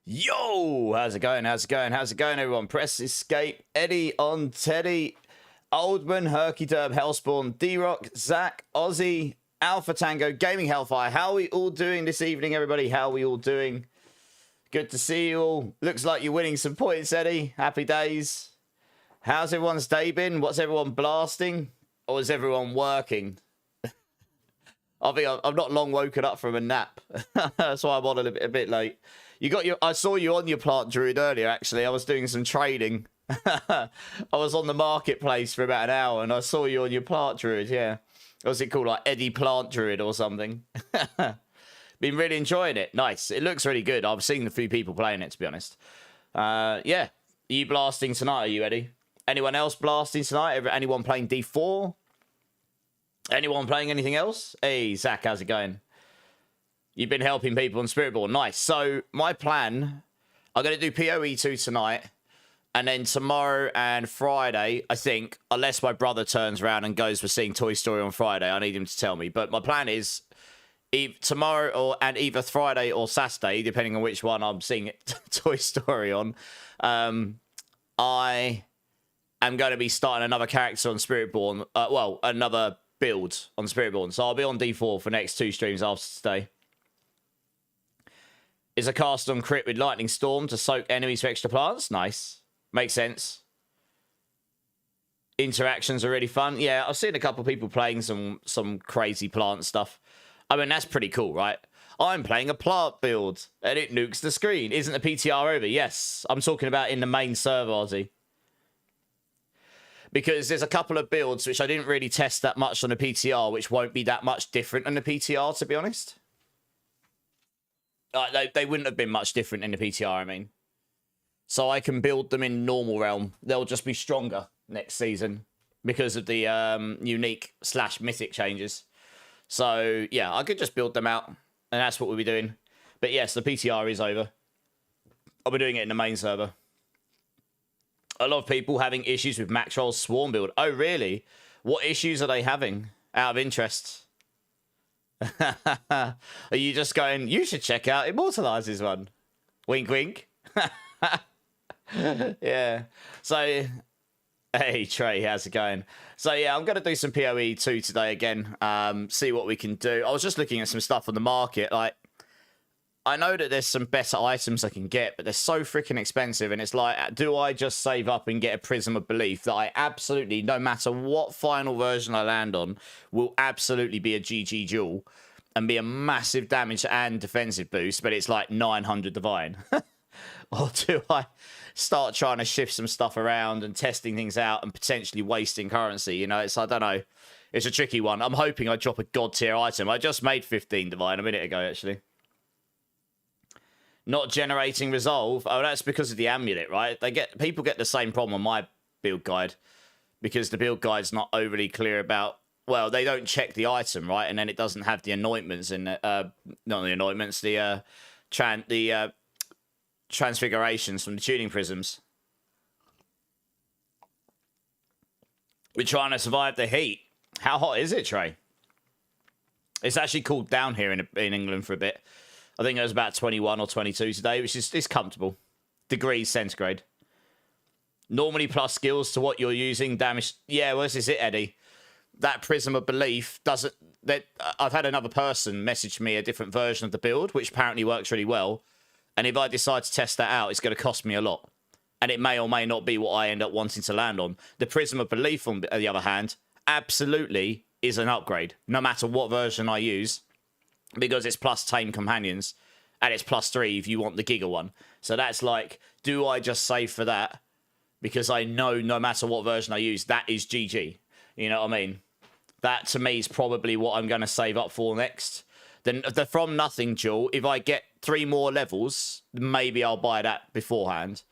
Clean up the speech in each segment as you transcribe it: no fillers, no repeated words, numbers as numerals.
Yo, how's it going? How's it going? How's it going, everyone? Press escape. Eddie on Teddy, Oldman, Herky Derb, Hellspawn, D-Rock, Zach, Aussie, Alpha Tango, Gaming Hellfire. How are we all doing this evening, everybody? How are we all doing? Good to see you all. Looks like you're winning some points, Eddie. Happy days. How's everyone's day been? What's everyone blasting? Or is everyone working? I think I'm not long woken up from a nap. That's why I'm on a bit late. You got your. I saw you on your plant druid earlier. Actually, I was doing some trading. I was on the marketplace for about an hour, and I saw you on your plant druid. Yeah, what's it called? Like Eddie Plant Druid or something. Been really enjoying it. Nice. It looks really good. I've seen a few people playing it, to be honest. Yeah. Are you blasting tonight? Are you, Eddie? Anyone else blasting tonight? Anyone playing D4? Anyone playing anything else? Hey, Zach, how's it going? You've been helping people on Spiritborn. Nice. So, my plan, I'm going to do PoE2 tonight. And then tomorrow and Friday, I think, unless my brother turns around and goes for seeing Toy Story on Friday, I need him to tell me. But my plan is tomorrow and either Friday or Saturday, depending on which one I'm seeing Toy Story on, I am going to be starting another character on Spiritborn. Well, another build on Spiritborn. So I'll be on D4 for next 2 streams after today. Is a cast on crit with Lightning Storm to soak enemies for extra plants. Nice. Makes sense. Interactions are really fun. Yeah, I've seen a couple of people playing some crazy plant stuff. I mean, that's pretty cool, right? I'm playing a plant build, and it nukes the screen. Isn't the PTR over? Yes. I'm talking about in the main server, Ozzy. Because there's a couple of builds which I didn't really test that much on the PTR, which won't be that much different than the PTR, to be honest. They wouldn't have been much different in the PTR, I mean. So I can build them in normal realm. They'll just be stronger next season because of the unique/mythic changes. So, yeah, I could just build them out, and that's what we'll be doing. But yes, the PTR is over. I'll be doing it in the main server. A lot of people having issues with Maxroll's Swarm build. Oh, really? What issues are they having? Out of interest. Are you just going, you should check out Immortalize's one? Wink, wink. Yeah. So, hey, Trey, how's it going? So, yeah, I'm going to do some PoE2 today again. See what we can do. I was just looking at some stuff on the market. Like, I know that there's some better items I can get, but they're so freaking expensive. And it's like, do I just save up and get a Prism of Belief that I absolutely, no matter what final version I land on, will absolutely be a GG jewel and be a massive damage and defensive boost, but it's like 900 divine? Or do I start trying to shift some stuff around and testing things out and potentially wasting currency? You know, it's, I don't know. It's a tricky one. I'm hoping I drop a god tier item. I just made 15 divine a minute ago, actually. Not generating resolve. Oh, that's because of the amulet, right? People get the same problem on my build guide because the build guide's not overly clear about. Well, they don't check the item, right? And then it doesn't have the anointments in it. Not the anointments, the transfigurations from the tuning prisms. We're trying to survive the heat. How hot is it, Trey? It's actually cooled down here in England for a bit. I think it was about 21 or 22 today, which is comfortable. Degrees centigrade. Normally plus skills to what you're using. Damage. Yeah, well, this is it, Eddie. That Prism of Belief doesn't. I've had another person message me a different version of the build, which apparently works really well. And if I decide to test that out, it's going to cost me a lot. And it may or may not be what I end up wanting to land on. The Prism of Belief, on the other hand, absolutely is an upgrade, no matter what version I use. Because it's plus tame companions, and it's plus 3 if you want the Giga one. So that's like, do I just save for that? Because I know no matter what version I use, that is GG. You know what I mean? That, to me, is probably what I'm going to save up for next. Then the From Nothing jewel, if I get 3 more levels, maybe I'll buy that beforehand.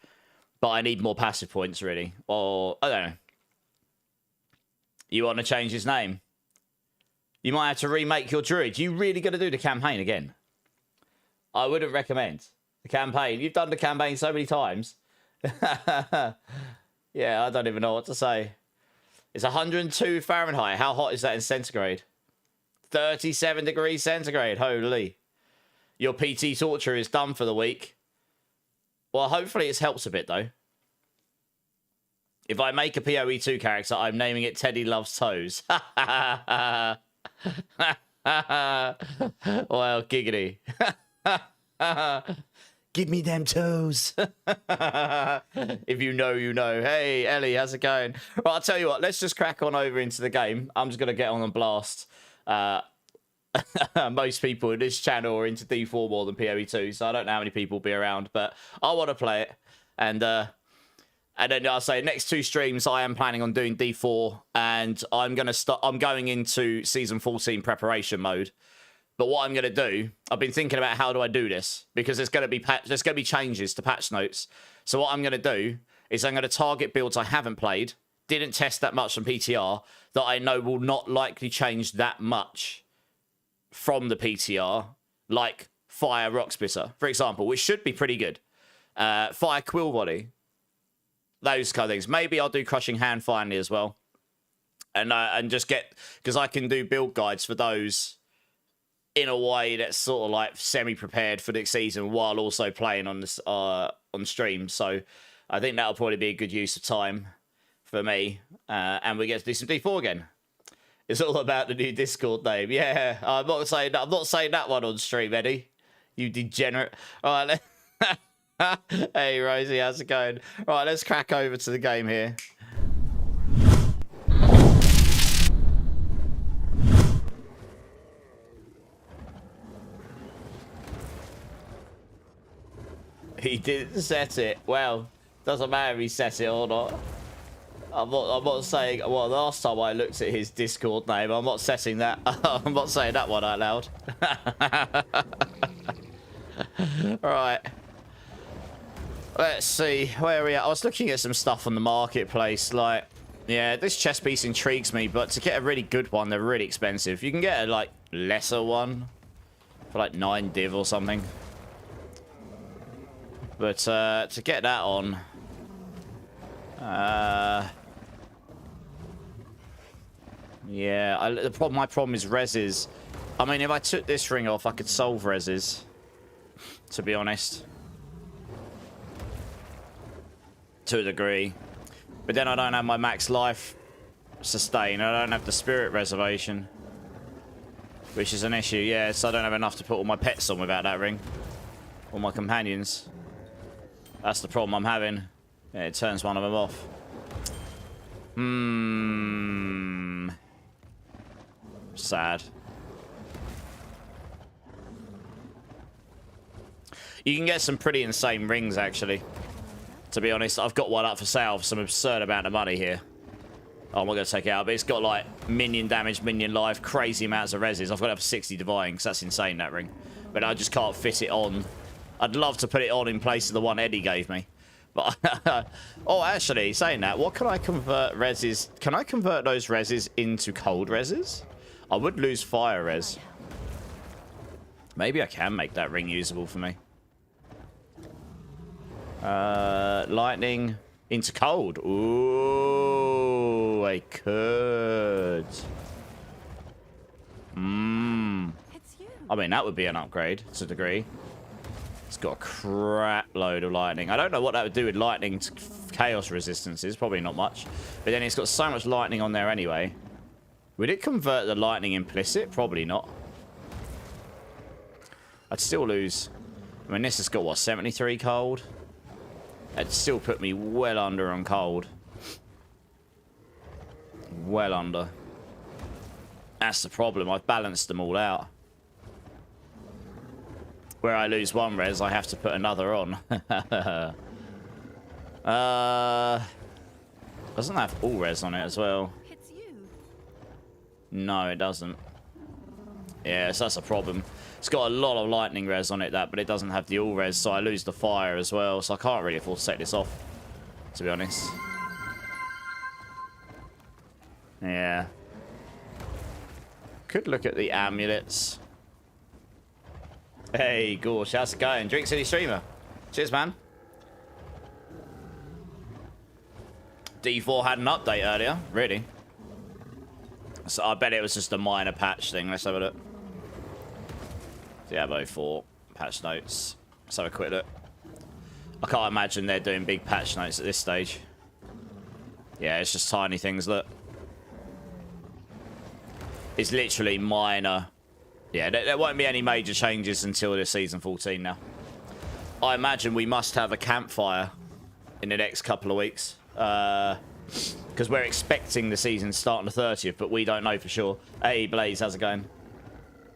But I need more passive points, really. Or, I don't know. You want to change his name? You might have to remake your druid. You really going to do the campaign again? I wouldn't recommend the campaign. You've done the campaign so many times. Yeah, I don't even know what to say. It's 102 Fahrenheit. How hot is that in centigrade? 37 degrees centigrade. Holy. Your PT torture is done for the week. Well, hopefully it's helped a bit, though. If I make a PoE2 character, I'm naming it Teddy Loves Toes. Well, giggity. Give me them toes. If you know, you know. Hey, Ellie, how's it going? Well, I'll tell you what. Let's just crack on over into the game. I'm just going to get on and blast. Most people in this channel are into D4 more than PoE2, so I don't know how many people will be around, but I want to play it. And then I'll say next 2 streams I am planning on doing D4, and I'm going into season 14 preparation mode. But what I'm going to do, I've been thinking about how do I do this, because there's going to be changes to patch notes. So what I'm going to do is I'm going to target builds I haven't played, didn't test that much on PTR, that I know will not likely change that much from the PTR, like Fire Rocksplitter, for example, which should be pretty good. Fire Quill Body, those kind of things. Maybe I'll do Crushing Hand finally as well, and just get, because I can do build guides for those in a way that's sort of like semi-prepared for next season while also playing on this on stream. So I think that'll probably be a good use of time for me, and we get to do some D4 again. It's all about the new Discord name. Yeah, I'm not saying that one on stream, Eddie. You degenerate. All right, hey, Rosie, how's it going? All right, let's crack over to the game here. He didn't set it. Well, doesn't matter if he set it or not. I'm not saying. Well, last time I looked at his Discord name, I'm not setting that. I'm not saying that one out loud. Right. Let's see where are we at. I was looking at some stuff on the marketplace. Like, yeah, this chest piece intrigues me, but to get a really good one, they're really expensive. You can get a like lesser one for like 9 div or something. But to get that on, yeah, my problem is reses. I mean, if I took this ring off, I could solve reses, to be honest, to a degree. But then I don't have my max life sustain. I don't have the spirit reservation, which is an issue. Yeah, so I don't have enough to put all my pets on without that ring, all my companions. That's the problem I'm having. Yeah, it turns one of them off. Sad. You can get some pretty insane rings, actually. To be honest, I've got one up for sale for some absurd amount of money here. Oh, I'm not going to take it out, but it's got like minion damage, minion life, crazy amounts of reses. I've got to have 60 divine, because that's insane, that ring. But I just can't fit it on. I'd love to put it on in place of the one Eddie gave me. But oh, actually, saying that, what can I convert reses? Can I convert those reses into cold reses? I would lose fire res. Maybe I can make that ring usable for me. Lightning into cold. Ooh, I could. I mean, that would be an upgrade to a degree. It's got a crap load of lightning. I don't know what that would do with lightning to chaos resistances. Probably not much. But then it's got so much lightning on there anyway. Would it convert the lightning implicit? Probably not. I'd still lose. I mean, this has got, what, 73 cold? That'd still put me well under on cold. Well under. That's the problem. I've balanced them all out. Where I lose one res, I have to put another on. Doesn't have all res on it as well. No, it doesn't. Yeah, so that's a problem. It's got a lot of lightning res on it, but it doesn't have the all res, so I lose the fire as well, so I can't really afford to take this off, to be honest. Yeah. Could look at the amulets. Hey, Gorsh, how's it going? Drink City Streamer. Cheers, man. D4 had an update earlier, really. So I bet it was just a minor patch thing. Let's have a look. Diablo 4 patch notes. Let's have a quick look. I can't imagine they're doing big patch notes at this stage. Yeah, it's just tiny things, look. It's literally minor. Yeah, there won't be any major changes until the season 14 now. I imagine we must have a campfire in the next couple of weeks. Because we're expecting the season to start on the 30th, but we don't know for sure. Hey, Blaze, how's it going?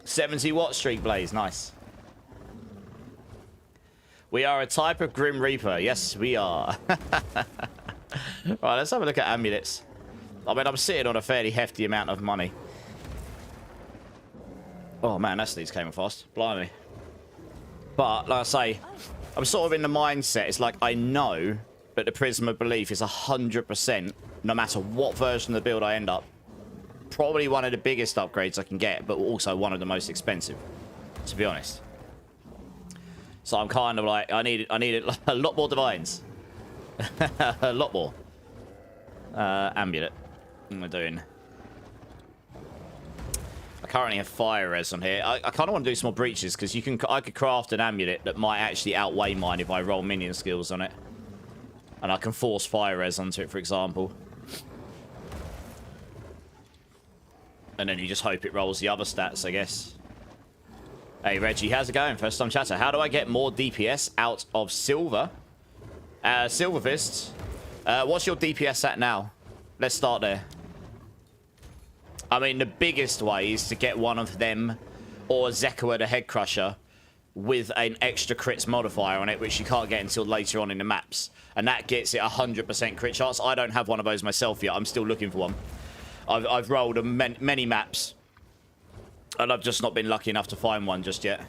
70 watt streak, Blaze, nice. We are a type of Grim Reaper. Yes, we are. Right, let's have a look at amulets. I mean, I'm sitting on a fairly hefty amount of money. Oh, man, that sneeze came fast. Blimey. But, like I say, I'm sort of in the mindset. It's like, I know that the Prism of Belief is 100%, no matter what version of the build I end up. Probably one of the biggest upgrades I can get, but also one of the most expensive, to be honest. So I'm kind of like, I need a lot more divines. A lot more. Amulet. What am I doing? I currently have fire res on here. I kind of want to do some more breaches because I could craft an amulet that might actually outweigh mine if I roll minion skills on it. And I can force fire res onto it, for example. And then you just hope it rolls the other stats, I guess. Hey, Reggie, how's it going? First time chatter. How do I get more DPS out of Silver? Silver Fists. What's your DPS at now? Let's start there. I mean, the biggest way is to get one of them or Zekua the Head Crusher with an extra crits modifier on it, which you can't get until later on in the maps. And that gets it 100% crit chance. I don't have one of those myself yet. I'm still looking for one. I've rolled many maps. And I've just not been lucky enough to find one just yet.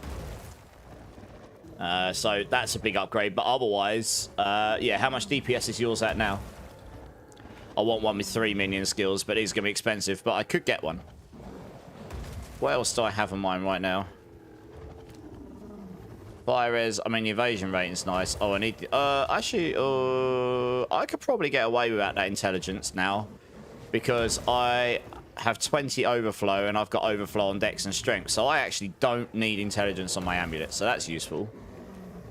So that's a big upgrade. But otherwise, yeah, how much DPS is yours at now? I want one with 3 minion skills, but it's going to be expensive. But I could get one. What else do I have on mine right now? Fire res. I mean, the evasion rating's nice. Oh, I need the... actually, I could probably get away without that intelligence now. Because I have 20 overflow, and I've got overflow on dex and strength. So I actually don't need intelligence on my amulet. So that's useful.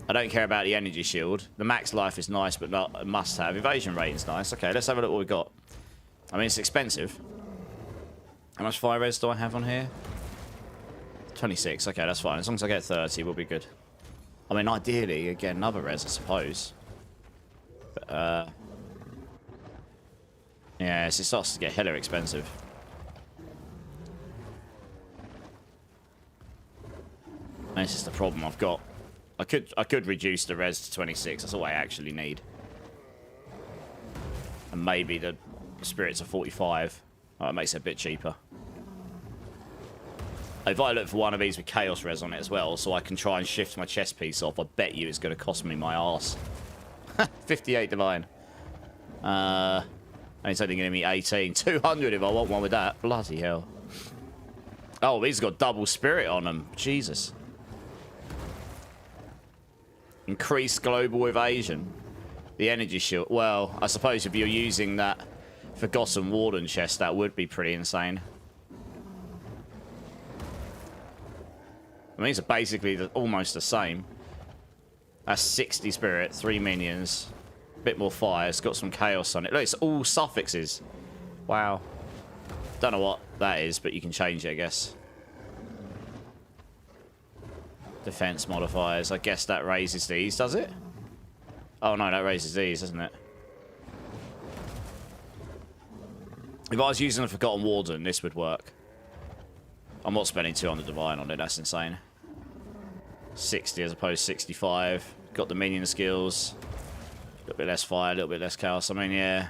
I don't care about the energy shield. The max life is nice, but not a must-have. Evasion rating's nice. Okay, let's have a look what we've got. I mean, it's expensive. How much fire res do I have on here? 26. Okay, that's fine. As long as I get 30, we'll be good. I mean, ideally, again, another res, I suppose. But, yeah, it starts to get hella expensive. And this is the problem I've got. I could reduce the res to 26. That's all I actually need. And maybe the spirits are 45. Oh, it makes it a bit cheaper. If I look for one of these with chaos res on it as well, so I can try and shift my chest piece off, I bet you it's going to cost me my arse. 58 divine. And it's only going to be 18. 200 if I want one with that. Bloody hell. Oh, these got double spirit on them. Jesus. Increased global evasion. The energy shield. Well, I suppose if you're using that Forgotten Warden chest, that would be pretty insane. I mean, these are basically almost the same. That's 60 spirit, 3 minions. A bit more fire. It's got some chaos on it. Look, it's all suffixes. Wow. Don't know what that is, but you can change it, I guess. Defense modifiers. I guess that raises these, does it? Oh, no, that raises these, doesn't it? If I was using a Forgotten Warden, this would work. I'm not spending 200 divine on it. That's insane. 60 as opposed to 65. Got the minion skills. A little bit less fire, a little bit less chaos. I mean, yeah.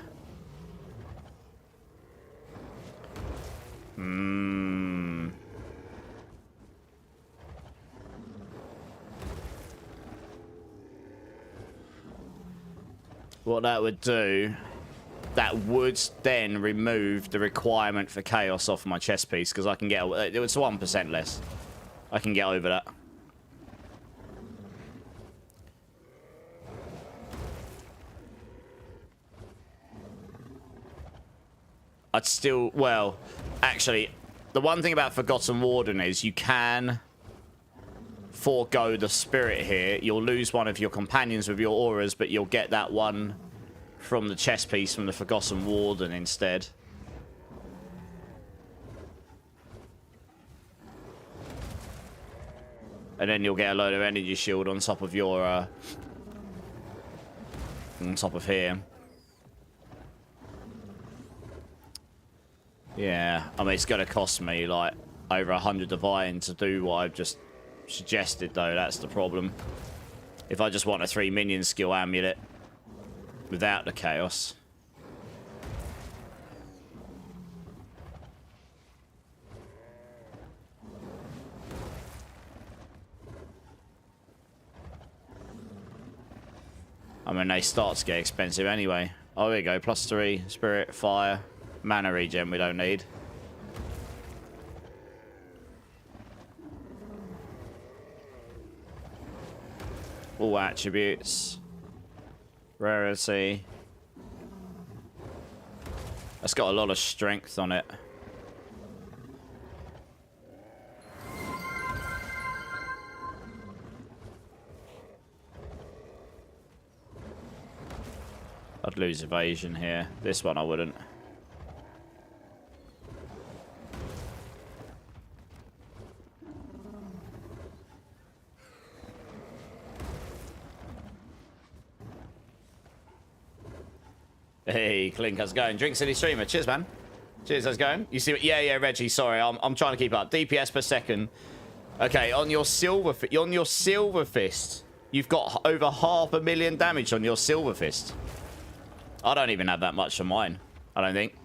What that would do, that would then remove the requirement for chaos off my chest piece, because I can get, it's 1% less. I can get over that. I'd still, well, actually, the one thing about Forgotten Warden is you can forego the spirit here, you'll lose one of your companions with your auras, but you'll get that one from the chest piece from the Forgotten Warden instead. And then you'll get a load of energy shield on top of your on top of here. Yeah, I mean, it's going to cost me, like, over 100 divine to do what I've just suggested, though. That's the problem. If I just want a 3 minion skill amulet without the chaos. I mean, they start to get expensive anyway. Oh, there we go. +3, spirit, fire. Mana regen we don't need. All attributes. Rarity. That's got a lot of strength on it. I'd lose evasion here. This one I wouldn't. Hey, Clink, how's it going? Drink City Streamer. Cheers, man. Cheers, how's it going? You see what? Yeah, Reggie, sorry. I'm trying to keep up. DPS per second. Okay, on your silver fist, you've got over 500,000 damage on your silver fist. I don't even have that much on mine, I don't think.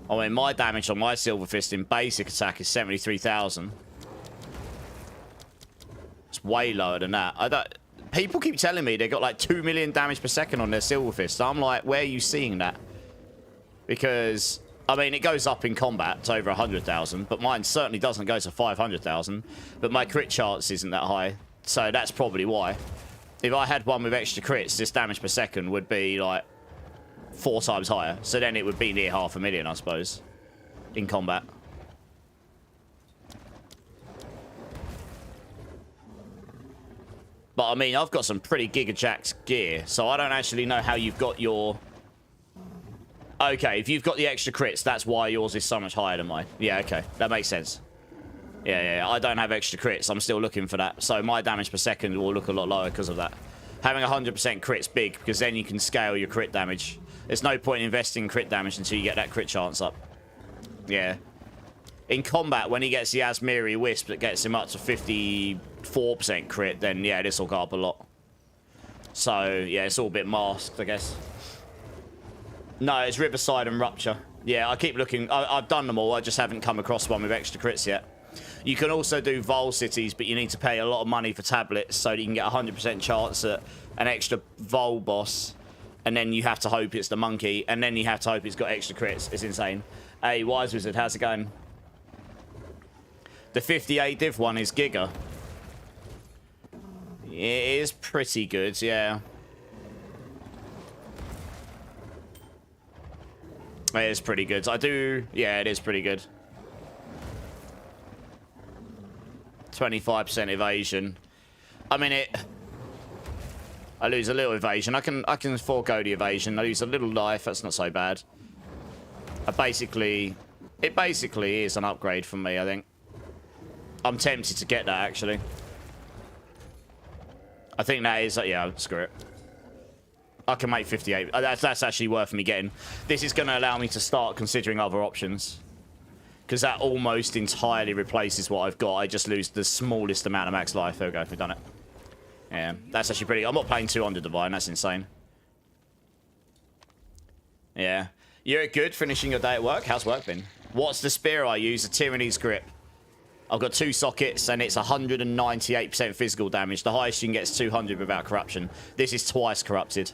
I mean, my damage on my silver fist in basic attack is 73,000. It's way lower than that. I don't... People keep telling me they got like 2 million damage per second on their silver fist. I'm like, where are you seeing that? Because, I mean, it goes up in combat to over 100,000, but mine certainly doesn't go to 500,000. But my crit chance isn't that high, so that's probably why. If I had one with extra crits, this damage per second would be like 4 times higher. So then it would be near 500,000, I suppose, in combat. But, I mean, I've got some pretty gigajacked gear, so I don't actually know how you've got your... Okay, if you've got the extra crits, that's why yours is so much higher than mine. Yeah, okay. That makes sense. Yeah, I don't have extra crits. I'm still looking for that. So my damage per second will look a lot lower because of that. Having 100% crit's big, because then you can scale your crit damage. There's no point in investing in crit damage until you get that crit chance up. Yeah. In combat, when he gets the Asmiri Wisp that gets him up to 54% crit, then yeah, this will go up a lot. So, yeah, it's all a bit masked, I guess. No, it's Riverside and Rupture. Yeah, I keep looking. I've done them all. I just haven't come across one with extra crits yet. You can also do Vol Cities, but you need to pay a lot of money for tablets so that you can get a 100% chance at an extra Vol boss. And then you have to hope it's the monkey. And then you have to hope it's got extra crits. It's insane. Hey, Wise Wizard, how's it going? The 58 div one is Giga. It is pretty good, yeah. It is pretty good. Yeah, it is pretty good. 25% evasion. I mean, I lose a little evasion. I can forego the evasion. I lose a little life. That's not so bad. It basically is an upgrade for me, I think. I'm tempted to get that, actually. I think that is... Yeah, screw it. I can make 58. That's actually worth me getting. This is going to allow me to start considering other options. Because that almost entirely replaces what I've got. I just lose the smallest amount of max life. There we go. We've done it. Yeah, that's actually pretty... I'm not playing 200 Divine. That's insane. Yeah. You're good finishing your day at work? How's work been? What's the spear I use? A Tyranny's Grip. I've got 2 sockets, and it's 198% physical damage. The highest you can get is 200 without corruption. This is twice corrupted.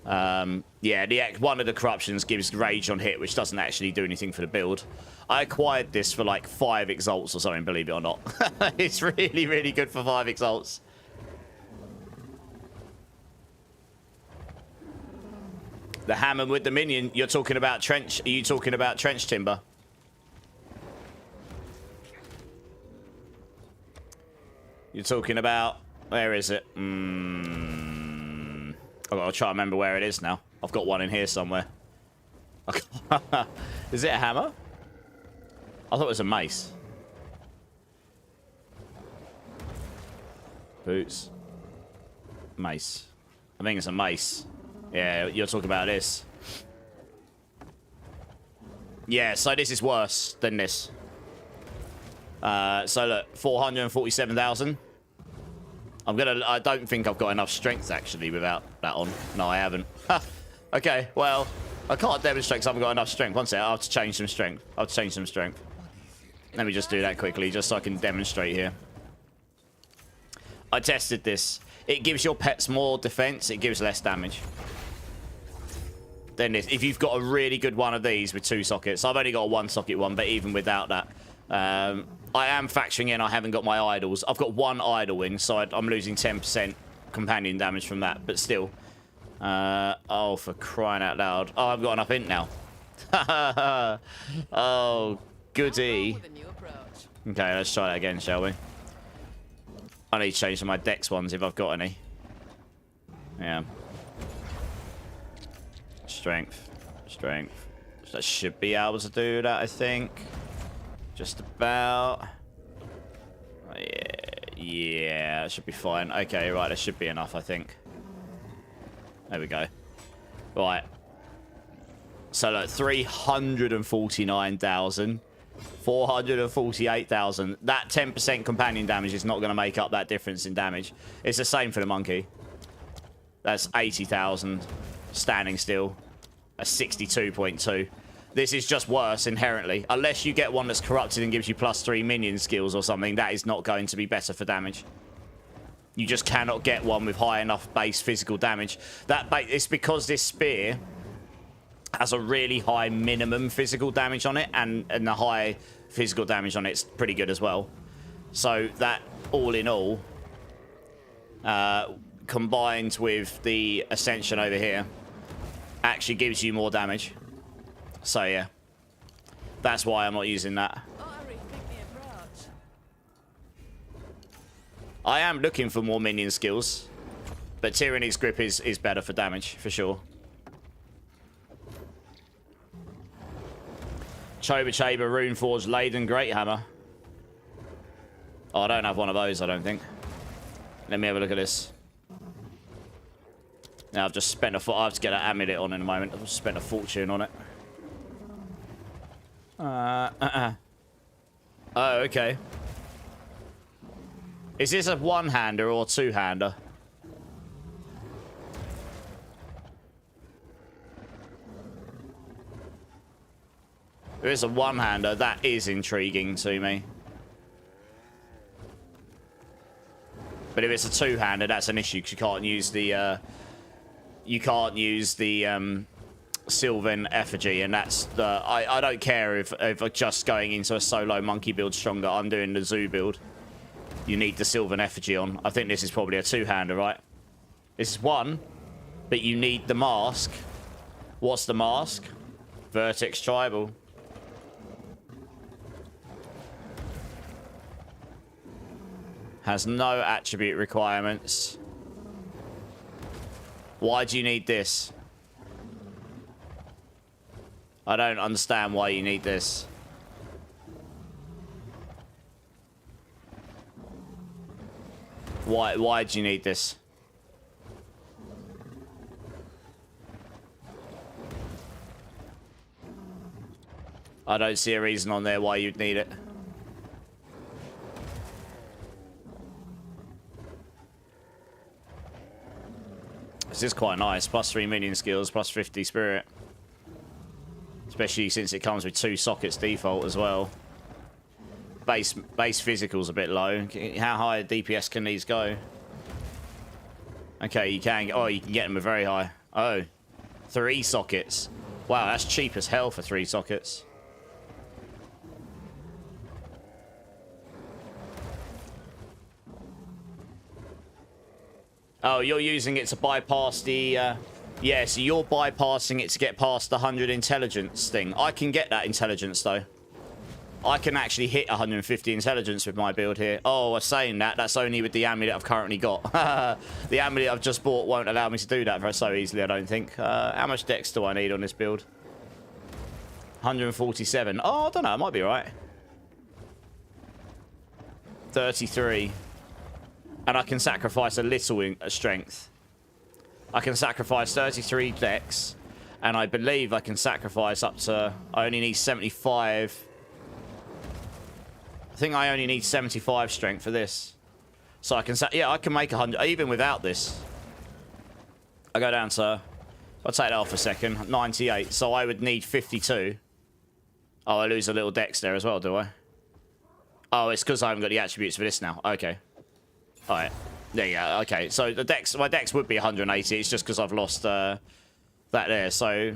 Yeah, one of the corruptions gives rage on hit, which doesn't actually do anything for the build. I acquired this for like 5 exalts or something, believe it or not. It's really, really good for 5 exalts. The hammer with the minion. You're talking about trench. Are you talking about trench timber? You're talking about... Where is it? I've got to try and remember where it is now. I've got one in here somewhere. Is it a hammer? I thought it was a mace. Boots. Mace. I think it's a mace. Yeah, you're talking about this. Yeah, so this is worse than this. So look, 447,000. I don't think I've got enough strength actually without that on. No, I haven't. Okay, well, I can't demonstrate because I haven't got enough strength. One second, I'll have to change some strength. Let me just do that quickly, just so I can demonstrate here. I tested this. It gives your pets more defense, it gives less damage. Then this, if you've got a really good one of these with 2 sockets. I've only got a 1-socket one, but even without that, I am factoring in I haven't got my idols. I've got 1 idol in, so I'm losing 10% companion damage from that, but still. Oh, for crying out loud. Oh, I've got enough int now. Oh, goody. Okay, let's try that again, shall we? I need to change to my dex ones if I've got any. Yeah. Strength. So that should be able to do that, I think. Just about. Oh, yeah, that should be fine. Okay, right, that should be enough, I think. There we go. Right. So, look, 349,000. 448,000. That 10% companion damage is not going to make up that difference in damage. It's the same for the monkey. That's 80,000 standing still. That's 62.2. This is just worse inherently. Unless you get one that's corrupted and gives you +3 minion skills or something, that is not going to be better for damage. You just cannot get one with high enough base physical damage. It's because this spear has a really high minimum physical damage on it, and the high physical damage on it's pretty good as well. So that, all in all, combined with the Ascension over here, actually gives you more damage. So yeah, that's why I'm not using that. I am looking for more minion skills, but Tyranny's Grip is better for damage, for sure. Choba Chaba, Runeforge, Laden, Great Hammer. Oh, I don't have one of those, I don't think. Let me have a look at this. Now, I've just spent I have to get an amulet on in a moment. I've just spent a fortune on it. Oh, okay. Is this a one-hander or two-hander? There is a one-hander. That is intriguing to me. But if it's a two-hander, that's an issue because you can't use the Sylvan Effigy, and that's the I don't care if just going into a solo monkey build stronger. I'm doing the zoo build. You need the Sylvan Effigy on. I think this is probably a two-hander, right? This is one, but you need the mask. What's the mask? Vertex Tribal. Has no attribute requirements. Why do you need this? I don't understand why you need this. Why do you need this? I don't see a reason on there why you'd need it. This is quite nice. +3 minion skills, +50 spirit. Especially since it comes with 2 sockets default as well. Base physical's a bit low. How high a DPS can these go? Okay, you can. Oh, you can get them very high. Oh, 3 sockets. Wow, that's cheap as hell for 3 sockets. Oh, you're using it to bypass the... yeah, so you're bypassing it to get past the 100 intelligence thing. I can get that intelligence, though. I can actually hit 150 intelligence with my build here. Oh, I'm saying that. That's only with the amulet I've currently got. The amulet I've just bought won't allow me to do that very so easily, I don't think. How much dex do I need on this build? 147. Oh, I don't know. I might be right. 33. And I can sacrifice a little in strength. I can sacrifice 33 dex. And I believe I can sacrifice up to... I only need 75... I think I only need 75 strength for this. So I can... Yeah, I can make 100... Even without this. I go down to... I'll take that off a second. 98. So I would need 52. Oh, I lose a little dex there as well, do I? Oh, it's because I haven't got the attributes for this now. Okay. Alright. There you go. Okay. So the dex... My dex would be 180. It's just because I've lost that there. So...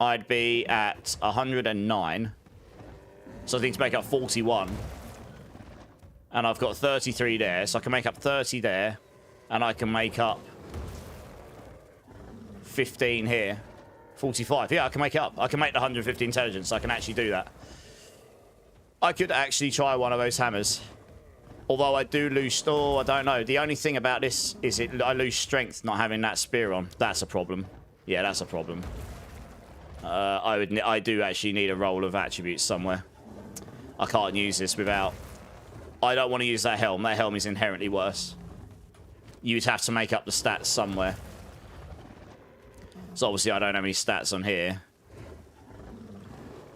I'd be at 109. So I need to make up 41. And I've got 33 there. So I can make up 30 there. And I can make up 15 here. 45. Yeah, I can make it up. I can make the 150 intelligence. I can actually do that. I could actually try one of those hammers. Although I do lose... Oh, I don't know. The only thing about this is I lose strength not having that spear on. That's a problem. Yeah, that's a problem. I do actually need a roll of attributes somewhere. I can't use this without... I don't want to use that helm. That helm is inherently worse. You'd have to make up the stats somewhere. So obviously I don't have any stats on here.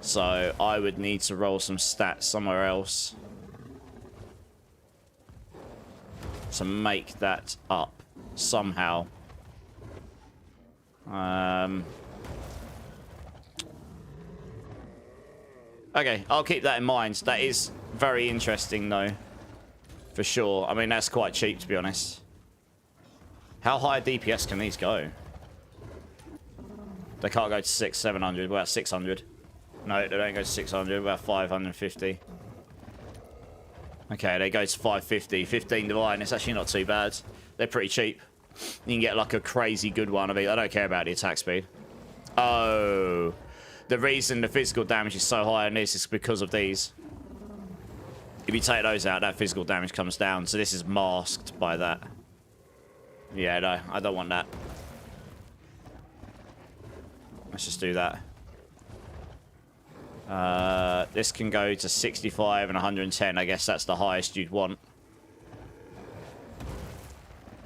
So I would need to roll some stats somewhere else. To make that up somehow. Okay, I'll keep that in mind. That is very interesting, though. For sure. I mean, that's quite cheap, to be honest. How high DPS can these go? They can't go to 600, 700. About 600. No, they don't go to 600. About 550. Okay, they go to 550. 15 divine. It's actually not too bad. They're pretty cheap. You can get, like, a crazy good one. I don't care about the attack speed. Oh... The reason the physical damage is so high on this is because of these. If you take those out, that physical damage comes down. So this is masked by that. Yeah, no, I don't want that. Let's just do that. This can go to 65 and 110. I guess that's the highest you'd want.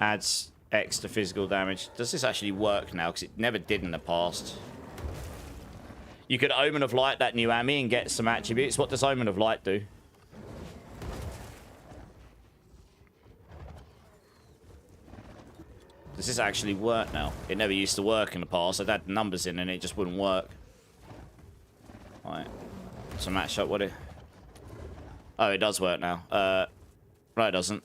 Adds X to physical damage. Does this actually work now? Because it never did in the past. You could Omen of Light that new Ami and get some attributes. What does Omen of Light do? Does this actually work now? It never used to work in the past. I'd add numbers in and it just wouldn't work. Right. So match up what it... Oh, it does work now. No, it doesn't.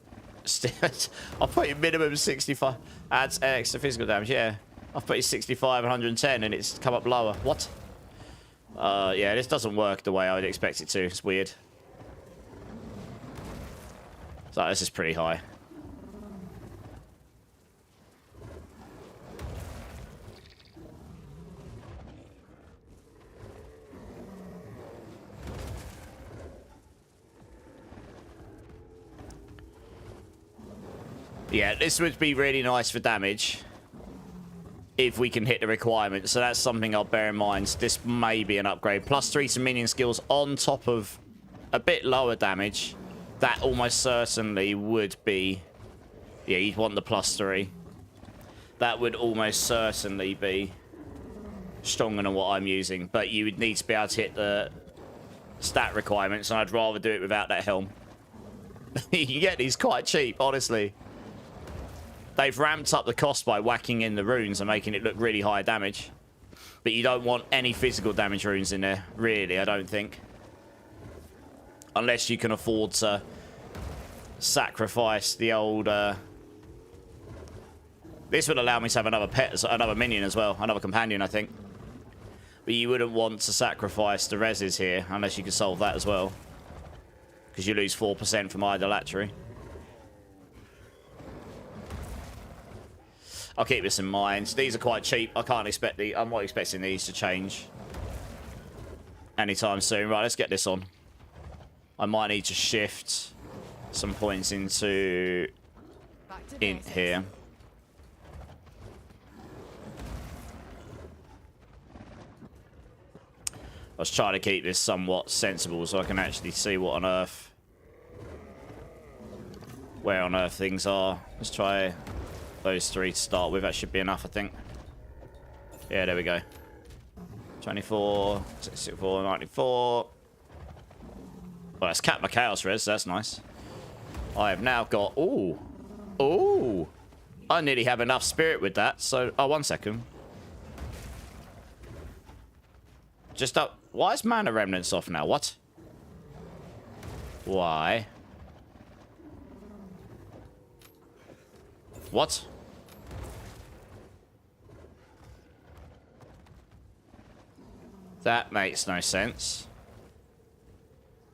I'll put you minimum 65. Adds extra physical damage, yeah. I've put you 65 and 110 and it's come up lower. What? Yeah, this doesn't work the way I would expect it to. It's weird. So this is pretty high. Yeah, this would be really nice for damage. If we can hit the requirement. So that's something I'll bear in mind. This may be an upgrade. +3 to minion skills on top of a bit lower damage. That almost certainly would be... Yeah, you'd want the +3. That would almost certainly be stronger than what I'm using. But you would need to be able to hit the stat requirements. And I'd rather do it without that helm. You can get these quite cheap, honestly. They've ramped up the cost by whacking in the runes and making it look really high damage. But you don't want any physical damage runes in there, really, I don't think. Unless you can afford to sacrifice the old... This would allow me to have another pet, another minion as well, another companion, I think. But you wouldn't want to sacrifice the reses here, unless you could solve that as well. Because you lose 4% from idolatry. I'll keep this in mind. These are quite cheap. I can't expect I'm not expecting these to change anytime soon. Right, let's get this on. I might need to shift some points into in here. I was trying to keep this somewhat sensible so I can actually see what on earth, where on earth things are. Let's try those 3 to start with. That should be enough, I think. Yeah, there we go. 24, 64, 94. Well, that's capped my chaos res. That's nice. I have now got... Ooh. Ooh. I nearly have enough spirit with that. So, oh, 1 second. Just up. Why is mana remnants off now? What? Why? What? That makes no sense.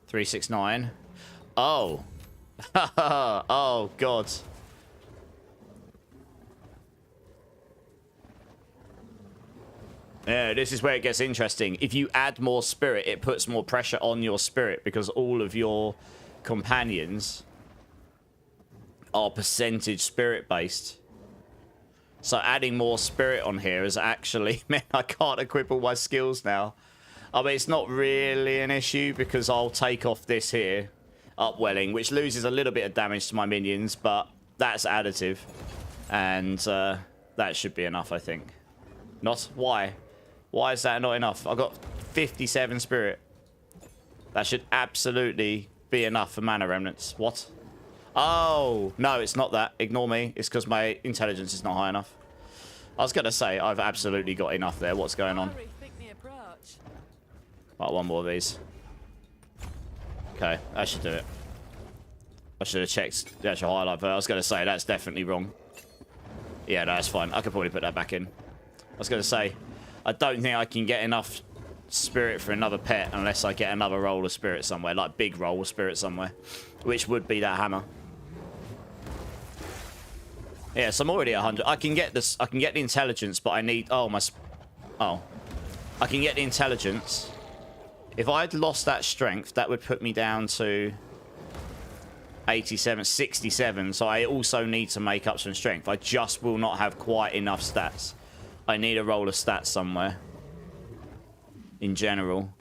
369. Oh. Oh, God. Yeah, this is where it gets interesting. If you add more spirit, it puts more pressure on your spirit because all of your companions are percentage spirit based. So adding more spirit on here has actually meant I can't equip all my skills now. I mean, it's not really an issue because I'll take off this here, upwelling, which loses a little bit of damage to my minions, but that's additive. And that should be enough, I think. Not? Why? Why is that not enough? I've got 57 spirit. That should absolutely be enough for mana remnants. What? Oh, no, it's not that. Ignore me. It's because my intelligence is not high enough. I was going to say, I've absolutely got enough there. What's going on? Right, 1 more of these. Okay, that should do it. I should have checked the actual highlight, but I was going to say, that's definitely wrong. Yeah, no, that's fine. I could probably put that back in. I was going to say, I don't think I can get enough spirit for another pet unless I get another roll of spirit somewhere, like big roll of spirit somewhere, which would be that hammer. Yeah, so I'm already 100. I can get this. I can get the intelligence, but I need. Oh my. Oh, I can get the intelligence. If I'd lost that strength, that would put me down to 87, 67. So I also need to make up some strength. I just will not have quite enough stats. I need a roll of stats somewhere. In general.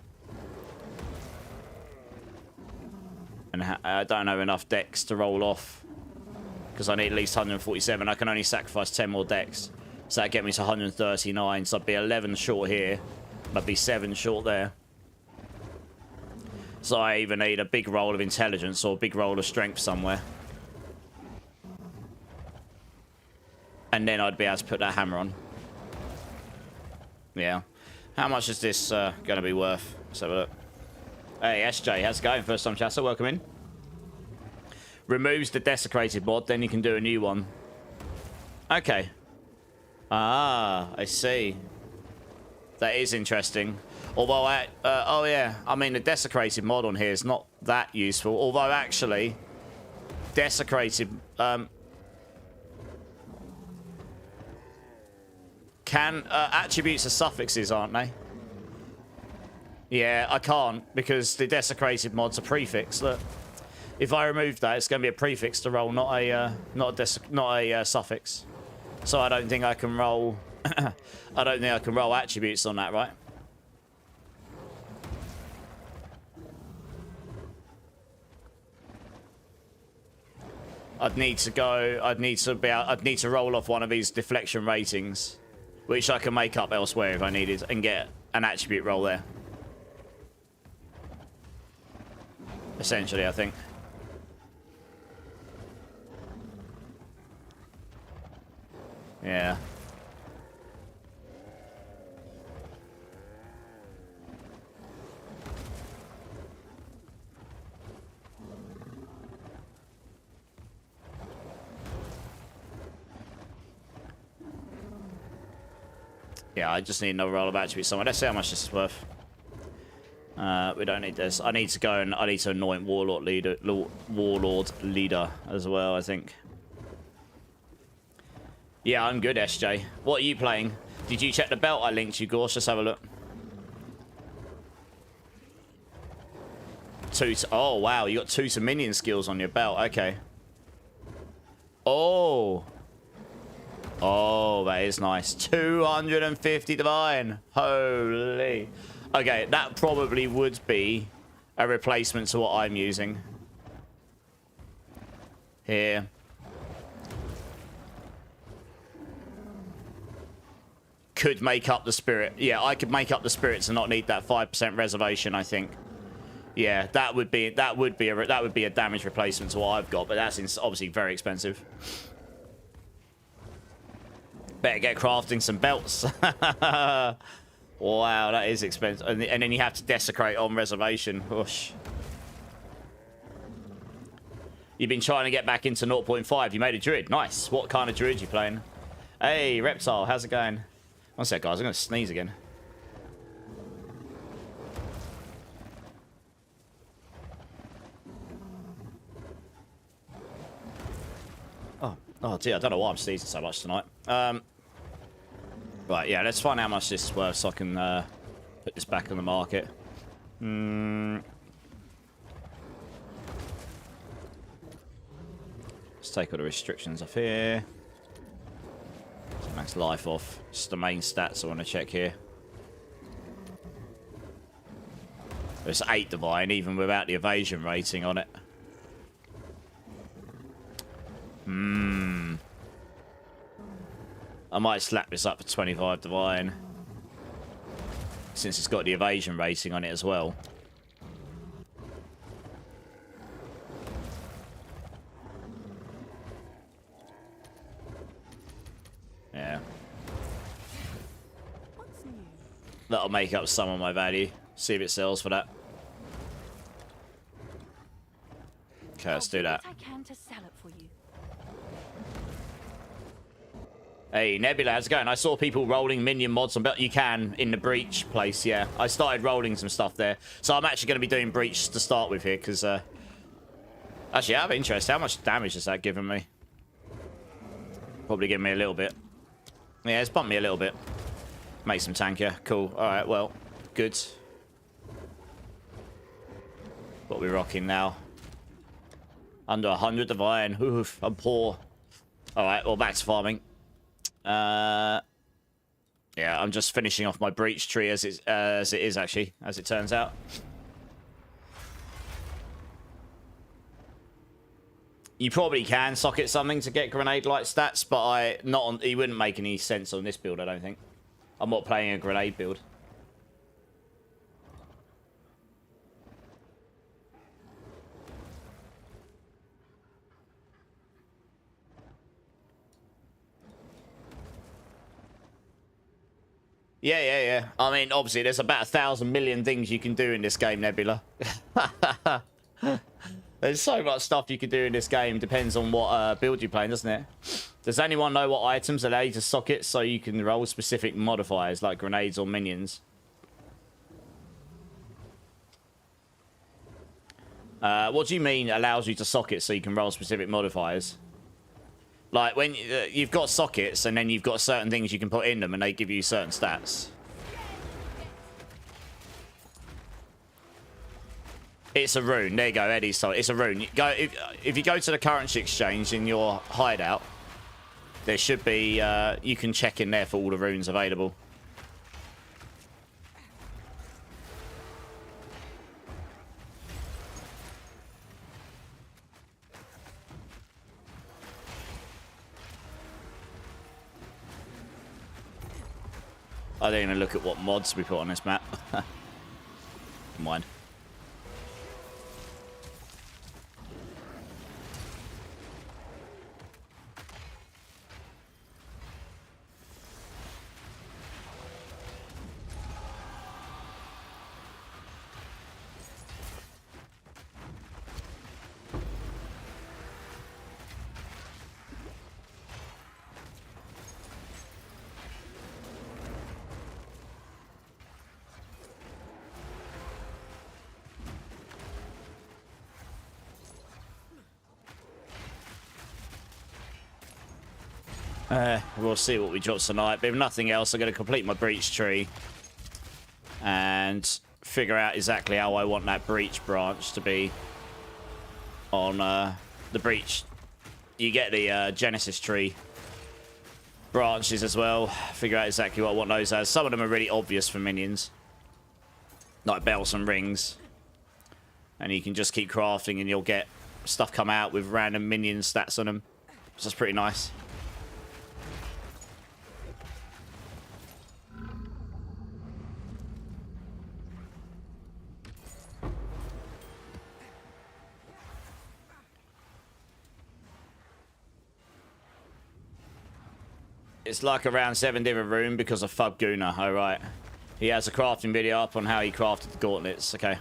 And I don't have enough decks to roll off. Because I need at least 147. I can only sacrifice 10 more decks. So that'd get me to 139. So I'd be 11 short here. I'd be 7 short there. So I either need a big roll of intelligence or a big roll of strength somewhere. And then I'd be able to put that hammer on. Yeah. How much is this going to be worth? Let's have a look. Hey, SJ, how's it going? First time chatter, welcome in. Removes the desecrated mod, then you can do a new one. Okay. Ah, I see. That is interesting. Although, oh yeah, I mean, the desecrated mod on here is not that useful. Although, actually, desecrated... attributes are suffixes, aren't they? Yeah, I can't because the desecrated mod's a prefix. Look, if I remove that, it's going to be a prefix to roll, not a suffix. So I don't think I can roll. I don't think I can roll attributes on that, right? I'd need to go. I'd need to roll off one of these deflection ratings, which I can make up elsewhere if I needed, and get an attribute roll there. Essentially, I think. Yeah. Yeah, I just need another roll of attributes somewhere. Let's see how much this is worth. We don't need this. I need to go and I need to anoint Warlord leader as well, I think. Yeah, I'm good, SJ. What are you playing? Did you check the belt I linked you, Gorsh? Let's have a look. two to, oh, wow. You got 2 to minion skills on your belt. Okay. Oh. Oh, that is nice. 250 divine. Holy. Okay, that probably would be a replacement to what I'm using. Here. Could make up the spirit. Yeah, I could make up the spirit to not need that 5% reservation, I think. Yeah, that would be a damage replacement to what I've got, but that's obviously very expensive. Better get crafting some belts. Wow, that is expensive. And then you have to desecrate on reservation. Whoosh. You've been trying to get back into 0.5. You made a druid. Nice. What kind of druid you playing? Hey, Reptile, how's it going? One sec, guys. I'm going to sneeze again. Oh, dear. I don't know why I'm sneezing so much tonight. Right, yeah. Let's find out how much this is worth so I can put this back on the market. Let's take all the restrictions off here. Max life off. Just the main stats I want to check here. There's 8 divine, even without the evasion rating on it. I might slap this up for 25 divine. Since it's got the evasion rating on it as well. Yeah. That'll make up some of my value. See if it sells for that. Okay, let's do that. Hey, Nebula, how's it going? I saw people rolling minion mods on belt. You can in the breach place, yeah. I started rolling some stuff there. So I'm actually going to be doing breach to start with here, because... Actually, I have interest. How much damage is that giving me? Probably giving me a little bit. Yeah, it's bumped me a little bit. Make some tankier. Cool. Alright, well, good. What are we rocking now? Under 100 divine. Oof, I'm poor. Alright, well, back to farming. Yeah, I'm just finishing off my breach tree as it is, actually, as it turns out. You probably can socket something to get grenade-like stats, but it wouldn't make any sense on this build, I don't think. I'm not playing a grenade build. Yeah. I mean, obviously, there's about 1,000 million things you can do in this game, Nebula. There's so much stuff you can do in this game. Depends on what build you're playing, doesn't it? Does anyone know what items allow you to socket so you can roll specific modifiers like grenades or minions? What do you mean allows you to socket so you can roll specific modifiers? Like when you've got sockets and then you've got certain things you can put in them and they give you certain stats. It's a rune. There you go, Eddie. So it's a rune. If you go to the currency exchange in your hideout, there should be you can check in there for all the runes available. I didn't even look at what mods we put on this map. Never mind. We'll see what we drop tonight, but if nothing else, I'm going to complete my breach tree and figure out exactly how I want that breach branch to be on the breach. You get the Genesis tree branches as well. Figure out exactly what I want those as. Some of them are really obvious for minions, like bells and rings, and you can just keep crafting and you'll get stuff come out with random minion stats on them, so that's pretty nice. It's like around 7 different room because of Fub Guna. Oh, right. He has a crafting video up on how he crafted the gauntlets. Okay.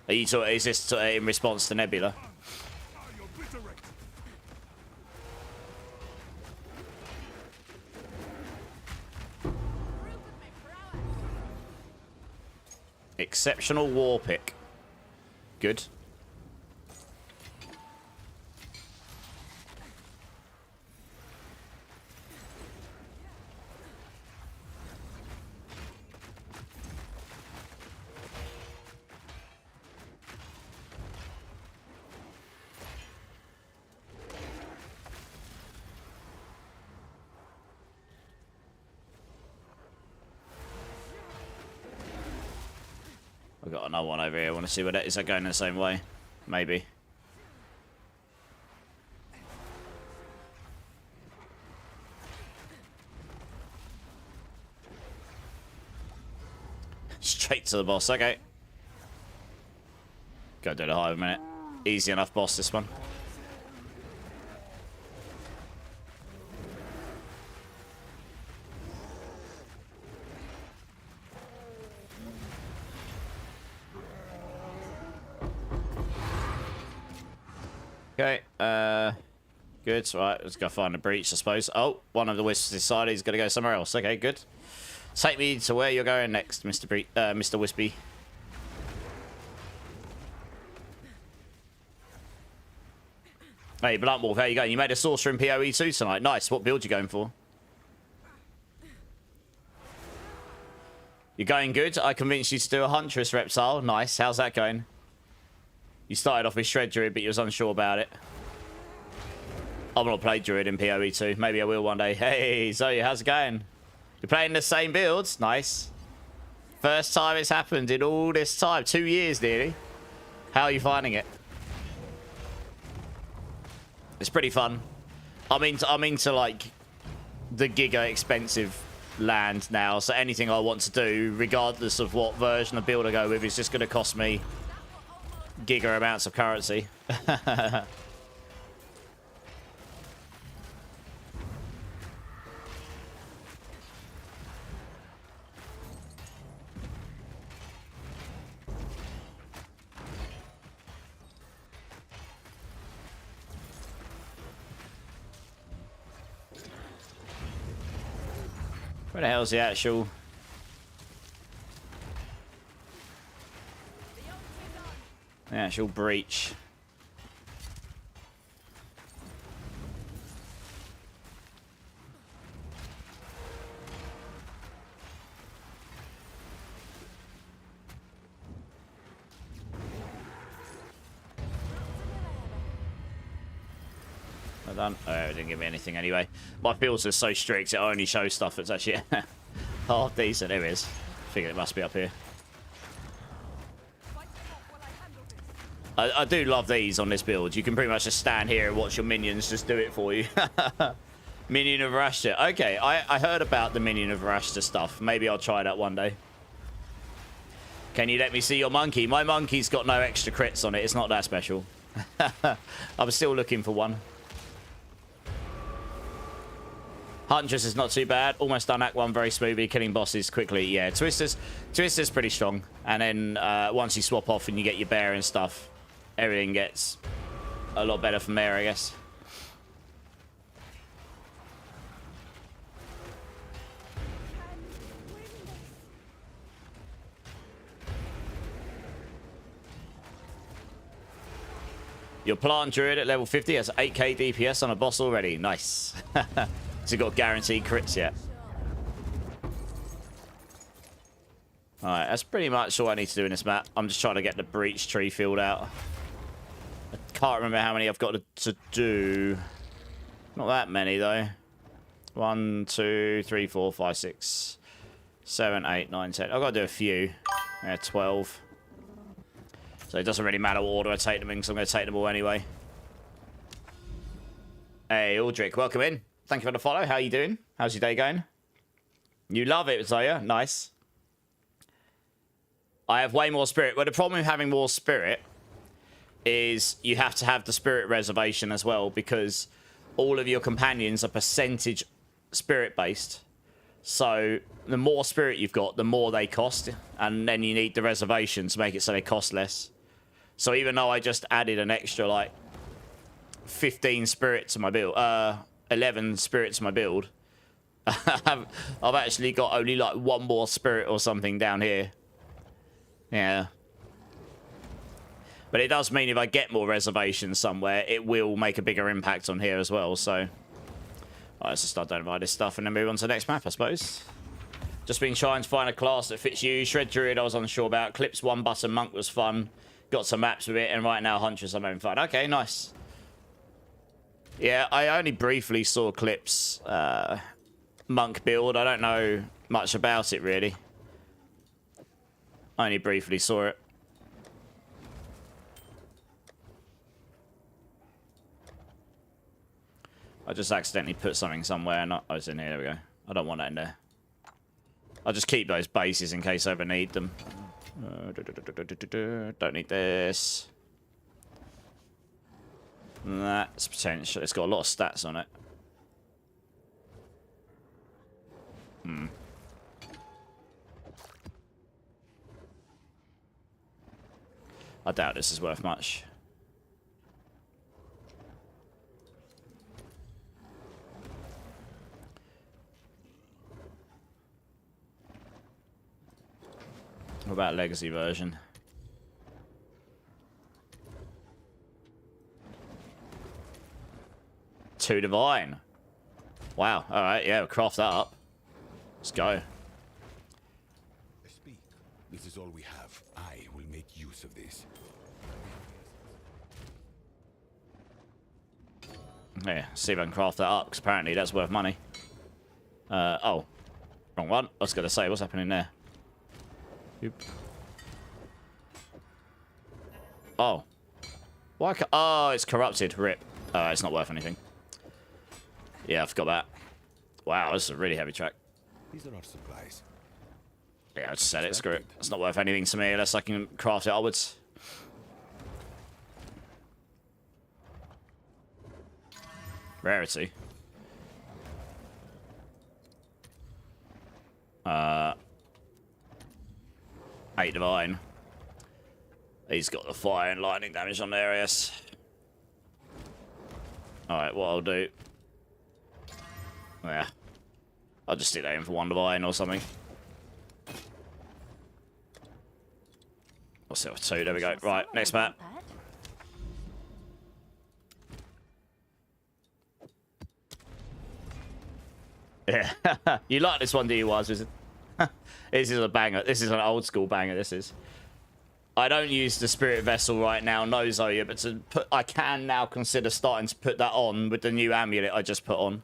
Are you is this in response to Nebula? Exceptional war pick. Good. I've got another one over here. I want to see what that is. That going the same way? Maybe. Straight to the boss. Okay. Go do the hive a minute. Easy enough boss, this one. Okay, good. Right, let's go find a breach, I suppose. Oh, one of the wisps decided he's going to go somewhere else. Okay, good. Take me to where you're going next, Mr. Wispy. Hey, Blunt Wolf, how you going? You made a sorcerer in PoE 2 tonight. Nice. What build you going for? You're going good? I convinced you to do a Huntress reptile. Nice. How's that going? You started off with Shred Druid, but you was unsure about it. I've not played Druid in PoE 2. Maybe I will one day. Hey, Zoe, how's it going? You're playing the same builds? Nice. First time it's happened in all this time. 2 years, nearly. How are you finding it? It's pretty fun. I'm into like the giga expensive land now, so anything I want to do, regardless of what version of build I go with, is just going to cost me giga amounts of currency. Where the hell's the actual... the actual breach? Well done. Oh, it didn't give me anything anyway. My filters are so strict, it only shows stuff that's actually half decent. There it is. Figured it must be up here. I do love these on this build. You can pretty much just stand here and watch your minions just do it for you. Minion of Rashta. Okay, I heard about the Minion of Rashta stuff. Maybe I'll try that one day. Can you let me see your monkey? My monkey's got no extra crits on it. It's not that special. I'm still looking for one. Huntress is not too bad. Almost done Act 1 very smoothly. Killing bosses quickly. Yeah, Twister's pretty strong. And then once you swap off and you get your bear and stuff, everything gets a lot better from there, I guess. Your plant druid at level 50 has 8k DPS on a boss already. Nice. So you've got guaranteed crits yet. Alright, that's pretty much all I need to do in this map. I'm just trying to get the breach tree filled out. I can't remember how many I've got to do. Not that many, though. 1, 2, 3, 4, 5, 6, 7, 8, 9, 10. I've got to do a few. Yeah, 12. So it doesn't really matter what order I take them in, because I'm going to take them all anyway. Hey, Aldrich, welcome in. Thank you for the follow. How are you doing? How's your day going? You love it, Zaya. Nice. I have way more spirit. Well, the problem with having more spirit is you have to have the spirit reservation as well, because all of your companions are percentage spirit based. So the more spirit you've got, the more they cost, and then you need the reservation to make it so they cost less. So even though I just added an extra like 15 spirit to my build, 11 spirit to my build, I've actually got only like 1 more spirit or something down here. Yeah. But it does mean if I get more reservations somewhere, it will make a bigger impact on here as well, so... Alright, let's just start doing this stuff and then move on to the next map, I suppose. Just been trying to find a class that fits you. Shred Druid I was unsure about. Clips 1 button Monk was fun. Got some maps with it, and right now Huntress I'm having fun. Okay, nice. Yeah, I only briefly saw Clips Monk build. I don't know much about it, really. I only briefly saw it. I just accidentally put something somewhere and oh, it's in here. There we go. I don't want that in there. I'll just keep those bases in case I ever need them. Don't need this. That's potential. It's got a lot of stats on it. I doubt this is worth much. What about legacy version? Two divine. Wow. All right. Yeah, we'll craft that up. Let's go. Speak. This is all we have. I will make use of this. Yeah, see if I can craft that up, because apparently that's worth money. Oh. Wrong one. I was going to say, what's happening there? Oop. Oh. Why oh, it's corrupted. Rip. It's not worth anything. Yeah, I forgot that. Wow, this is a really heavy track. These are our supplies. Yeah, I'll just sell it. Screw it. It's not worth anything to me unless I can craft it upwards. Rarity. 8 divine. He's got the fire and lightning damage on there, yes. Alright, what I'll do... Yeah. I'll just stick that in for 1 divine or something. I'll set off 2, there we go. Right, next map. Yeah. You like this one, do you, Wise Wizard? This is a banger. This is an old school banger, this is. I don't use the Spirit Vessel right now, no Zoya, but to put, I can now consider starting to put that on with the new amulet I just put on.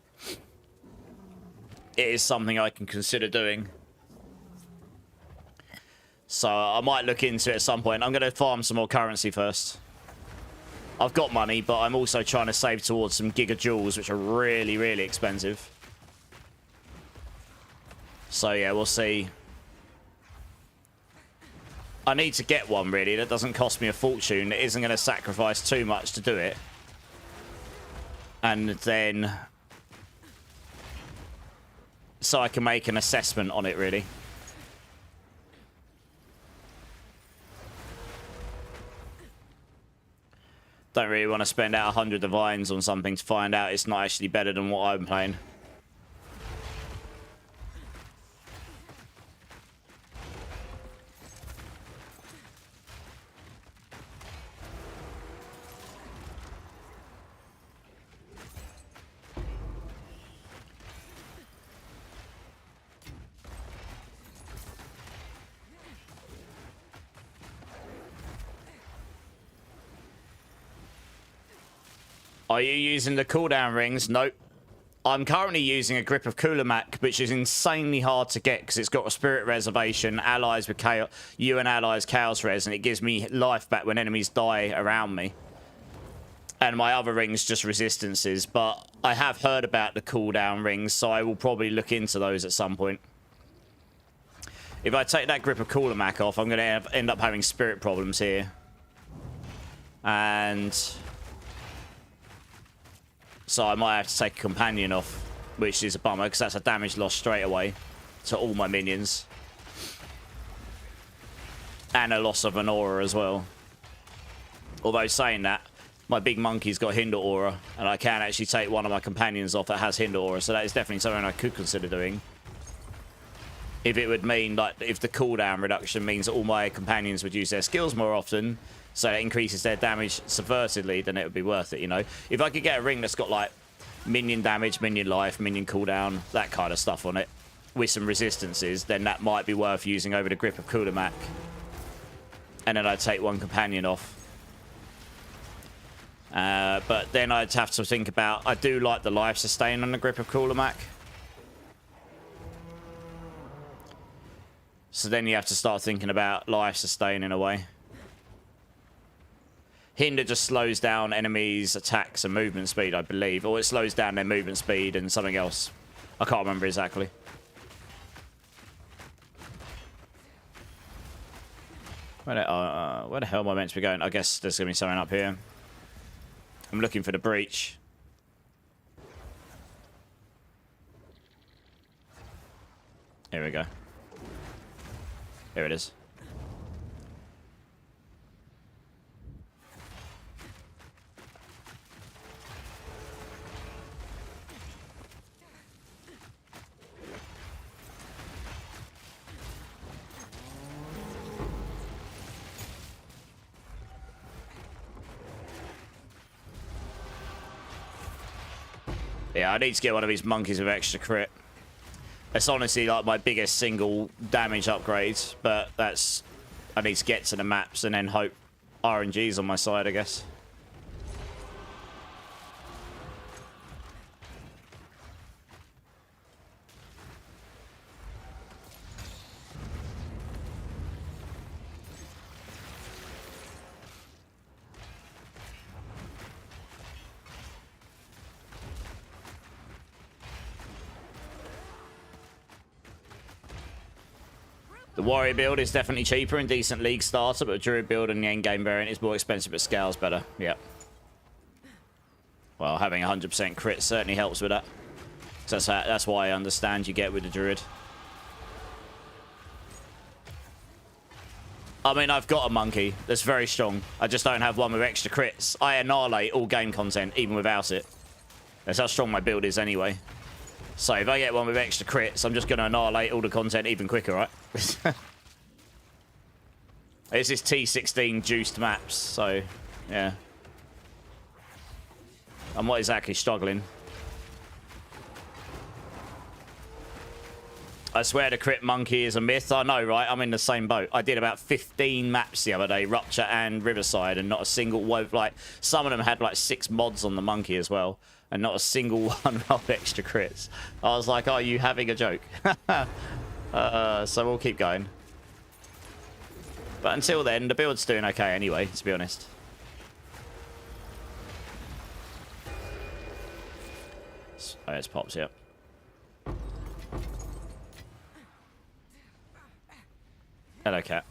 It is something I can consider doing. So I might look into it at some point. I'm going to farm some more currency first. I've got money, but I'm also trying to save towards some Giga Jewels, which are really, really expensive. So yeah, we'll see. I need to get one, really. That doesn't cost me a fortune. It isn't going to sacrifice too much to do it. And then... so I can make an assessment on it, really. Don't really want to spend out 100 divines on something to find out it's not actually better than what I'm playing. Are you using the cooldown rings? Nope. I'm currently using a grip of Kulamak, which is insanely hard to get because it's got a spirit reservation, allies with chaos, you and allies chaos res, and it gives me life back when enemies die around me. And my other rings just resistances, but I have heard about the cooldown rings, so I will probably look into those at some point. If I take that grip of Kulamak off, I'm going to end up having spirit problems here. And so I might have to take a companion off, which is a bummer, because that's a damage loss straight away to all my minions. And a loss of an aura as well. Although saying that, my big monkey's got hinder aura, and I can actually take one of my companions off that has hinder aura, so that is definitely something I could consider doing. If it would mean, like, if the cooldown reduction means that all my companions would use their skills more often, so it increases their damage subversively, then it would be worth it, you know? If I could get a ring that's got, like, minion damage, minion life, minion cooldown, that kind of stuff on it, with some resistances, then that might be worth using over the grip of Kulamak. And then I'd take one companion off. But then I'd have to think about... I do like the life sustain on the grip of Kulamak. So then you have to start thinking about life sustain in a way. Hinder just slows down enemies' attacks and movement speed, I believe. Or it slows down their movement speed and something else. I can't remember exactly. Where the hell am I meant to be going? I guess there's going to be something up here. I'm looking for the breach. Here we go. Here it is. Yeah, I need to get one of these monkeys with extra crit. It's honestly like my biggest single damage upgrade, but that's... I need to get to the maps and then hope RNG's on my side, I guess. The warrior build is definitely cheaper and decent league starter, but the druid build and the endgame variant is more expensive, but scales better. Yep. Well, having 100% crit certainly helps with that. So that's why I understand you get with the druid. I mean, I've got a monkey that's very strong. I just don't have one with extra crits. I annihilate all game content, even without it. That's how strong my build is anyway. So if I get one with extra crits, I'm just going to annihilate all the content even quicker, right? This is T16 juiced maps, so yeah. I'm not exactly struggling. I swear the crit monkey is a myth. I know, right? I'm in the same boat. I did about 15 maps the other day, Rupture and Riverside, and not a single one. Like, some of them had like 6 mods on the monkey as well, and not a single one of extra crits. I was like, are you having a joke? So we'll keep going. But until then, the build's doing okay anyway, to be honest. Oh, it's pops, yep. Hello, cat.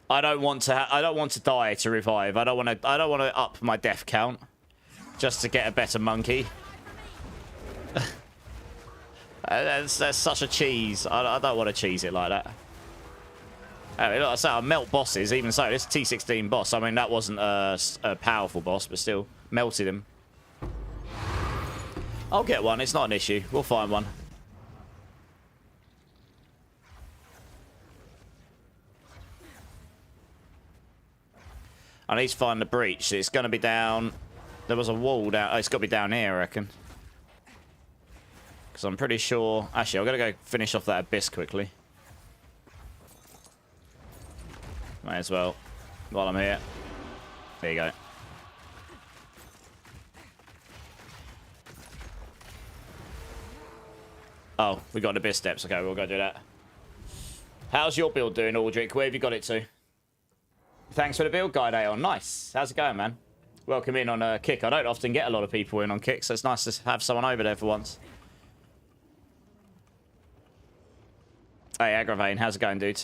I don't want to die to revive. I don't want to up my death count just to get a better monkey. That's such a cheese. I don't want to cheese it like that. I mean, like I say, I melt bosses. Even so, this T16 boss. I mean, that wasn't a powerful boss, but still melted him. I'll get one. It's not an issue. We'll find one. I need to find the breach. It's going to be down... There was a wall down... Oh, it's got to be down here, I reckon. Because I'm pretty sure... Actually, I'm going to go finish off that abyss quickly. Might as well. while I'm here. There you go. Oh, we got the bit steps. Okay, we'll go do that. How's your build doing, Aldrich? Where have you got it to? Thanks for the build guide, Aeon. Nice. How's it going, man? Welcome in on Kick. I don't often get a lot of people in on Kick, so it's nice to have someone over there for once. Hey, Aggravain. How's it going, dude?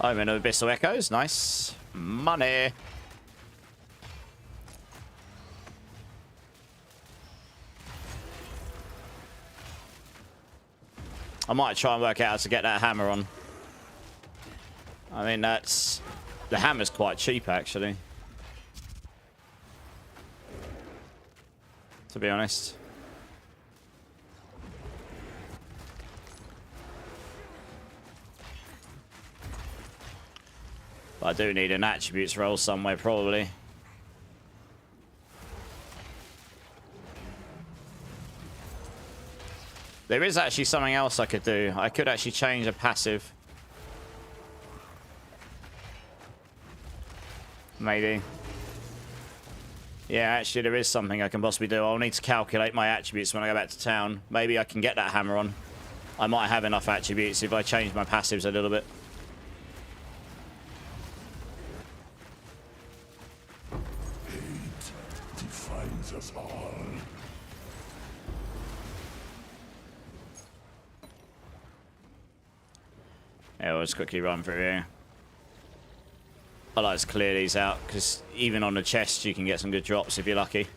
I'm in Abyssal Echoes. Nice. Money. I might try and work out how to get that hammer on. I mean, that's... The hammer's quite cheap, actually. To be honest. But I do need an attributes roll somewhere, probably. There is actually something else I could do. I could actually change a passive. Maybe. Yeah, actually there is something I can possibly do. I'll need to calculate my attributes when I go back to town. Maybe I can get that hammer on. I might have enough attributes if I change my passives a little bit. Hate defines us all. Yeah, we'll just quickly run through here. I like to clear these out, because even on the chest you can get some good drops if you're lucky.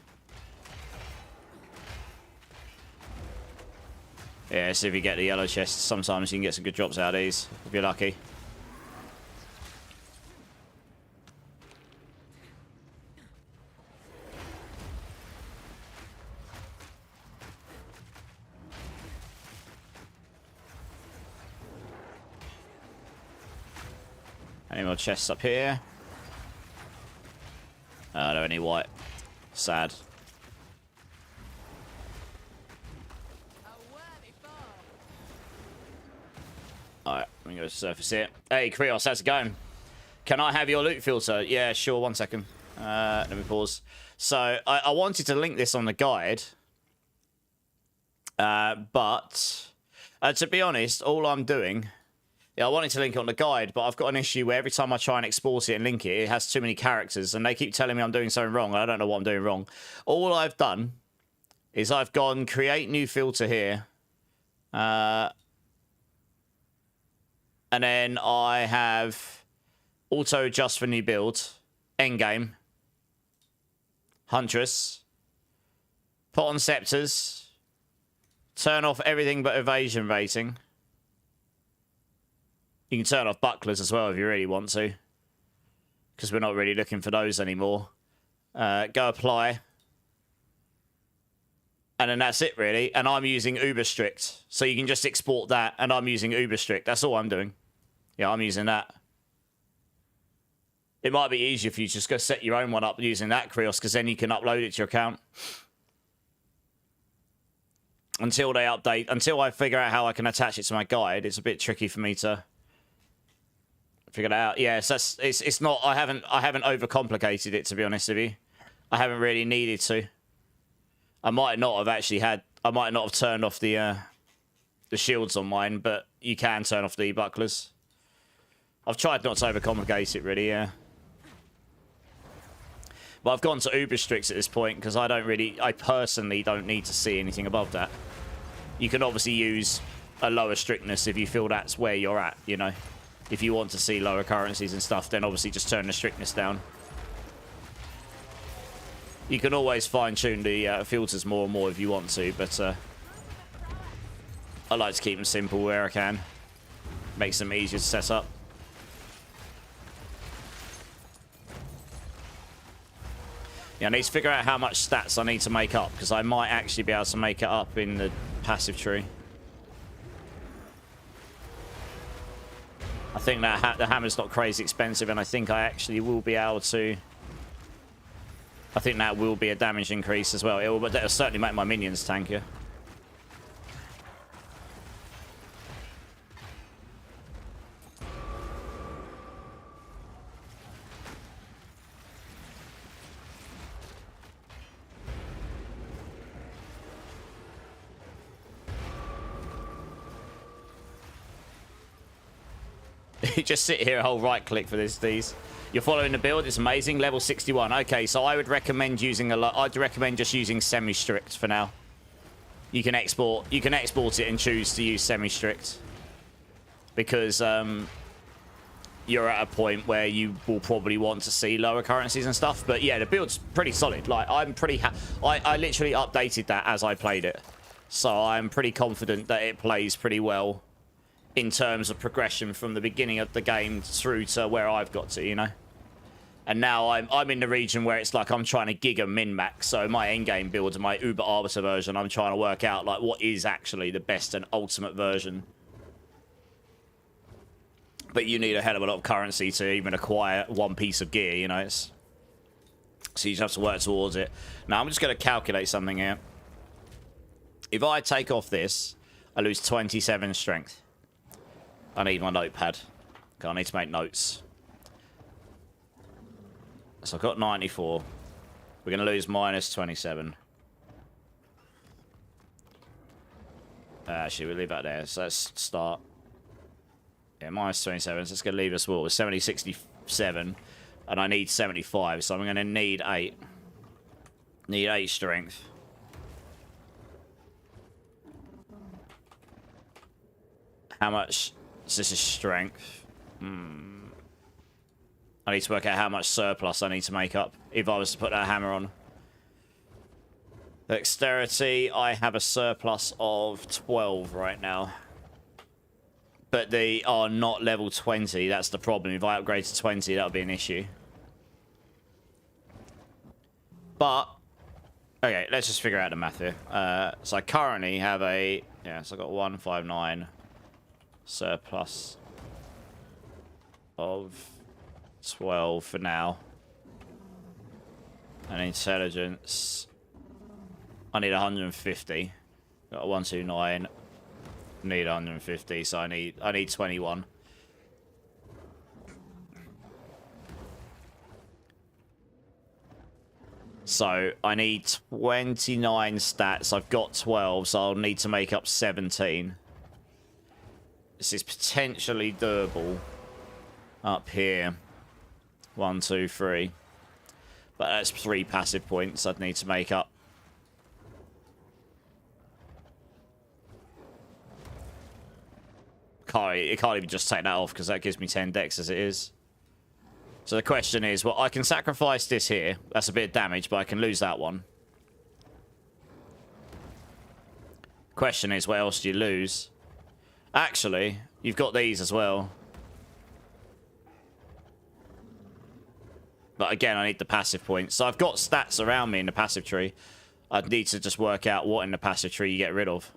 Yeah, so if you get the yellow chest, sometimes you can get some good drops out of these, if you're lucky. Any more chests up here? No, any white. Sad. Alright, let me go to surface here. Hey, Krios, how's it going? Can I have your loot filter? Yeah, sure, 1 second. Let me pause. So, I wanted to link this on the guide. But, to be honest, all I'm doing... Yeah, I wanted to link it on the guide, but I've got an issue where every time I try and export it and link it, it has too many characters, and they keep telling me I'm doing something wrong. I don't know what I'm doing wrong. All I've done is I've gone create new filter here. And then I have auto adjust for new build, endgame, Huntress, put on scepters, turn off everything but evasion rating. You can turn off bucklers as well if you really want to, because we're not really looking for those anymore. Go apply. And then that's it, really. And I'm using Uber Strict. So you can just export that, and I'm using Uber Strict. That's all I'm doing. Yeah, I'm using that. It might be easier if you just go set your own one up using that, Krios, because then you can upload it to your account. Until they update, until I figure out how I can attach it to my guide, it's a bit tricky for me to figure that out. Yeah, so it's not. I haven't overcomplicated it, to be honest with you. I haven't really needed to. I might not have actually had. I might not have turned off the shields on mine, but you can turn off the bucklers. I've tried not to overcomplicate it, really. Yeah. But I've gone to Uber Strix at this point because I personally don't need to see anything above that. You can obviously use a lower strictness if you feel that's where you're at, you know. If you want to see lower currencies and stuff, then obviously just turn the strictness down. You can always fine-tune the filters more and more if you want to, but I like to keep them simple where I can. Makes them easier to set up. Yeah, I need to figure out how much stats I need to make up, because I might actually be able to make it up in the passive tree. I think that the hammer's not crazy expensive, and I think I actually will be able to I think that will be a damage increase as well. That'll certainly make my minions tankier. You just sit here and hold right click for these. You're following the build. It's amazing. Level 61. Okay, so I would recommend using I'd recommend just using semi-strict for now. You can export it and choose to use semi-strict because you're at a point where you will probably want to see lower currencies and stuff. But yeah, the build's pretty solid. Like I literally updated that as I played it, so I'm pretty confident that it plays pretty well in terms of progression from the beginning of the game through to where I've got to, you know. And now I'm in the region where it's like I'm trying to giga min-max. So my endgame build, my Uber Arbiter version, I'm trying to work out like what is actually the best and ultimate version. But you need a hell of a lot of currency to even acquire one piece of gear, you know. So you just have to work towards it. Now I'm just going to calculate something here. If I take off this, I lose 27 strength. I need my notepad. Okay, I need to make notes. So I've got 94. We're going to lose minus 27. Actually, we'll leave that there. So let's start. Yeah, minus 27. So it's going to leave us what? With 70, 67. And I need 75. So I'm going to need 8. Need 8 strength. How much? So this is strength. I need to work out how much surplus I need to make up if I was to put that hammer on. Dexterity, I have a surplus of 12 right now. But they are not level 20. That's the problem. If I upgrade to 20, that would be an issue. But, okay, let's just figure out the math here. So I currently have a... Yeah, so I got 159 surplus of 12 for now. And intelligence, I need 150. Got a 129. Need 150, so I need 21. So I need 29 stats. I've got 12, so I'll need to make up 17. This is potentially doable. Up here. 1, 2, 3. But that's 3 passive points I'd need to make up. It can't even just take that off because that gives me 10 dex as it is. So the question is, well, I can sacrifice this here. That's a bit of damage, but I can lose that one. Question is, what else do you lose? Actually, you've got these as well. But again, I need the passive points. So I've got stats around me in the passive tree. I'd need to just work out what in the passive tree you get rid of.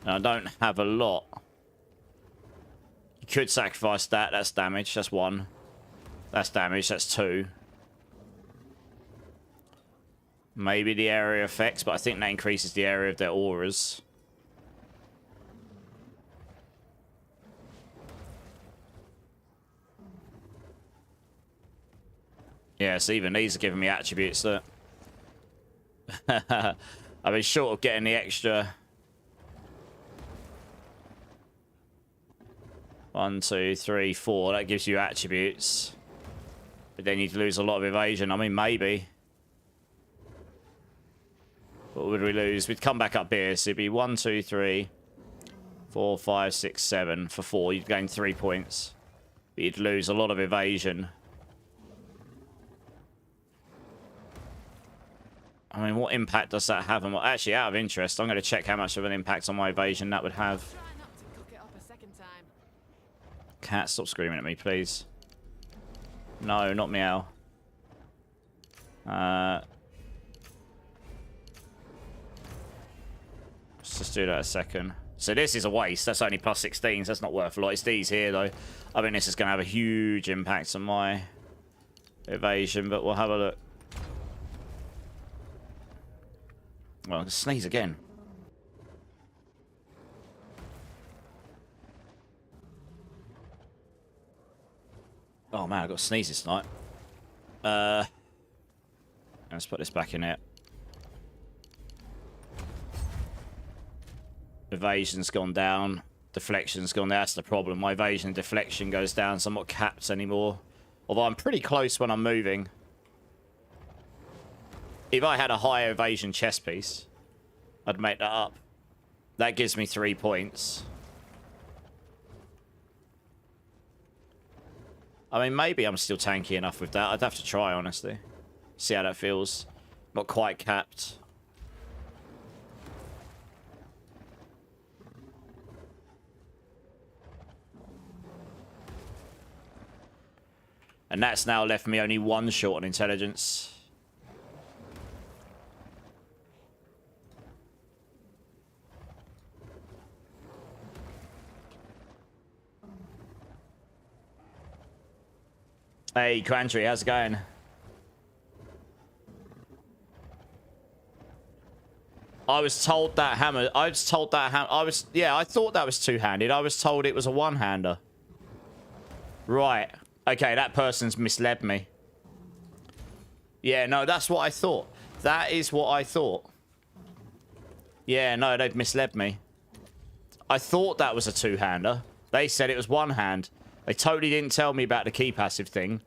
And I don't have a lot. You could sacrifice that. That's damage. That's 1. That's damage. That's 2. Maybe the area effects, but I think that increases the area of their auras. Yeah, so even these are giving me attributes that... I've been short of getting the extra... 1, 2, 3, 4. That gives you attributes. But then you'd lose a lot of evasion. I mean, maybe. What would we lose? We'd come back up here. So it'd be 1, 2, 3, 4, 5, 6, 7. For 4, you'd gain 3 points. But you'd lose a lot of evasion. I mean, what impact does that have? Actually, out of interest, I'm going to check how much of an impact on my evasion that would have. Cat, stop screaming at me, please. No, not meow. Let's just do that a second. So this is a waste. That's only plus 16s. That's not worth a lot. It's these here, though. I mean, this is going to have a huge impact on my evasion, but we'll have a look. Well, I'll sneeze again. Oh man, I got sneezes tonight. Let's put this back in it. Evasion's gone down. Deflection's gone down. That's the problem. My evasion and deflection goes down, so I'm not capped anymore. Although I'm pretty close when I'm moving. If I had a higher evasion chest piece, I'd make that up. That gives me 3 points. I mean, maybe I'm still tanky enough with that. I'd have to try, honestly. See how that feels. Not quite capped. And that's now left me only 1 short on intelligence. Hey, Quantry, how's it going? I was told that hammer... I thought that was two-handed. I was told it was a one-hander. Right. Okay, that person's misled me. Yeah, no, that's what I thought. That is what I thought. Yeah, no, they've misled me. I thought that was a two-hander. They said it was one-hand. They totally didn't tell me about the key passive thing.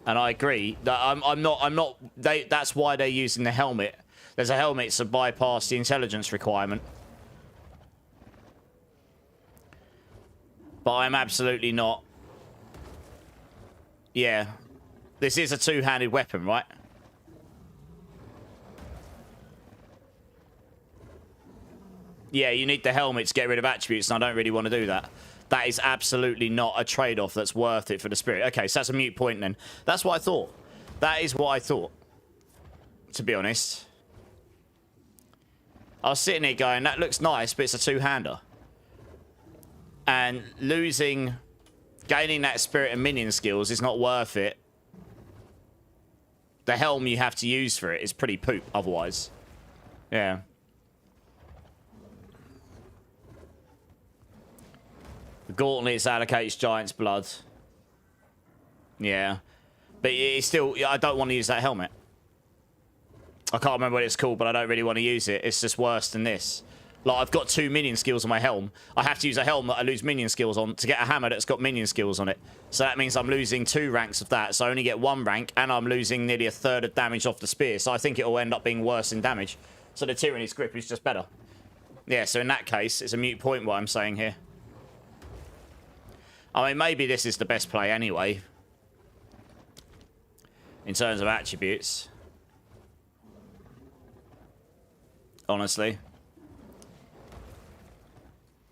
And I agree that I'm not... That's why they're using the helmet. There's a helmet to bypass the intelligence requirement. But I'm absolutely not... Yeah. This is a two-handed weapon, right? Yeah, you need the helmet to get rid of attributes, and I don't really want to do that. That is absolutely not a trade-off that's worth it for the spirit. Okay, so that's a mute point then. That's what I thought. That is what I thought. To be honest. I was sitting here going, that looks nice, but it's a two-hander. And gaining that spirit and minion skills is not worth it. The helm you have to use for it is pretty poop otherwise. Yeah. The gauntlets allocates Giant's blood. Yeah. But it's still... I don't want to use that helmet. I can't remember what it's called, but I don't really want to use it. It's just worse than this. Like, I've got 2 minion skills on my helm. I have to use a helm that I lose minion skills on to get a hammer that's got minion skills on it. So that means I'm losing 2 ranks of that. So I only get 1 rank, and I'm losing nearly a third of damage off the spear. So I think it'll end up being worse in damage. So the Tyranny's grip is just better. Yeah, so in that case, it's a mute point what I'm saying here. I mean, maybe this is the best play anyway. In terms of attributes. Honestly.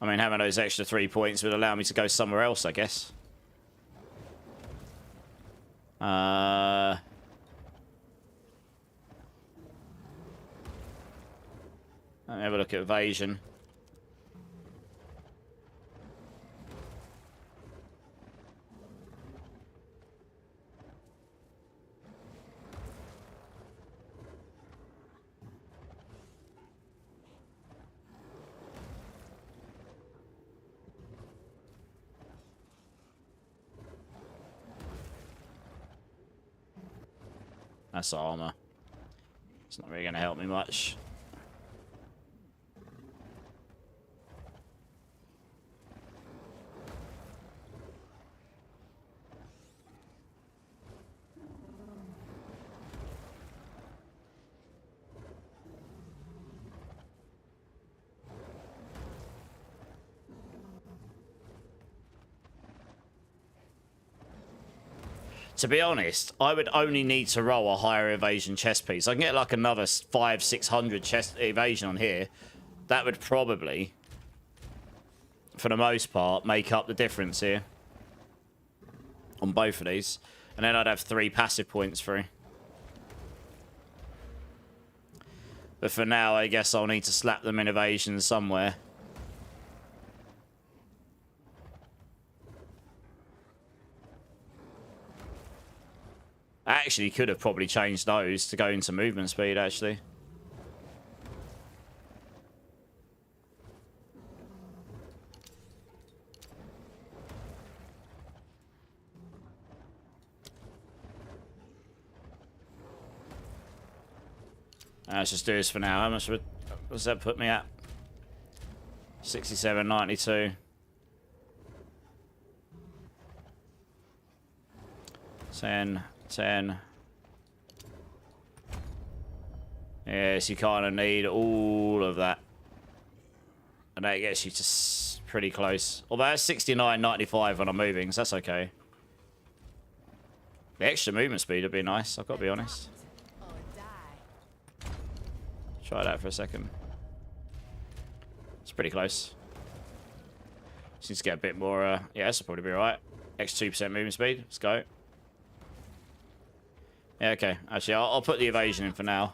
I mean, having those extra 3 points would allow me to go somewhere else, I guess. Let me have a look at evasion. That's armor. It's not really going to help me much. To be honest, I would only need to roll a higher evasion chest piece. I can get like another 500-600 chest evasion on here. That would probably, for the most part, make up the difference here. On both of these. And then I'd have 3 passive points through. But for now, I guess I'll need to slap them in evasion somewhere. I actually could have probably changed those to go into movement speed, actually. Let's just do this for now. How much does that put me at? 67.92. 10. Yes, you kind of need all of that. And that gets you to pretty close. Although that's 69.95 when I'm moving, so that's okay. The extra movement speed would be nice, I've got to be honest. Try that for a second. It's pretty close. Just need to get a bit more, yeah, this will probably be alright. Extra 2% movement speed, let's go. Yeah, okay. Actually, I'll put the evasion in for now.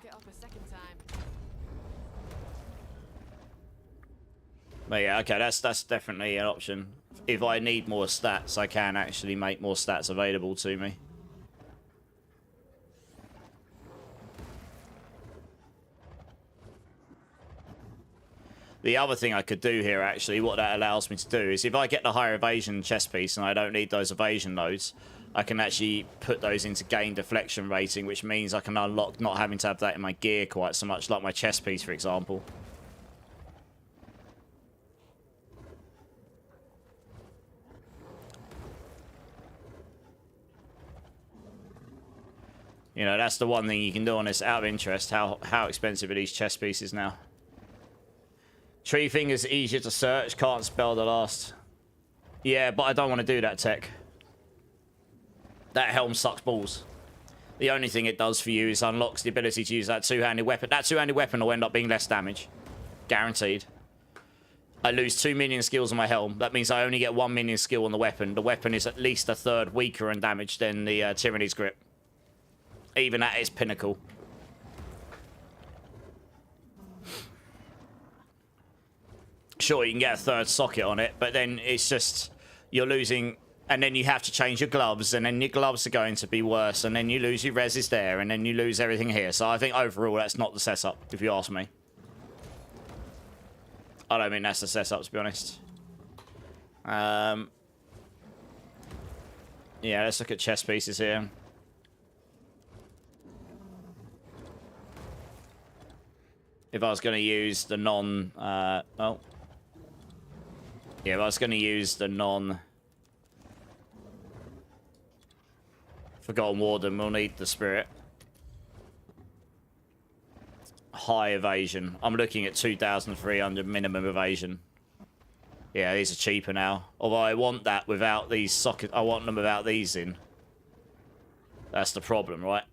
But yeah, okay, that's definitely an option. If I need more stats, I can actually make more stats available to me. The other thing I could do here, actually, what that allows me to do is if I get the higher evasion chest piece and I don't need those evasion nodes, I can actually put those into gain deflection rating, which means I can unlock not having to have that in my gear quite so much, like my chest piece, for example. You know, that's the one thing you can do on this out of interest. How expensive are these chest pieces now? Tree fingers easier to search, can't spell the last. Yeah, but I don't want to do that tech. That helm sucks balls. The only thing it does for you is unlocks the ability to use that two-handed weapon. That two-handed weapon will end up being less damage. Guaranteed. I lose 2 minion skills on my helm. That means I only get 1 minion skill on the weapon. The weapon is at least a third weaker in damage than the Tyranny's Grip. Even at its pinnacle. Sure, you can get a third socket on it, but then it's just... You're losing... And then you have to change your gloves, and then your gloves are going to be worse, and then you lose your reses there, and then you lose everything here. So I think overall that's not the setup, if you ask me. I don't mean that's the setup, to be honest. Yeah, let's look at chess pieces here. If I was going to use the non... oh. Yeah, if I was going to use the non... Forgotten Warden, we'll need the Spirit. High evasion. I'm looking at 2,300 minimum evasion. Yeah, these are cheaper now. Although I want that without these sockets. I want them without these in. That's the problem, right?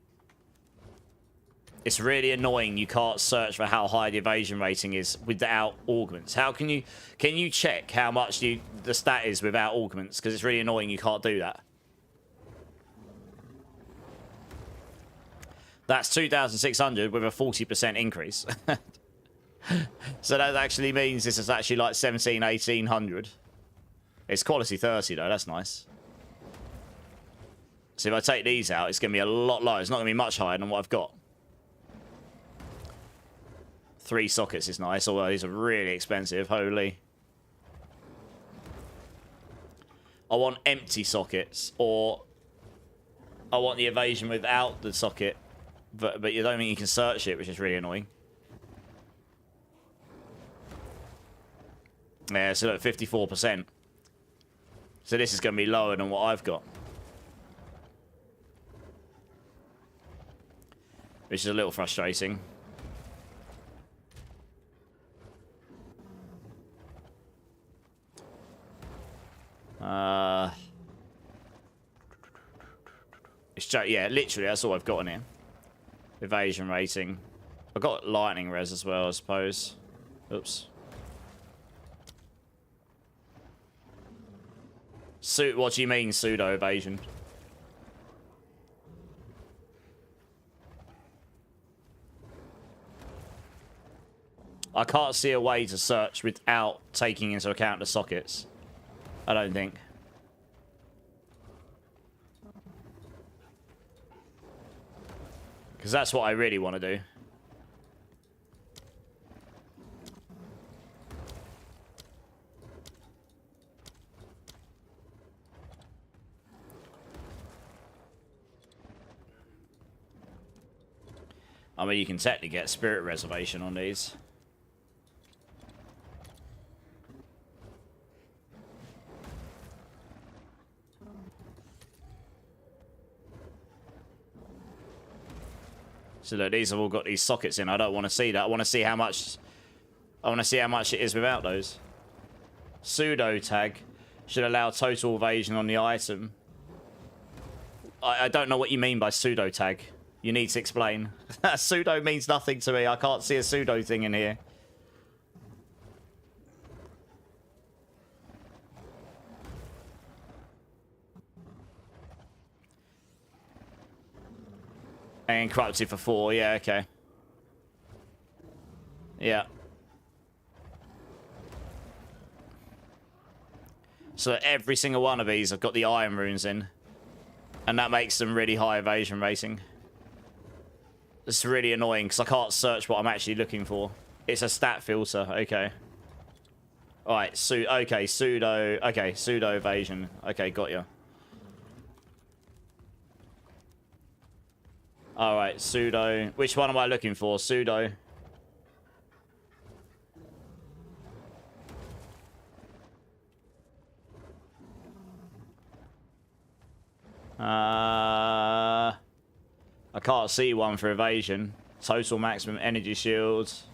It's really annoying you can't search for how high the evasion rating is without augments. How can you... Can you check how much the stat is without augments? Because it's really annoying you can't do that. That's 2,600 with a 40% increase. So that actually means this is actually like 17, 1,800. It's quality 30 though, that's nice. So if I take these out, it's going to be a lot lower. It's not going to be much higher than what I've got. 3 sockets is nice, although these are really expensive, holy. I want empty sockets, or I want the evasion without the socket. But you don't think you can search it, which is really annoying. Yeah, so look, 54%. So this is going to be lower than what I've got. Which is a little frustrating. It's just, yeah, literally, that's all I've got in here. Evasion rating. I've got lightning res as well, I suppose. Oops. What do you mean, pseudo evasion? I can't see a way to search without taking into account the sockets. I don't think. Because that's what I really want to do. I mean, you can technically get spirit reservation on these. So look, these have all got these sockets in. I don't want to see that. I want to see how much. I want to see how much it is without those. Pseudo tag should allow total evasion on the item. I don't know what you mean by pseudo tag. You need to explain. Pseudo means nothing to me. I can't see a pseudo thing in here. And corrupted for 4. Yeah, okay. Yeah. So every single one of these have got the iron runes in. And that makes them really high evasion rating. It's really annoying because I can't search what I'm actually looking for. It's a stat filter. Okay. Alright, pseudo evasion. Okay, got you. Alright, pseudo. Which one am I looking for? Pseudo. I can't see one for evasion. Total maximum energy shields.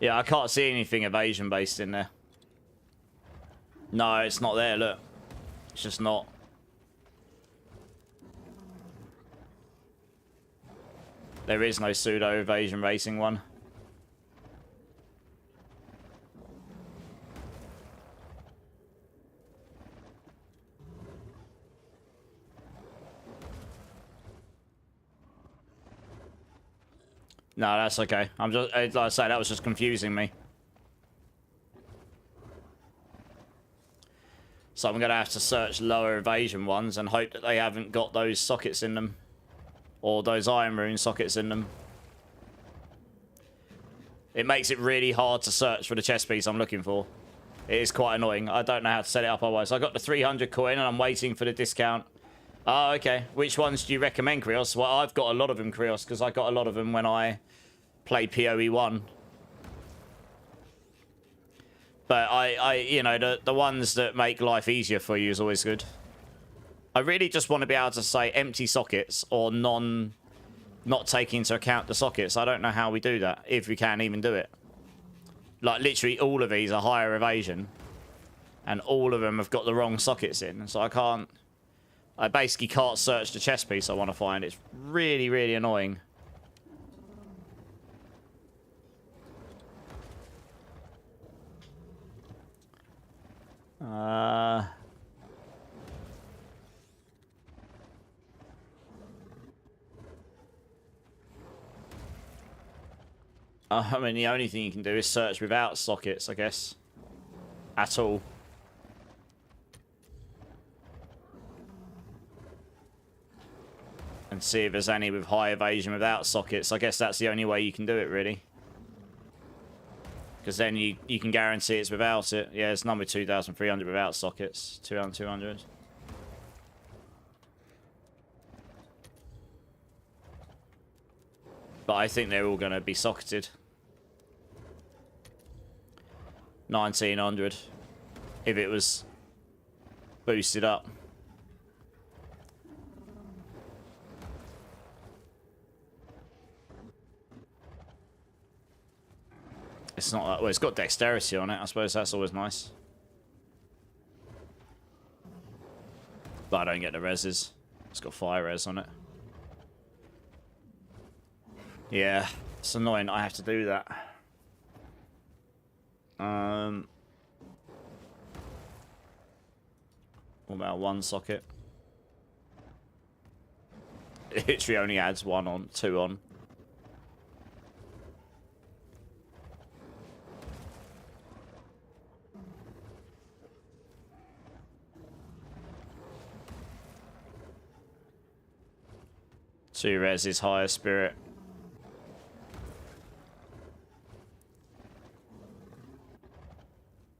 Yeah, I can't see anything evasion based in there. No, it's not there, look. It's just not. There is no pseudo evasion racing one. No, that's okay. I'm just, like I say, that was just confusing me. So I'm going to have to search lower evasion ones and hope that they haven't got those sockets in them. Or those iron rune sockets in them. It makes it really hard to search for the chest piece I'm looking for. It is quite annoying. I don't know how to set it up otherwise. I got the 300 coin and I'm waiting for the discount. Oh, okay. Which ones do you recommend, Krios? Well, I've got a lot of them, Krios, because I got a lot of them when I played PoE 1. But you know, the ones that make life easier for you is always good. I really just want to be able to say empty sockets or not taking into account the sockets. I don't know how we do that, if we can even do it. Like, literally all of these are higher evasion. And all of them have got the wrong sockets in. So I basically can't search the chest piece I want to find. It's really, really annoying. I mean, the only thing you can do is search without sockets, I guess. At all. And see if there's any with high evasion without sockets. I guess that's the only way you can do it, really. Because then you can guarantee it's without it. Yeah, it's number 2,300 without sockets. 200. But I think they're all going to be socketed. 1,900. If it was boosted up. It's not that, well, it's got dexterity on it. I suppose that's always nice. But I don't get the reses. It's got fire res on it. Yeah, it's annoying I have to do that. What about one socket? It literally only adds 1 on, 2 on. Two res is higher spirit.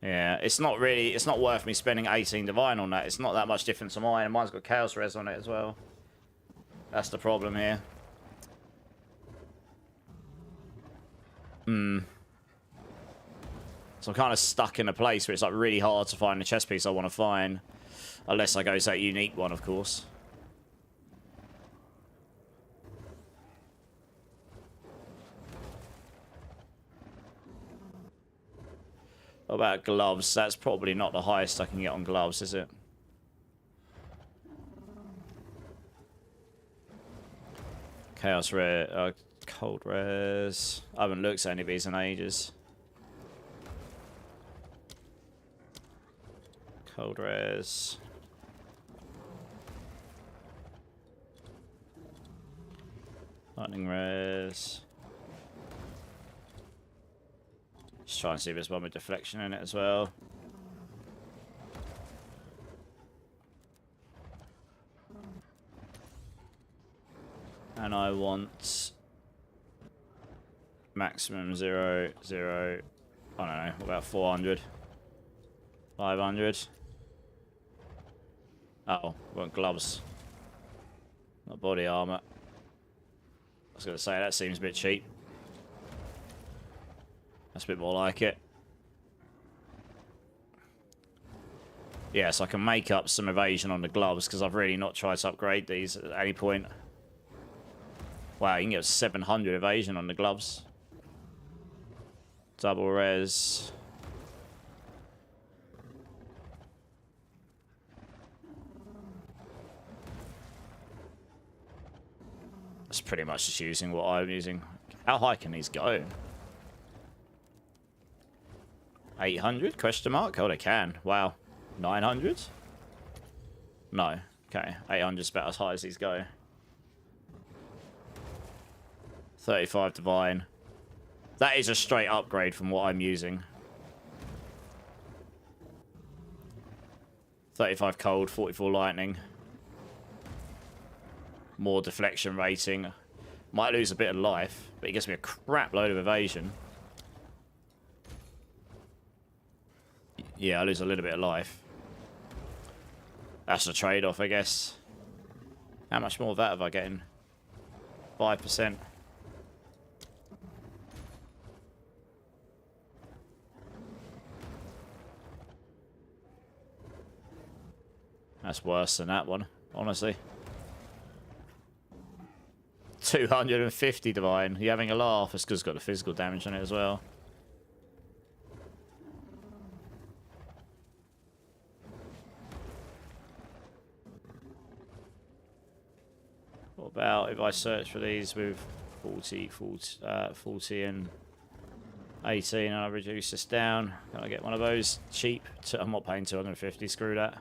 Yeah, it's not worth me spending 18 divine on that. It's not that much different to mine, and mine's got chaos res on it as well. That's the problem here. So I'm kind of stuck in a place where it's like really hard to find the chess piece I want to find. Unless I go to that unique one, of course. What about gloves? That's probably not the highest I can get on gloves, is it? Chaos rare, cold rares. I haven't looked at any of these in ages. Cold rares. Lightning rares. Just try and see if there's one with deflection in it as well. And I want maximum 0, 0, I don't know, about 400. 500. Oh, I want gloves. Not body armor. I was going to say, that seems a bit cheap. That's a bit more like it. Yeah, so I can make up some evasion on the gloves because I've really not tried to upgrade these at any point. Wow, you can get 700 evasion on the gloves. Double res. That's pretty much just using what I'm using. How high can these go? 800? Question mark? Oh, they can. Wow. 900? No. Okay. 800 is about as high as these go. 35 divine. That is a straight upgrade from what I'm using. 35 cold, 44 lightning. More deflection rating. Might lose a bit of life, but it gives me a crap load of evasion. Yeah, I lose a little bit of life. That's a trade-off, I guess. How much more of that have I getting? 5%. That's worse than that one, honestly. 250 divine. You having a laugh? It's because it's got the physical damage on it as well. What about if I search for these with 40 and 18 and I reduce this down? Can I get one of those cheap? I'm not paying 250, screw that.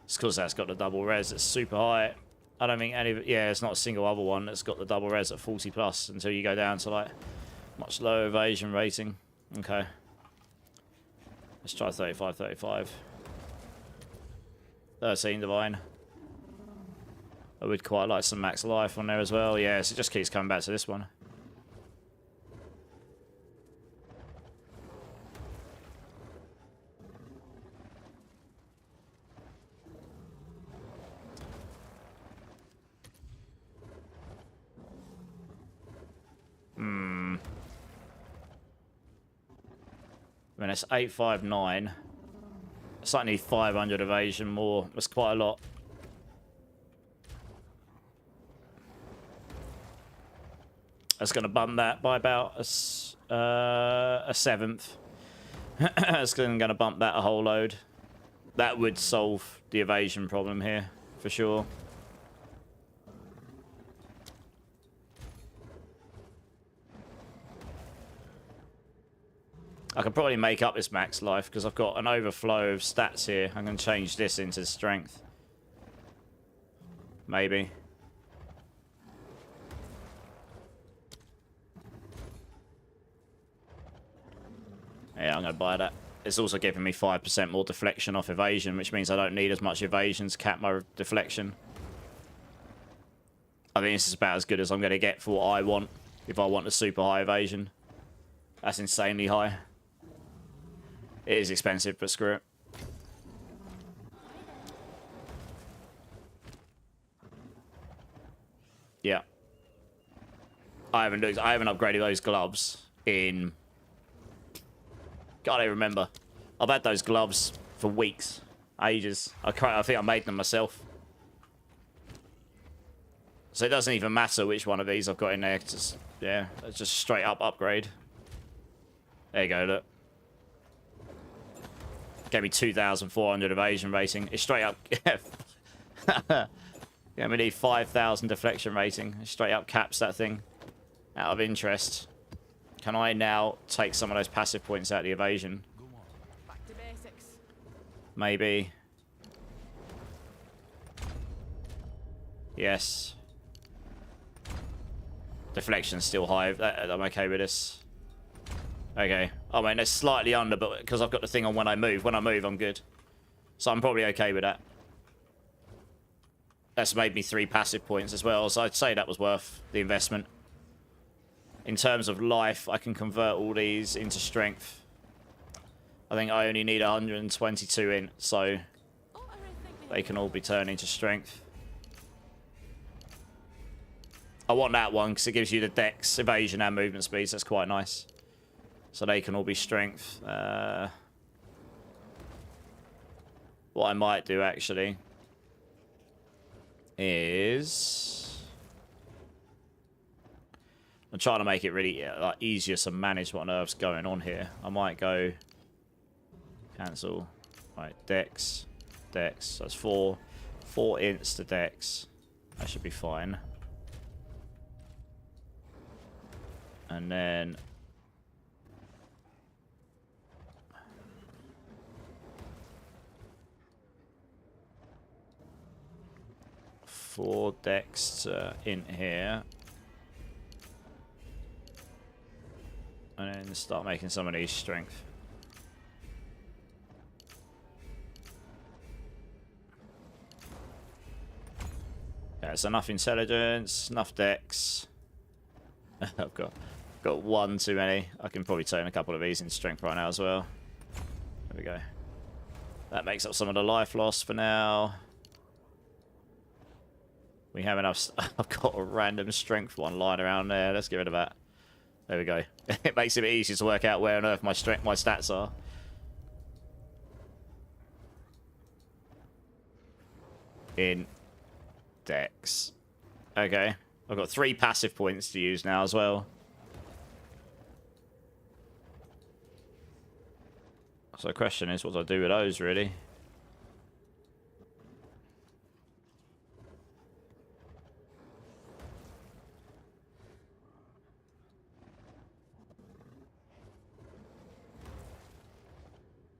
It's because that's got the double res, it's super high. I don't think any, yeah, it's not a single other one that's got the double res at 40 plus until you go down to like much lower evasion rating. Okay. Let's try 35, 35. 13 divine. I would quite like some max life on there as well. Yeah, so it just keeps coming back to this one. I mean, it's 859. It's like need 500 evasion more. That's quite a lot. That's going to bump that by about a seventh. It's going to bump that a whole load. That would solve the evasion problem here, for sure. I could probably make up this max life because I've got an overflow of stats here. I'm going to change this into strength. Maybe. Yeah, I'm going to buy that. It's also giving me 5% more deflection off evasion, which means I don't need as much evasion to cap my deflection. I think this is about as good as I'm going to get for what I want, if I want a super high evasion. That's insanely high. It is expensive, but screw it. Yeah. I haven't upgraded those gloves in... God, I remember. I've had those gloves for weeks. Ages. I think I made them myself. So it doesn't even matter which one of these I've got in there. Just, yeah, it's just straight up upgrade. There you go, look. Gave me 2,400 evasion rating. It's straight up... Yeah, we need 5,000 deflection rating. It straight up caps that thing. Out of interest. Can I now take some of those passive points out of the evasion? Back to basics. Maybe. Yes. Deflection's still high. I'm okay with this. Okay. I mean, it's slightly under, but because I've got the thing on when I move. When I move, I'm good. So I'm probably okay with that. That's made me 3 passive points as well, so I'd say that was worth the investment. In terms of life, I can convert all these into strength. I think I only need 122 in, so they can all be turned into strength. I want that one because it gives you the dex, evasion, and movement speeds. That's quite nice. So they can all be strength. What I might do, actually, is... I'm trying to make it really like easier to manage what on earth's going on here. I might go... Cancel. Right, dex. Dex. So that's 4 ints to dex. That should be fine. And then... four dex in here. And then start making some of these strength. Yeah, so enough intelligence, enough dex. I've got one too many. I can probably turn a couple of these into strength right now as well. There we go. That makes up some of the life loss for now. We have enough. I've got a random strength one lying around there. Let's get rid of that. There we go. It makes it a bit easier to work out where on earth my stats are. In dex. Okay. I've got 3 passive points to use now as well. So the question is, what do I do with those, really?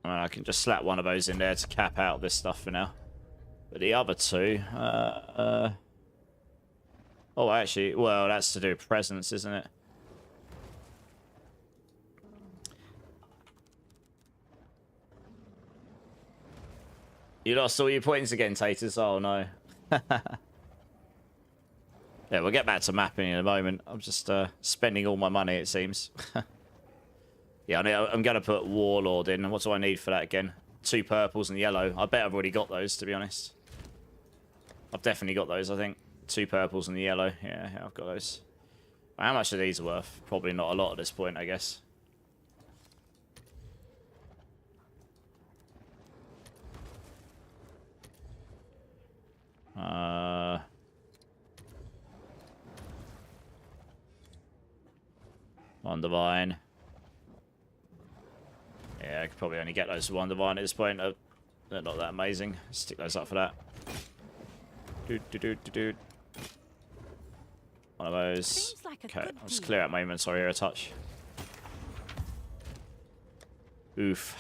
I mean, I can just slap one of those in there to cap out this stuff for now. But the other two... Oh, actually, well, that's to do with presence, isn't it? You lost all your points again, Taters? Oh, no. Yeah, we'll get back to mapping in a moment. I'm just spending all my money, it seems. Yeah, I'm going to put Warlord in. What do I need for that again? 2 purples and yellow. I bet I've already got those, to be honest. I've definitely got those, I think. 2 purples and the yellow. Yeah, I've got those. How much are these worth? Probably not a lot at this point, I guess. One divine. Yeah, I could probably only get those for 1 divine at this point. They're not that amazing. Stick those up for that. One of those. Okay, I'll just clear out my inventory here a touch. Oof.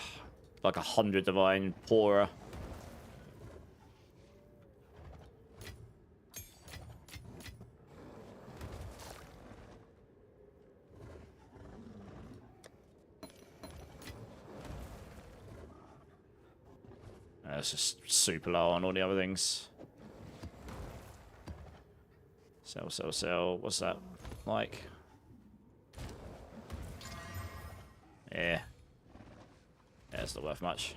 Like 100 divine poorer. It's just super low on all the other things. Sell. What's that like? Yeah. Yeah, it's not worth much.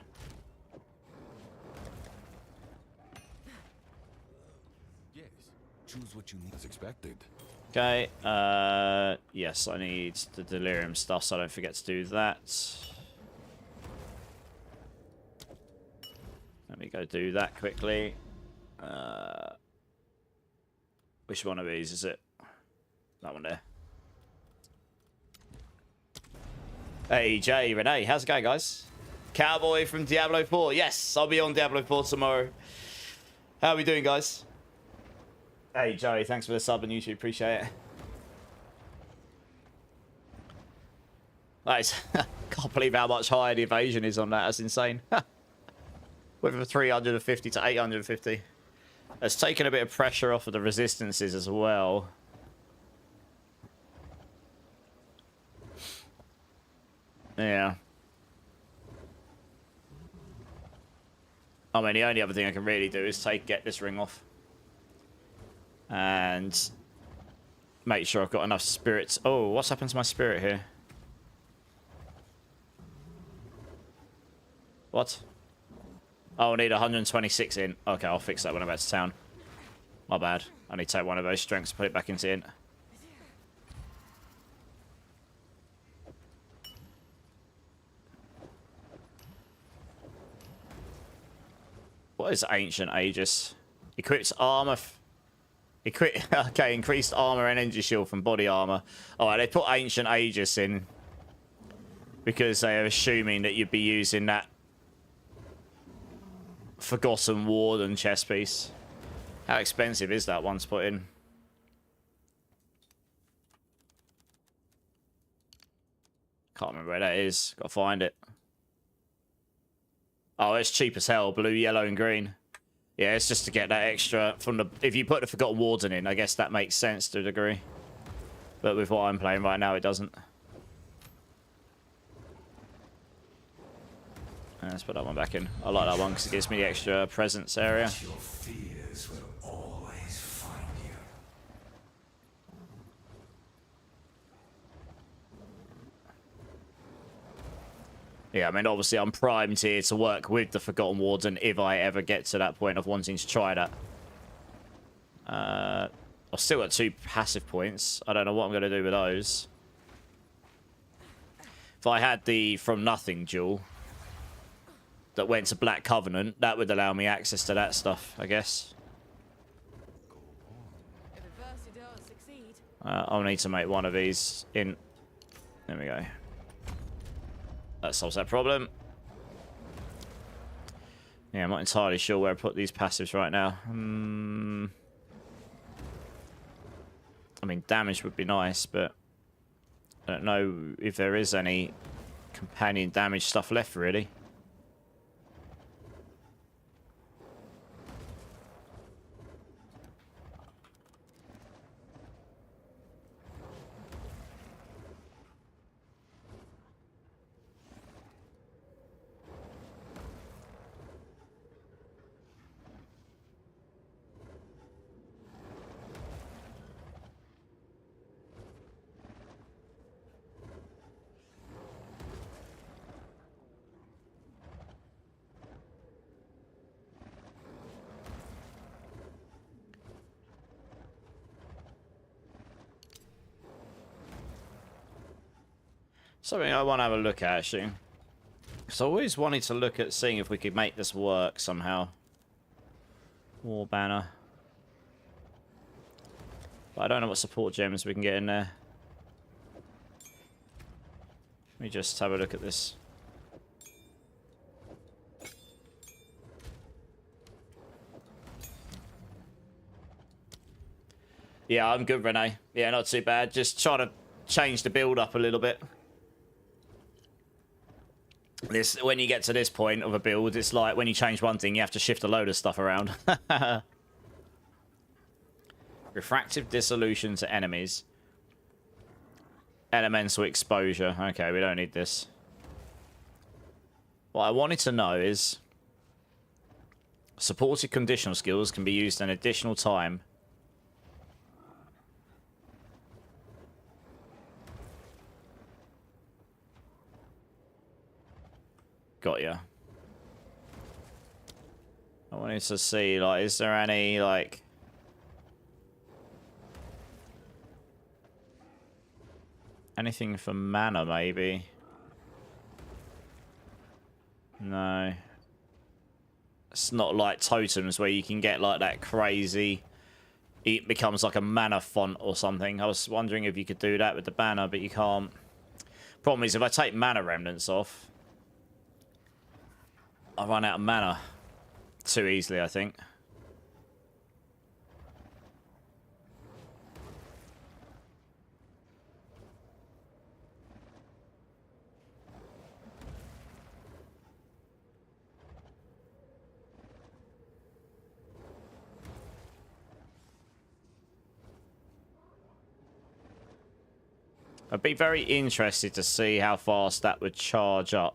Yes. Choose what you need as expected. Okay, yes, I need the delirium stuff, so I don't forget to do that. Let me go do that quickly. Which one of these is it? That one there. Hey, Jay, Renee, how's it going, guys? Cowboy from Diablo 4. Yes, I'll be on Diablo 4 tomorrow. How are we doing, guys? Hey, Joey, thanks for the sub on YouTube. Appreciate it. Nice. Can't believe how much higher the evasion is on that. That's insane. Went from 350 to 850. It's taken a bit of pressure off of the resistances as well. Yeah. I mean, the only other thing I can really do is get this ring off. And make sure I've got enough spirits. Oh, what's happened to my spirit here? What? Oh, I need 126 in. Okay, I'll fix that when I'm back to town. My bad. I need to take one of those strengths, put it back into int. What is Ancient Aegis? Equipped armor. Okay, increased armor and energy shield from body armor. Alright, they put Ancient Aegis in because they are assuming that you'd be using that Forgotten Warden chest piece. How expensive is that one to put in? Can't remember where that is. Gotta find it. Oh, it's cheap as hell. Blue, yellow, and green. Yeah, it's just to get that extra from the... If you put the Forgotten Warden in, I guess that makes sense to a degree. But with what I'm playing right now, it doesn't. Let's put that one back in. I like that one because it gives me the extra presence area. Your fears will always find you. Yeah, I mean, obviously I'm primed here to work with the Forgotten Warden if I ever get to that point of wanting to try that. I've still got 2 passive points. I don't know what I'm going to do with those. If I had the From Nothing duel that went to Black Covenant, that would allow me access to that stuff, I guess. If adversity does succeed. I'll need to make one of these in... There we go. That solves that problem. Yeah, I'm not entirely sure where I put these passives right now. I mean, damage would be nice, but I don't know if there is any companion damage stuff left, really. Something I want to have a look at, actually. Because I always wanted to look at seeing if we could make this work somehow. War banner. But I don't know what support gems we can get in there. Let me just have a look at this. Yeah, I'm good, Renee. Yeah, not too bad. Just trying to change the build up a little bit. This, when you get to this point of a build, it's like when you change one thing, you have to shift a load of stuff around. Refractive dissolution to enemies. Elemental exposure. Okay, we don't need this. What I wanted to know is... Supported conditional skills can be used an additional time. Got ya. I wanted to see, like, is there any, like... anything for mana, maybe? No. It's not like totems where you can get, like, that crazy... it becomes like a mana font or something. I was wondering if you could do that with the banner, but you can't. Problem is, if I take mana remnants off, I run out of mana too easily, I think. I'd be very interested to see how fast that would charge up.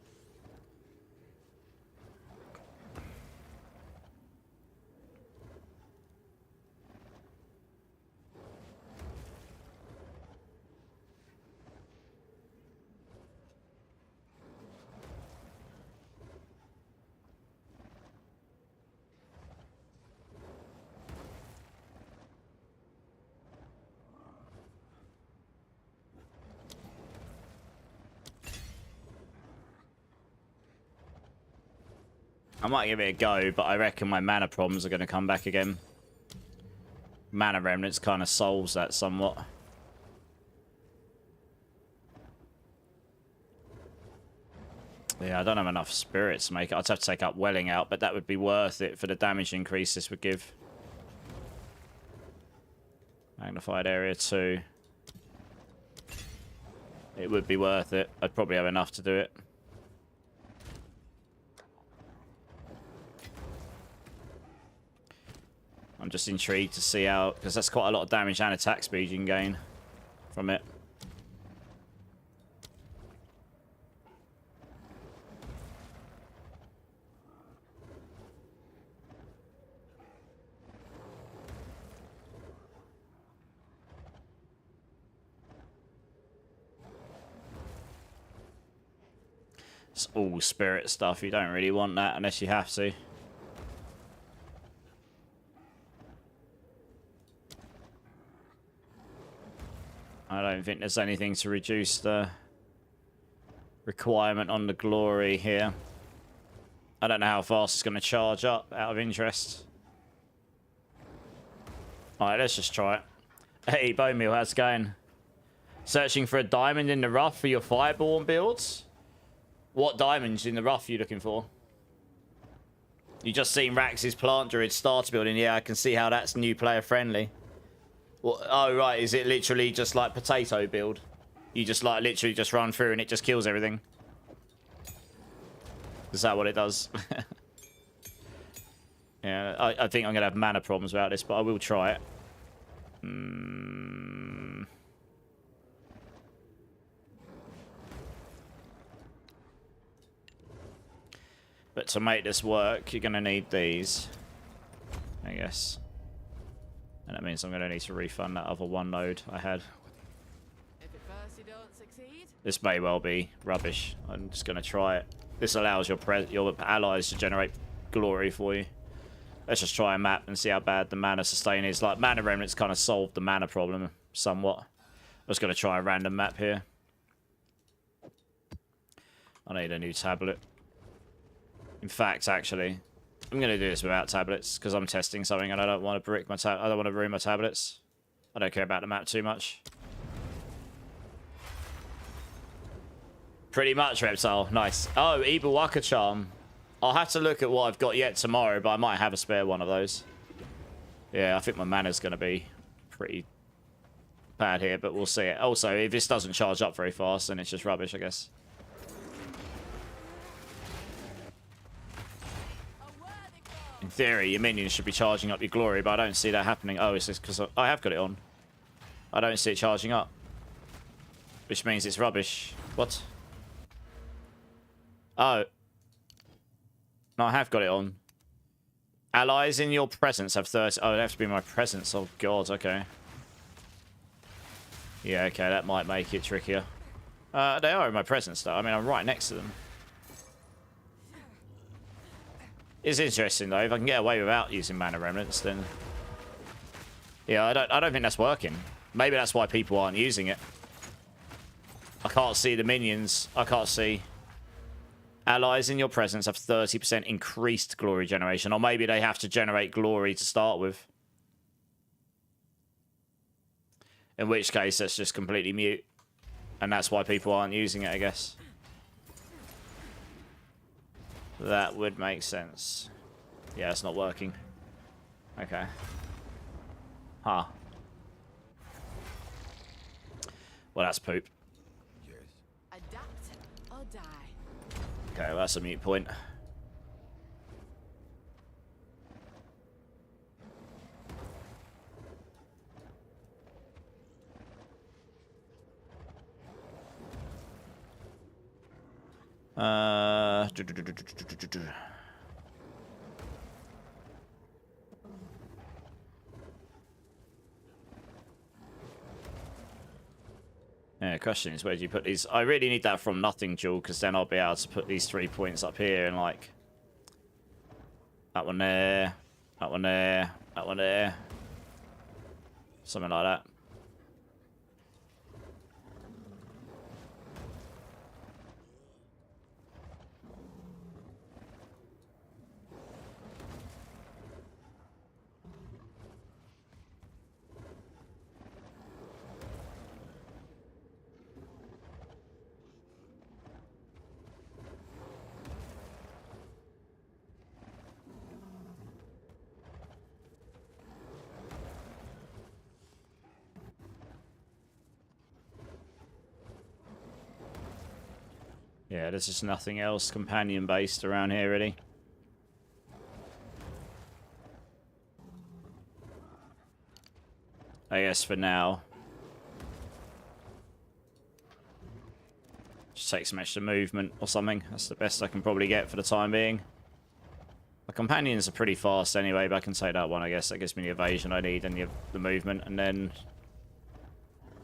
I might give it a go, but I reckon my mana problems are going to come back again. Mana remnants kind of solves that somewhat. Yeah, I don't have enough spirits to make it. I'd have to take up Welling out, but that would be worth it for the damage increase this would give. Magnified area 2. It would be worth it. I'd probably have enough to do it. I'm just intrigued to see how, because that's quite a lot of damage and attack speed you can gain from it. It's all spirit stuff. You don't really want that unless you have to. I don't think there's anything to reduce the requirement on the glory here. I don't know how fast it's going to charge up out of interest. Alright, let's just try it. Hey, Bone Meal, how's it going? Searching for a diamond in the rough for your Fireborn builds? What diamonds in the rough are you looking for? You just seen Rax's Plant Druid starter building. Yeah, I can see how that's new player friendly. Well, oh, right. Is it literally just like potato build? You just like literally just run through and it just kills everything? Is that what it does? Yeah, I think I'm going to have mana problems about this, but I will try it. But to make this work, you're going to need these, I guess. And that means I'm going to need to refund that other one node I had. If at first you don't succeed, This may well be rubbish. I'm just going to try it. This allows your allies to generate glory for you. Let's just try a map and see how bad the mana sustain is. Like, mana remnants kind of solved the mana problem somewhat. I'm just going to try a random map here. I need a new tablet. In fact, actually, I'm going to do this without tablets because I'm testing something and I don't want to brick my I don't want to ruin my tablets. I don't care about the map too much. Pretty much, Reptile. Nice. Oh, Ibawaka Charm. I'll have to look at what I've got yet tomorrow, but I might have a spare one of those. Yeah, I think my mana's going to be pretty bad here, but we'll see it. Also, if this doesn't charge up very fast, then it's just rubbish, I guess. In theory, your minions should be charging up your glory, but I don't see that happening. Oh, it's just because I have got it on. I don't see it charging up. Which means it's rubbish. What? Oh. No, I have got it on. Allies in your presence have 30... Oh, it have to be my presence. Oh, God, okay. Yeah, okay, that might make it trickier. They are in my presence, though. I mean, I'm right next to them. It's interesting though. If I can get away without using mana remnants, then yeah, I don't think that's working. Maybe that's why people aren't using it. I can't see the minions. I can't see. Allies in your presence have 30% increased glory generation, or maybe they have to generate glory to start with. In which case, that's just completely mute, and that's why people aren't using it, I guess. That would make sense. Yeah, it's not working. Okay. Huh. Well, that's poop. Yes. Adapt or die. Okay, well, that's a mute point. Yeah, question is, where do you put these? I really need that from nothing jewel, because then I'll be able to put these 3 points up here and like that one there, that one there, that one there, something like that. Yeah, there's just nothing else companion based around here, really. I guess for now. Just take some extra movement or something. That's the best I can probably get for the time being. The companions are pretty fast anyway, but I can take that one, I guess. That gives me the evasion I need and the movement. And then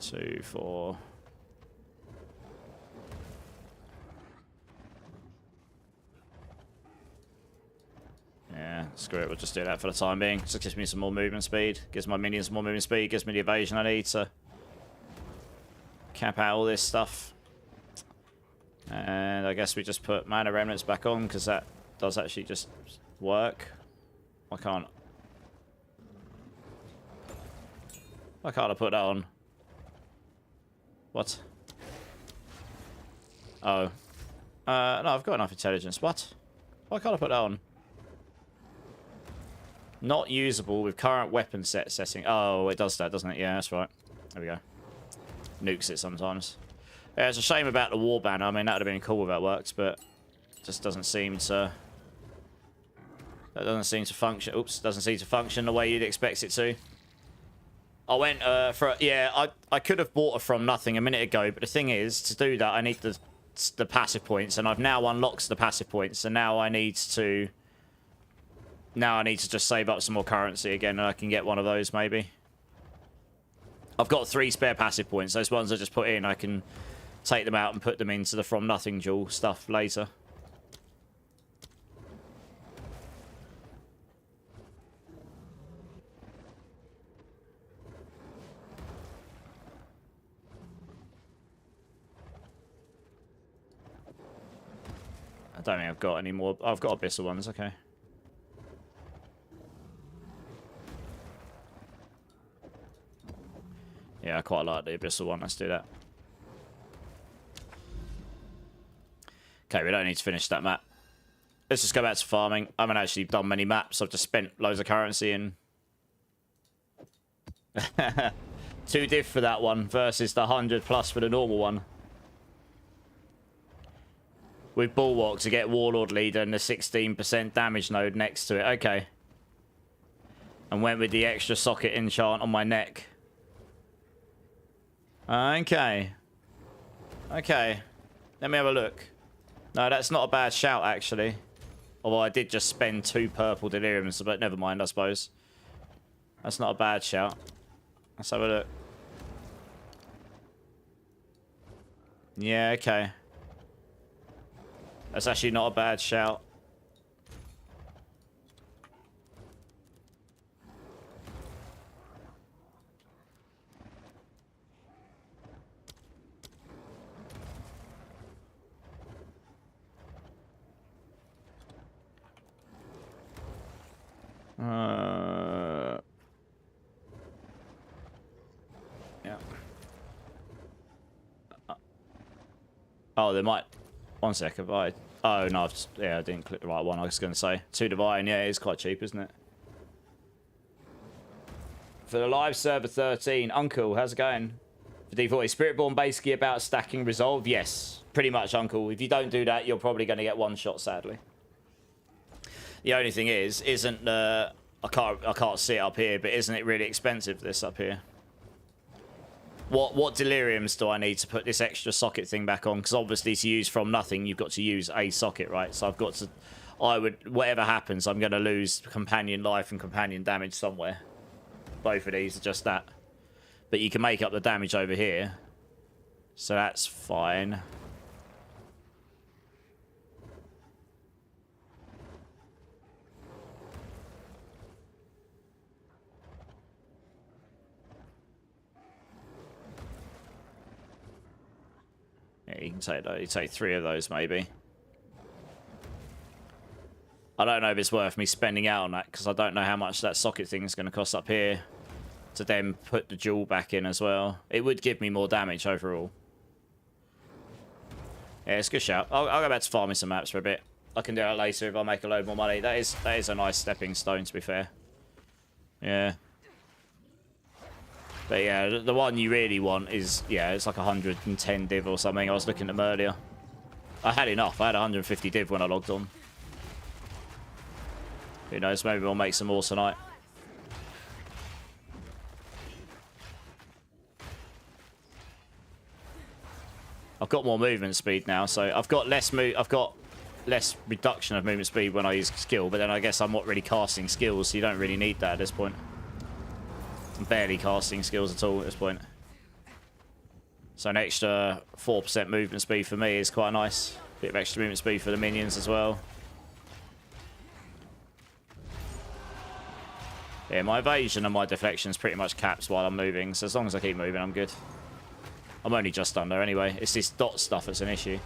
2, 4... Yeah, screw it, we'll just do that for the time being. Just gives me some more movement speed. Gives my minions more movement speed. Gives me the evasion I need to cap out all this stuff. And I guess we just put mana remnants back on, because that does actually just work. Why can't I put that on? What? Oh. No, I've got enough intelligence. What? Why can't I put that on? Not usable with current weapon set setting. Oh, it does that, doesn't it? Yeah, that's right. There we go. Nukes it sometimes. Yeah, it's a shame about the war banner. I mean, that would have been cool if that worked, but it just doesn't seem to... That doesn't seem to function. Oops, doesn't seem to function the way you'd expect it to. I went for... Yeah, I could have bought it from nothing a minute ago, but the thing is, to do that, I need the passive points, and I've now unlocked the passive points, and now I need to... Now I need to just save up some more currency again, and I can get one of those, maybe. I've got 3 spare passive points. Those ones I just put in, I can take them out and put them into the From Nothing Jewel stuff later. I don't think I've got any more. I've got Abyssal ones, okay. Yeah, I quite like the Abyssal one. Let's do that. Okay, we don't need to finish that map. Let's just go back to farming. I haven't actually done many maps. I've just spent loads of currency in. 2 diff for that one versus the 100 plus for the normal one. With Bulwark to get Warlord Leader and the 16% damage node next to it. Okay. And went with the extra socket enchant on my neck. Okay. Okay. Let me have a look. No, that's not a bad shout, actually. Although I did just spend 2 purple deliriums, but never mind, I suppose. That's not a bad shout. Let's have a look. Yeah, okay. That's actually not a bad shout. Oh, they might. One second. Oh, no. Yeah, I didn't click the right one. I was going to say. 2 Divine. Yeah, it is quite cheap, isn't it? For the live server 13. Uncle, how's it going? For D40. Spiritborn basically about stacking resolve. Yes. Pretty much, Uncle. If you don't do that, you're probably going to get one shot, sadly. The only thing is, isn't I can't see it up here, but isn't it really expensive, this up here? What deliriums do I need to put this extra socket thing back on? Because obviously to use from nothing, you've got to use a socket, right? So I've got to... whatever happens, I'm going to lose companion life and companion damage somewhere. Both of these are just that. But you can make up the damage over here. So that's fine. Yeah, you can take 3 of those maybe. I don't know if it's worth me spending out on that because I don't know how much that socket thing is going to cost up here to then put the jewel back in as well. It would give me more damage overall. Yeah, it's a good shout. I'll go back to farming some maps for a bit. I can do that later if I make a load more money. That is a nice stepping stone, to be fair. Yeah. But yeah, the one you really want is, yeah, it's like 110 div or something. I was looking at them earlier. I had enough. I had 150 div when I logged on. Who knows, maybe we'll make some more tonight. I've got more movement speed now, so I've got less reduction of movement speed when I use skill, but then I guess I'm not really casting skills, so you don't really need that at this point. I'm barely casting skills at all at this point. So an extra 4% movement speed for me is quite nice. Bit of extra movement speed for the minions as well. Yeah, my evasion and my deflection is pretty much capped while I'm moving, so as long as I keep moving, I'm good. I'm only just under anyway. It's this dot stuff that's an issue.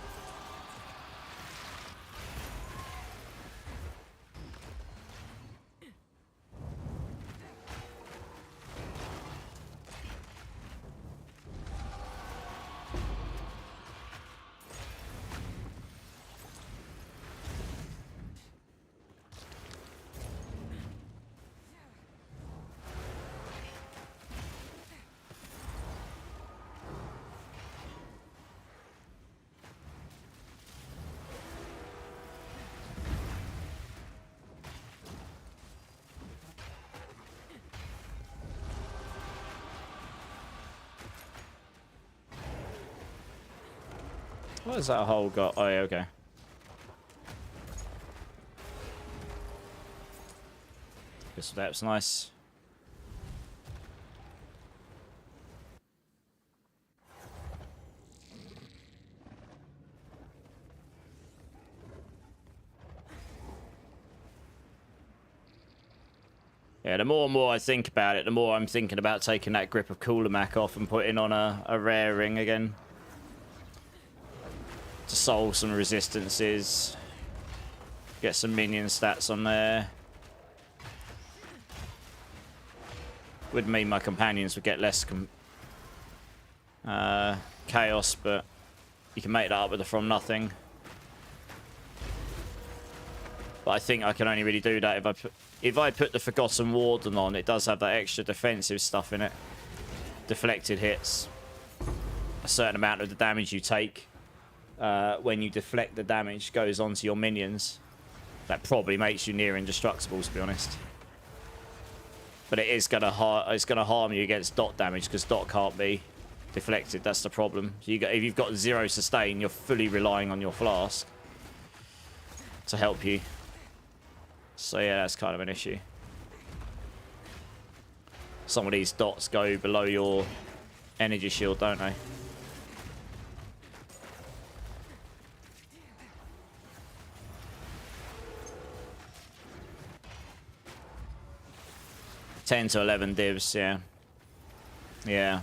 What has that hole got? Oh, yeah, okay. Guess that's nice. Yeah, the more and more I think about it, the more I'm thinking about taking that grip of Cooler Mac off and putting on a rare ring again. To solve some resistances. Get some minion stats on there. Would mean my companions would get less chaos, but you can make that up with the from nothing. But I think I can only really do that if I put the Forgotten Warden on. It does have that extra defensive stuff in it. Deflected hits. A certain amount of the damage you take when you deflect the damage goes onto your minions. That probably makes you near indestructible, to be honest. But it is gonna harm you against dot damage because dot can't be deflected. That's the problem. So if you've got 0 sustain, you're fully relying on your flask to help you. So yeah, that's kind of an issue. Some of these dots go below your energy shield, don't they? $10 to $11 divs, yeah. Yeah.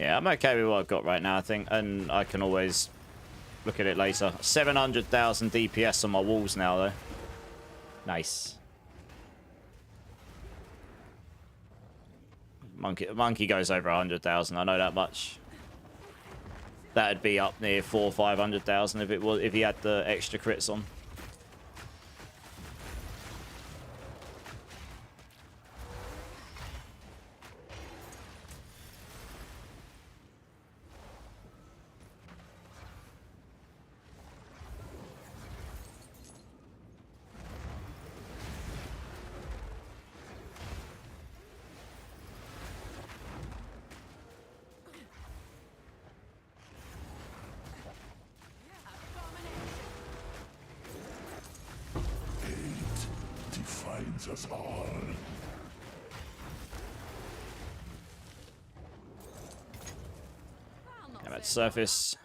Yeah, I'm okay with what I've got right now, I think. And I can always look at it later. 700,000 DPS on my walls now, though. Nice. Monkey goes over 100,000. I know that much. That'd be up near 400,000 or 500,000 if he had the extra crits on. Defines us all. I'm at surface.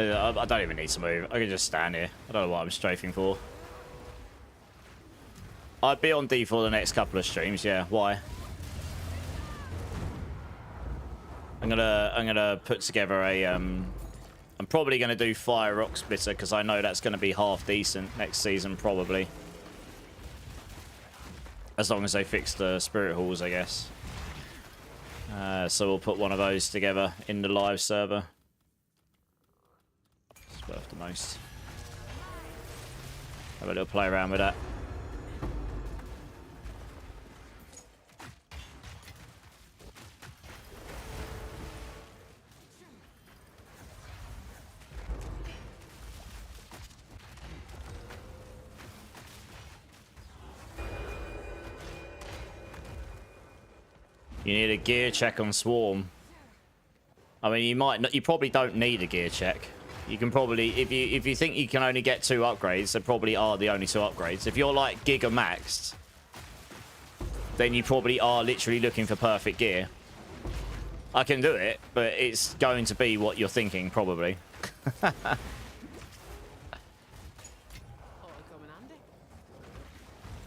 I don't even need to move. I can just stand here. I don't know what I'm strafing for. I'd be on D for the next couple of streams. Yeah, why? I'm gonna put together a I'm probably gonna do Fire Rock Splitter because I know that's gonna be half decent next season probably. As long as they fix the Spirit Halls, I guess. So we'll put one of those together in the live server. It's worth the most. Have a little play around with that. You need a gear check on Swarm. I mean, you probably don't need a gear check. You can probably, if you think you can only get 2 upgrades, there probably are the only 2 upgrades. If you're like Giga maxed, then you probably are literally looking for perfect gear. I can do it, but it's going to be what you're thinking, probably.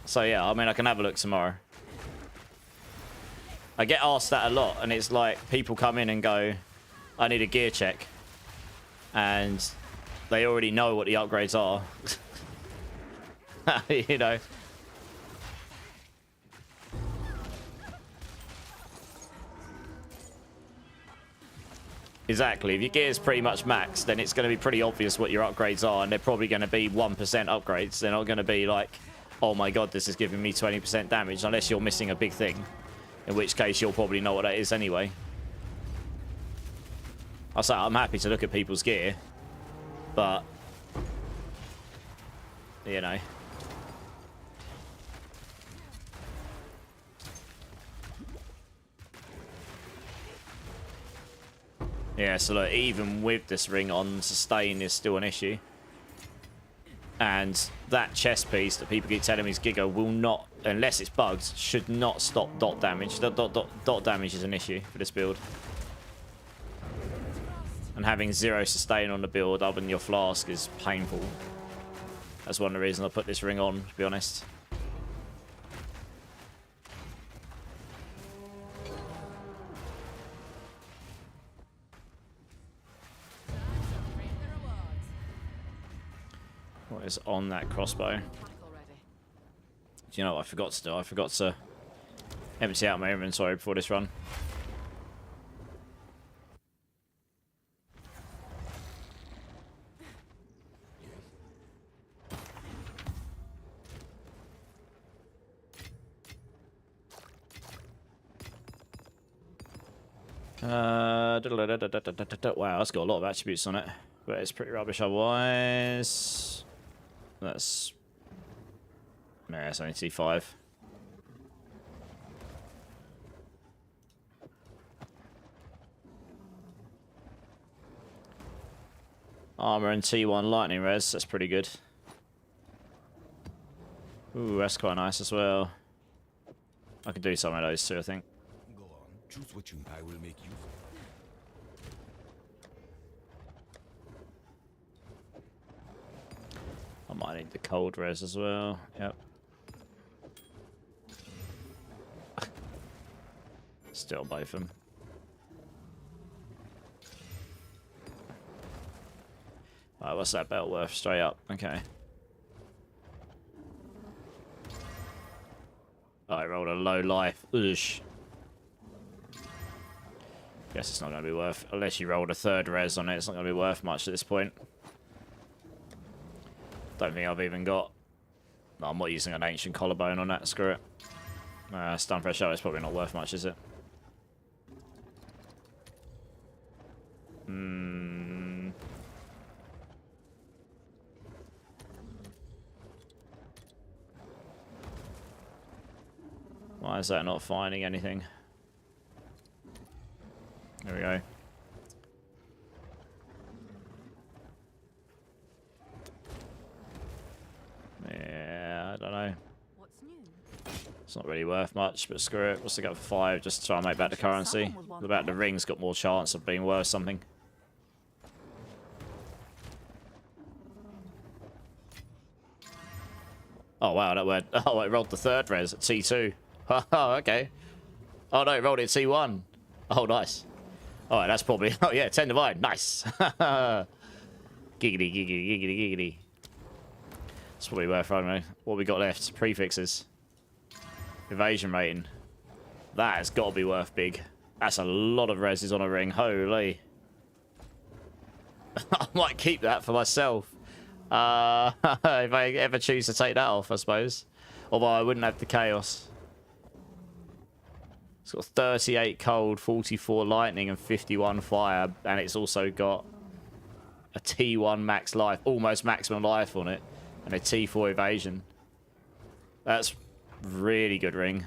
So yeah, I mean, I can have a look tomorrow. I get asked that a lot, and it's like people come in and go, I need a gear check. And they already know what the upgrades are. You know. Exactly. If your gear's pretty much maxed, then it's going to be pretty obvious what your upgrades are, and they're probably going to be 1% upgrades. They're not going to be like, oh my god, this is giving me 20% damage, unless you're missing a big thing. In which case, you'll probably know what that is anyway. I'll say I'm happy to look at people's gear, but, you know. Yeah, so look, even with this ring on, sustain is still an issue. And that chest piece that people keep telling me is Giga will not, unless it's bugged, should not stop dot damage. Dot damage is an issue for this build. And having 0 sustain on the build other than your flask is painful. That's one of the reasons I put this ring on, to be honest. What is on that crossbow? Do you know what I forgot to do? I forgot to Empty out my inventory before this run. Wow, that's got a lot of attributes on it, but it's pretty rubbish otherwise. That's... Nah, it's only T5. Armor and T1 lightning res, that's pretty good. Ooh, that's quite nice as well. I can do some of those too, I think. Go on. Choose what you... I will make use of I might need the cold res as well. Yep. Still both of them. Alright, what's that belt worth? Straight up. Okay. I rolled a low life. Oosh. Guess it's not going to be worth... Unless you rolled a third res on it, it's not going to be worth much at this point. Don't think I've even got... No, I'm not using an ancient collarbone on that. Screw it. Stun fresh out is probably not worth much, is it? Why is that not finding anything? There we go. Yeah, I don't know. What's new? It's not really worth much, but screw it. We'll stick up for 5 just to try and make back the currency. The back the ring's got more chance of being worth something. Oh wow, that went... Oh, it rolled the third res at T2. Oh, okay. Oh no, it rolled it at T1. Oh, nice. Alright, that's probably... Oh yeah, 10 divine. Nice. Giggity, giggity, giggity, giggity. It's probably worth, I don't know. What we got left? Prefixes. Evasion rating. That has got to be worth big. That's a lot of reses on a ring. Holy. I might keep that for myself. If I ever choose to take that off, I suppose. Although I wouldn't have the chaos. It's got 38 cold, 44 lightning, and 51 fire. And it's also got a T1 max life, almost maximum life on it. And a T4 evasion. That's really good ring.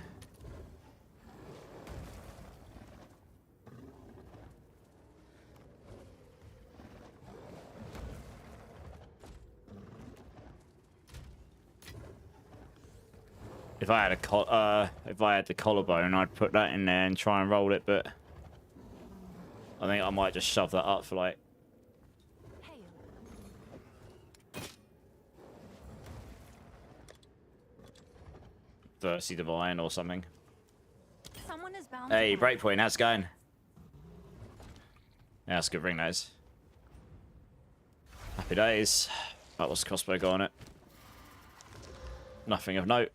If I had the collarbone, I'd put that in there and try and roll it, but I think I might just shove that up for like 30 divine or something. Someone is bound. Hey, Breakpoint, how's it going? Yeah, that's a good ring, those. Happy days. That was crossbow got on it. Nothing of note.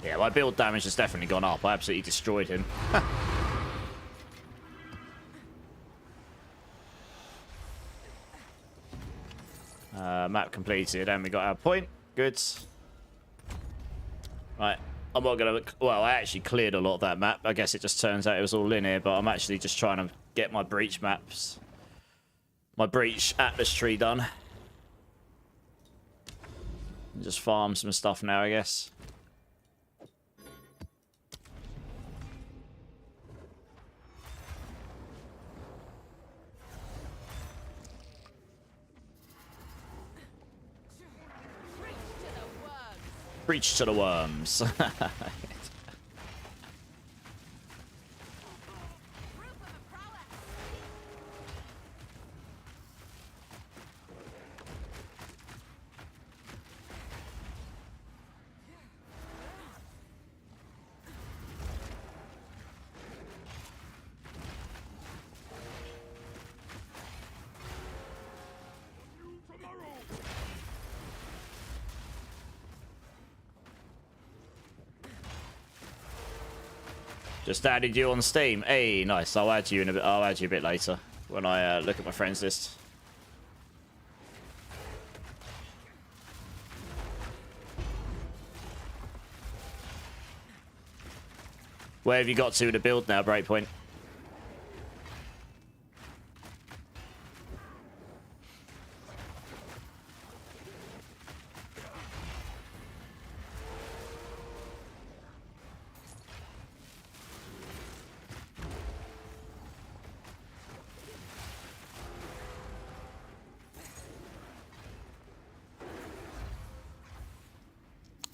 Yeah, my build damage has definitely gone up. I absolutely destroyed him. Map completed, and we got our point. Good. Right, I'm not gonna... Well, I actually cleared a lot of that map. I guess it just turns out it was all linear, but I'm actually just trying to get my breach maps. My breach atlas tree done. Just farm some stuff now, I guess. Breach to the worms. Just added you on Steam. Hey, nice. I'll add you in a bit. I'll add you a bit later when I look at my friends list. Where have you got to the build now, Breakpoint?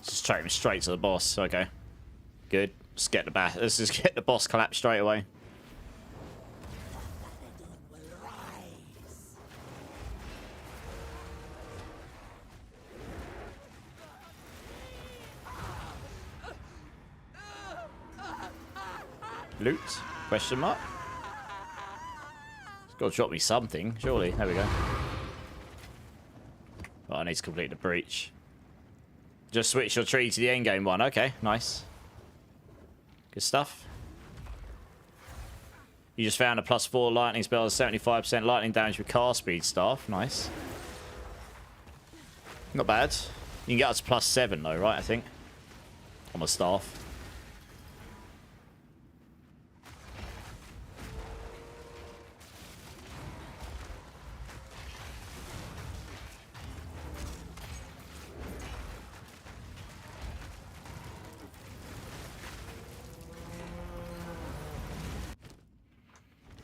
Just take him straight to the boss. Okay, good. Let's get the back. Let's just get the boss collapse straight away. Loot? Question mark? It's got to drop me something, surely. There we go. Oh, I need to complete the breach. Just switch your tree to the endgame one. Okay, nice. Good stuff. You just found a +4 lightning spell, 75% lightning damage with cast speed staff. Nice. Not bad. You can get up to +7 though, right? I think. On my staff.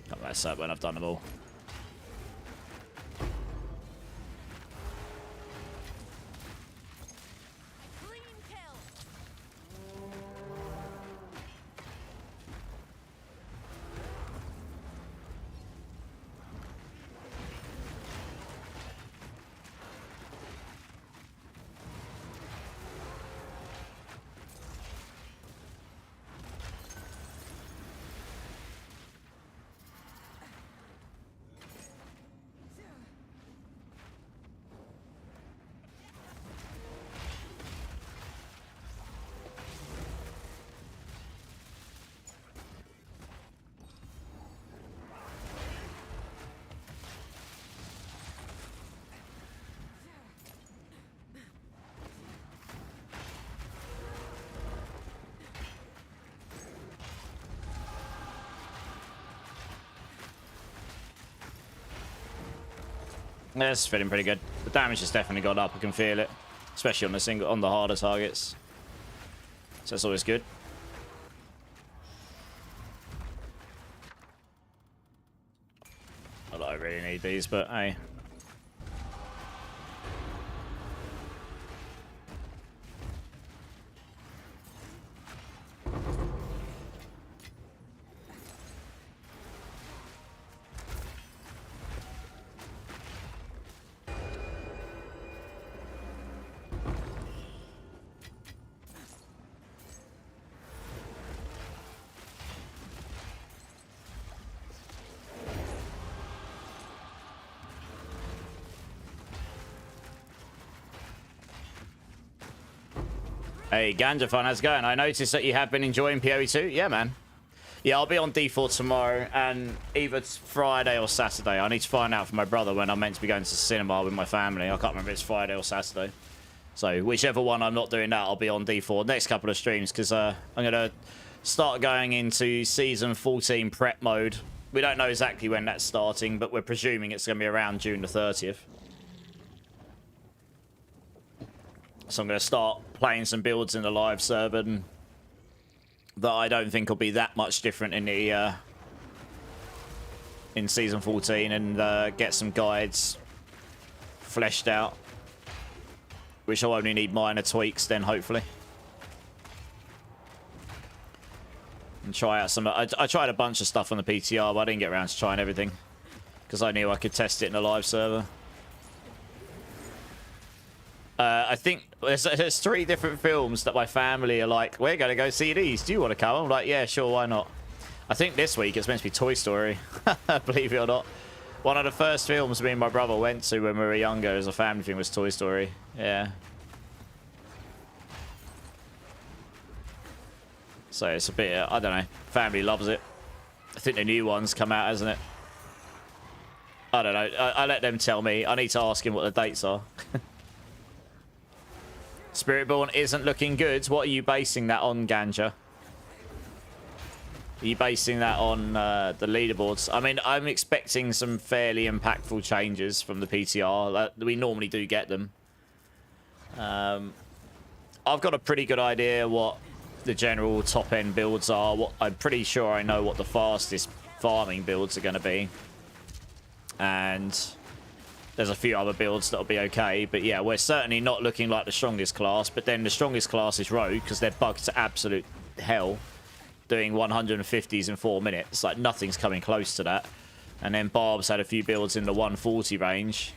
Not mess up when I've done them all. Clean kill. Yeah, it's feeling pretty good. The damage has definitely gone up. I can feel it, especially on the harder targets. So that's always good. Not that I really need these, but hey. Hey, Ganjafon, how's it going? I noticed that you have been enjoying PoE2. Yeah, man. Yeah, I'll be on D4 tomorrow and either Friday or Saturday. I need to find out from my brother when I'm meant to be going to the cinema with my family. I can't remember if it's Friday or Saturday. So whichever one I'm not doing that, I'll be on D4 next couple of streams because I'm going to start going into Season 14 prep mode. We don't know exactly when that's starting, but we're presuming it's going to be around June the 30th. So I'm going to start playing some builds in the live server and that I don't think will be that much different in the in Season 14 and get some guides fleshed out. Which I'll only need minor tweaks then, hopefully. And try out some... I tried a bunch of stuff on the PTR, but I didn't get around to trying everything. Because I knew I could test it in the live server. I think there's 3 different films that my family are like, we're going to go see these. Do you want to come? I'm like, yeah, sure, why not? I think this week it's meant to be Toy Story. Believe it or not. One of the first films me and my brother went to when we were younger as a family thing was Toy Story. Yeah. So it's a bit, I don't know, family loves it. I think the new one's come out, hasn't it? I don't know. I let them tell me. I need to ask him what the dates are. Spiritborn isn't looking good. What are you basing that on, Ganja? Are you basing that on the leaderboards? I mean, I'm expecting some fairly impactful changes from the PTR. We normally do get them. I've got a pretty good idea what the general top-end builds are. I'm pretty sure I know what the fastest farming builds are going to be. And there's a few other builds that'll be okay. But yeah, we're certainly not looking like the strongest class. But then the strongest class is Rogue, because they're bugged to absolute hell, doing 150s in 4 minutes. Like, nothing's coming close to that. And then Barb's had a few builds in the 140 range.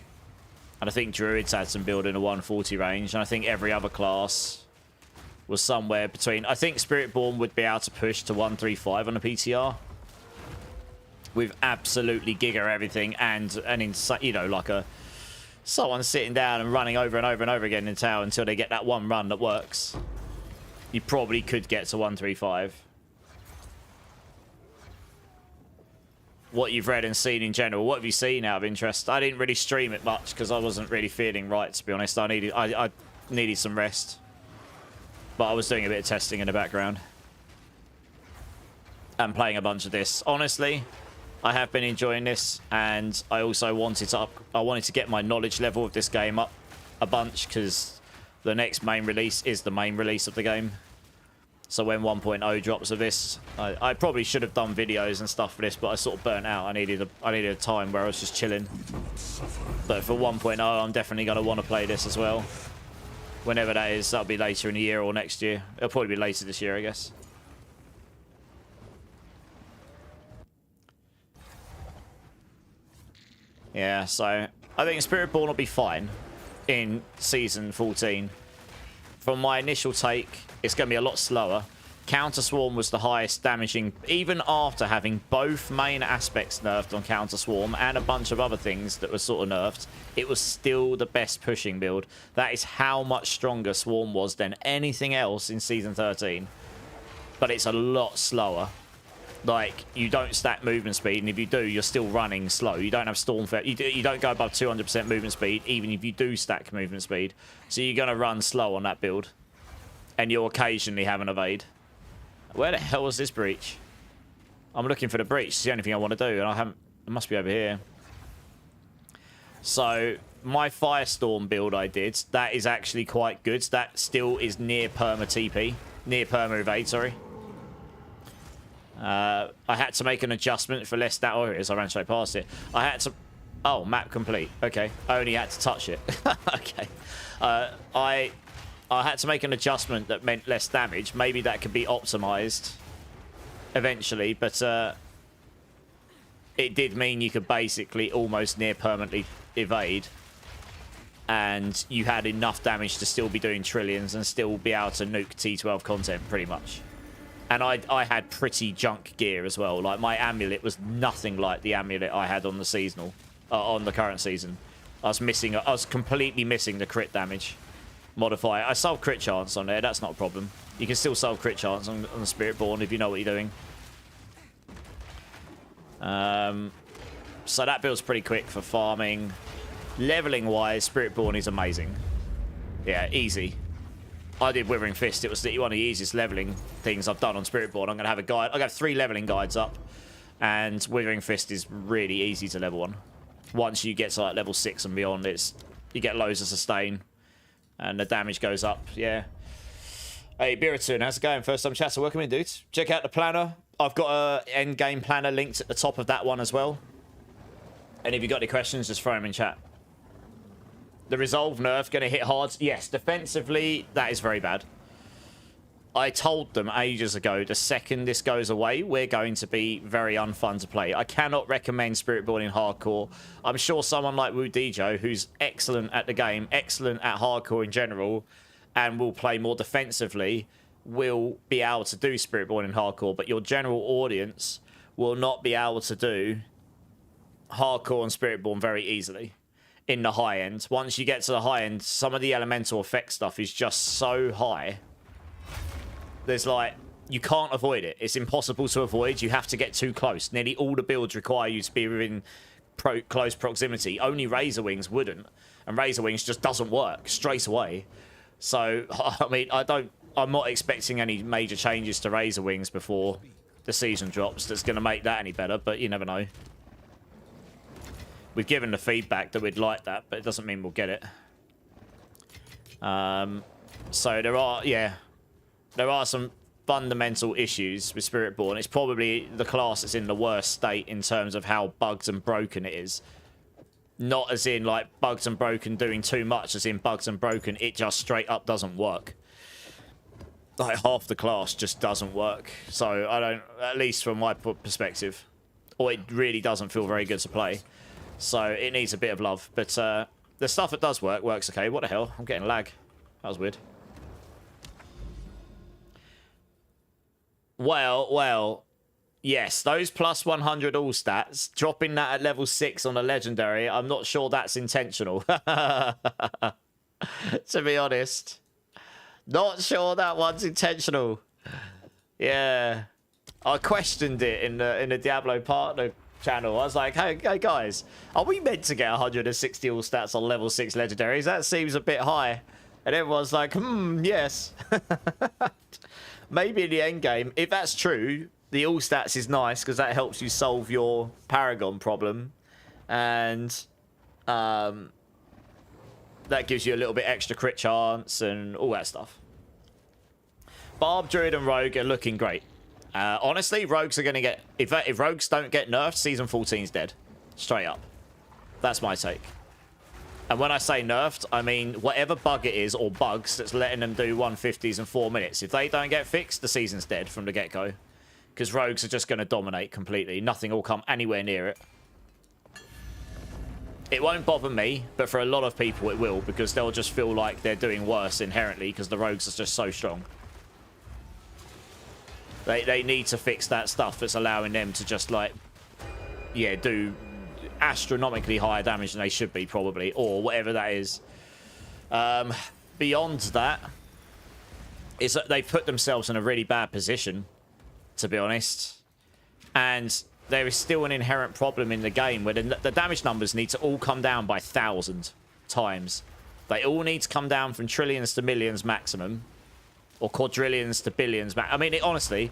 And I think Druid's had some build in the 140 range. And I think every other class was somewhere between... I think Spiritborn would be able to push to 135 on the PTR. With absolutely giga everything and you know, like someone sitting down and running over and over and over again in tower until they get that one run that works. You probably could get to 135. What you've read and seen in general, what have you seen out of interest? I didn't really stream it much because I wasn't really feeling right, to be honest. I needed some rest. But I was doing a bit of testing in the background. And playing a bunch of this. Honestly, I have been enjoying this, and I also wanted to get my knowledge level of this game up a bunch, because the next main release is the main release of the game. So when 1.0 drops of this, I probably should have done videos and stuff for this, but I sort of burnt out. I needed a time where I was just chilling. But for 1.0, I'm definitely going to want to play this as well. Whenever that is, that'll be later in the year or next year. It'll probably be later this year, I guess. Yeah, so I think Spiritborn will be fine in Season 14. From my initial take, it's going to be a lot slower. Counter Swarm was the highest damaging, even after having both main aspects nerfed on Counter Swarm and a bunch of other things that were sort of nerfed. It was still the best pushing build. That is how much stronger Swarm was than anything else in Season 13. But it's a lot slower. Like, you don't stack movement speed, and if you do, you're still running slow. You don't have Stormfell. You don't go above 200% movement speed, even if you do stack movement speed. So you're going to run slow on that build. And you'll occasionally have an evade. Where the hell was this breach? I'm looking for the breach. It's the only thing I want to do, and I haven't... It must be over here. So, my Firestorm build I did, that is actually quite good. That still is near perma TP. Near perma evade, sorry. I had to make an adjustment for less that. Oh, it is. I ran straight past it. I had to... Oh, map complete. Okay. I only had to touch it. Okay. I had to make an adjustment that meant less damage. Maybe that could be optimized eventually, but it did mean you could basically almost near permanently evade, and you had enough damage to still be doing trillions and still be able to nuke T12 content pretty much. And I had pretty junk gear as well. Like, my amulet was nothing like the amulet I had on the seasonal, on the current season. I was completely missing the crit damage modifier. I solved crit chance on there. That's not a problem. You can still solve crit chance on the Spiritborn if you know what you're doing. So that build's pretty quick for farming. Leveling wise, Spiritborn is amazing. Yeah, easy. I did Withering Fist. It was one of the easiest leveling things I've done on Spiritborn. I'm going to have a guide. I have 3 leveling guides up, and Withering Fist is really easy to level on. Once you get to like level 6 and beyond, you get loads of sustain, and the damage goes up. Yeah. Hey, Biratun, how's it going? First time chatter. Welcome in, dudes. Check out the planner. I've got a end game planner linked at the top of that one as well. And if you've got any questions, just throw them in chat. The Resolve nerf going to hit hard? Yes, defensively, that is very bad. I told them ages ago, the second this goes away, we're going to be very unfun to play. I cannot recommend Spiritborn in hardcore. I'm sure someone like Wu Dijo, who's excellent at the game, excellent at hardcore in general, and will play more defensively, will be able to do Spiritborn in hardcore, but your general audience will not be able to do hardcore and Spiritborn very easily. In the high end. Once you get to the high end, some of the elemental effect stuff is just so high. There's like you can't avoid it. It's impossible to avoid. You have to get too close. Nearly all the builds require you to be within close proximity. Only Razor Wings wouldn't. And Razor Wings just doesn't work straight away. So, I mean, I'm not expecting any major changes to Razor Wings before the season drops that's going to make that any better, but you never know. We've given the feedback that we'd like that, but it doesn't mean we'll get it. So there are some fundamental issues with Spiritborn. It's probably the class that's in the worst state in terms of how bugged and broken it is. Not as in, like, bugged and broken doing too much, as in bugged and broken, it just straight up doesn't work. Like, half the class just doesn't work. So, I don't, at least from my perspective, or it really doesn't feel very good to play. So, it needs a bit of love. But, the stuff that does work, works okay. What the hell? I'm getting lag. That was weird. Well, yes, those plus 100 all stats, dropping that at level 6 on a legendary, I'm not sure that's intentional. To be honest. Not sure that one's intentional. Yeah. I questioned it in the Diablopartner channel. I was like, hey guys, are we meant to get 160 all stats on level 6 legendaries? That seems a bit high. And everyone's like, yes. Maybe in the end game, if that's true, the all stats is nice because that helps you solve your Paragon problem. And that gives you a little bit extra crit chance and all that stuff. Barb, Druid, and Rogue are looking great. Honestly, Rogues are going to get... If Rogues don't get nerfed, Season 14's dead. Straight up. That's my take. And when I say nerfed, I mean whatever bug it is, or bugs, that's letting them do 150s in 4 minutes. If they don't get fixed, the season's dead from the get-go. Because Rogues are just going to dominate completely. Nothing will come anywhere near it. It won't bother me, but for a lot of people it will, because they'll just feel like they're doing worse inherently, because the Rogues are just so strong. They need to fix that stuff that's allowing them to just, like, yeah, do astronomically higher damage than they should be, probably, or whatever that is. Beyond that, is that they've put themselves in a really bad position, to be honest. And there is still an inherent problem in the game where the damage numbers need to all come down by 1,000 times. They all need to come down from trillions to millions maximum, or quadrillions to billions. I mean, honestly,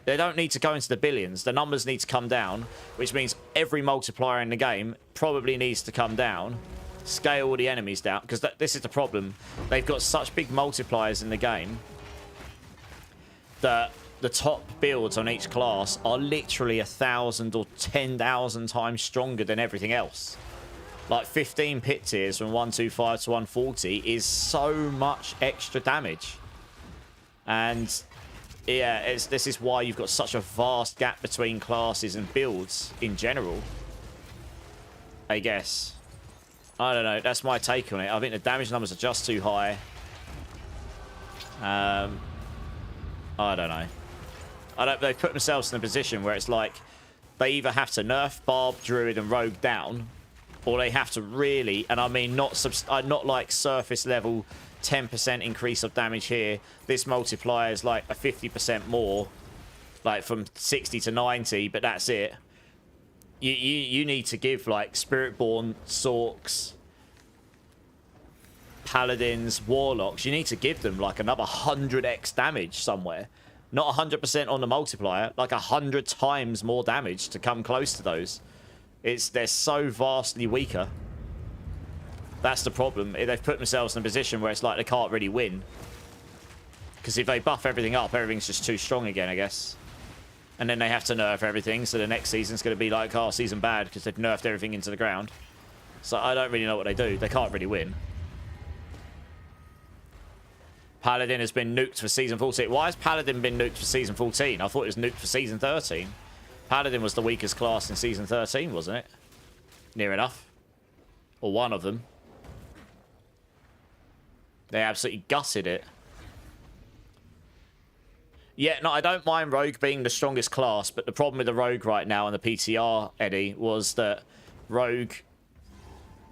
they don't need to go into the billions. The numbers need to come down, which means every multiplier in the game probably needs to come down. Scale all the enemies down, because this is the problem. They've got such big multipliers in the game that the top builds on each class are literally 1,000 or 10,000 times stronger than everything else. Like 15 pit tiers from 125 to 140 is so much extra damage. And yeah, this is why you've got such a vast gap between classes and builds in general, I guess. I don't know. That's my take on it. I think the damage numbers are just too high. I don't know. They've put themselves in a position where it's like they either have to nerf Barb, Druid, and Rogue down, or they have to really, and I mean not like surface level 10% increase of damage here. This multiplier is like a 50% more, like from 60 to 90, but that's it. You need to give like Spiritborn, Sorks, Paladins, Warlocks, you need to give them like another 100x damage somewhere. Not 100% on the multiplier, like 100 times more damage to come close to those. They're so vastly weaker. That's the problem. They've put themselves in a position where it's like they can't really win. Because if they buff everything up, everything's just too strong again, I guess. And then they have to nerf everything, so the next season's going to be like, oh, season bad, because they've nerfed everything into the ground. So I don't really know what they do. They can't really win. Paladin has been nuked for Season 14. Why has Paladin been nuked for Season 14? I thought it was nuked for Season 13. Paladin was the weakest class in Season 13, wasn't it? Near enough. Or one of them. They absolutely gutted it. Yeah, no, I don't mind Rogue being the strongest class, but the problem with the Rogue right now in the PTR, Eddie, was that Rogue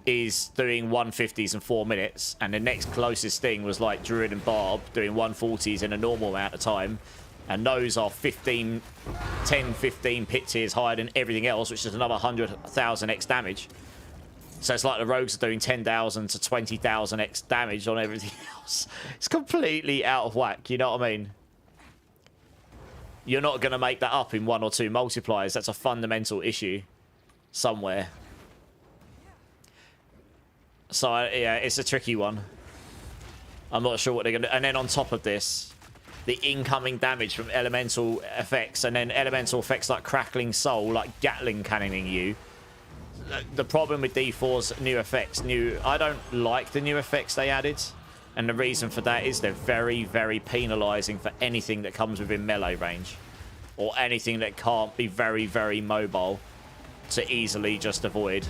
is doing 150s in 4 minutes, and the next closest thing was like Druid and Barb doing 140s in a normal amount of time. And those are 10, 15 pit tiers higher than everything else, which is another 100,000 X damage. So it's like the rogues are doing 10,000 to 20,000 X damage on everything else. It's completely out of whack, you know what I mean? You're not going to make that up in 1 or 2 multipliers. That's a fundamental issue somewhere. So, yeah, it's a tricky one. I'm not sure what they're going to do. And then on top of this, the incoming damage from elemental effects, and then elemental effects like Crackling Soul, like Gatling cannoning you. The problem with D4's new effects, I don't like the new effects they added. And the reason for that is they're very, very penalising for anything that comes within melee range. Or anything that can't be very, very mobile to easily just avoid.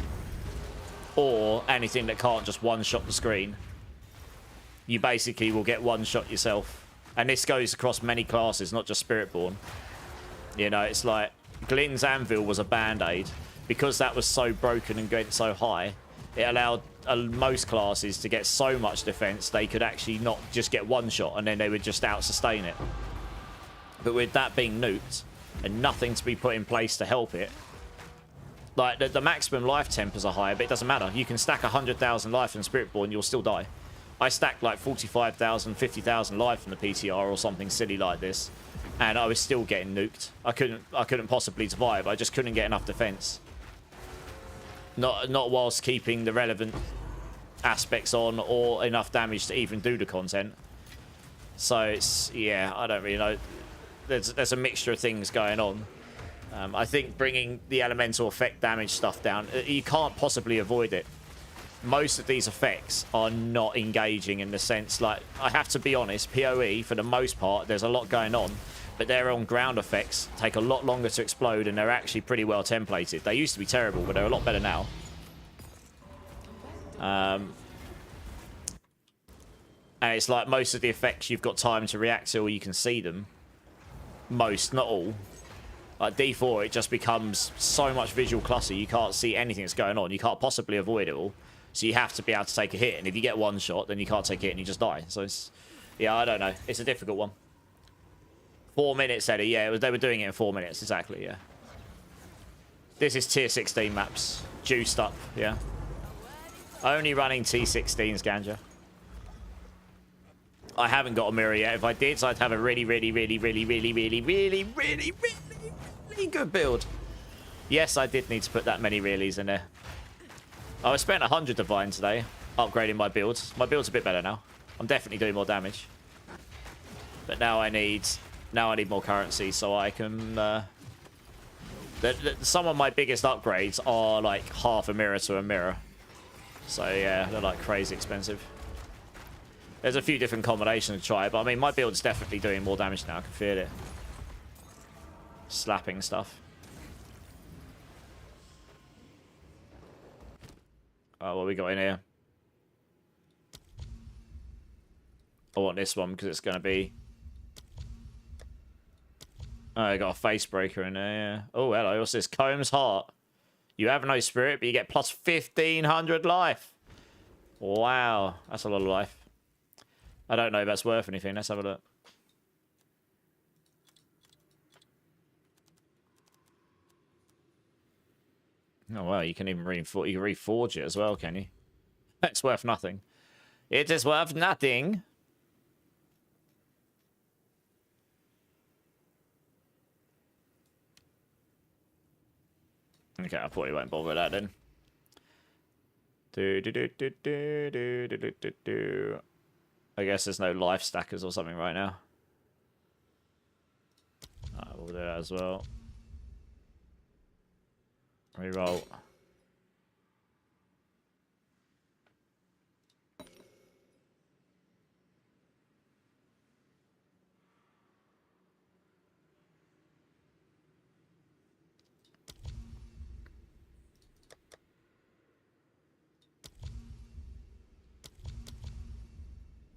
Or anything that can't just one-shot the screen. You basically will get one-shot yourself. And this goes across many classes, not just Spiritborn. You know, it's like Glynn's Anvil was a band-aid. Because that was so broken and going so high, it allowed most classes to get so much defense they could actually not just get one shot and then they would just out-sustain it. But with that being nuked and nothing to be put in place to help it, like the maximum life tempers are higher, but it doesn't matter. You can stack 100,000 life in Spiritborn, you'll still die. I stacked like 45,000, 50,000 life in the PTR or something silly like this, and I was still getting nuked. I couldn't possibly survive. I just couldn't get enough defense. Not whilst keeping the relevant aspects on or enough damage to even do the content. So it's, yeah, I don't really know. There's a mixture of things going on. I think bringing the elemental effect damage stuff down, you can't possibly avoid it. Most of these effects are not engaging in the sense, like, I have to be honest, PoE, for the most part, there's a lot going on. But their on ground effects take a lot longer to explode, and they're actually pretty well templated. They used to be terrible, but they're a lot better now. And it's like most of the effects you've got time to react to, or you can see them. Most, not all. Like D4, it just becomes so much visual clutter, you can't see anything that's going on. You can't possibly avoid it all. So you have to be able to take a hit, and if you get one shot, then you can't take a hit and you just die. So it's, yeah, I don't know. It's a difficult one. 4 minutes, Eddie. Yeah, they were doing it in 4 minutes. Exactly, yeah. This is tier 16 maps. Juiced up, yeah. Only running T16s, Ganja. I haven't got a mirror yet. If I did, I'd have a really good build. Yes, I did need to put that many reallys in there. I spent 100 Divine today, upgrading my builds. My build's a bit better now. I'm definitely doing more damage. But now I need more currency so I can... some of my biggest upgrades are like half a mirror to a mirror. So yeah, they're like crazy expensive. There's a few different combinations to try, but I mean, my build's definitely doing more damage now. I can feel it. Slapping stuff. Oh, what we got in here? I want this one because it's going to be... Oh, I got a face breaker in there, yeah. Oh, hello. What's this? Combs Heart. You have no spirit, but you get plus 1,500 life. Wow. That's a lot of life. I don't know if that's worth anything. Let's have a look. Oh, well, you can even reforge it as well, can you? It's worth nothing. It is worth nothing. Okay, I probably won't bother with that then. I guess there's no life stackers or something right now. Alright, we'll do that as well. Reroll.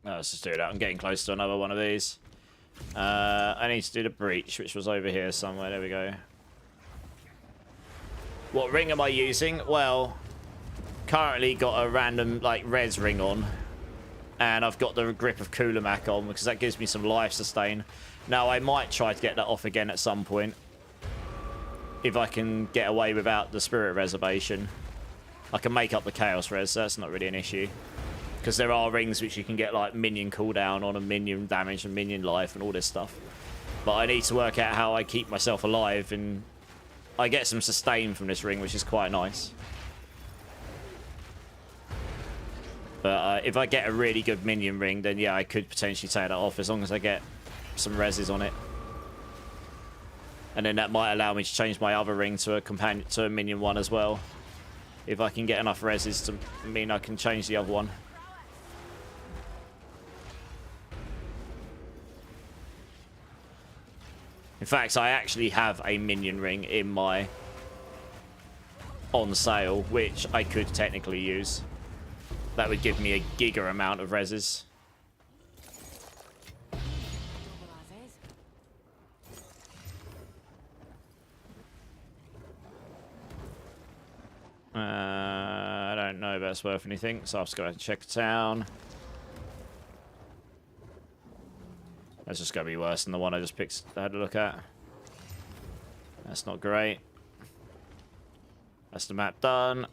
Let's just do that. I'm getting close to another one of these. I need to do the breach, which was over here somewhere. There we go. What ring am I using? Well, currently got a random, like, res ring on. And I've got the grip of Kulamak on, because that gives me some life sustain. Now, I might try to get that off again at some point. If I can get away without the spirit reservation. I can make up the chaos res, so that's not really an issue. Because there are rings which you can get like minion cooldown on and minion damage and minion life and all this stuff. But I need to work out how I keep myself alive, and I get some sustain from this ring, which is quite nice. But if I get a really good minion ring, then yeah, I could potentially take that off as long as I get some reses on it. And then that might allow me to change my other ring to a companion, to a minion one as well. If I can get enough reses to mean I can change the other one. In fact, I actually have a minion ring in my on sale, which I could technically use. That would give me a giga amount of reses. I don't know if that's worth anything, so I'll just go ahead and check the town. That's just going to be worse than the one I just had a look at. That's not great. That's the map done.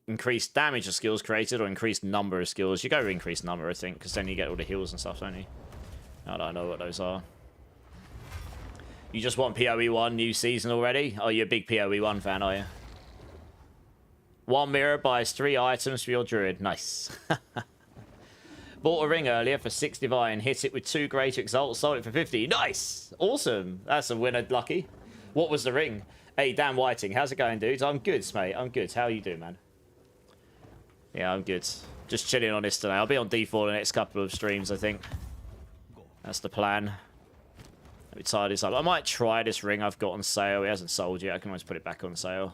Increased damage of skills created or increased number of skills. You go with increased number, I think, because then you get all the heals and stuff, don't you? I don't know what those are. You just want PoE 1 new season already? Oh, you're a big PoE 1 fan, are you? One mirror buys 3 items for your druid. Nice. Bought a ring earlier for 6 divine. Hit it with 2 great exalts. Sold it for 50. Nice. Awesome. That's a winner, Lucky. What was the ring? Hey, Dan Whiting. How's it going, dudes? I'm good, mate. I'm good. How you doing, man? Yeah, I'm good. Just chilling on this today. I'll be on D4 the next couple of streams, I think. That's the plan. Let me tie this up. I might try this ring I've got on sale. It hasn't sold yet. I can always put it back on sale.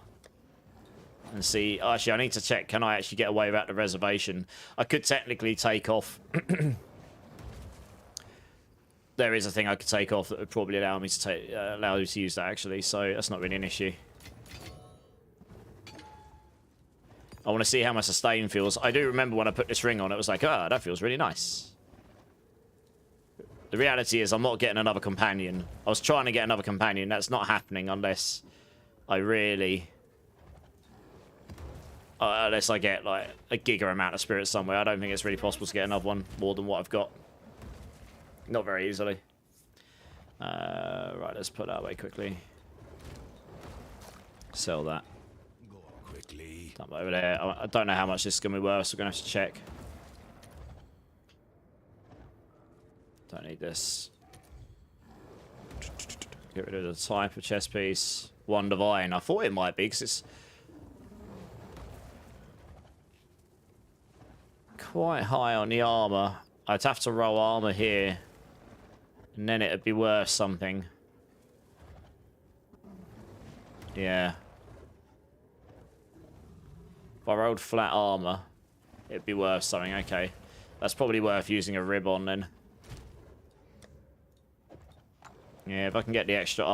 And see. Actually, I need to check. Can I actually get away without the reservation? I could technically take off. There is a thing I could take off that would probably allow me to take, allow you to use that, actually. So that's not really an issue. I want to see how my sustain feels. I do remember when I put this ring on, it was like, ah, that feels really nice. The reality is I'm not getting another companion. I was trying to get another companion. That's not happening unless I really... unless I get, like, a giga amount of spirits somewhere. I don't think it's really possible to get another one more than what I've got. Not very easily. Right, let's put that away quickly. Sell that. Go quickly. Dump over there. I don't know how much this is going to be worth, so we're going to have to check. Don't need this. Get rid of the type of chest piece. 1 divine. I thought it might be, because it's quite high on the armor. I'd have to roll armor here, and then it'd be worth something. Yeah. If I rolled flat armor, it'd be worth something. Okay. That's probably worth using a rib on then. Yeah, if I can get the extra,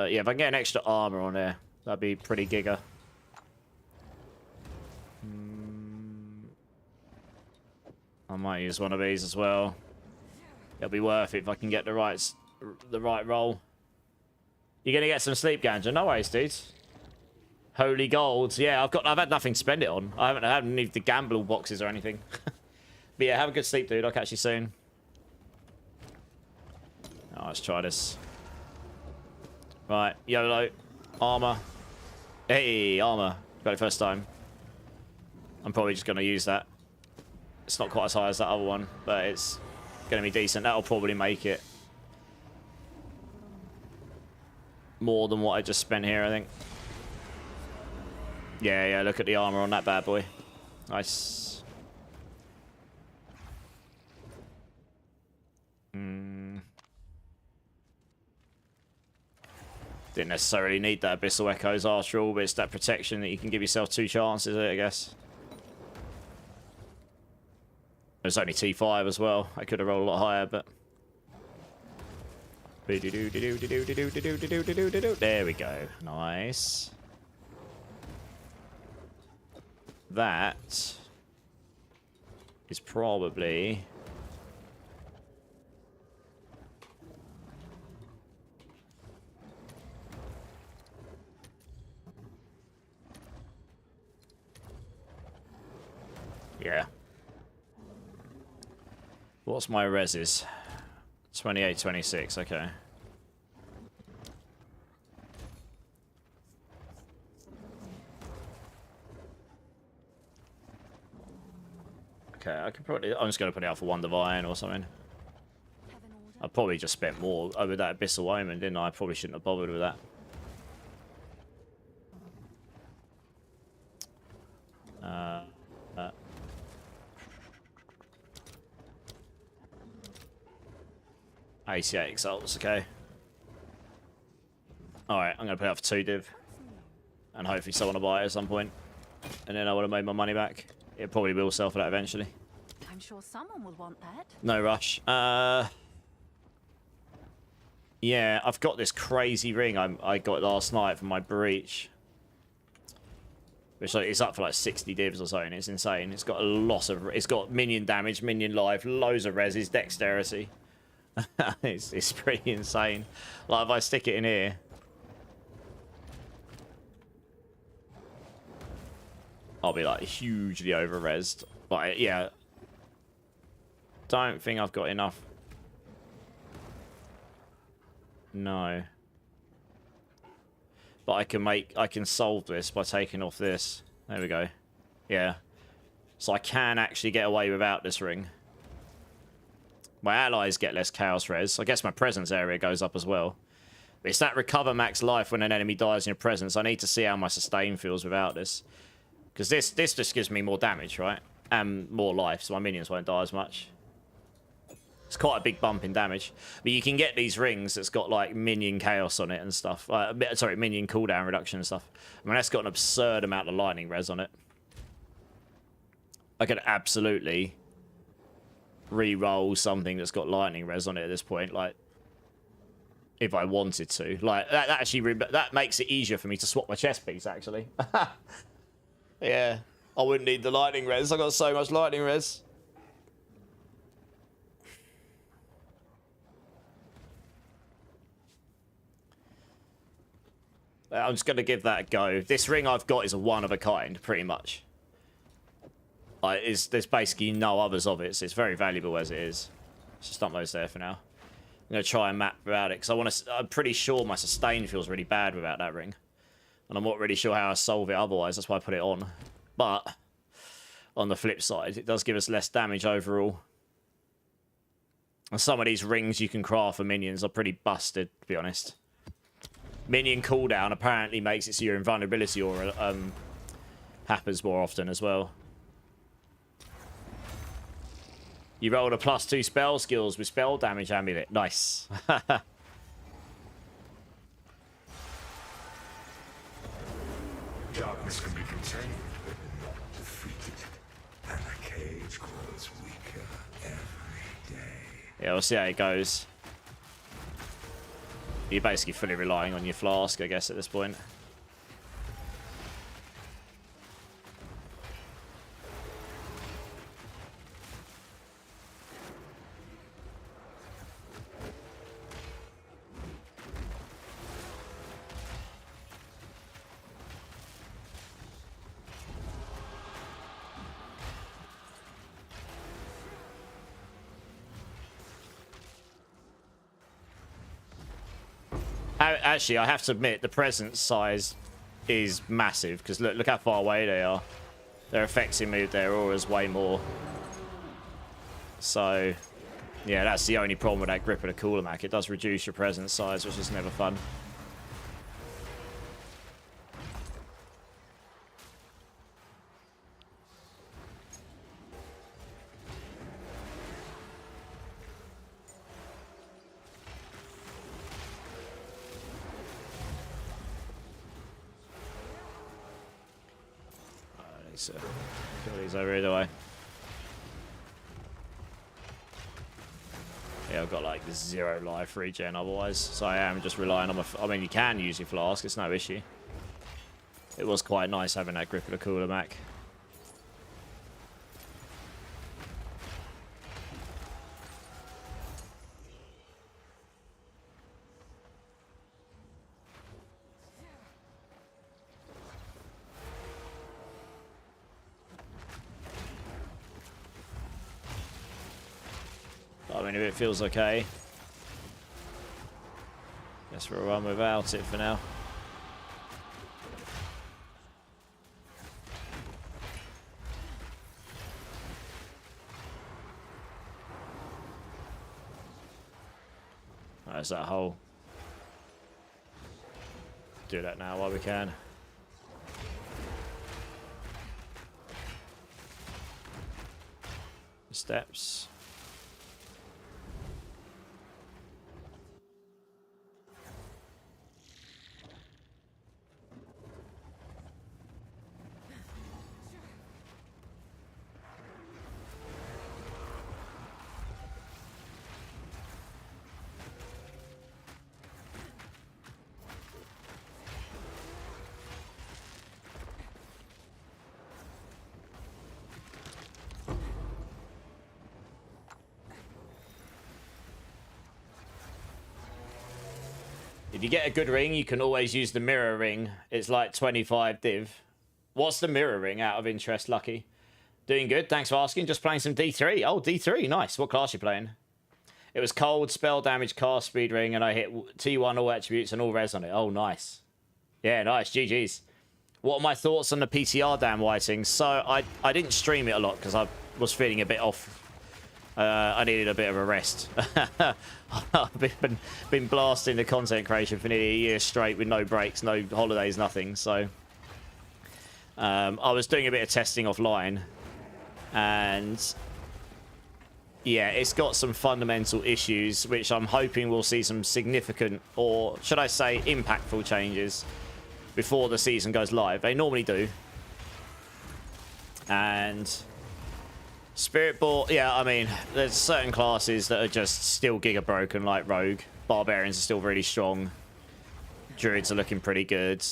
yeah, if I can get an extra armor on there, that'd be pretty giga. I might use one of these as well. It'll be worth it if I can get the right roll. You're gonna get some sleep, Ganja. No worries, dudes. Holy gold. Yeah, I've had nothing to spend it on. I haven't need the gamble boxes or anything. But yeah, have a good sleep, dude. I'll catch you soon. Oh, let's try this. Right, YOLO. Armor. Hey, armor. Got it first time. I'm probably just going to use that. It's not quite as high as that other one, but it's going to be decent. That'll probably make it more than what I just spent here, I think. Yeah, look at the armor on that bad boy. Nice. Didn't necessarily need that Abyssal Echoes after all, but it's that protection that you can give yourself 2 chances, I guess. It's only T5 as well. I could have rolled a lot higher, but... There we go. Nice. That is probably... Yeah. What's my reses? 28, 26, okay. Okay, I could probably... I'm just going to put it out for one divine or something. Have an order. I probably just spent more over that Abyssal Omen, didn't I? I probably shouldn't have bothered with that. Uh, 88 exalts, okay. Alright, I'm going to put it out for 2 div. And hopefully someone will buy it at some point. And then I would have made my money back. It probably will sell for that eventually. I'm sure someone will want that. No rush. Yeah, I've got this crazy ring I got last night from my breach. Which is up for like 60 divs or something. It's insane. It's got a lot of... It's got minion damage, minion life, loads of reses, dexterity. it's pretty insane. Like, if I stick it in here... I'll be, like, hugely over-resed. But, yeah... Don't think I've got enough... No. But I can solve this by taking off this. There we go. Yeah. So I can actually get away without this ring. My allies get less chaos res. I guess my presence area goes up as well. But it's that recover max life when an enemy dies in your presence. I need to see how my sustain feels without this. Because this just gives me more damage, right? And more life, so my minions won't die as much. It's quite a big bump in damage. But you can get these rings that's got, like, minion chaos on it and stuff. Sorry, minion cooldown reduction and stuff. I mean, that's got an absurd amount of lightning res on it. I could absolutely re-roll something that's got lightning res on it at this point, like, if I wanted to. Like, that actually, that makes it easier for me to swap my chest piece, actually. Yeah. I wouldn't need the lightning res. I got so much lightning res. I'm just going to give that a go. This ring I've got is a one of a kind, pretty much. There's basically no others of it, so it's very valuable as it is. Let's just dump those there for now. I'm going to try and map without it, because I'm pretty sure my sustain feels really bad without that ring. And I'm not really sure how I solve it otherwise, that's why I put it on. But, on the flip side, it does give us less damage overall. And some of these rings you can craft for minions are pretty busted, to be honest. Minion cooldown apparently makes it so your invulnerability aura happens more often as well. You rolled a +2 spell skills with spell damage amulet. Nice. Darkness can be contained, but not defeated. And the cage grows weaker every day. Yeah, we'll see how it goes. You're basically fully relying on your flask, I guess, at this point. Actually, I have to admit, the presence size is massive, because look how far away they are. They're affecting me with their auras way more. So, yeah, that's the only problem with that grip of the cooler Mac. It does reduce your presence size, which is never fun. So, kill these over here, do I? Yeah, I've got like 0 life regen otherwise, so I am just relying on my... I mean, you can use your flask, it's no issue. It was quite nice having that grip of the cooler Mac. mean, if it feels okay. Guess we'll run without it for now. There's that hole. Do that now while we can. Steps. If you get a good ring, you can always use the mirror ring. It's like 25 div. What's the mirror ring out of interest, Lucky? Doing good, thanks for asking. Just playing some D3. Oh, D3, nice. What class you playing? It was cold, spell damage, cast speed ring, and I hit T1 all attributes and all res on it. Oh, nice. Yeah, nice. GG's. What are my thoughts on the PTR damn whiting? So, I didn't stream it a lot because I was feeling a bit off. I needed a bit of a rest. I've been blasting the content creation for nearly a year straight with no breaks, no holidays, nothing. So I was doing a bit of testing offline, and yeah, it's got some fundamental issues, which I'm hoping we'll see some significant, or should I say impactful changes before the season goes live. They normally do. And Spirit Ball, yeah, I mean, there's certain classes that are just still giga broken, like Rogue. Barbarians are still really strong. Druids are looking pretty good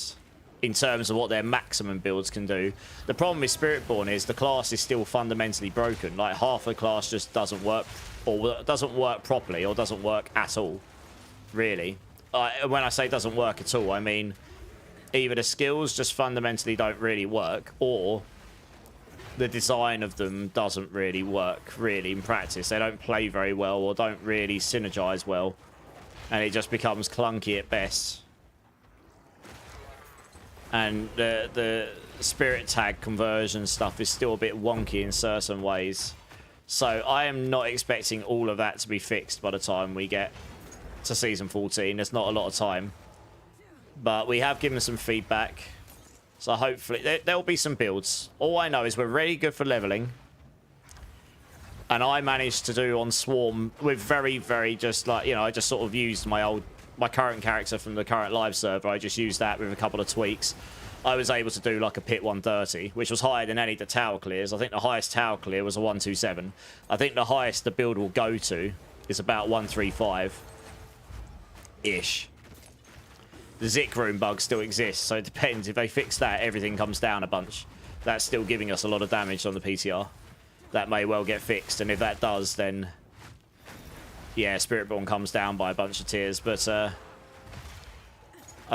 in terms of what their maximum builds can do. The problem with Spiritborn is the class is still fundamentally broken. Like, half the class just doesn't work, or doesn't work properly, or doesn't work at all, really. When I say doesn't work at all, I mean either the skills just fundamentally don't really work, or the design of them doesn't really work, really, in practice. They don't play very well, or don't really synergize well, and it just becomes clunky at best. And the spirit tag conversion stuff is still a bit wonky in certain ways. So I am not expecting all of that to be fixed by the time we get to Season 14. There's not a lot of time. But we have given some feedback. So hopefully there'll be some builds. All I know is we're really good for leveling. And I managed to do on Swarm with very, very just like, you know, I just sort of used my current character from the current live server. I just used that with a couple of tweaks. I was able to do like a pit 130, which was higher than any of the tower clears. I think the highest tower clear was a 127. I think the highest the build will go to is about 135-ish. The Zik room bug still exists, so it depends. If they fix that, everything comes down a bunch. That's still giving us a lot of damage on the PTR. That may well get fixed, and if that does, then yeah, Spiritborn comes down by a bunch of tiers. But I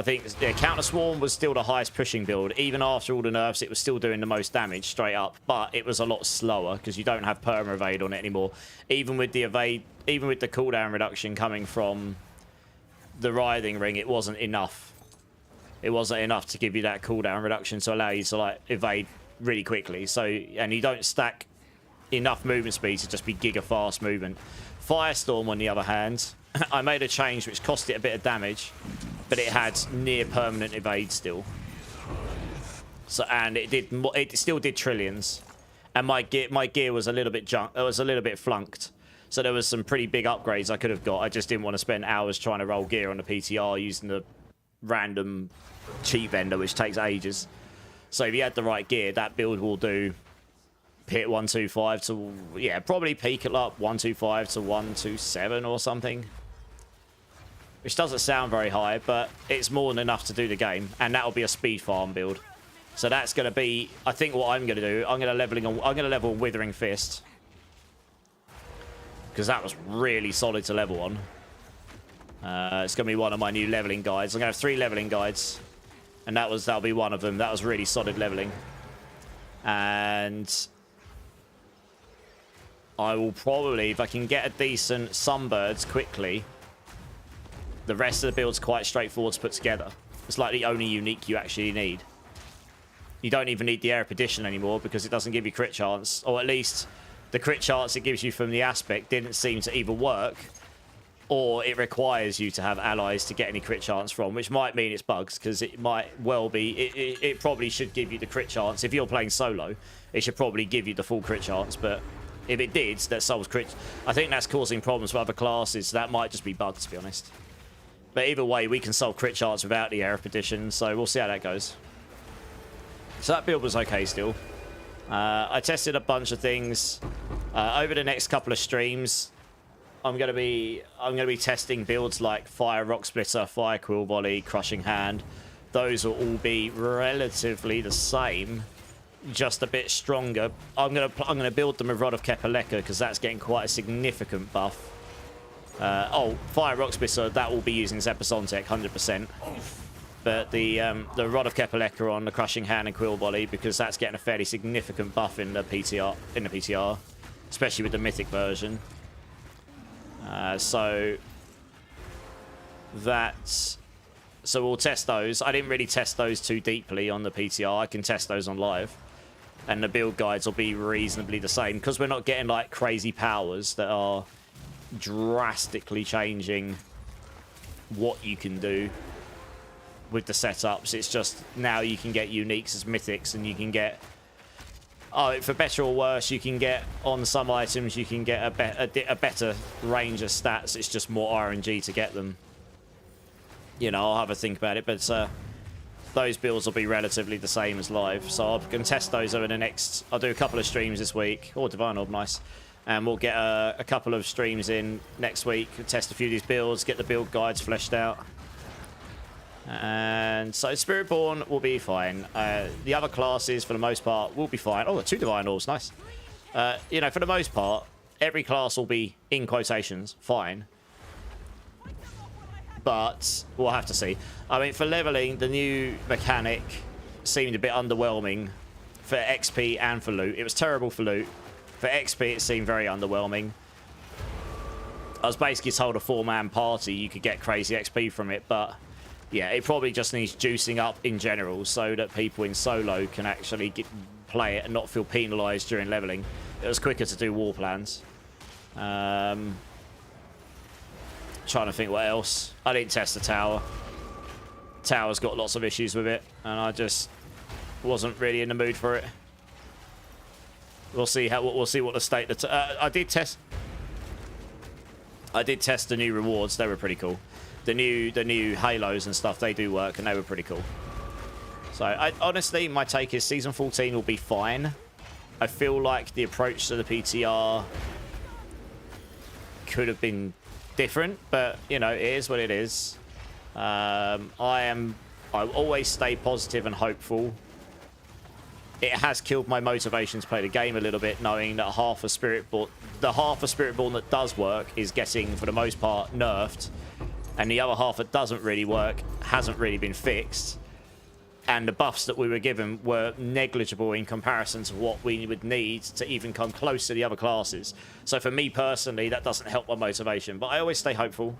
think yeah, Counter Swarm was still the highest pushing build. Even after all the nerfs, it was still doing the most damage straight up, but it was a lot slower because you don't have perma evade on it anymore. Even with the evade, even with the cooldown reduction coming from the writhing ring, it wasn't enough. It wasn't enough to give you that cooldown reduction to allow you to like evade really quickly. So, and you don't stack enough movement speed to just be giga fast movement. Firestorm, on the other hand, I made a change which cost it a bit of damage, but it had near permanent evade still. So, and it still did trillions. And my gear was a little bit flunked. So there was some pretty big upgrades I could have got. I just didn't want to spend hours trying to roll gear on the PTR using the random cheap vendor, which takes ages. So if you had the right gear, that build will do pit 125 to, yeah, probably peak at like 125 to 127 or something. Which doesn't sound very high, but it's more than enough to do the game. And that'll be a speed farm build. So that's going to be, I think what I'm going to do, I'm going to level Withering Fist. Because that was really solid to level on. It's going to be one of my new leveling guides. I'm going to have 3 leveling guides. And that'll be one of them. That was really solid leveling. And I will probably, if I can get a decent Sunbirds quickly, the rest of the build's quite straightforward to put together. It's like the only unique you actually need. You don't even need the Erepedition anymore because it doesn't give you crit chance, or at least the crit chance it gives you from the aspect didn't seem to either work, or it requires you to have allies to get any crit chance from, which might mean it's bugs, because it might well be, it probably should give you the crit chance. If you're playing solo, it should probably give you the full crit chance, but if it did, that solves crit. I think that's causing problems for other classes, so that might just be bugs, to be honest. But either way, we can solve crit chance without the Erepedition, so we'll see how that goes. So that build was okay still. I tested a bunch of things. Over the next couple of streams, I'm gonna be testing builds like Fire Rock Splitter, Fire Quill Volley, Crushing Hand. Those will all be relatively the same, just a bit stronger. I'm gonna build them with Rod of Kepaleka because that's getting quite a significant buff. Fire Rock Splitter, that will be using Zepasontek 100%. But the Rod of Kepaleka on the Crushing Hand and Quill Volley, because that's getting a fairly significant buff in the PTR, especially with the Mythic version. So we'll test those. I didn't really test those too deeply on the PTR. I can test those on live, and the build guides will be reasonably the same because we're not getting like crazy powers that are drastically changing what you can do with the setups. It's just now you can get uniques as mythics, and you can get, for better or worse, you can get on some items, you can get a better range of stats. It's just more RNG to get them. You know, I'll have a think about it, but those builds will be relatively the same as live. So I'm going to test those over the next, I'll do a couple of streams this week. Oh, Divine Orb, nice. And we'll get a couple of streams in next week, test a few of these builds, get the build guides fleshed out. And so Spiritborn will be fine. The other classes, for the most part, will be fine. Oh, 2 Divine Orbs, nice. You know, for the most part, every class will be, in quotations, fine. But we'll have to see. I mean, for leveling, the new mechanic seemed a bit underwhelming for XP and for loot. It was terrible for loot. For XP, it seemed very underwhelming. I was basically told a 4-man party you could get crazy XP from it, but yeah, it probably just needs juicing up in general so that people in solo can actually play it and not feel penalised during leveling. It was quicker to do war plans. Trying to think what else. I didn't test the tower. Tower's got lots of issues with it, and I just wasn't really in the mood for it. We'll see what the state. I did test the new rewards. They were pretty cool. The new halos and stuff, they do work, and they were pretty cool. So honestly, my take is season 14 will be fine. I feel like the approach to the PTR could have been different, but you know, it is what it is. I always stay positive and hopeful. It has killed my motivation to play the game a little bit, knowing that the half of Spiritborn that does work is getting, for the most part, nerfed, and the other half that doesn't really work hasn't really been fixed. And the buffs that we were given were negligible in comparison to what we would need to even come close to the other classes. So for me personally, that doesn't help my motivation. But I always stay hopeful.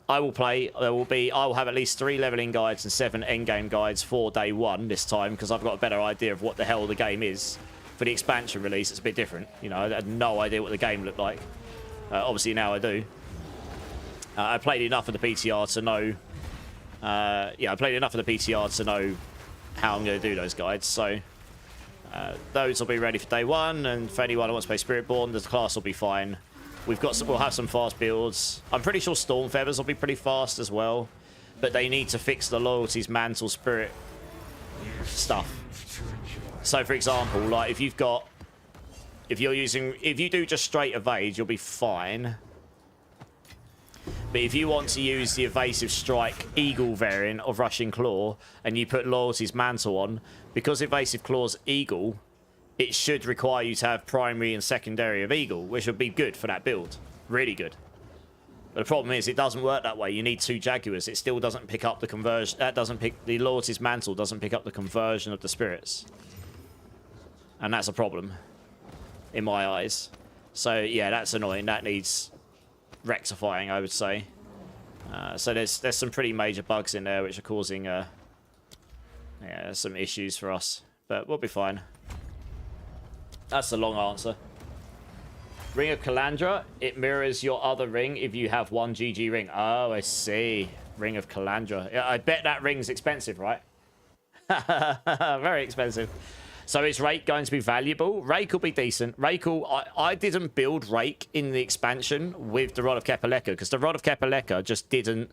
I will play. I will have at least 3 leveling guides and 7 endgame guides for day 1 this time, because I've got a better idea of what the hell the game is. For the expansion release, it's a bit different. You know, I had no idea what the game looked like. Obviously now I do. I played enough of the PTR to know. I played enough of the PTR to know how I'm going to do those guides. So those will be ready for day 1, and for anyone who wants to play Spiritborn, the class will be fine. We'll have some fast builds. I'm pretty sure Storm Feathers will be pretty fast as well, but they need to fix the loyalties, mantle, spirit stuff. So for example, like if you do just straight evade, you'll be fine. But if you want to use the evasive strike eagle variant of Rushing Claw and you put loyalties mantle on, because evasive claw's eagle, it should require you to have primary and secondary of eagle, which would be good for that build. Really good. But the problem is it doesn't work that way. You need 2 jaguars. It still doesn't pick up the conversion. The loyalties mantle doesn't pick up the conversion of the spirits. And that's a problem in my eyes. So yeah, that's annoying. That needs rectifying, I would say. So there's some pretty major bugs in there which are causing yeah, some issues for us, but we'll be fine. That's the long answer. Ring of Calandra, it mirrors your other ring if you have one GG ring. Oh, I see. Ring of Calandra. Yeah, I bet that ring's expensive, right? Very expensive. So is Rake going to be valuable? Rake will be decent. Rake will... I didn't build Rake in the expansion with the Rod of Kepaleka, because the Rod of Kepaleka just didn't...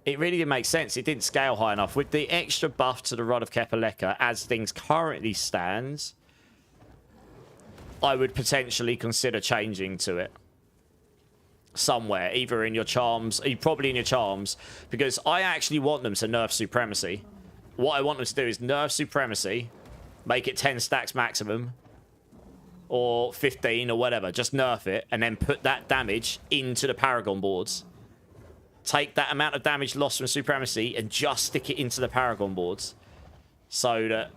It really didn't make sense. It didn't scale high enough. With the extra buff to the Rod of Kepaleka, as things currently stand, I would potentially consider changing to it. Somewhere. Either in your charms... Probably in your charms. Because I actually want them to nerf Supremacy. What I want them to do is nerf Supremacy, make it 10 stacks maximum, or 15 or whatever. Just nerf it, and then put that damage into the Paragon boards. Take that amount of damage lost from Supremacy and just stick it into the Paragon boards. So that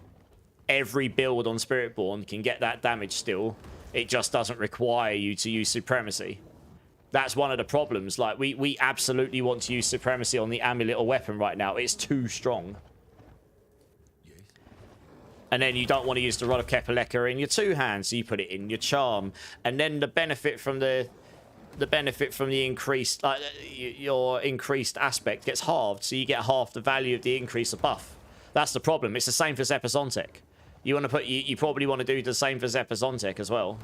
every build on Spiritborn can get that damage still. It just doesn't require you to use Supremacy. That's one of the problems. Like, we absolutely want to use Supremacy on the Amulet or Weapon right now. It's too strong. And then you don't want to use the Rod of Kepaleka in your two hands, so you put it in your charm. And then the benefit from the increased, your increased aspect gets halved, so you get half the value of the increase of buff. That's the problem. It's the same for Zepazontek. You want to put, you probably want to do the same for Zepazontek as well.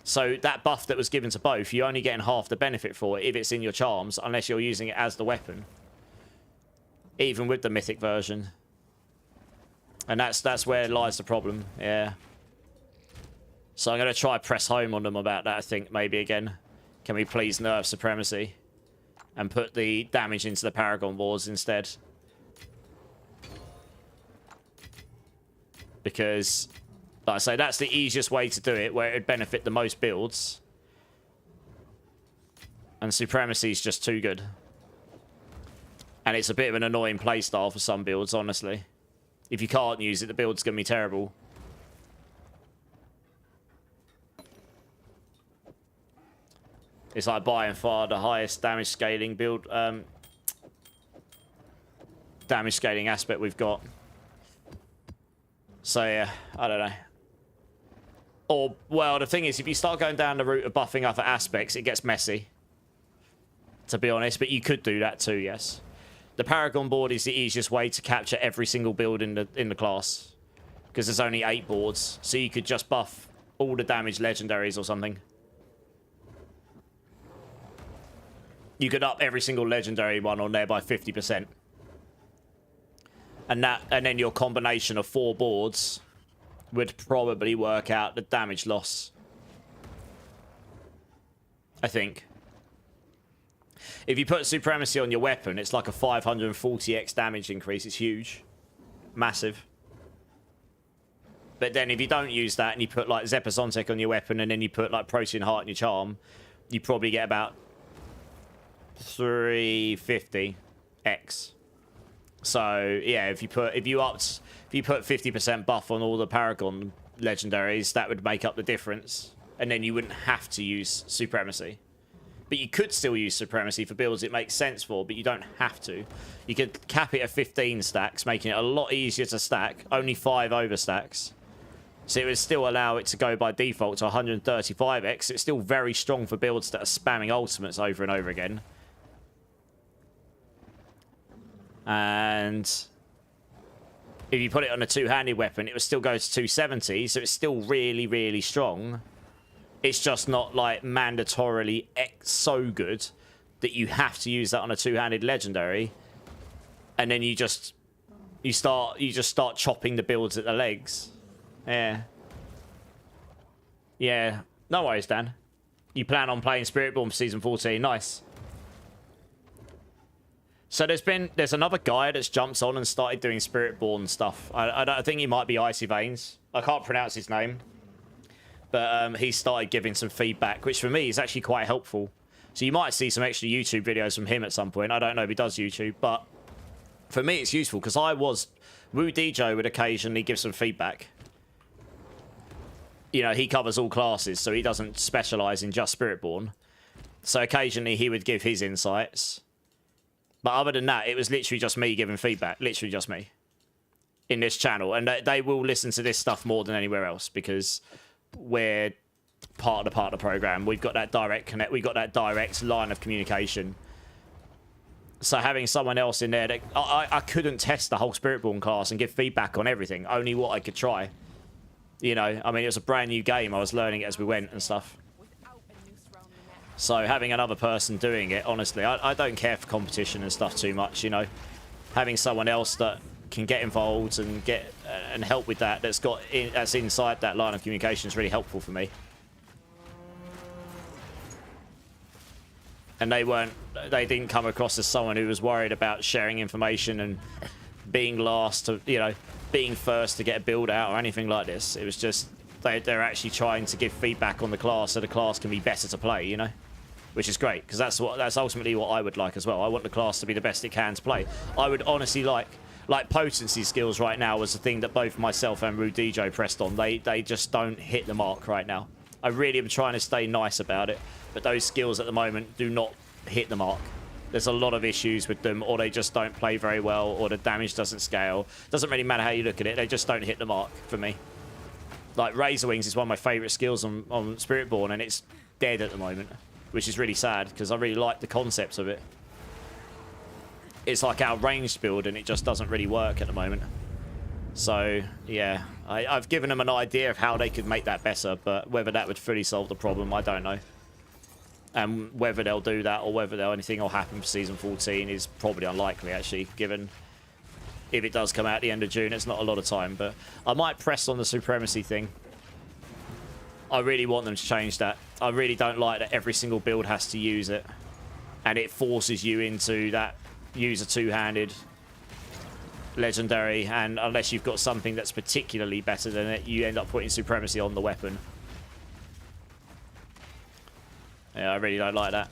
So that buff that was given to both, you're only getting half the benefit for it if it's in your charms, unless you're using it as the weapon. Even with the mythic version. And that's where lies the problem, yeah. So I'm going to try press home on them about that, I think, maybe again. Can we please nerf Supremacy? And put the damage into the Paragon boards instead. Because, like I say, that's the easiest way to do it, where it would benefit the most builds. And Supremacy is just too good. And it's a bit of an annoying playstyle for some builds, honestly. If you can't use it, the build's going to be terrible. It's like by and far the highest damage scaling build, damage scaling aspect we've got. So yeah, I don't know. Or, well, the thing is, if you start going down the route of buffing other aspects, it gets messy. To be honest, but you could do that too, yes. The Paragon board is the easiest way to capture every single build in the class. Because there's only 8 boards. So you could just buff all the damage legendaries or something. You could up every single legendary one on there by 50%. And then your combination of 4 boards would probably work out the damage loss. I think. If you put Supremacy on your weapon, it's like a 540x damage increase. It's huge. Massive. But then if you don't use that and you put like Zepazontek on your weapon and then you put like Protean Heart in your charm, you probably get about 350x. So yeah, if you put 50% buff on all the Paragon legendaries, that would make up the difference. And then you wouldn't have to use Supremacy. But you could still use Supremacy for builds it makes sense for, but you don't have to. You could cap it at 15 stacks, making it a lot easier to stack. Only 5 overstacks. So it would still allow it to go by default to 135x. It's still very strong for builds that are spamming ultimates over and over again. And if you put it on a two-handed weapon, it would still go to 270, so it's still really, really strong. It's just not like mandatorily so good that you have to use that on a two-handed legendary, and then you just start chopping the builds at the legs. Yeah. Yeah. No worries, Dan. You plan on playing Spiritborn for season 14. Nice. So there's another guy that's jumped on and started doing Spiritborn stuff. I think he might be Icy Veins. I can't pronounce his name. But he started giving some feedback, which for me is actually quite helpful. So you might see some extra YouTube videos from him at some point. I don't know if he does YouTube, but for me it's useful because Woo DJ would occasionally give some feedback. you know, he covers all classes, so he doesn't specialize in just Spiritborn. So occasionally he would give his insights. But other than that, it was literally just me giving feedback. Literally just me. In this channel. And they will listen to this stuff more than anywhere else because we're part of the partner program. We've got that direct connect. We've got that direct line of communication. So having someone else in there that I couldn't test the whole Spiritborn class and give feedback on everything. Only what I could try. You know, I mean, it was a brand new game. I was learning it as we went and stuff. So having another person doing it, honestly, I don't care for competition and stuff too much, you know. Having someone else that can get involved and get and help with that, that's inside that line of communication is really helpful for me. And they didn't come across as someone who was worried about sharing information and being last to, you know, being first to get a build out or anything like this. It was just they're actually trying to give feedback on the class so the class can be better to play, you know, which is great because that's ultimately what I would like as well. I want the class to be the best it can to play. I would honestly like potency skills right now was the thing that both myself and Rude DJ pressed on. They just don't hit the mark right now. I really am trying to stay nice about it, but those skills at the moment do not hit the mark. There's a lot of issues with them, or they just don't play very well, or the damage doesn't scale. Doesn't really matter how you look at it, they just don't hit the mark for me. Like Razor Wings is one of my favourite skills on Spiritborn, and it's dead at the moment, which is really sad, because I really like the concepts of it. It's like our ranged build, and it just doesn't really work at the moment. So, yeah, I've given them an idea of how they could make that better, but whether that would fully solve the problem, I don't know. And whether they'll do that or whether anything will happen for Season 14 is probably unlikely, actually, given if it does come out at the end of June, it's not a lot of time. But I might press on the Supremacy thing. I really want them to change that. I really don't like that every single build has to use it. And it forces you into that use a two-handed legendary, and unless you've got something that's particularly better than it, you end up putting Supremacy on the weapon. Yeah, I really don't like that.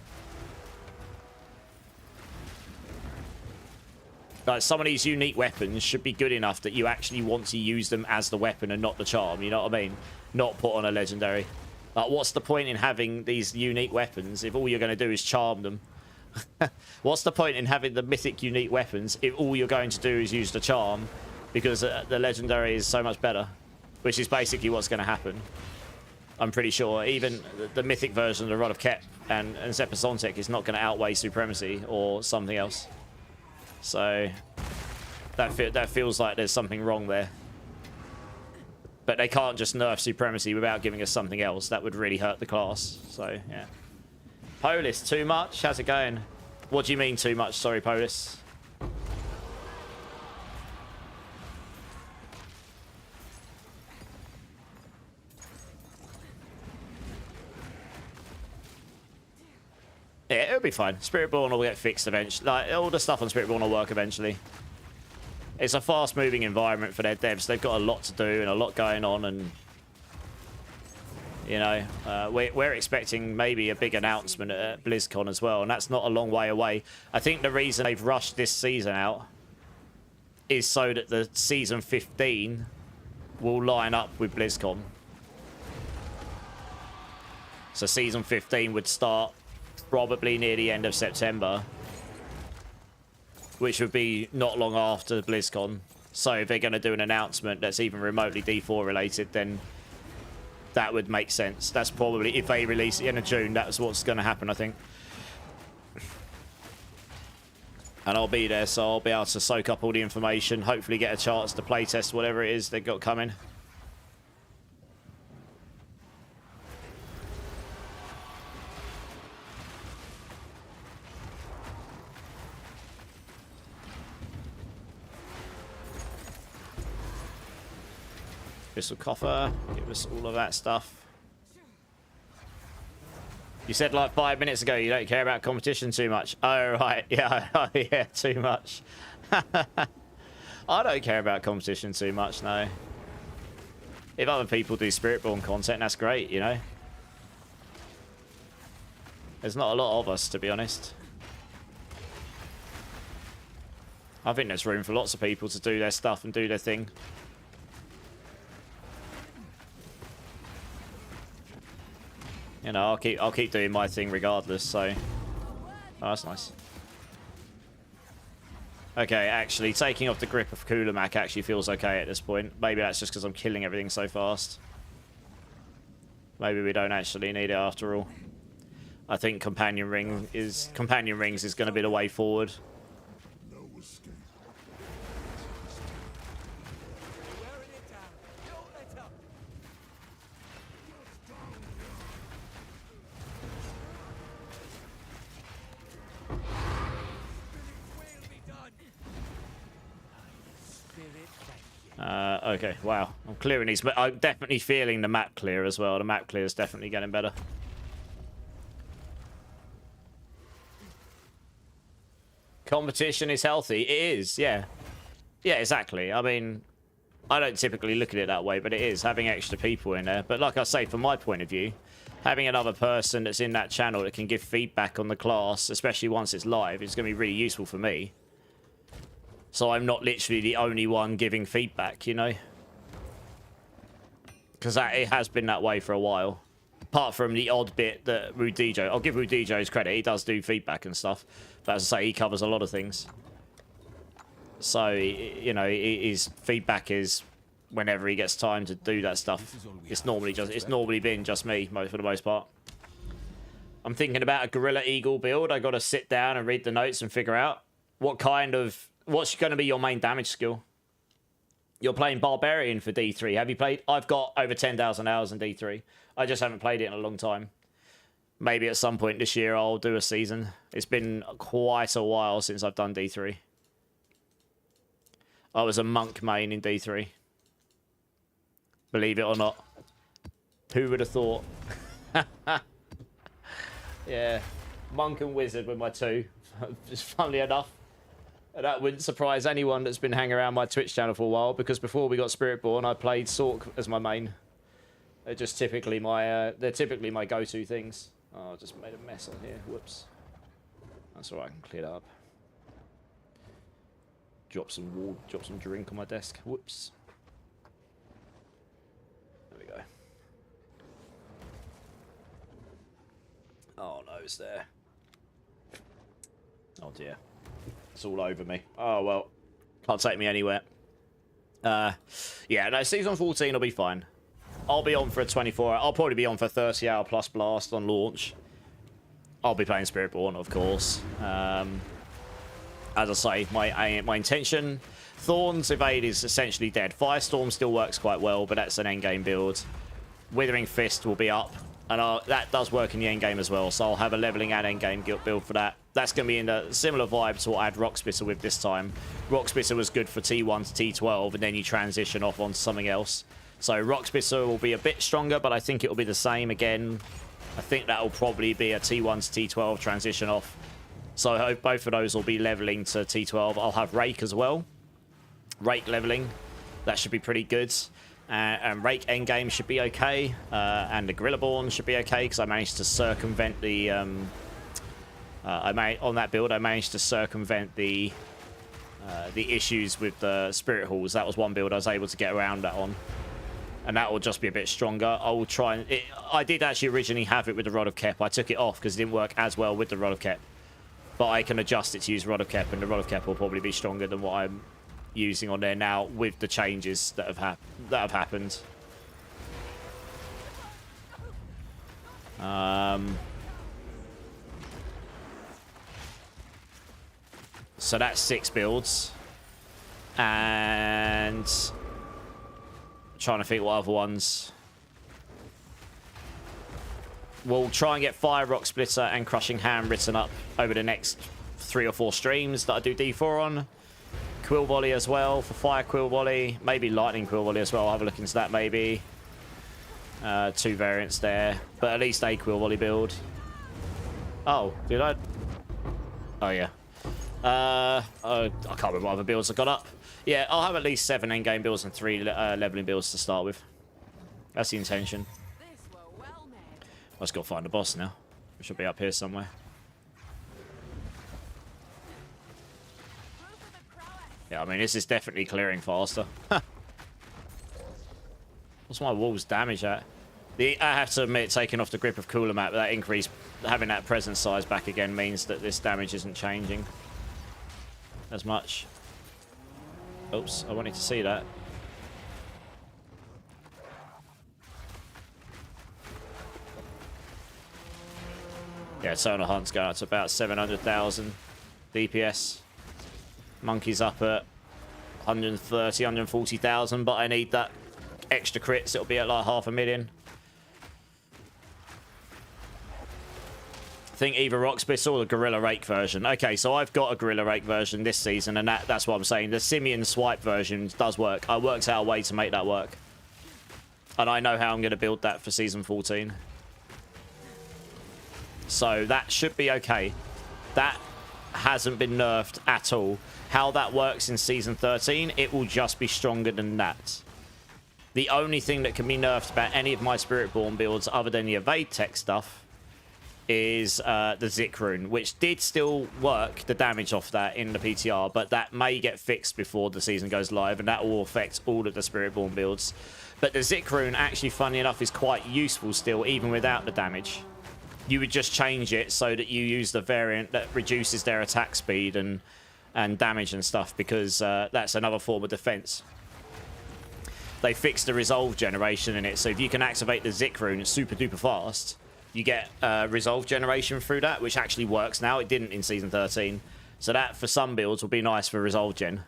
Like, some of these unique weapons should be good enough that you actually want to use them as the weapon and not the charm, you know what I mean? Not put on a legendary. Like, what's the point in having these unique weapons if all you're going to do is charm them? What's the point in having the mythic unique weapons if all you're going to do is use the charm because the legendary is so much better? Which is basically what's going to happen. I'm pretty sure even the mythic version of the Rod of Kep and Zepasontek is not going to outweigh Supremacy or something else. So that feels like there's something wrong there. But they can't just nerf Supremacy without giving us something else. That would really hurt the class. So, yeah. Polis, too much? How's it going? What do you mean too much? Sorry, Polis. Yeah, it'll be fine. Spiritborn will get fixed eventually. Like, all the stuff on Spiritborn will work eventually. It's a fast-moving environment for their devs. They've got a lot to do and a lot going on, and you know, we're expecting maybe a big announcement at BlizzCon as well, and that's not a long way away. I think the reason they've rushed this season out is so that the Season 15 will line up with BlizzCon. So Season 15 would start probably near the end of September, which would be not long after BlizzCon. So if they're going to do an announcement that's even remotely D4 related, then that would make sense. That's probably, if they release it in June, that's what's going to happen, I think. And I'll be there, so I'll be able to soak up all the information, hopefully get a chance to playtest whatever it is they've got coming. Crystal Coffer, give us all of that stuff. You said like 5 minutes ago you don't care about competition too much. Oh, right. Yeah, oh, yeah, too much. I don't care about competition too much, no. If other people do Spiritborn content, that's great, you know. There's not a lot of us, to be honest. I think there's room for lots of people to do their stuff and do their thing. You know, I'll keep doing my thing regardless, so... Oh, that's nice. Okay, actually, taking off the grip of Kulamak actually feels okay at this point. Maybe that's just because I'm killing everything so fast. Maybe we don't actually need it after all. I think Companion Rings is going to be the way forward. Okay, wow. I'm clearing these, but I'm definitely feeling the map clear as well. The map clear is definitely getting better. Competition is healthy. It is, yeah. Yeah, exactly. I mean, I don't typically look at it that way, but it is, having extra people in there. But like I say, from my point of view, having another person that's in that channel that can give feedback on the class, especially once it's live, is going to be really useful for me. So I'm not literally the only one giving feedback, you know? Because it has been that way for a while. Apart from the odd bit that Rudijo... I'll give Rudijo his credit. He does do feedback and stuff. But as I say, he covers a lot of things. So, you know, his feedback is whenever he gets time to do that stuff. It's normally been just me for the most part. I'm thinking about a Gorilla Eagle build. I got to sit down and read the notes and figure out what's going to be your main damage skill. You're playing Barbarian for D3. Have you played? I've got over 10,000 hours in D3. I just haven't played it in a long time. Maybe at some point this year I'll do a season. It's been quite a while since I've done D3. I was a monk main in D3. Believe it or not. Who would have thought? Yeah. Monk and Wizard were my two. Just funnily enough. That wouldn't surprise anyone that's been hanging around my Twitch channel for a while, because before we got Spiritborn, I played Sork as my main. They're just typically my go-to things. Oh, I just made a mess on here. Whoops. That's alright, I can clear that up. Drop some drink on my desk. Whoops. There we go. Oh no, it's there. Oh dear. It's all over me. Oh, well. Can't take me anywhere. Yeah, no, Season 14 will be fine. I'll be on for a 24-hour... I'll probably be on for 30-hour plus blast on launch. I'll be playing Spiritborn, of course. As I say, my intention... Thorn's Evade is essentially dead. Firestorm still works quite well, but that's an endgame build. Withering Fist will be up. And that does work in the endgame as well, so I'll have a leveling and endgame build for that. That's going to be in a similar vibe to what I had Rockspitter with this time. Rockspitter was good for T1 to T12, and then you transition off onto something else. So Rockspitter will be a bit stronger, but I think it will be the same again. I think that will probably be a T1 to T12 transition off. So I hope both of those will be leveling to T12. I'll have Rake as well. Rake leveling. That should be pretty good. And Rake endgame should be okay. And the Gorillaborn should be okay, because I managed to circumvent the... on that build, I managed to circumvent the issues with the Spirit Halls. That was one build I was able to get around that on. And that will just be a bit stronger. I will try and... I did actually originally have it with the Rod of Kep. I took it off because it didn't work as well with the Rod of Kep. But I can adjust it to use Rod of Kep, and the Rod of Kep will probably be stronger than what I'm using on there now with the changes that have happened. So that's 6 builds. And... trying to think what other ones. We'll try and get Fire Rock Splitter and Crushing Hand written up over the next 3 or 4 streams that I do D4 on. Quill Volley as well for Fire Quill Volley. Maybe Lightning Quill Volley as well. I'll have a look into that maybe. 2 variants there. But at least a Quill Volley build. Oh, did I? Oh, yeah. I can't remember what other builds I got up. Yeah, I'll have at least 7 endgame builds and 3 leveling builds to start with. That's the intention. I just got to find the boss now. We should be up here somewhere. Yeah, I mean, this is definitely clearing faster. What's my walls damage at? I have to admit, taking off the grip of cooler map, that increase, having that presence size back again means that this damage isn't changing as much. Oops, I wanted to see that. Yeah, Eternal Hunt's going up to about 700,000 DPS. Monkey's up at 130, 140,000, but I need that extra crits. It'll be at like 500,000. I think either Rockspit or the Gorilla Rake version. Okay, so I've got a Gorilla Rake version this season, and that's what I'm saying. The Simian Swipe version does work. I worked out a way to make that work. And I know how I'm going to build that for Season 14. So that should be okay. That hasn't been nerfed at all. How that works in Season 13, it will just be stronger than that. The only thing that can be nerfed about any of my Spiritborn builds, other than the Evade Tech stuff, is the Zik rune, which did still work the damage off that in the PTR, but that may get fixed before the season goes live, and that will affect all of the Spiritborn builds. But the Zik rune, actually, funny enough, is quite useful still, even without the damage. You would just change it so that you use the variant that reduces their attack speed and damage and stuff, because that's another form of defense. They fixed the resolve generation in it, so if you can activate the Zik rune super duper fast, you get resolve generation through that, which actually works now. It didn't in Season 13. So that, for some builds, will be nice for resolve gen.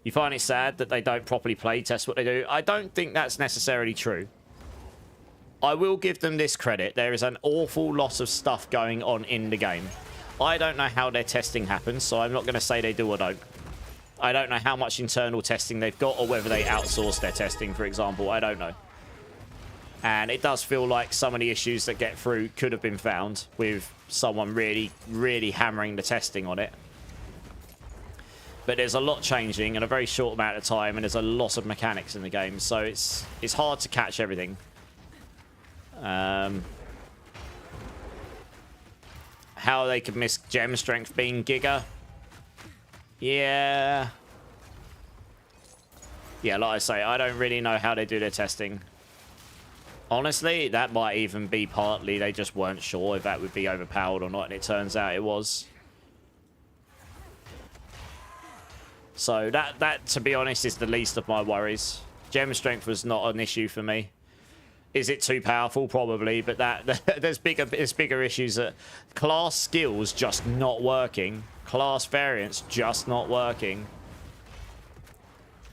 You find it sad that they don't properly play test what they do? I don't think that's necessarily true. I will give them this credit. There is an awful lot of stuff going on in the game. I don't know how their testing happens, so I'm not going to say they do or don't. I don't know how much internal testing they've got, or whether they outsource their testing, for example. I don't know. And it does feel like some of the issues that get through could have been found with someone really, really hammering the testing on it. But there's a lot changing in a very short amount of time, and there's a lot of mechanics in the game, so it's hard to catch everything. How they could miss gem strength being Giga. Yeah. Yeah, like I say, I don't really know how they do their testing. Honestly, that might even be partly they just weren't sure if that would be overpowered or not, and it turns out it was. So that to be honest, is the least of my worries. Gem strength was not an issue for me. Is it too powerful? Probably, but there's bigger issues. That class skills just not working. Class variants just not working.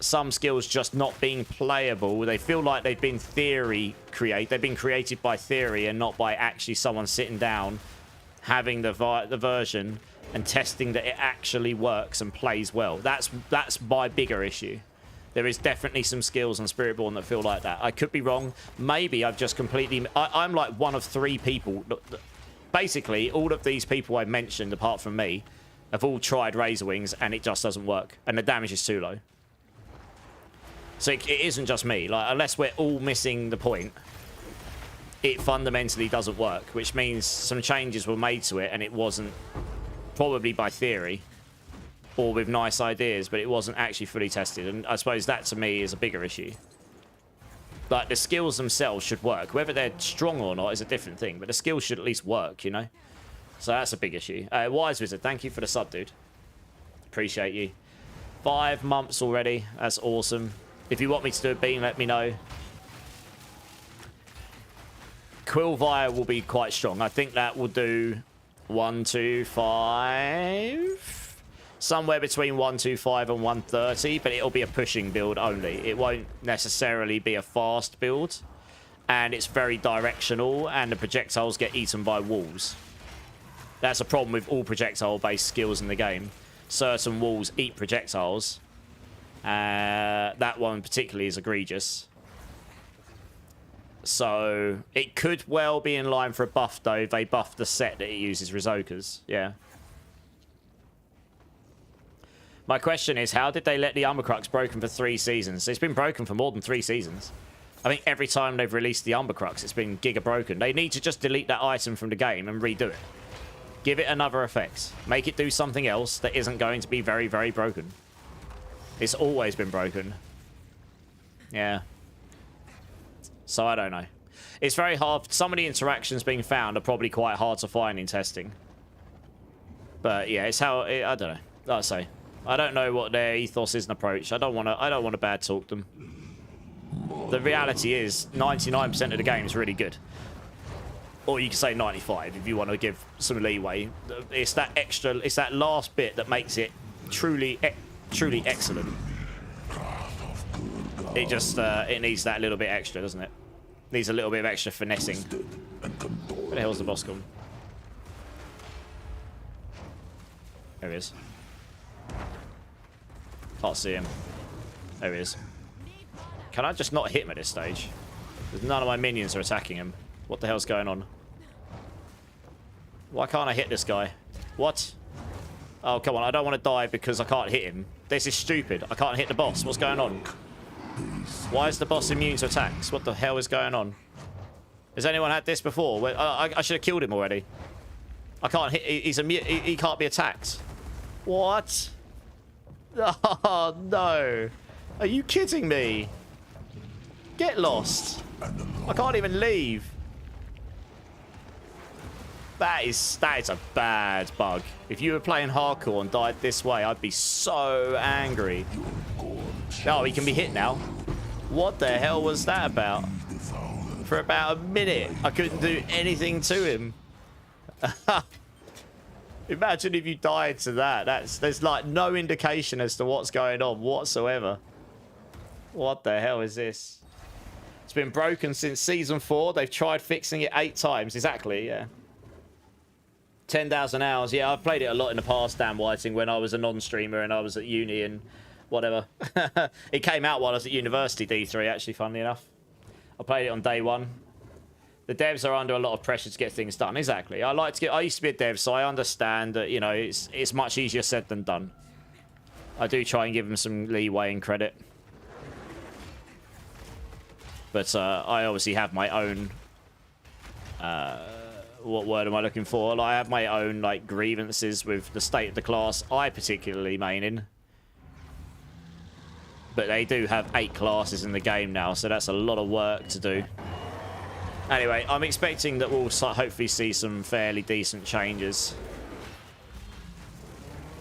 Some skills just not being playable. They feel like they've been they've been created by theory and not by actually someone sitting down, having the version and testing that it actually works and plays well. That's my bigger issue. There is definitely some skills on Spiritborn that feel like that. I could be wrong. Maybe I've just completely... I'm like one of 3 people. Basically, all of these people I mentioned, apart from me, have all tried Razor Wings, and it just doesn't work. And the damage is too low. So it isn't just me. Like, unless we're all missing the point, it fundamentally doesn't work. Which means some changes were made to it, and it wasn't probably by theory or with nice ideas, but it wasn't actually fully tested. And I suppose that, to me, is a bigger issue. But the skills themselves should work. Whether they're strong or not is a different thing, but the skills should at least work, you know? So that's a big issue. Wise Wizard, thank you for the sub, dude. Appreciate you. 5 months already. That's awesome. If you want me to do a beam, let me know. Quillvire will be quite strong. I think that will do 125... somewhere between 125 and 130, but it'll be a pushing build only. It won't necessarily be a fast build, and it's very directional, and the projectiles get eaten by walls. That's a problem with all projectile-based skills in the game. Certain walls eat projectiles. That one particularly is egregious. So it could well be in line for a buff, though, if they buff the set that it uses Rizokas. Yeah. My question is, how did they let the Umbercrux broken for 3 seasons? It's been broken for more than 3 seasons. I think every time they've released the Umbercrux, it's been giga broken. They need to just delete that item from the game and redo it. Give it another effect. Make it do something else that isn't going to be very, very broken. It's always been broken. Yeah. So I don't know. It's very hard. Some of the interactions being found are probably quite hard to find in testing. But yeah, it's how I don't know. Like I say, I don't know what their ethos is and approach. I don't want to bad talk them. The reality is 99% of the game is really good. Or you can say 95 if you want to give some leeway. It's that extra, it's that last bit that makes it truly excellent. It just it needs that little bit extra, doesn't it? Needs a little bit of extra finessing. Where the hell's the boss gone? There he is. Can't see him. There he is. Can I just not hit him at this stage? Because none of my minions are attacking him. What the hell's going on? Why can't I hit this guy? What? Oh, come on. I don't want to die because I can't hit him. This is stupid. I can't hit the boss. What's going on? Why is the boss immune to attacks? What the hell is going on? Has anyone had this before? I should have killed him already. I can't hit. He's immune. He can't be attacked. What? Oh, no. Are you kidding me? Get lost. I can't even leave. That is a bad bug. If you were playing hardcore and died this way, I'd be so angry. Oh, he can be hit now. What the hell was that about? For about a minute, I couldn't do anything to him. Imagine if you died to that. There's like no indication as to what's going on whatsoever. What the hell is this? It's been broken since season 4. They've tried fixing it 8 times. Exactly, yeah. 10,000 hours. Yeah, I've played it a lot in the past, Dan Whiting, when I was a non-streamer and I was at uni and whatever. It came out while I was at university, D3, actually, funnily enough. I played it on day 1. The devs are under a lot of pressure to get things done. Exactly. I used to be a dev, so I understand that, you know, it's much easier said than done. I do try and give them some leeway and credit. But I obviously have my own... what word am I looking for? Like, I have my own like grievances with the state of the class I particularly main in. But they do have 8 classes in the game now, so that's a lot of work to do. Anyway, I'm expecting that we'll hopefully see some fairly decent changes.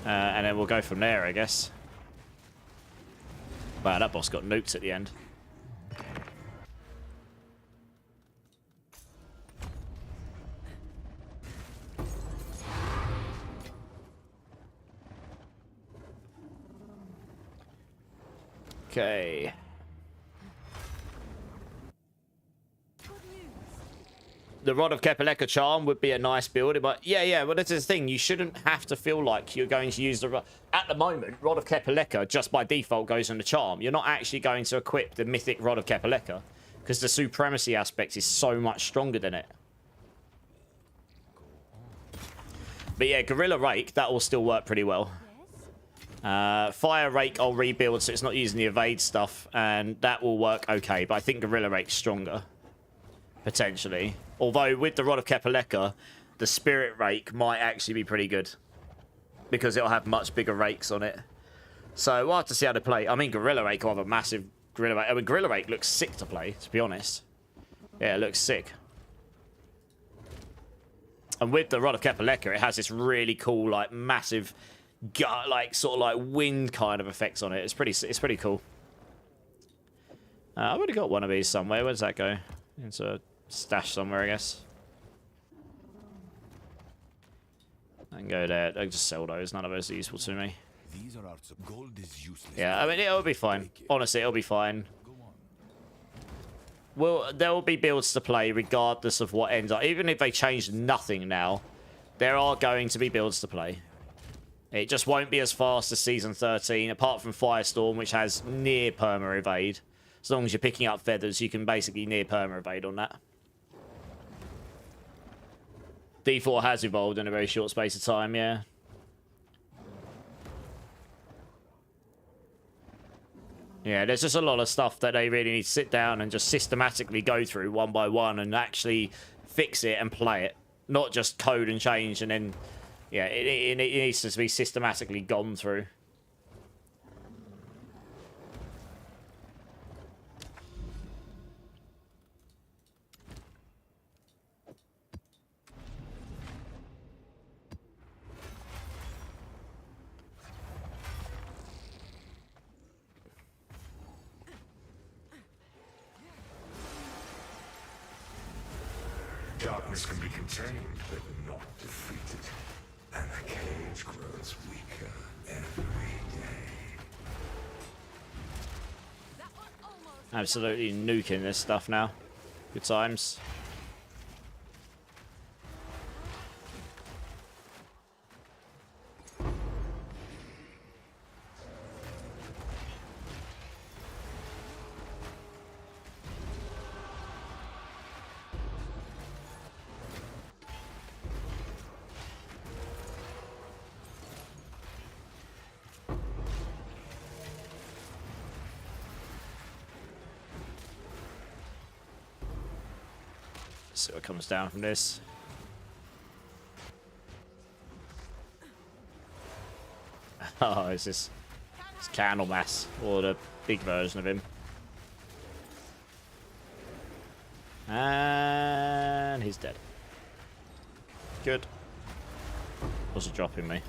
And then we'll go from there, I guess. Wow, that boss got nuked at the end. Okay. The Rod of Kepaleka charm would be a nice build, but yeah, but that's the thing. You shouldn't have to feel like you're going to use the... At the moment, Rod of Kepaleka just by default goes on the charm. You're not actually going to equip the mythic Rod of Kepaleka because the supremacy aspect is so much stronger than it. But yeah, Gorilla Rake, that will still work pretty well. Fire Rake I'll rebuild so it's not using the evade stuff, and that will work okay, but I think Gorilla Rake's stronger. Potentially. Although with the Rod of Kepaleka, the Spirit Rake might actually be pretty good. Because it'll have much bigger rakes on it. So we'll have to see how they play. I mean, Gorilla Rake will have a massive Gorilla Rake. I mean, Gorilla Rake looks sick to play, to be honest. Yeah, it looks sick. And with the Rod of Kepaleka, it has this really cool, like, massive... like sort of like wind kind of effects on it. It's pretty cool. I've already got one of these somewhere. Where does that go? Into a stash somewhere, I guess. I can go there. I can just sell those. None of those are useful to me. These are gold is useless. Yeah, I mean it'll be fine. Honestly, it'll be fine. Well, there will be builds to play regardless of what ends up. Even if they change nothing now, there are going to be builds to play. It just won't be as fast as Season 13, apart from Firestorm, which has near perma-evade. As long as you're picking up feathers, you can basically near perma-evade on that. D4 has evolved in a very short space of time, yeah. Yeah, there's just a lot of stuff that they really need to sit down and just systematically go through one by one and actually fix it and play it. Not just code and change and then... Yeah, it needs to be systematically gone through. darkness can be contained, but not defeated. And the cage grows weaker every day. Absolutely nuking this stuff now. Good times. See what comes down from this. Oh, it's this Candlemass, or the big version of him. And he's dead. Good. What's it dropping me?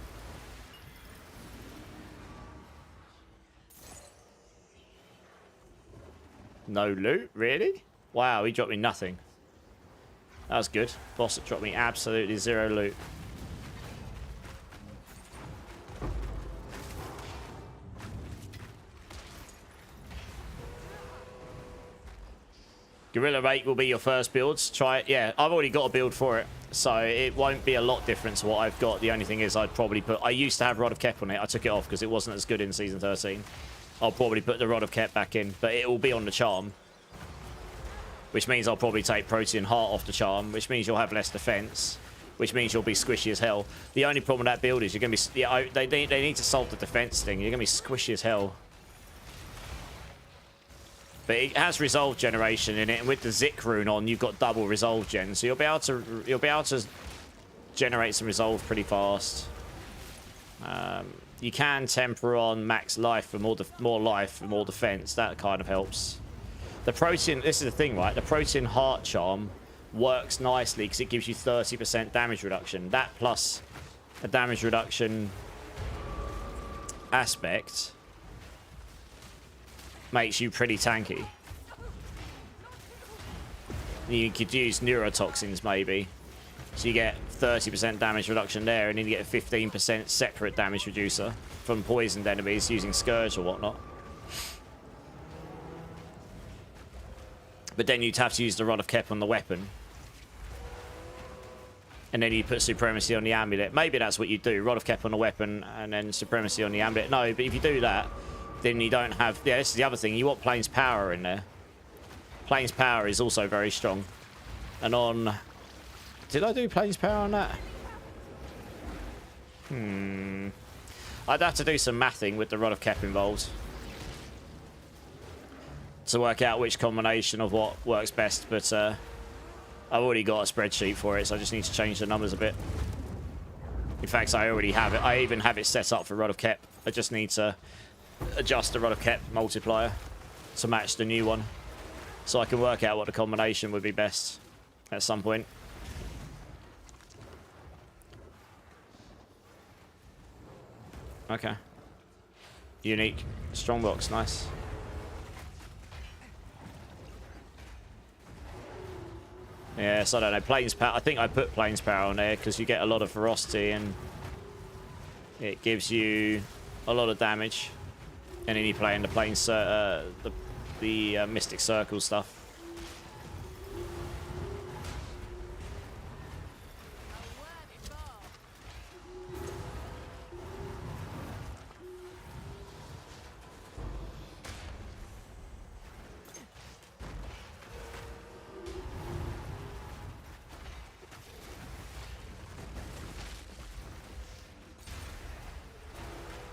No loot? Really? Wow, he dropped me nothing. That was good. Boss dropped me absolutely zero loot. Guerrilla Rake will be your first builds. Try it. Yeah, I've already got a build for it, so it won't be a lot different to what I've got. The only thing is I'd probably put... I used to have Rod of Kep on it. I took it off because it wasn't as good in Season 13. I'll probably put the Rod of Kep back in, but it will be on the charm. Which means I'll probably take Protean Heart off the charm, which means you'll have less defense, which means you'll be squishy as hell. The only problem with that build is you're going to be... Yeah, they need to solve the defense thing. You're going to be squishy as hell. But it has resolve generation in it, and with the Zik rune on, you've got double resolve gen, so you'll be able to generate some resolve pretty fast. You can temper on max life for more life for more defense. That kind of helps. The Protean, this is the thing, right? The Protean Heart charm works nicely because it gives you 30% damage reduction. That plus a damage reduction aspect makes you pretty tanky. You could use neurotoxins maybe. So you get 30% damage reduction there, and then you get a 15% separate damage reducer from poisoned enemies using Scourge or whatnot. But then you'd have to use the Rod of Kep on the weapon. And then you put Supremacy on the amulet. Maybe that's what you do. Rod of Kep on the weapon and then Supremacy on the amulet. No, but if you do that, then you don't have... Yeah, this is the other thing. You want Plains Power in there. Plains Power is also very strong. And on... Did I do Plains Power on that? I'd have to do some mathing with the Rod of Kep involved to work out which combination of what works best, but I've already got a spreadsheet for it, so I just need to change the numbers a bit. In fact, I already have it. I even have it set up for Rod of Kep. I just need to adjust the Rod of Kep multiplier to match the new one, so I can work out what the combination would be best at some point. Okay. Unique. Strongbox, nice. Yeah, so I don't know. Plains Power. I think I put Plains Power on there because you get a lot of ferocity and it gives you a lot of damage. And then you play in the Plains, the Mystic Circle stuff.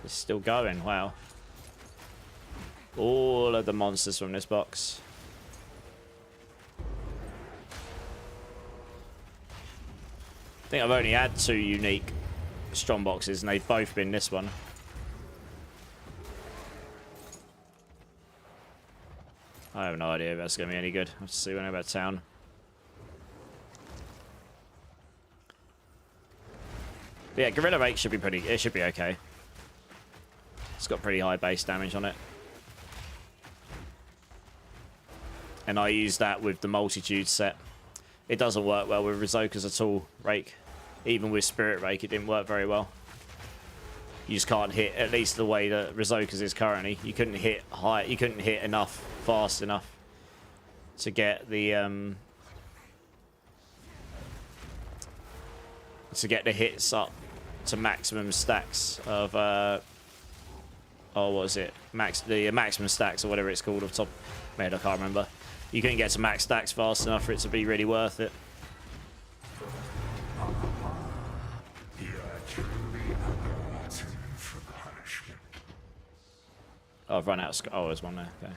It's still going, wow. All of the monsters from this box. I think I've only had 2 unique strong boxes and they've both been this one. I have no idea if that's going to be any good. I'll have to see when I'm about town. But yeah, Guerrilla Rake should be pretty... It should be okay. It's got pretty high base damage on it. And I use that with the Multitude set. It doesn't work well with Rizokas at all, Rake. Even with Spirit Rake, it didn't work very well. You just can't hit, at least the way that Rizokas is currently. You couldn't hit high, you couldn't hit enough, fast enough to get the hits up to maximum stacks of oh, what is it? Maximum stacks or whatever it's called off the top of my head, I can't remember. You couldn't get to max stacks fast enough for it to be really worth it. You are truly a glutton for punishment. Oh, I've run out of... Oh, there's one there. Okay.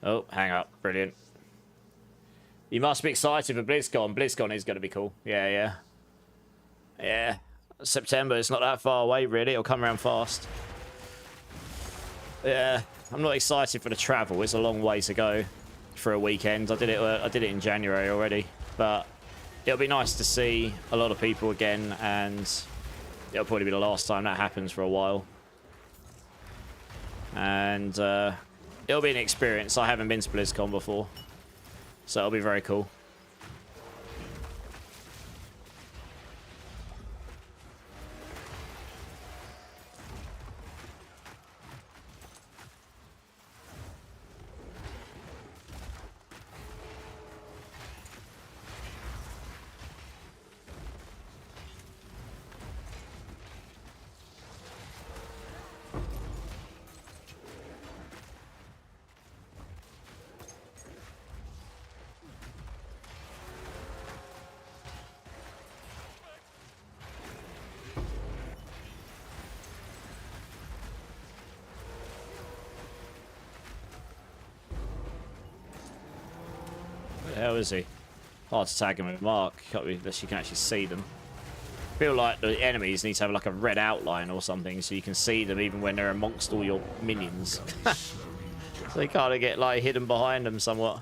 Oh, hang up. Brilliant. You must be excited for BlizzCon. BlizzCon is going to be cool. Yeah. September, it's not that far away, really. It'll come around fast. Yeah, I'm not excited for the travel. It's a long way to go for a weekend. I did it in January already. But it'll be nice to see a lot of people again, and it'll probably be the last time that happens for a while. And it'll be an experience. I haven't been to BlizzCon before, so it'll be very cool. Hell is he? Hard to tag him with Mark, unless you can actually see them. I feel like the enemies need to have like a red outline or something so you can see them even when they're amongst all your minions. So you kind of get like hidden behind them somewhat.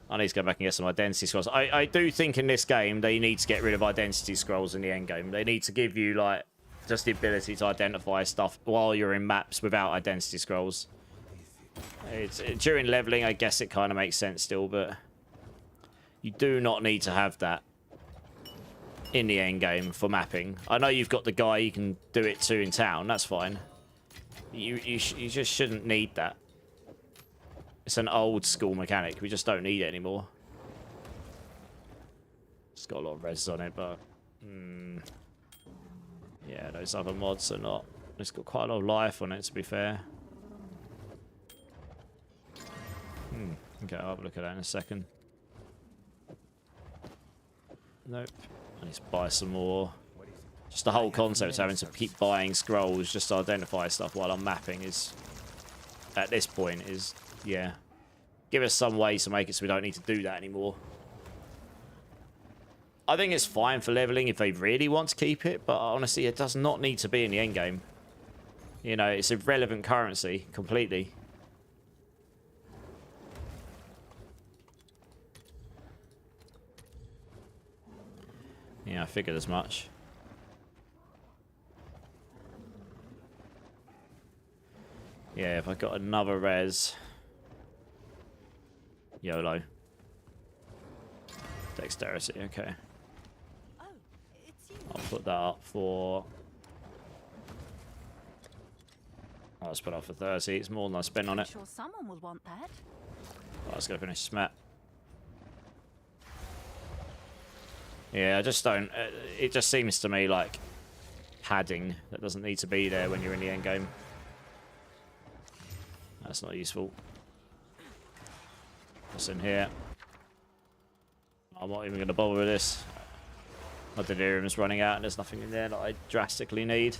I need to go back and get some identity scrolls. I do think in this game they need to get rid of identity scrolls in the end game. They need to give you like just the ability to identify stuff while you're in maps without identity scrolls. During leveling, I guess it kind of makes sense still, but you do not need to have that in the end game for mapping. I know you've got the guy you can do it to in town. That's fine. You just shouldn't need that. It's an old school mechanic. We just don't need it anymore. It's got a lot of res on it, but yeah, those other mods are not. It's got quite a lot of life on it, to be fair. Okay, I'll have a look at that in a second. Nope. I need to buy some more. Just the whole concept of having to keep buying scrolls just to identify stuff while I'm mapping is, at this point, is, yeah. Give us some way to make it so we don't need to do that anymore. I think it's fine for leveling if they really want to keep it, but honestly, it does not need to be in the endgame. You know, it's irrelevant currency, completely. Yeah, I figured as much. Yeah, if I got another res. YOLO. Dexterity, okay. Oh, it's you. I'll put that up for... I'll just put it up for 30. It's more than I spent on I'm it. sure someone will want that. I was going to finish this map. Yeah, I just don't... it just seems to me like padding that doesn't need to be there when you're in the end game. That's not useful. What's in here? I'm not even going to bother with this. My delirium's running out and there's nothing in there that I drastically need.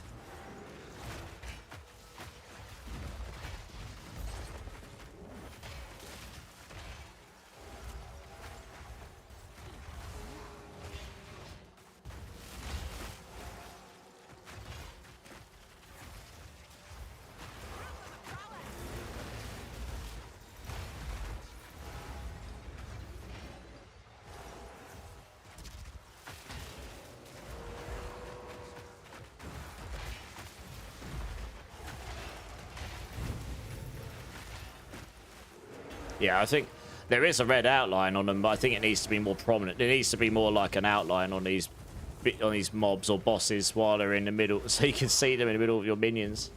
Yeah, I think there is a red outline on them, but I think it needs to be more prominent. It needs to be more like an outline on these mobs or bosses while they're in the middle, so you can see them in the middle of your minions.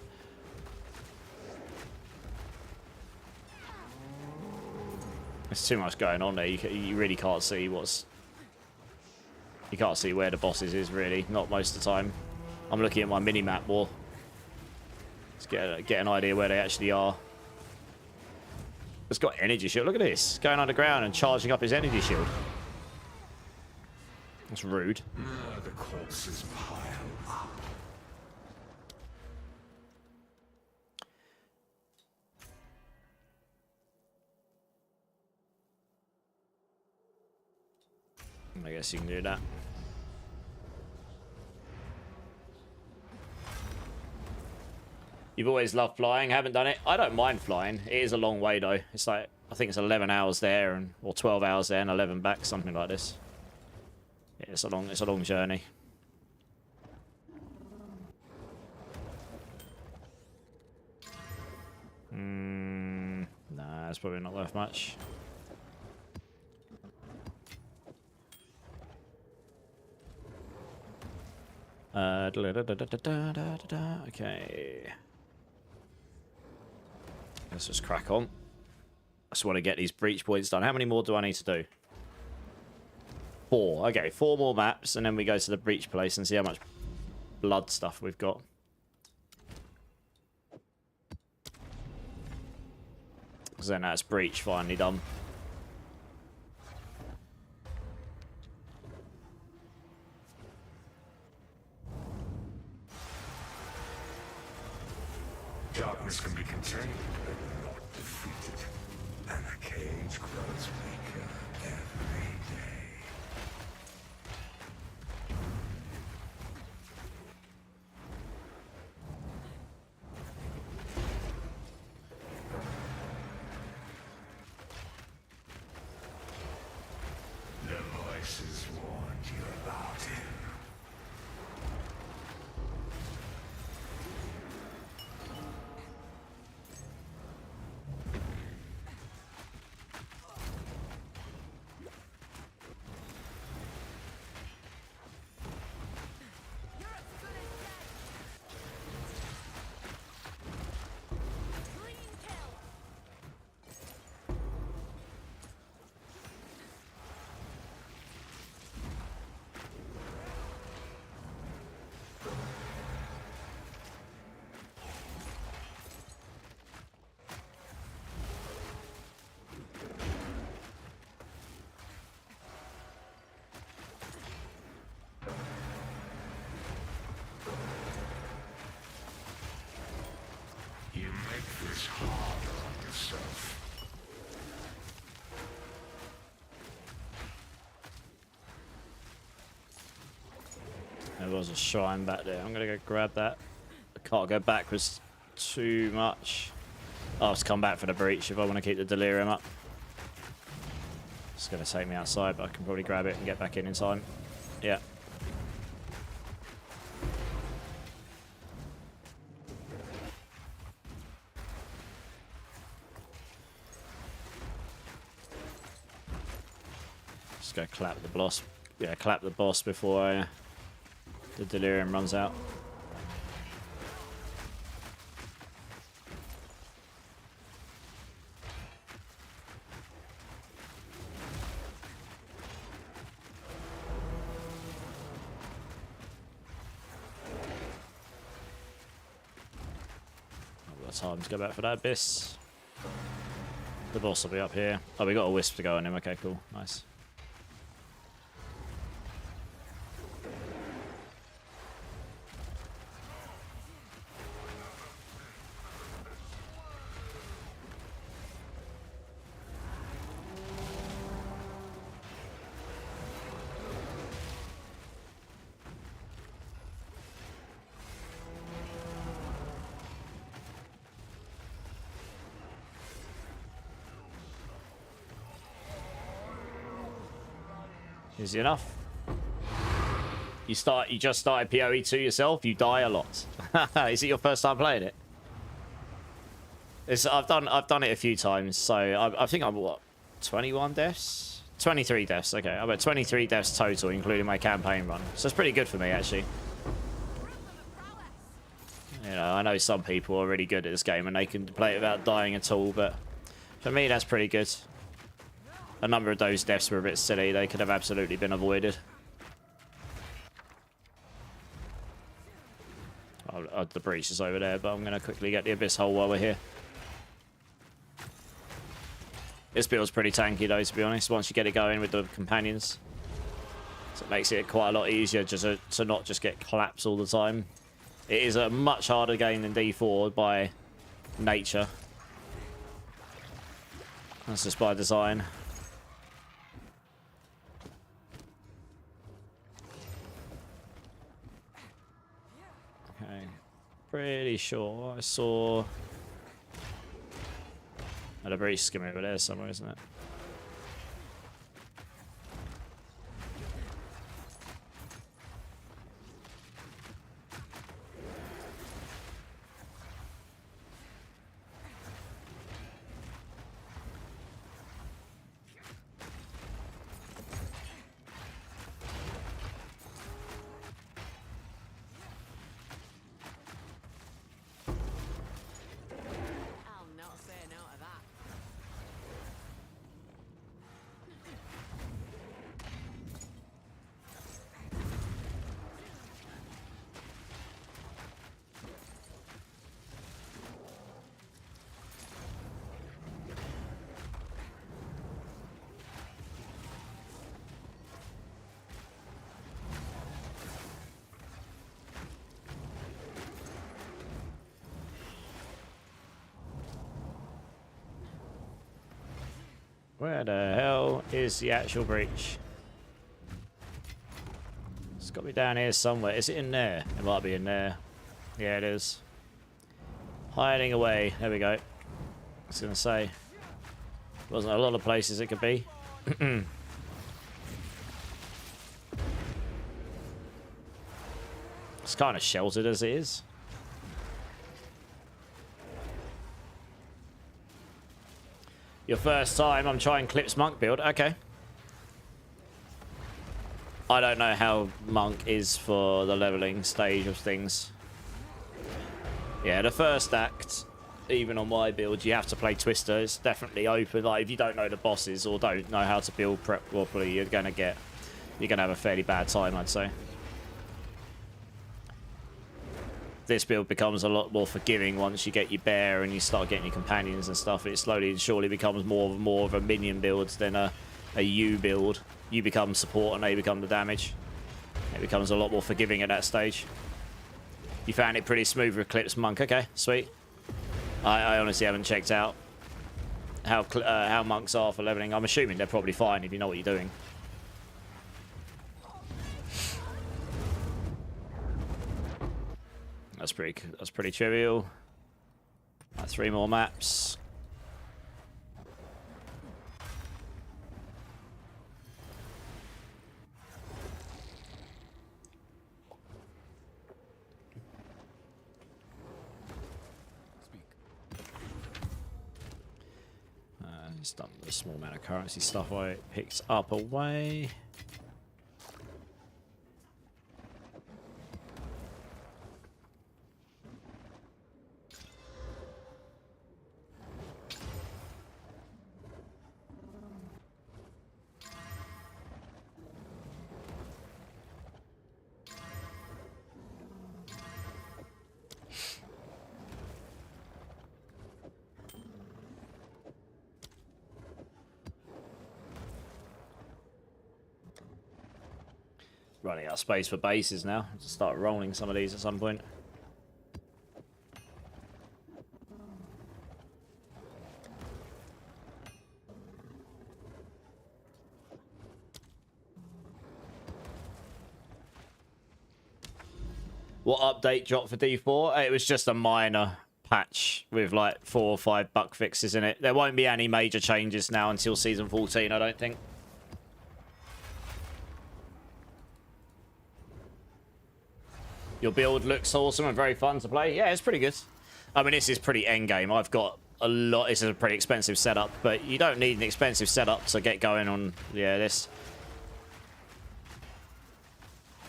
There's too much going on there. You really can't see what's... You can't see where the bosses is, really. Not most of the time. I'm looking at my mini-map more. Let's get an idea where they actually are. It's got energy shield. Look at this. Going underground and charging up his energy shield. That's rude. The corpses pile up. I guess you can do that. You've always loved flying, haven't done it. I don't mind flying. It is a long way though. It's like, I think it's 11 hours there and or 12 hours there and 11 back, something like this. Yeah, it's a long journey. Nah, it's probably not worth much. Okay. Let's just crack on. I just want to get these breach points done. How many more do I need to do? 4. Okay, 4 more maps, and then we go to the breach place and see how much blood stuff we've got. So then that's breach finally done. Darkness can be contained, but not defeated. And the cage grows weaker every day. The voices warned you about him. You make this harder on yourself. There was a shrine back there. I'm gonna go grab that. I can't go backwards too much. I'll have to come back for the breach if I want to keep the delirium up. It's gonna take me outside, but I can probably grab it and get back in time. Yeah. Just go clap the boss. Yeah, clap the boss before the delirium runs out. I've got time to go back for that abyss. The boss will be up here. Oh, we got a wisp to go on him. Okay, cool. Nice. Easy enough. You just started PoE 2 yourself, you die a lot. Is it your first time playing it? I've done it a few times, so I think I'm what 21 deaths, 23 deaths. Okay, I'm at 23 deaths total, including my campaign run. So it's pretty good for me actually. You know, I know some people are really good at this game and they can play it without dying at all, but for me that's pretty good. A number of those deaths were a bit silly. They could have absolutely been avoided. Oh, the breach is over there, but I'm going to quickly get the abyss hole while we're here. This build's pretty tanky though, to be honest, once you get it going with the companions. So it makes it quite a lot easier just to not just get collapsed all the time. It is a much harder game than D4 by nature. That's just by design. Okay, pretty sure I saw... Oh, the breach is over there somewhere, isn't it? Where the hell is the actual breach? It's got to be down here somewhere. Is it in there? It might be in there. Yeah, it is. Hiding away. There we go. I was going to say. Wasn't a lot of places it could be. It's kind of sheltered as it is. Your first time, I'm trying Clips Monk build. Okay. I don't know how Monk is for the leveling stage of things. Yeah, the first act, even on my build, you have to play Twister. It's definitely open. Like, if you don't know the bosses or don't know how to build prep properly, you're gonna have a fairly bad time, I'd say. This build becomes a lot more forgiving once you get your bear and you start getting your companions and stuff. It slowly and surely becomes more of a minion build than a you build. You become support and they become the damage. It becomes a lot more forgiving at that stage. You found it pretty smooth with Clips Monk. Okay, sweet. I honestly haven't checked out how monks are for leveling. I'm assuming they're probably fine if you know what you're doing. That's pretty trivial. 3 more maps. It's done the small amount of currency stuff I picked up away. Running out of space for bases now. Just start rolling some of these at some point. What update dropped for D4? It was just a minor patch with like 4 or 5 bug fixes in it. There won't be any major changes now until season 14, I don't think. Your build looks awesome and very fun to play. Yeah, it's pretty good. I mean, this is pretty endgame. I've got a lot. This is a pretty expensive setup, but you don't need an expensive setup to get going on. Yeah, this.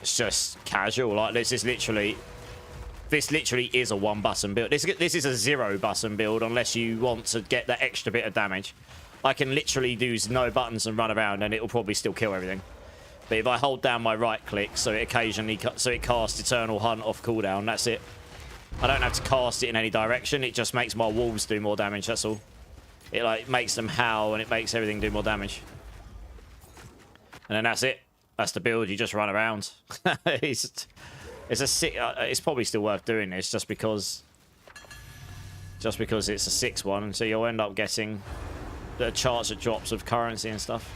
It's just casual. Like this is literally. This literally is a 1-button build. This is a 0-button build unless you want to get that extra bit of damage. I can literally do no buttons and run around, and it will probably still kill everything. But if I hold down my right click, so it casts Eternal Hunt off cooldown, that's it. I don't have to cast it in any direction. It just makes my wolves do more damage. That's all. It like makes them howl, and it makes everything do more damage. And then that's it. That's the build. You just run around. It's a sick. It's probably still worth doing this just because it's a 6-1, and so you'll end up getting the charts that drops of currency and stuff.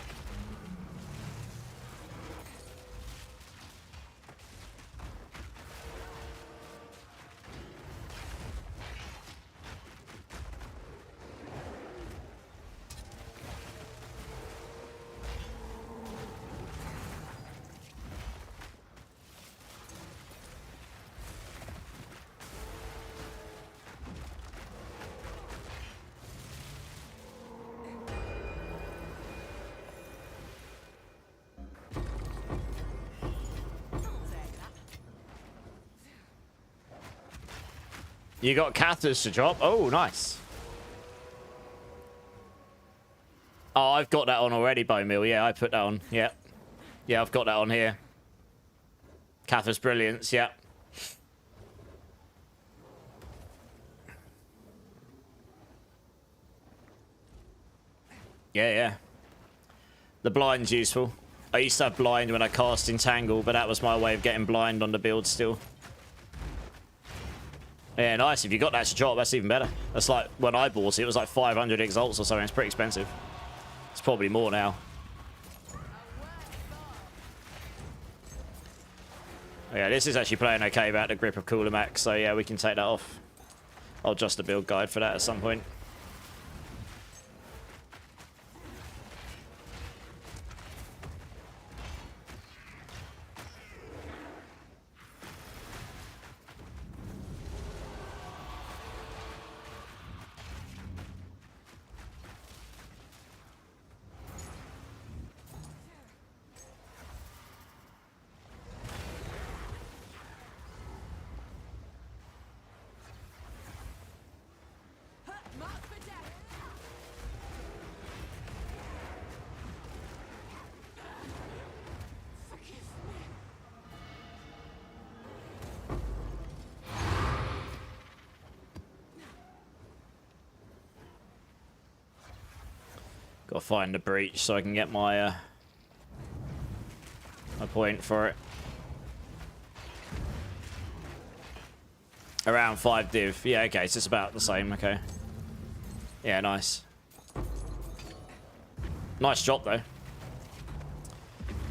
You got Cathars to drop. Oh, nice. Oh, I've got that on already, Bone Mill. Yeah, I put that on. Yeah. Yeah, I've got that on here. Cathar's Brilliance, yeah. Yeah. The blind's useful. I used to have blind when I cast Entangle, but that was my way of getting blind on the build still. Yeah, nice. If you got that to drop, that's even better. That's like, when I bought it, it was like 500 exalts or something. It's pretty expensive. It's probably more now. Yeah, this is actually playing okay without the grip of Cooler Max, so yeah, we can take that off. I'll adjust the build guide for that at some point. Gotta find the breach so I can get my my point for it. Around 5 div. Yeah, okay, so it's about the same, okay. Yeah, nice. Nice drop though.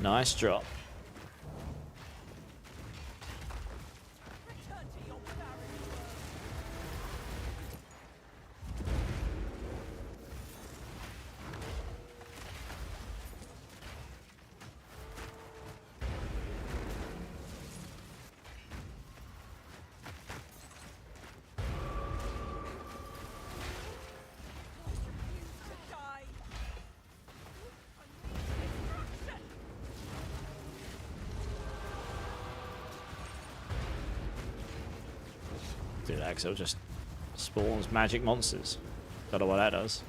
Nice drop. Dude, Exile just spawns magic monsters. Don't know what that does.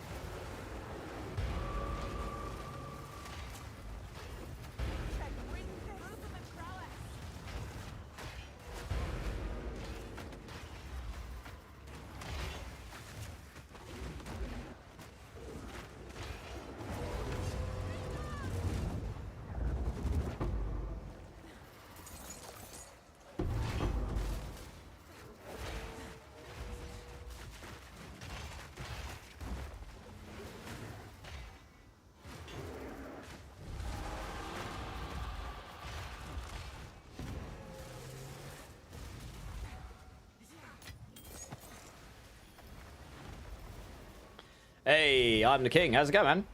Hey, I'm the king. How's it going, man?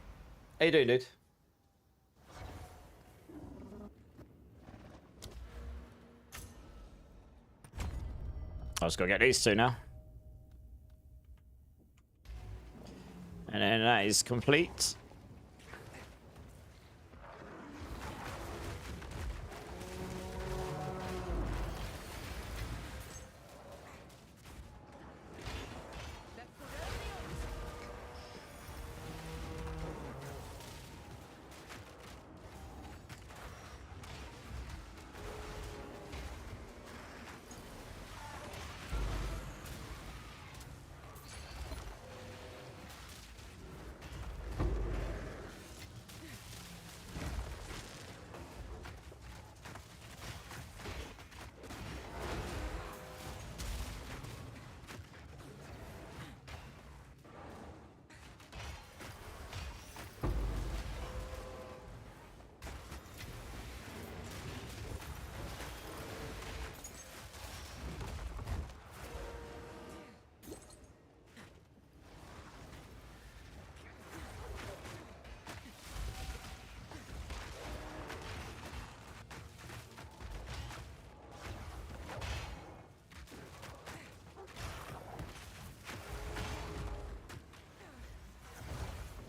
How you doing, dude? I just gotta get these two now. And then that is complete.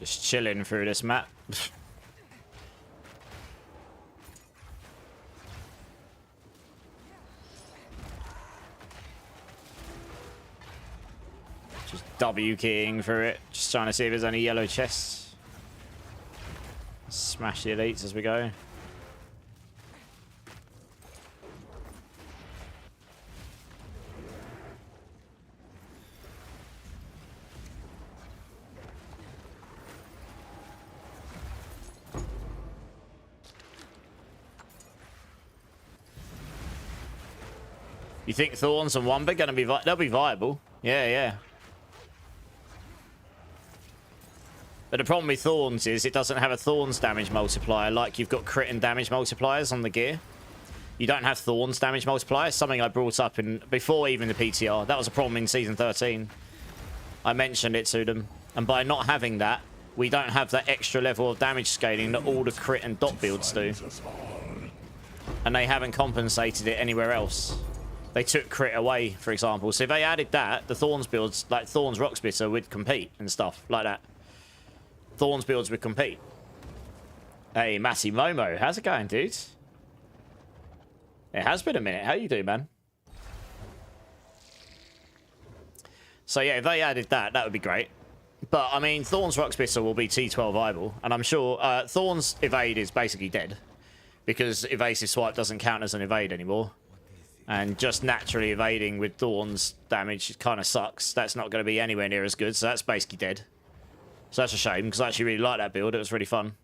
Just chilling through this map. Just W keying through it. Just trying to see if there's any yellow chests. Smash the elites as we go. You think Thorns and Wumba gonna be they'll be viable? Yeah, yeah. But the problem with Thorns is it doesn't have a Thorns damage multiplier like you've got crit and damage multipliers on the gear. You don't have Thorns damage multiplier. Something I brought up in before even the PTR. That was a problem in Season 13. I mentioned it to them. And by not having that, we don't have that extra level of damage scaling that all the crit and dot builds do. And they haven't compensated it anywhere else. They took crit away, for example. So if they added that, the Thorns builds, like Thorns Rocksplitter, would compete and stuff like that. Thorns builds would compete. Hey, Matty Momo, how's it going, dude? It has been a minute. How you doing, man? So yeah, if they added that, that would be great. But, I mean, Thorns Rocksplitter will be T12 viable. And I'm sure Thorns Evade is basically dead. Because Evasive Swipe doesn't count as an evade anymore. And just naturally evading with Thorns damage kind of sucks. That's not going to be anywhere near as good, so that's basically dead. So that's a shame, because I actually really like that build. It was really fun.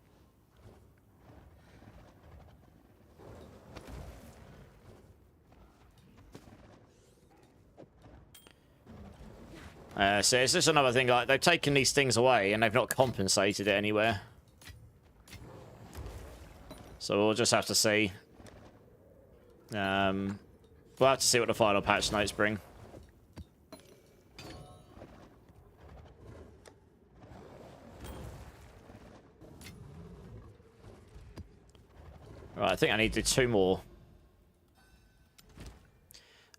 So it's just another thing, like, they've taken these things away, and they've not compensated it anywhere. So we'll just have to see. We'll have to see what the final patch notes bring. Right, I think I need to do 2 more.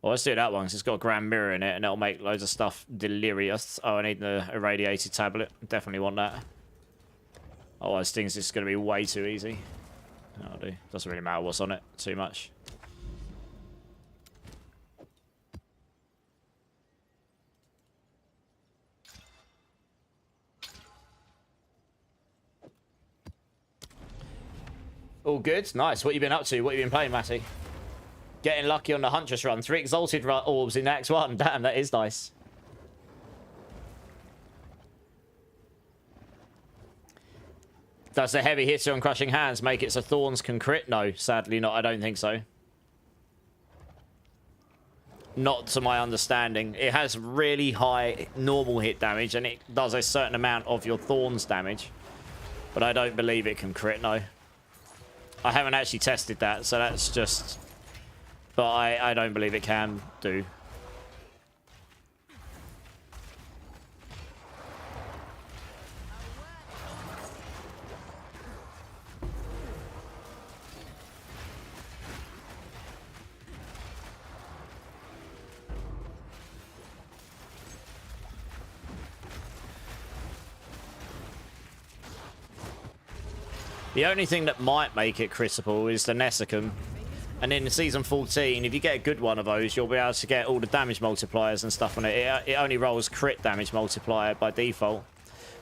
Well, let's do that one, because it's got a Grand Mirror in it, and it'll make loads of stuff delirious. Oh, I need the Irradiated Tablet. Definitely want that. Otherwise, things is going to be way too easy. That'll do. Doesn't really matter what's on it too much. All good. Nice. What you been up to? What you been playing, Matty? Getting lucky on the Huntress run. 3 Exalted Orbs in Act 1. Damn, that is nice. Does the heavy hitter on Crushing Hands make it so Thorns can crit? No, sadly not. I don't think so. Not to my understanding. It has really high normal hit damage, and it does a certain amount of your Thorns damage. But I don't believe it can crit, no. I haven't actually tested that, so that's just... But I don't believe it can do. The only thing that might make it critical is the Nesicum. And in season 14, if you get a good one of those, you'll be able to get all the damage multipliers and stuff on it. It only rolls crit damage multiplier by default.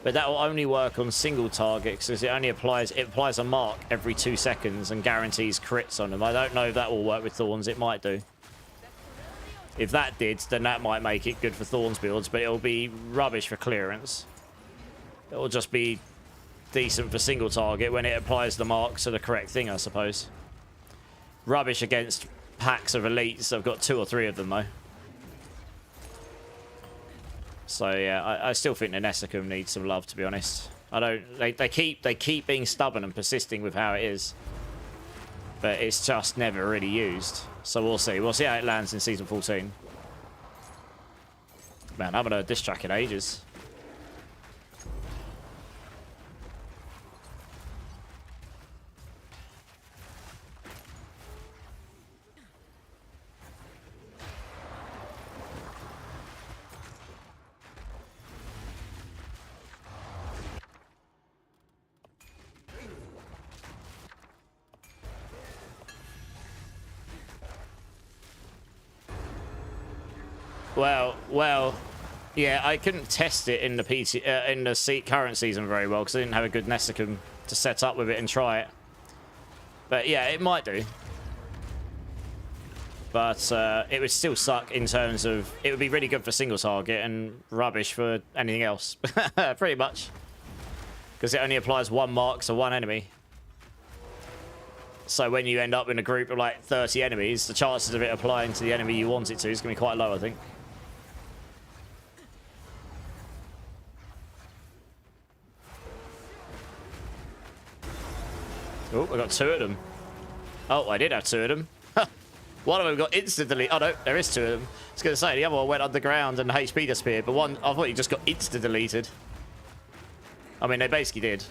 But that will only work on single targets, because it applies a mark every 2 seconds and guarantees crits on them. I don't know if that will work with Thorns. It might do. If that did, then that might make it good for Thorns builds, but it'll be rubbish for clearance. It'll just be decent for single target when it applies the mark to the correct thing, I suppose. Rubbish against packs of elites. I've got 2 or 3 of them, though. So yeah, I still think the Nesicum needs some love, to be honest. I don't. They keep being stubborn and persisting with how it is, but it's just never really used. So we'll see. We'll see how it lands in season 14. Man, I haven't heard this track in ages. Well, yeah, I couldn't test it in the current season very well because I didn't have a good Nesicum to set up with it and try it. But yeah, it might do. But it would still suck in terms of it would be really good for single target and rubbish for anything else, pretty much, because it only applies 1 mark to 1 enemy. So when you end up in a group of like 30 enemies, the chances of it applying to the enemy you want it to is going to be quite low, I think. Oh, I got 2 of them. Oh, I did have 2 of them. One of them got insta-delete. Oh no, there is 2 of them. I was going to say, the other one went underground and HP disappeared, but one, I thought he just got insta-deleted. I mean, they basically did.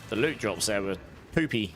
The loot drops there were poopy.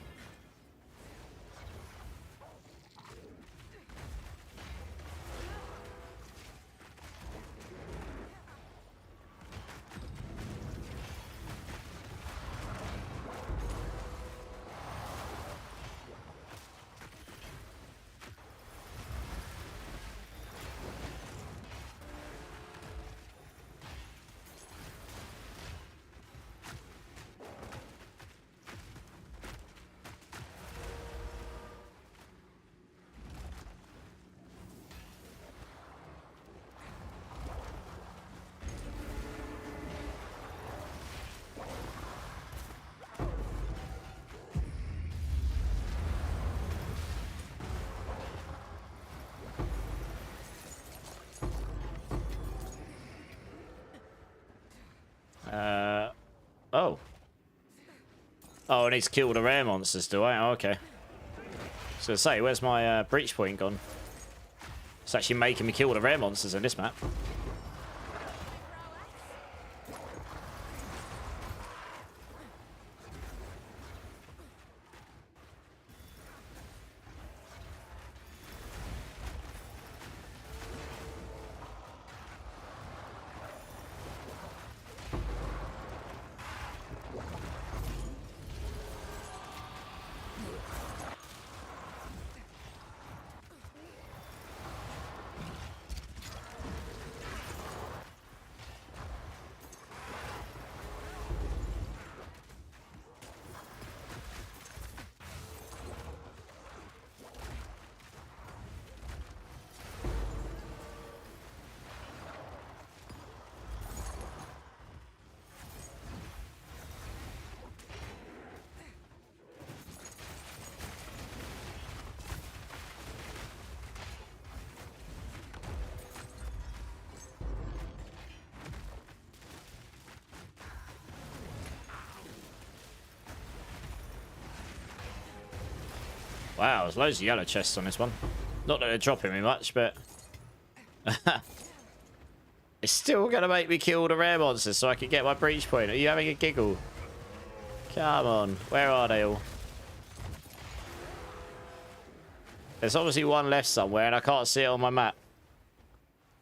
Oh. Oh, I need to kill the rare monsters, do I? Oh, okay. I was going to say, where's my breach point gone? It's actually making me kill the rare monsters in this map. Wow, there's loads of yellow chests on this one. Not that they're dropping me much, but... it's still going to make me kill the rare monsters so I can get my breach point. Are you having a giggle? Come on. Where are they all? There's obviously one left somewhere and I can't see it on my map.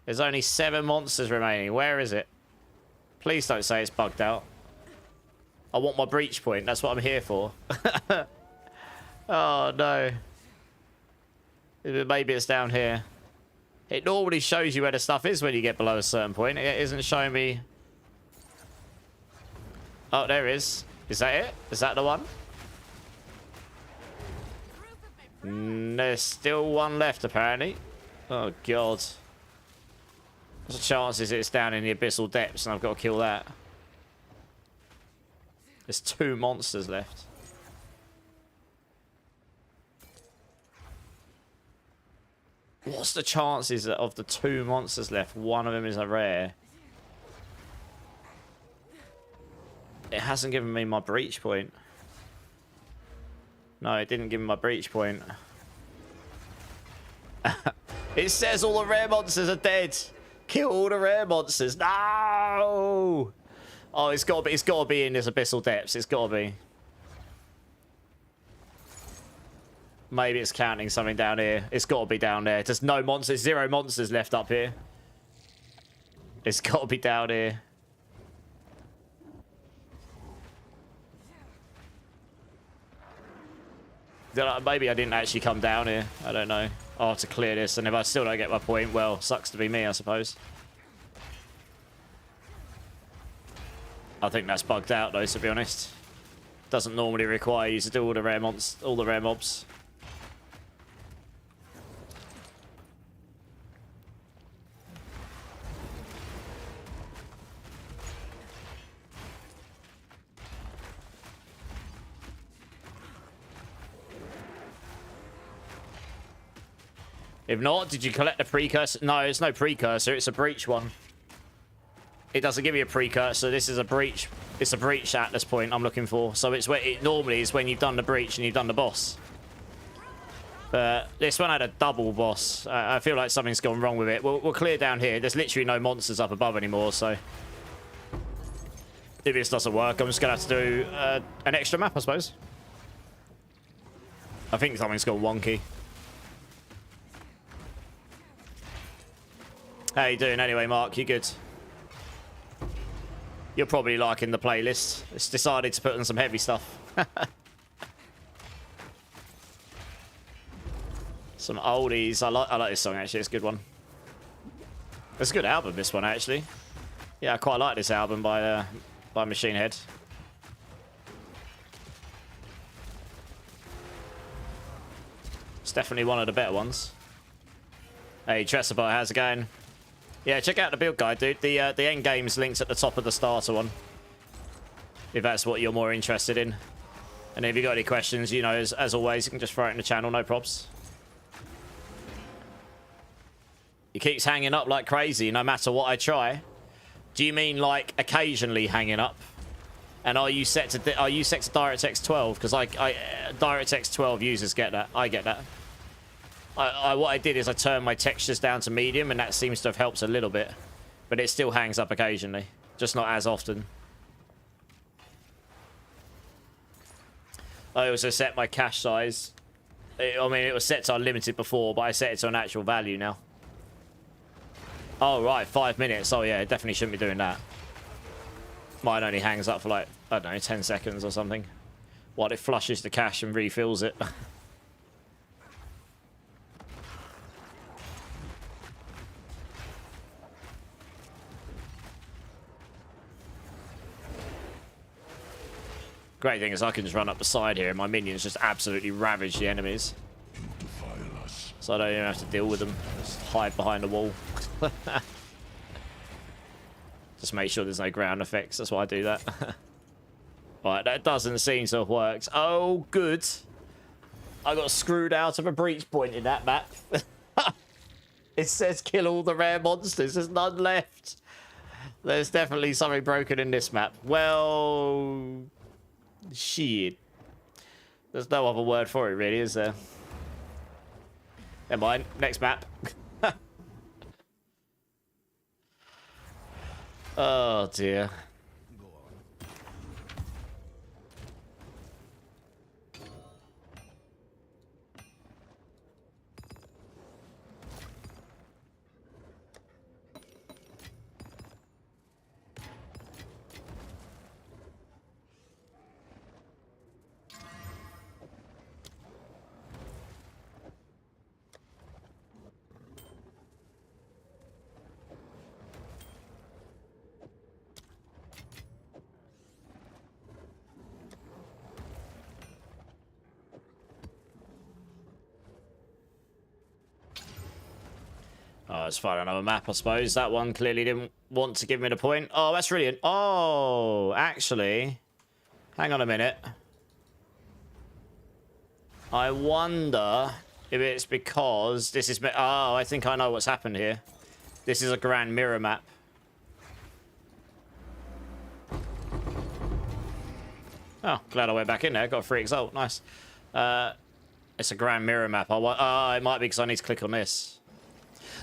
There's only 7 monsters remaining. Where is it? Please don't say it's bugged out. I want my breach point. That's what I'm here for. Oh, no. Maybe it's down here. It normally shows you where the stuff is when you get below a certain point. It isn't showing me... Oh, there it is. Is that it? Is that the one? There's still one left, apparently. Oh, God. What's the chances it's down in the abyssal depths and I've got to kill that? There's 2 monsters left. What's the chances that of the 2 monsters left, one of them is a rare? It hasn't given me my breach point. No, it didn't give me my breach point. It says all the rare monsters are dead. Kill all the rare monsters. No! Oh, it's got to be in this abyssal depths. It's got to be. Maybe it's counting something down here. It's got to be down there. There's no monsters. 0 monsters left up here. It's got to be down here. Maybe I didn't actually come down here. I don't know. I'll have to clear this, and if I still don't get my point, well, sucks to be me, I suppose. I think that's bugged out, though, to be honest. Doesn't normally require you to do all the rare mobs. If not, did you collect the precursor? No, it's no precursor. It's a breach one. It doesn't give you a precursor. This is a breach. It's a breach at this point I'm looking for. So it's where it normally is when you've done the breach and you've done the boss. But this one had a double boss. I feel like something's gone wrong with it. We'll clear down here. There's literally no monsters up above anymore. So if this doesn't work, I'm just going to have to do an extra map, I suppose. I think something's gone wonky. How you doing anyway, Mark? You good? You're probably liking the playlist. It's decided to put in some heavy stuff. Some oldies. I like this song, actually. It's a good one. It's a good album, this one, actually. Yeah, I quite like this album by Machine Head. It's definitely one of the better ones. Hey, Tressaboy, how's it going? Yeah, check out the build guide, dude. The end game's linked at the top of the starter one. If that's what you're more interested in. And if you got any questions, you know, as always, you can just throw it in the channel, no props. It keeps hanging up like crazy, no matter what I try. Do you mean like occasionally hanging up? And are you set to DirectX 12? Because DirectX 12 users get that. I get that. What I did is I turned my textures down to medium, and that seems to have helped a little bit. But it still hangs up occasionally. Just not as often. I also set my cache size. I mean, it was set to unlimited before, but I set it to an actual value now. Oh, right, 5 minutes. Oh, yeah, it definitely shouldn't be doing that. Mine only hangs up for, like, I don't know, 10 seconds or something. While it flushes the cache and refills it. Great thing is I can just run up the side here and my minions just absolutely ravage the enemies. So I don't even have to deal with them. Just hide behind the wall. Just make sure there's no ground effects. That's why I do that. Right, that doesn't seem to have worked. Oh, good. I got screwed out of a breach point in that map. It says kill all the rare monsters. There's none left. There's definitely something broken in this map. Well... shit. There's no other word for it, really, is there? Never mind. Next map. Oh, dear. let's find another map, I suppose. That one clearly didn't want to give me the point. Oh, that's brilliant. Oh, actually, hang on a minute. I wonder if it's because this is... Oh, I think I know what's happened here. This is a grand mirror map. Oh, glad I went back in there. Got a free Exile. Nice. It's a grand mirror map. It might be because I need to click on this.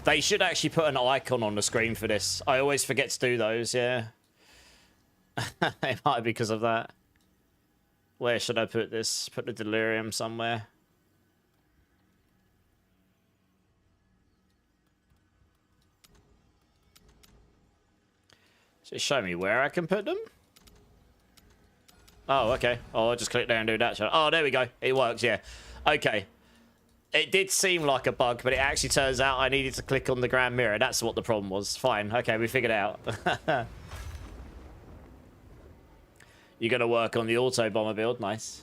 They should actually put an icon on the screen for this. I always forget to do those, yeah. It might be because of that. Where should I put this? Put the delirium somewhere. Does it show me where I can put them? Oh, okay. Oh, I'll just click there and do that. Oh, there we go. It works, yeah. Okay. It did seem like a bug, but it actually turns out I needed to click on the grand mirror. That's what the problem was. Fine. Okay, we figured it out. You're going to work on the auto bomber build. Nice.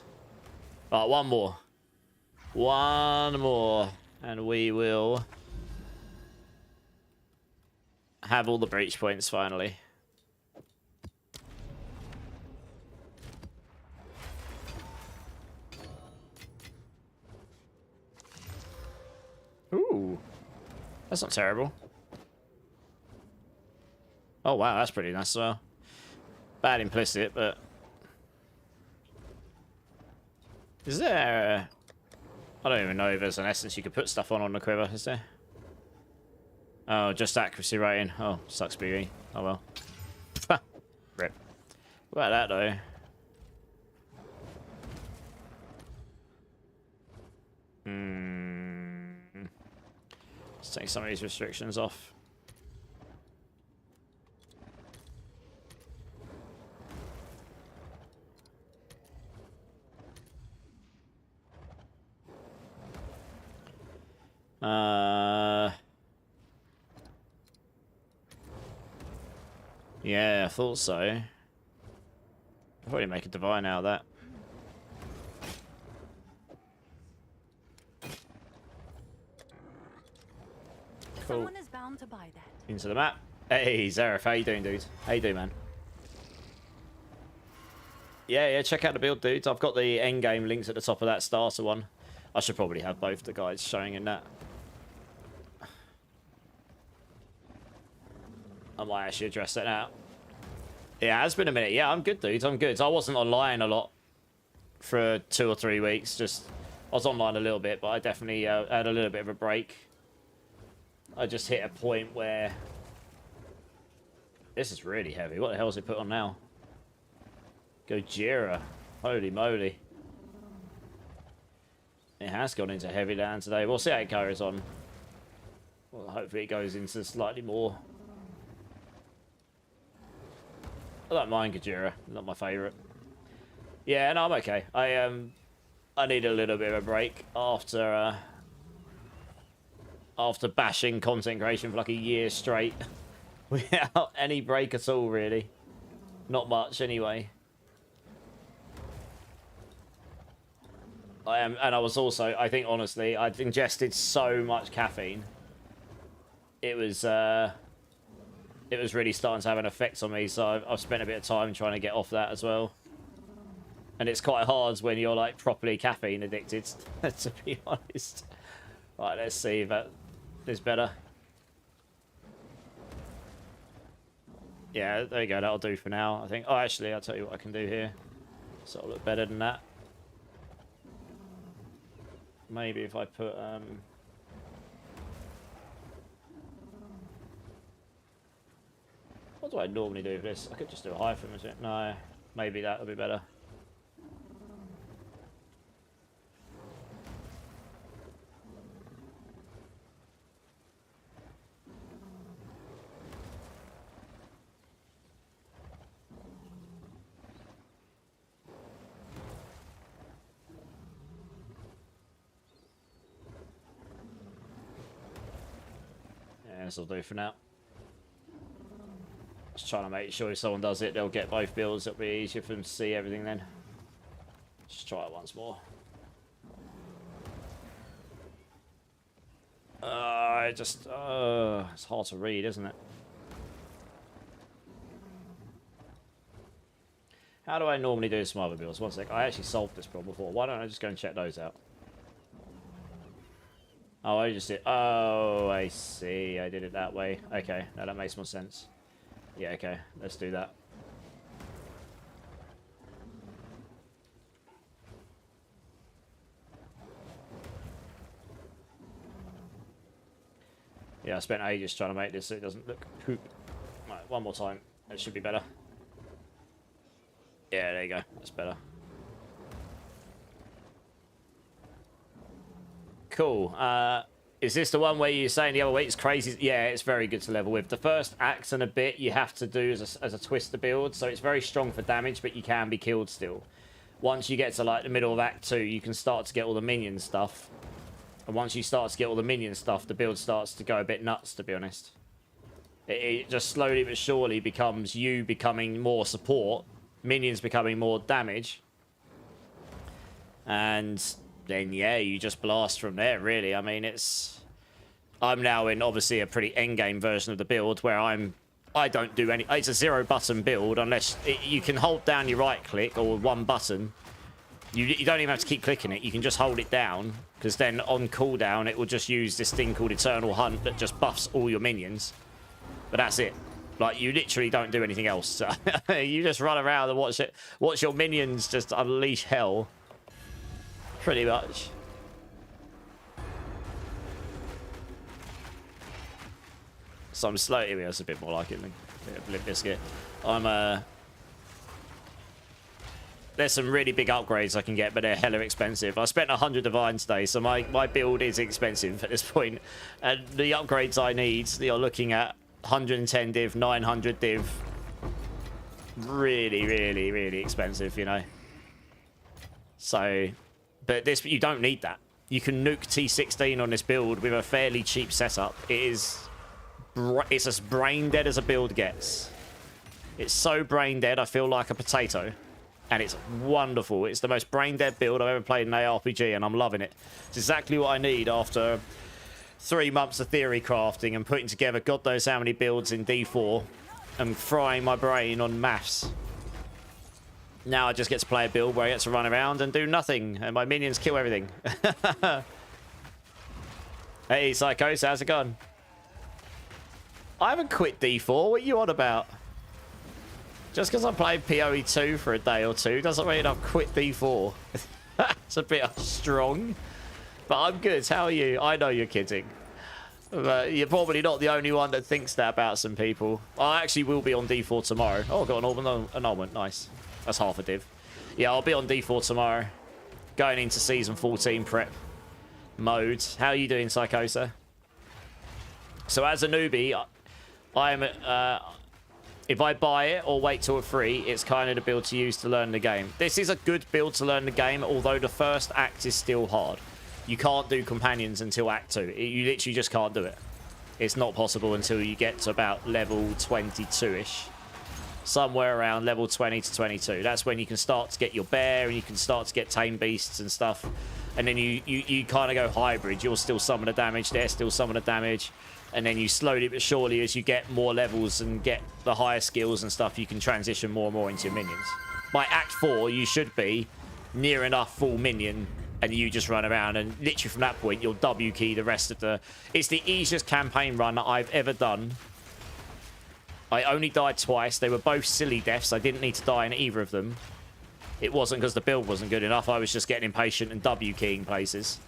All right, one more. One more. And we will have all the breach points finally. Ooh. That's not terrible. Oh, wow. That's pretty nice as well. Bad implicit, but... Is there... I don't even know if there's an essence you could put stuff on the quiver, is there? Oh, just accuracy rating. Oh, sucks BB. Oh, well. Rip. What about that, though? Let's take some of these restrictions off. Yeah, I thought so. I'll probably make a divine out of that. Cool. Someone is bound to buy that. Into the map. Hey, Zareth, how you doing, dude? How you doing, man? Yeah, check out the build, dudes. I've got the end game links at the top of that starter one. I should probably have both the guides showing in that. I might actually address that now. Yeah, it's been a minute. Yeah, I'm good, dudes. I'm good. I wasn't online a lot for 2 or 3 weeks. Just, I was online a little bit, but I definitely had a little bit of a break. I just hit a point where... This is really heavy. What the hell is it put on now? Gojira. Holy moly. It has gone into heavy land today. We'll see how it carries on. Well, hopefully it goes into slightly more... I don't mind Gojira. Not my favourite. Yeah, no, I'm okay. I need a little bit of a break after bashing content creation for like a year straight without any break at all, really. Not much, anyway. And I was also, I think, honestly, I'd ingested so much caffeine. It was really starting to have an effect on me, so I've spent a bit of time trying to get off that as well. And it's quite hard when you're, like, properly caffeine addicted, to be honest. Right, let's see if that is better. Yeah, there you go, that'll do for now, I think. Oh, actually, I'll tell you what I can do here. So it'll look better than that. Maybe if I put, what do I normally do with this? I could just do a hyphen, is it? No, maybe that'll be better. Yeah, this will do for now. Just trying to make sure if someone does it, they'll get both builds. It'll be easier for them to see everything then. Just try it once more. It's hard to read, isn't it? How do I normally do some other builds? One sec. I actually solved this problem before. Why don't I just go and check those out? Oh, I just did. Oh, I see. I did it that way. Okay, now that makes more sense. Yeah, okay. Let's do that. Yeah, I spent ages trying to make this so it doesn't look poop. Right, one more time. That should be better. Yeah, there you go. That's better. Cool. Is this the one where you're saying the other way it's crazy? Yeah, it's very good to level with. The first act and a bit you have to do as a twister build, so it's very strong for damage, but you can be killed still. Once you get to like the middle of Act 2, you can start to get all the minion stuff. And once you start to get all the minion stuff, the build starts to go a bit nuts, to be honest. It just slowly but surely becomes you becoming more support, minions becoming more damage. And then, yeah, you just blast from there, really. I mean, I'm now in, obviously, a pretty endgame version of the build where I don't do any... It's a 0-button build unless you can hold down your right-click or one button. You don't even have to keep clicking it. You can just hold it down, because then on cooldown, it will just use this thing called Eternal Hunt that just buffs all your minions. But that's it. Like, you literally don't do anything else. You just run around and watch your minions just unleash hell. Pretty much. So I'm slowly... That's a bit more like it than Limp Bizkit. There's some really big upgrades I can get, but they're hella expensive. I spent 100 Divine today, so my build is expensive at this point. And the upgrades I need, you're looking at 110 div, 900 div. Really, really, really expensive, you know. So, but this, you don't need that. You can nuke T16 on this build with a fairly cheap setup. It's as brain dead as a build gets. It's so brain dead, I feel like a potato. And it's wonderful. It's the most brain-dead build I've ever played in an ARPG, and I'm loving it. It's exactly what I need after 3 months of theory crafting and putting together God knows how many builds in D4 and frying my brain on maths. Now I just get to play a build where I get to run around and do nothing, and my minions kill everything. Hey, Psychos, how's it going? I haven't quit D4. What are you on about? Just because I played PoE 2 for a day or two doesn't mean I've quit D4. It's a bit strong. But I'm good. How are you? I know you're kidding. But you're probably not the only one that thinks that about some people. I actually will be on D4 tomorrow. Oh, I got an annulment. Nice. That's half a div. Yeah, I'll be on D4 tomorrow. Going into Season 14 prep mode. How are you doing, Psychosa? So as a newbie, I'm... if I buy it or wait till it's free, it's kind of the build to use to learn the game. This is a good build to learn the game, although the first act is still hard. You can't do companions until Act 2. You literally just can't do it. It's not possible until you get to about level 22-ish. Somewhere around level 20 to 22. That's when you can start to get your bear and you can start to get tame beasts and stuff. And then you kind of go hybrid. You'll still summon the damage, they're still summon the damage. And then you slowly but surely, as you get more levels and get the higher skills and stuff, you can transition more and more into your minions. By Act 4, you should be near enough full minion, and you just run around, and literally from that point, you'll W key the rest of the... It's the easiest campaign run that I've ever done. I only died twice. They were both silly deaths. I didn't need to die in either of them. It wasn't because the build wasn't good enough. I was just getting impatient and W keying places.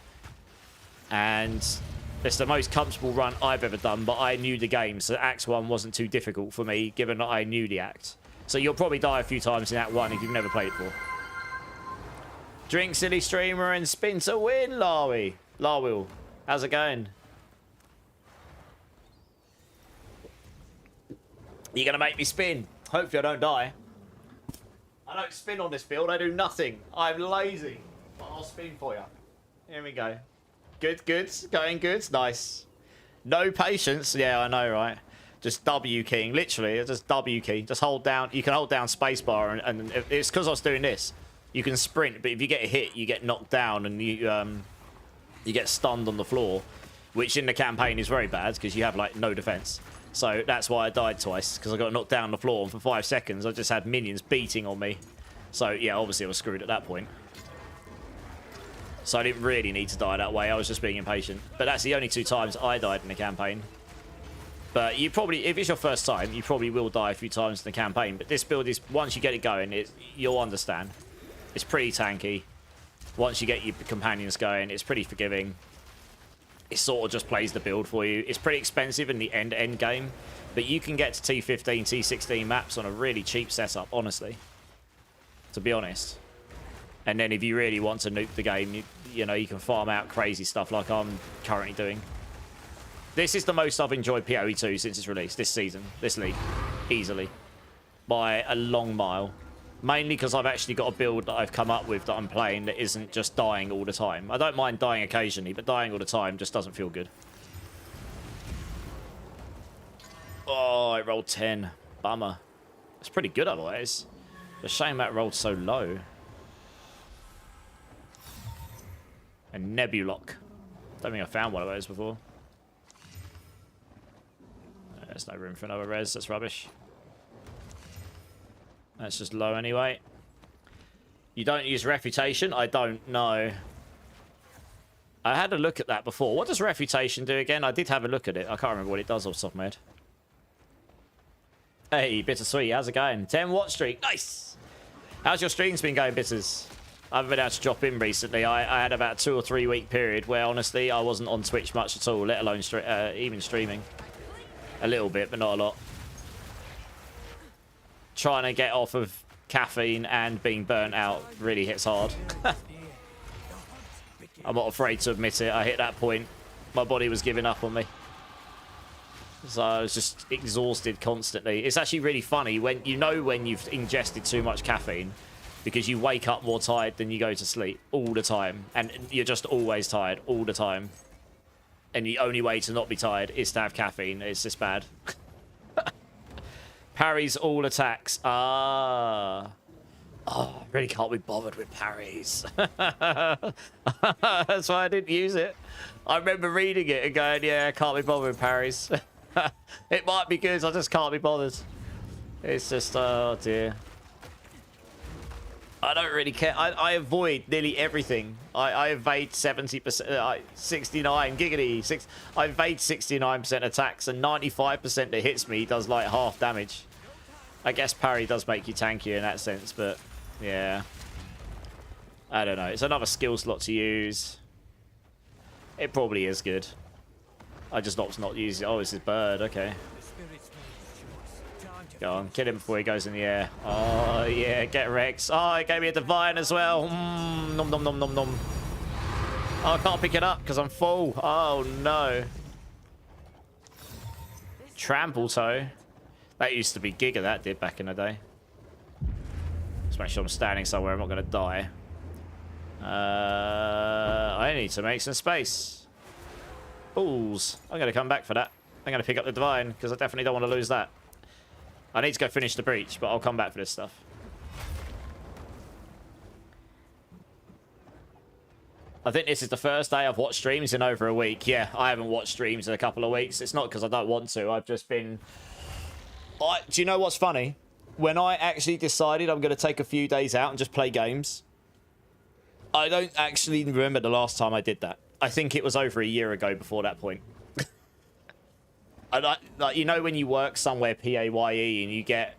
And... it's the most comfortable run I've ever done, but I knew the game, so Act 1 wasn't too difficult for me, given that I knew the act. So you'll probably die a few times in Act 1 if you've never played it before. Drink Silly Streamer and spin to win, Larwy. Larwill, how's it going? You're going to make me spin. Hopefully I don't die. I don't spin on this build, I do nothing. I'm lazy, but I'll spin for you. Here we go. Good, good. Going good. Nice. No patience. Yeah, I know, right? Just W keying. Literally, just W key. Just hold down. You can hold down spacebar, and it's because I was doing this. You can sprint, but if you get hit, you get knocked down, and you get stunned on the floor. which in the campaign is very bad because you have like no defense. So that's why I died twice, because I got knocked down on the floor, and for 5 seconds I just had minions beating on me. So yeah, obviously I was screwed at that point. So I didn't really need to die that way. I was just being impatient. But that's the only 2 times I died in the campaign. But you probably, if it's your first time, you probably will die a few times in the campaign. But this build is, once you get it going, you'll understand. It's pretty tanky. Once you get your companions going, it's pretty forgiving. It sort of just plays the build for you. It's pretty expensive in the end game, but you can get to T15, T16 maps on a really cheap setup, honestly. To be honest. And then if you really want to nuke the game, you know, you can farm out crazy stuff like I'm currently doing. This is the most I've enjoyed PoE 2 since its release, this season, this league. Easily. By a long mile. Mainly because I've actually got a build that I've come up with that I'm playing that isn't just dying all the time. I don't mind dying occasionally, but dying all the time just doesn't feel good. Oh, I rolled 10. Bummer. It's pretty good otherwise. The shame that rolled so low. A Nebulock. Don't think I found one of those before. There's no room for another res. That's rubbish. That's just low anyway. You don't use Refutation? I don't know. I had a look at that before. What does Refutation do again? I did have a look at it. I can't remember what it does off the top of my head. Hey, Bittersweet, how's it going? 10 watch streak. Nice! How's your streams been going, Bitters? I haven't been able to drop in recently. I had about a 2 or 3 week period where, honestly, I wasn't on Twitch much at all, let alone even streaming. A little bit, but not a lot. Trying to get off of caffeine and being burnt out really hits hard. I'm not afraid to admit it. I hit that point. My body was giving up on me. So I was just exhausted constantly. It's actually really funny when you've ingested too much caffeine, because you wake up more tired than you go to sleep all the time. And you're just always tired all the time. And the only way to not be tired is to have caffeine. It's just bad. Parries all attacks. Ah. Oh, I really can't be bothered with parries. That's why I didn't use it. I remember reading it and going, yeah, I can't be bothered with parries. It might be good, I just can't be bothered. It's just, oh dear. I don't really care. I avoid nearly everything. I evade 70%, 69, giggity. I evade 69% attacks, and 95% that hits me does like half damage. I guess parry does make you tankier in that sense, but yeah. I don't know. It's another skill slot to use. It probably is good. I just opt not use it. Oh, this is bird. Okay. Go on, kill him before he goes in the air. Oh, yeah, get Rex. Oh, it gave me a divine as well. Nom, nom, nom, nom, nom. Oh, I can't pick it up because I'm full. Oh, no. Trample toe. That used to be Giga, that did back in the day. Just make sure I'm standing somewhere I'm not going to die. I need to make some space. Balls. I'm going to come back for that. I'm going to pick up the divine because I definitely don't want to lose that. I need to go finish the breach, but I'll come back for this stuff. I think this is the first day I've watched streams in over a week. Yeah, I haven't watched streams in a couple of weeks. It's not because I don't want to. I've just been... do you know what's funny? When I actually decided I'm going to take a few days out and just play games, I don't actually remember the last time I did that. I think it was over a year ago before that point. Like, you know when you work somewhere PAYE and you get...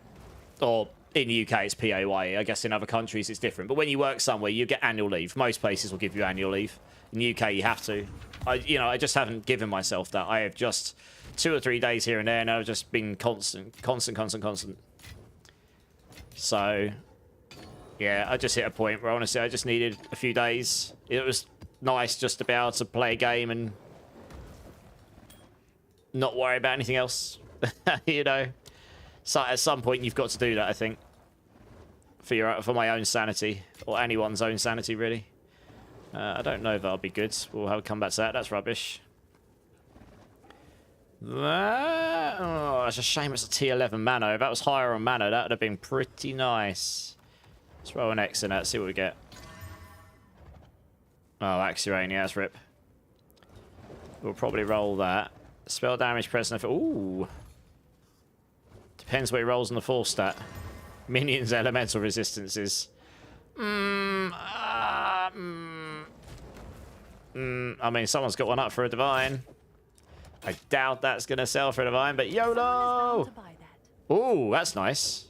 Or in the UK it's PAYE. I guess in other countries it's different. But when you work somewhere, you get annual leave. Most places will give you annual leave. In the UK, you have to. I just haven't given myself that. I have just 2 or 3 days here and there, and I've just been constant. So, yeah, I just hit a point where honestly I just needed a few days. It was nice just to be able to play a game and not worry about anything else. You know, so at some point you've got to do that, I think, for my own sanity, or anyone's own sanity, really. I don't know if that'll be good. We'll come back to that. That's rubbish. Oh, it's a shame it's a T11 Mano. If that was higher on Mano, that would have been pretty nice. Let's roll an X in that, see what we get. Oh, Axurania, that's rip. We'll probably roll that. Spell damage, present. Ooh. Depends what he rolls on the 4 stat. Minions, elemental resistances. I mean, someone's got one up for a divine. I doubt that's going to sell for a divine, but YOLO! To buy that. Ooh, that's nice.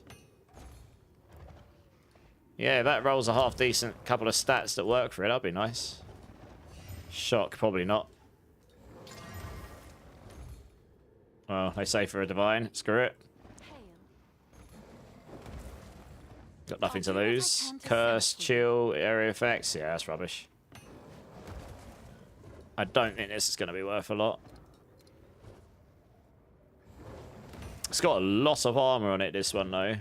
Yeah, that rolls a half decent couple of stats that work for it. That'd be nice. Shock, probably not. Well, they say for a divine. Screw it. Hail. Got nothing to lose. Curse, chill, area effects. Yeah, that's rubbish. I don't think this is going to be worth a lot. It's got a lot of armor on it, this one, though.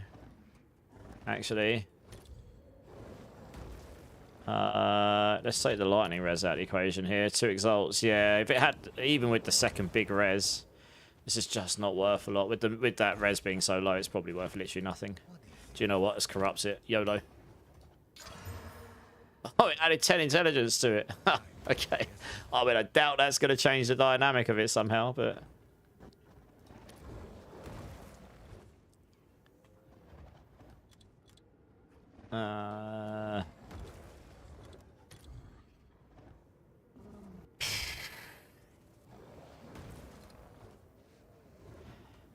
Actually. Let's take the lightning res out of the equation here. 2 exalts. Yeah, if it had, even with the second big res, this is just not worth a lot. With that res being so low, it's probably worth literally nothing. Do you know what? This corrupts it. YOLO. Oh, it added 10 intelligence to it. Okay. I mean, I doubt that's going to change the dynamic of it somehow, but... Alright,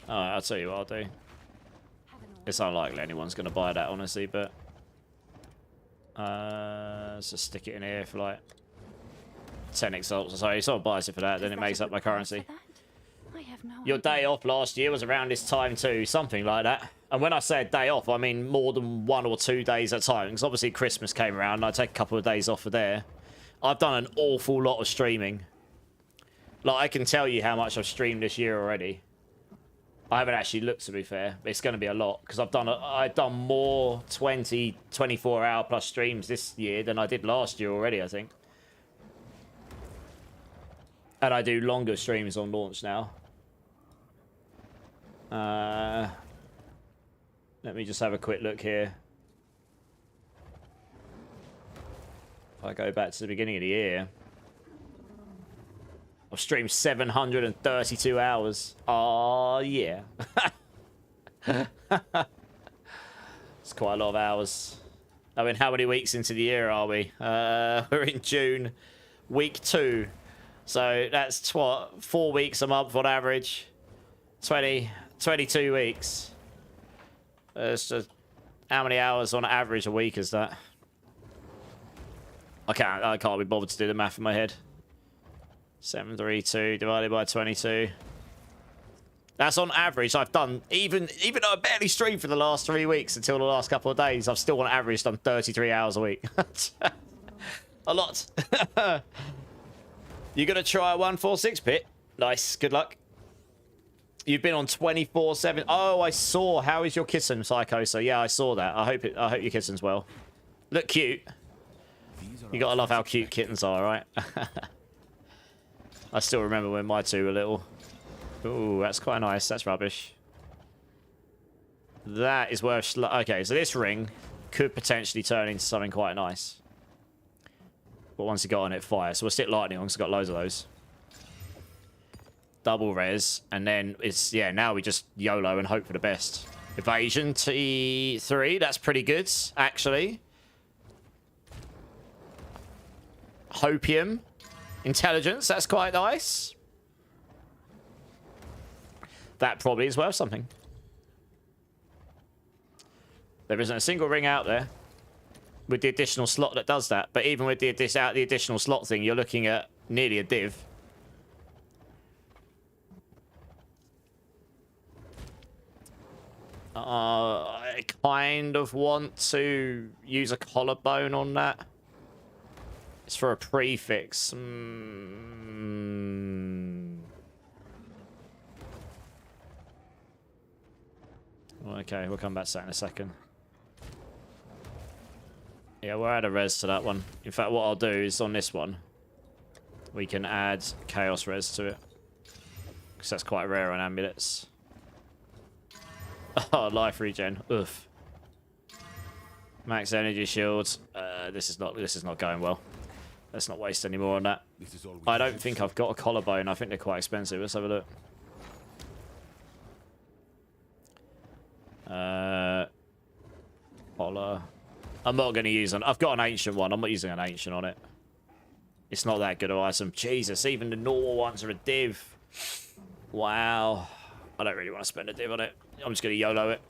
I'll tell you what I'll do. It's unlikely anyone's going to buy that, honestly, but... let's just stick it in here for, like, 10 exalts or so. If someone buys it for that, then it makes up my currency. Your day off last year was around this time too, something like that. And when I say day off, I mean more than 1 or 2 days at a time. Because obviously Christmas came around and I take a couple of days off for there. I've done an awful lot of streaming. Like, I can tell you how much I've streamed this year already. I haven't actually looked, to be fair. But it's going to be a lot. Because I've done more 20, 24 hour plus streams this year than I did last year already, I think. And I do longer streams on launch now. Let me just have a quick look here. If I go back to the beginning of the year, I've streamed 732 hours. Oh, yeah. It's quite a lot of hours. I mean, how many weeks into the year are we? We're in June, week 2. So that's what, 4 weeks a month on average. 22 weeks. It's just, how many hours on average a week is that? I can't be bothered to do the math in my head. 732 divided by 22. That's on average. I've done, even though I barely streamed for the last 3 weeks until the last couple of days, I've still on average done 33 hours a week. A lot. You gonna try a 146 pit? Nice, good luck. You've been on 24/7. Oh, I saw. How is your kitten, Psycho? So yeah, I saw that. I hope your kitten's well. Look cute. You gotta love how cute kittens are, right? I still remember when my 2 were little. Ooh, that's quite nice. That's rubbish. That is worth... Okay, so this ring could potentially turn into something quite nice. But once you got on it, fire. So we'll stick lightning on because I've got loads of those. Double res. And then it's... Yeah, now we just YOLO and hope for the best. Evasion T3. That's pretty good, actually. Hopium. Intelligence. That's quite nice. That probably is worth something. There isn't a single ring out there with the additional slot that does that. But even with the additional slot thing, you're looking at nearly a div. I kind of want to use a collarbone on that. It's for a prefix. Okay, we'll come back to that in a second. Yeah, we'll add a res to that one. In fact, what I'll do is on this one, we can add chaos res to it. Because that's quite rare on amulets. Oh, life regen. Oof. Max energy shield. This is not going well. Let's not waste any more on that. This is all we I can don't think I've got a collarbone. I think they're quite expensive. Let's have a look. Collar. I'm not going to use one. I've got an ancient one. I'm not using an ancient on it. It's not that good of item. Jesus, even the normal ones are a div. Wow. I don't really want to spend a div on it. I'm just going to YOLO it.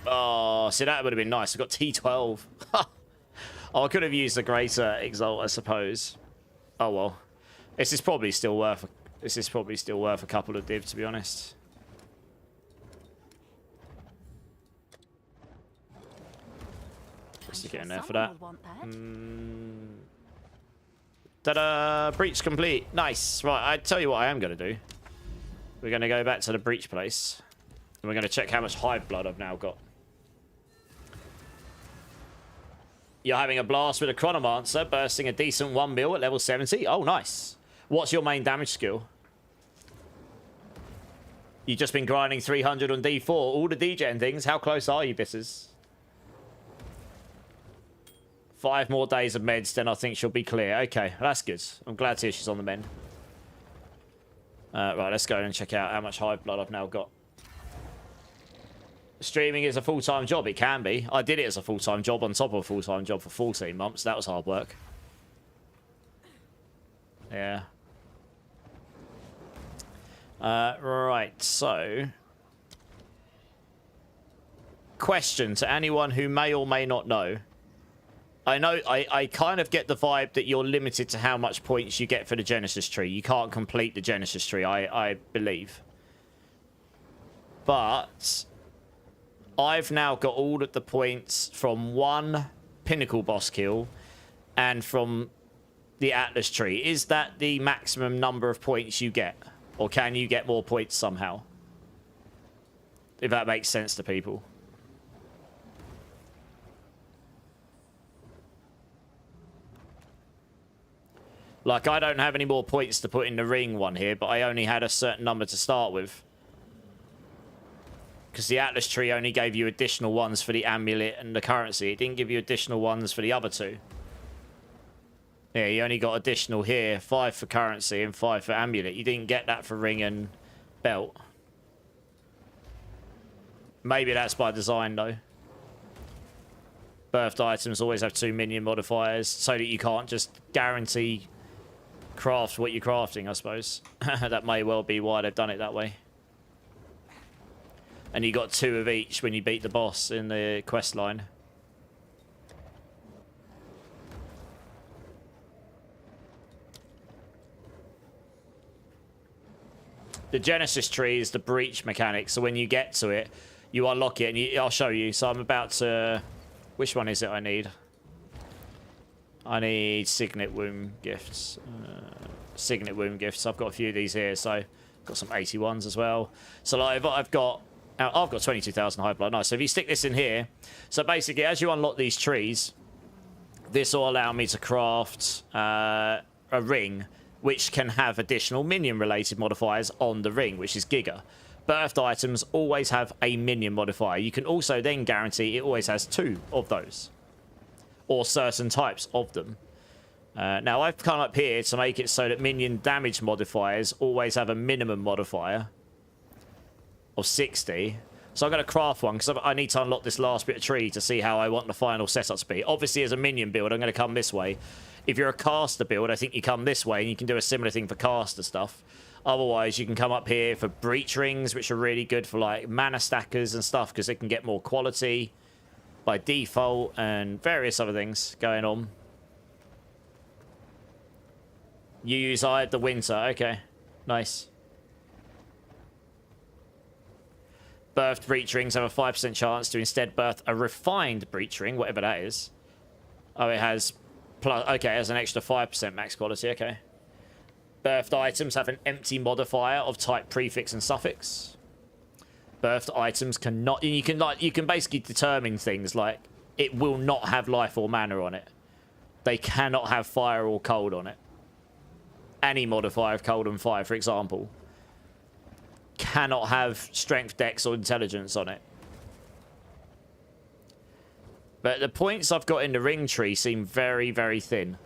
Oh, see, that would have been nice. I've got T12. Oh, I could have used the greater Exile, I suppose. Oh, well. This is probably still worth a couple of div, to be honest. Just to get in there for that. Ta-da! Breach complete. Nice. Right, I tell you what I am going to do. We're going to go back to the breach place. And we're going to check how much hive blood I've now got. You're having a blast with a Chronomancer, bursting a decent 1 mil at level 70. Oh, nice. What's your main damage skill? You've just been grinding 300 on D4. All the degen things. How close are you, Bisses? 5 more days of meds, then I think she'll be clear. Okay, that's good. I'm glad to hear she's on the mend. Right, let's go and check out how much hive blood I've now got. Streaming is a full-time job. It can be. I did it as a full-time job on top of a full-time job for 14 months. That was hard work. Yeah. Right, so... Question to anyone who may or may not know. I know, I kind of get the vibe that you're limited to how much points you get for the Genesis tree. You can't complete the Genesis tree, I believe. But... I've now got all of the points from 1 pinnacle boss kill and from the Atlas tree. Is that the maximum number of points you get? Or can you get more points somehow? If that makes sense to people. Like, I don't have any more points to put in the ring one here, but I only had a certain number to start with. Because the Atlas tree only gave you additional ones for the amulet and the currency. It didn't give you additional ones for the other two. Yeah, you only got additional here. 5 for currency and 5 for amulet. You didn't get that for ring and belt. Maybe that's by design, though. Birthed items always have 2 minion modifiers, so that you can't just guarantee craft what you're crafting, I suppose. That may well be why they've done it that way. And you got 2 of each when you beat the boss in the quest line. The Genesis tree is the breach mechanic, so when you get to it, you unlock it, and I'll show you. So I'm about to... Which one is it I need? I need Signet Womb Gifts. Signet Womb Gifts. I've got a few of these here, so... I've got some 81s as well. So like, I've got 22,000 hive blood. Nice. So if you stick this in here, so basically as you unlock these trees, this will allow me to craft a ring which can have additional minion related modifiers on the ring, which is Giga. Birthed items always have a minion modifier. You can also then guarantee it always has 2 of those, or certain types of them. Now I've come up here to make it so that minion damage modifiers always have a minimum modifier of 60. So I'm going to craft one because I need to unlock this last bit of tree to see how I want the final setup to be. Obviously, as a minion build, I'm going to come this way. If you're a caster build, I think you come this way and you can do a similar thing for caster stuff. Otherwise, you can come up here for breach rings, which are really good for like mana stackers and stuff because it can get more quality by default and various other things going on. You use Eye of the Winter. Okay, nice. Birthed breach rings have a 5% chance to instead birth a refined breach ring, whatever that is. Oh, it has plus. Okay, it has an extra 5% max quality. Okay. Birthed items have an empty modifier of type prefix and suffix. Birthed items cannot. You can basically determine things like it will not have life or mana on it. They cannot have fire or cold on it. Any modifier of cold and fire, for example, cannot have strength, dex, or intelligence on it. But the points I've got in the ring tree seem very, very thin.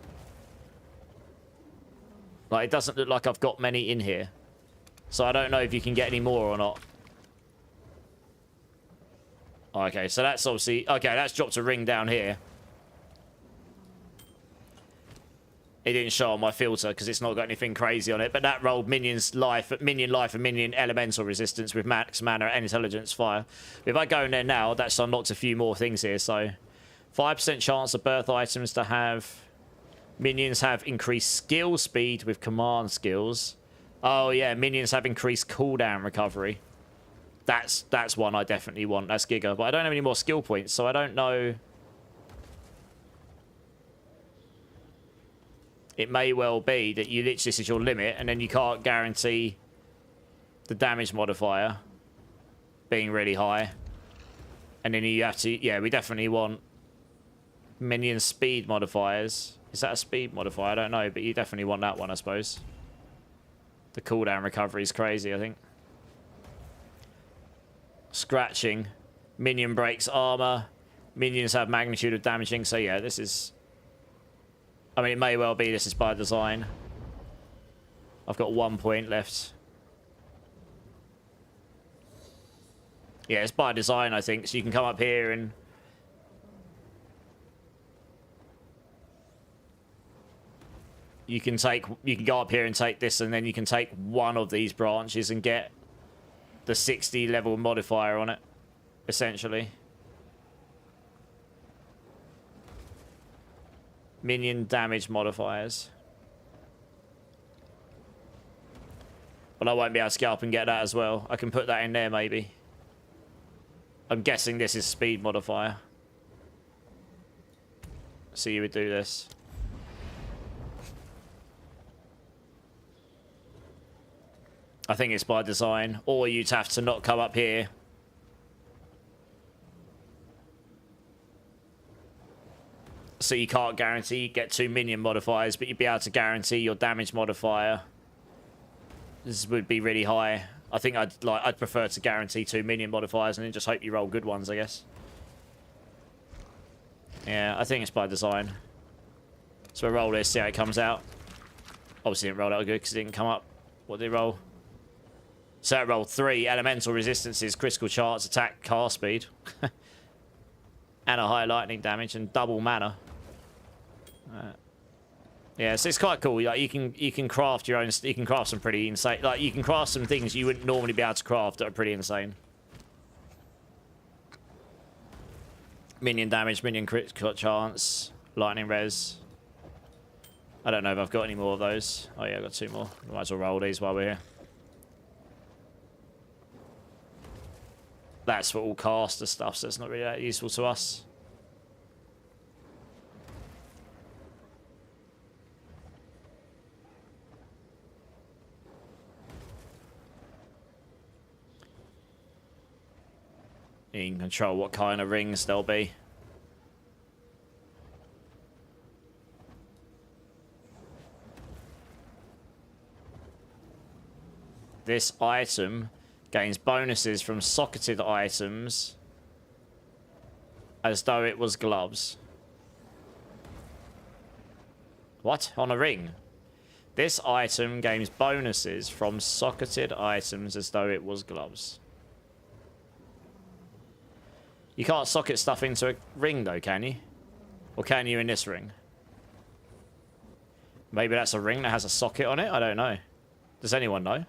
Like, it doesn't look like I've got many in here. So I don't know if you can get any more or not. Okay, so that's obviously... Okay, that's dropped a ring down here. It didn't show on my filter because it's not got anything crazy on it. But that rolled minion life and minion elemental resistance with max mana and intelligence fire. If I go in there now, that's unlocked a few more things here. So 5% chance of birth items to have... Minions have increased skill speed with command skills. Oh yeah, minions have increased cooldown recovery. That's one I definitely want. That's Giga. But I don't have any more skill points, so I don't know. It may well be that you literally, this is your limit, and then you can't guarantee the damage modifier being really high. And then you have to, yeah, we definitely want minion speed modifiers. Is that a speed modifier? I don't know, but you definitely want that one, I suppose. The cooldown recovery is crazy, I think. Scratching. Minion breaks armor. Minions have magnitude of damaging. So yeah, this is... I mean, it may well be this is by design. I've got 1 point left. Yeah, it's by design, I think. So you can come up here and... You can go up here and take this, and then you can take one of these branches and get the 60 level modifier on it, essentially. Minion damage modifiers. But I won't be able to get up and get that as well. I can put that in there, maybe. I'm guessing this is speed modifier. So you would do this. I think it's by design. Or you'd have to not come up here. So you can't guarantee you get 2 minion modifiers, but you'd be able to guarantee your damage modifier. This would be really high. I think I'd prefer to guarantee 2 minion modifiers and then just hope you roll good ones, I guess. Yeah, I think it's by design. So we'll roll this, see how it comes out. Obviously didn't roll out good because it didn't come up. What did it roll? So it rolled 3 elemental resistances, critical chance, attack, cast speed. And a high lightning damage and double mana. Yeah, so it's quite cool. Like you can craft your own. You can craft some pretty insane. Like you can craft some things you wouldn't normally be able to craft that are pretty insane. Minion damage, minion critical chance, lightning res. I don't know if I've got any more of those. Oh yeah, I've got 2 more. Might as well roll these while we're here. That's for all caster stuff, so it's not really that useful to us. You can control what kind of rings there'll be. This item gains bonuses from socketed items as though it was gloves. What? On a ring? This item gains bonuses from socketed items as though it was gloves. You can't socket stuff into a ring though, can you? Or can you in this ring? Maybe that's a ring that has a socket on it? I don't know. Does anyone know?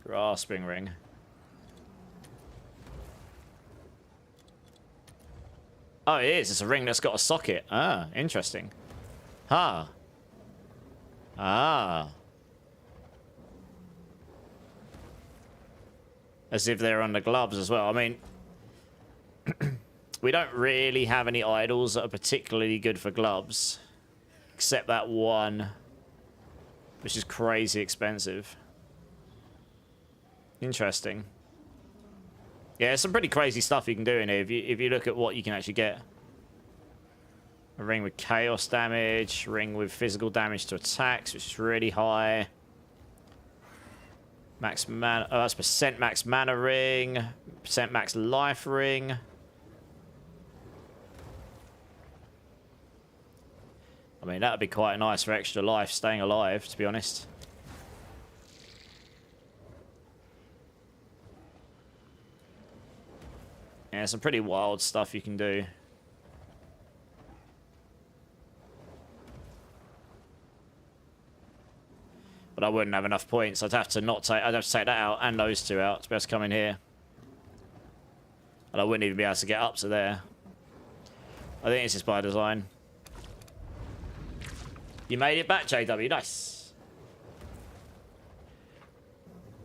Grasping ring. Oh, it is. It's a ring that's got a socket. Ah, interesting. Huh. Ah. As if they're on the gloves as well. I mean, we don't really have any idols that are particularly good for gloves. Except that one, which is crazy expensive. Interesting. Yeah, there's some pretty crazy stuff you can do in here if you look at what you can actually get. A ring with chaos damage, ring with physical damage to attacks, which is really high. Max mana. Oh, that's percent max mana ring. Percent max life ring. I mean, that would be quite nice for extra life, staying alive, to be honest. Yeah, some pretty wild stuff you can do. But I wouldn't have enough points. I'd have to take that out and those two out to be able to come in here. And I wouldn't even be able to get up to there. I think this is by design. You made it back, JW. Nice.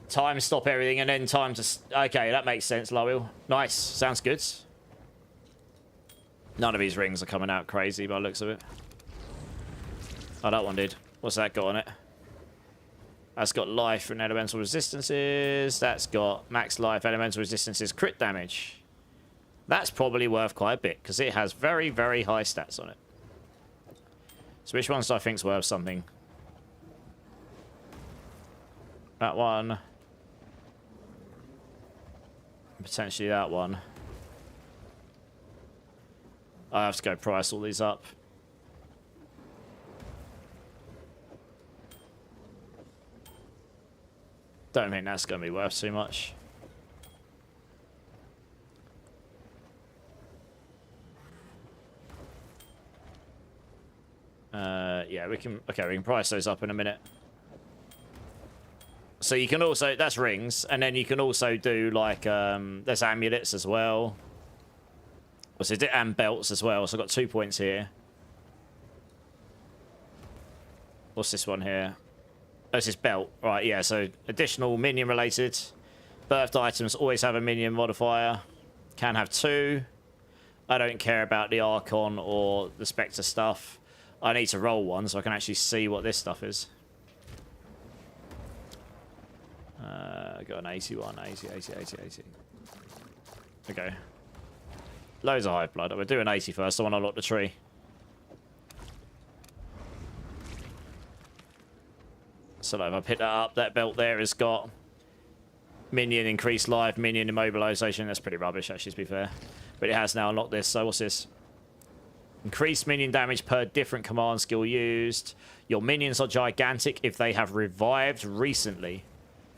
Time stop everything and then time to... Okay, that makes sense, Lowell. Nice. Sounds good. None of these rings are coming out crazy by the looks of it. Oh, that one did. What's that got on it? That's got life and elemental resistances. That's got max life, elemental resistances, crit damage. That's probably worth quite a bit because it has very, very high stats on it. So which ones do I think's worth something? That one. Potentially that one. I have to go price all these up. Don't think that's going to be worth too much. Yeah, we can... Okay, we can price those up in a minute. So you can also... That's rings. And then you can also do, like... there's amulets as well. What's it? And belts as well. So I've got 2 points here. What's this one here? Oh, it's this belt. Right, yeah. So additional minion related. Birthed items always have a minion modifier. Can have 2. I don't care about the Archon or the Spectre stuff. I need to roll one so I can actually see what this stuff is. I got an 81, 80, 80, 80, 80. Okay. Loads of high blood. We're doing 80 first. I want to unlock the tree. So if I pick that up, that belt there has got minion increased life, minion immobilization. That's pretty rubbish, actually, to be fair. But it has now unlocked this. So what's this? Increased minion damage per different command skill used. Your minions are gigantic if they have revived recently.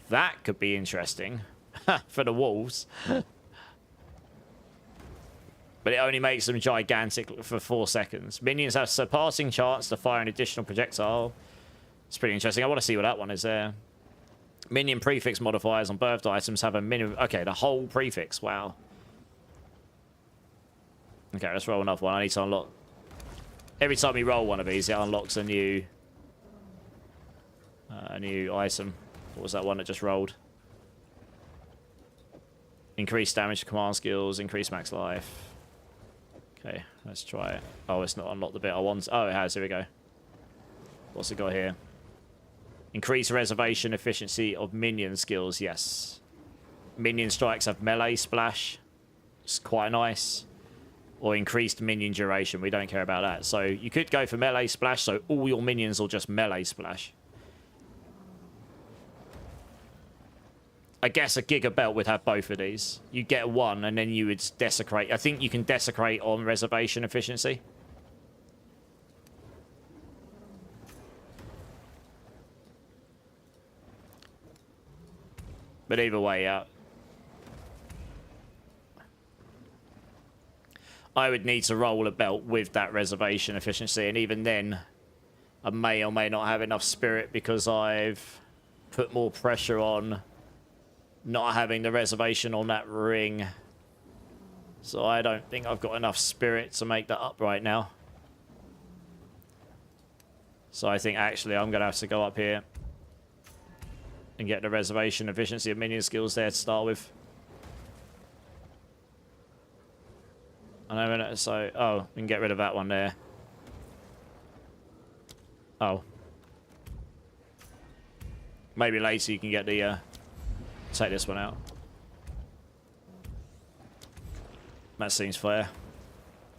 That could be interesting for the wolves. But it only makes them gigantic for 4 seconds. Minions have surpassing chance to fire an additional projectile. It's pretty interesting. I want to see what that one is there. Minion prefix modifiers on birthed items have a minimum... Okay, the whole prefix. Wow. Okay, let's roll another one. I need to unlock... Every time we roll one of these, it unlocks a new item. What was that one that just rolled? Increased damage to command skills, increased max life. Okay, let's try it. Oh, it's not unlocked the bit I want. Oh, it has. Here we go. What's it got here? Increase reservation efficiency of minion skills. Yes. Minion strikes have melee splash. It's quite nice. Or increased minion duration. We don't care about that. So you could go for melee splash, so all your minions will just melee splash. I guess a Giga Belt would have both of these. You get one, and then you would desecrate. I think you can desecrate on reservation efficiency. But either way, yeah. I would need to roll a belt with that reservation efficiency, and even then, I may or may not have enough spirit because I've put more pressure on not having the reservation on that ring. So I don't think I've got enough spirit to make that up right now. So I think actually I'm going to have to go up here and get the reservation efficiency of minion skills there to start with. I know, so, oh, we can get rid of that one there. Oh. Maybe later you can get the, take this one out. That seems fair.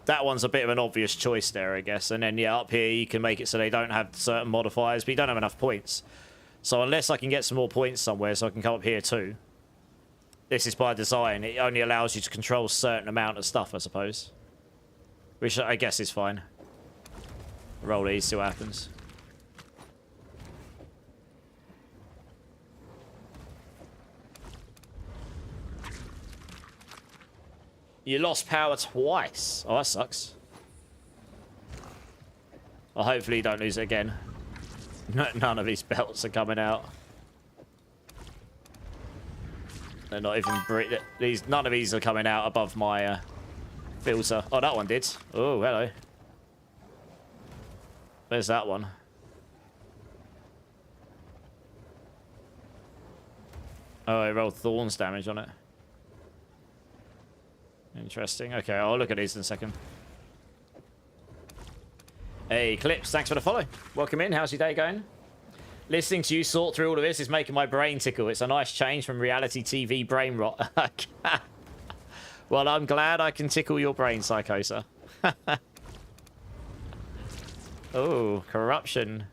That one's a bit of an obvious choice there, I guess. And then, yeah, up here you can make it so they don't have certain modifiers, but you don't have enough points. So unless I can get some more points somewhere so I can come up here too. This is by design. It only allows you to control a certain amount of stuff, I suppose. Which I guess is fine. Roll these, see what happens. You lost power twice. Oh, that sucks. Well, hopefully you don't lose it again. None of these belts are coming out. They're not even... None of these are coming out above my filter. Oh, that one did. Oh, hello. Where's that one? Oh, it rolled thorns damage on it. Interesting. Okay, I'll look at these in a second. Hey, Clips, thanks for the follow. Welcome in. How's your day going? Listening to you sort through all of this is making my brain tickle. It's a nice change from reality TV brain rot. Well, I'm glad I can tickle your brain, Psychosa. Oh, corruption.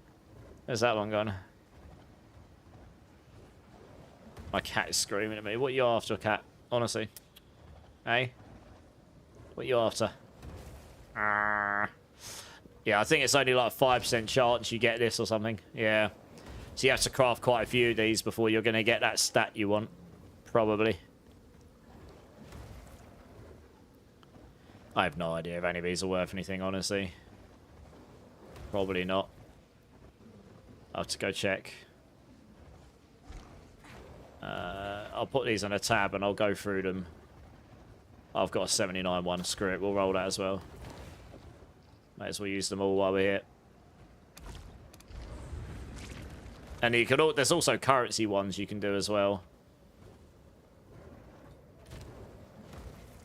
Where's that one gone? My cat is screaming at me. What are you after, cat? Honestly. Hey? What are you after? Yeah, I think it's only like a 5% chance you get this or something. Yeah. So you have to craft quite a few of these before you're going to get that stat you want. Probably. I have no idea if any of these are worth anything, honestly. Probably not. I'll have to go check. I'll put these on a tab and I'll go through them. I've got a 79 one. Screw it. We'll roll that as well. Might as well use them all while we're here. And you can there's also currency ones you can do as well.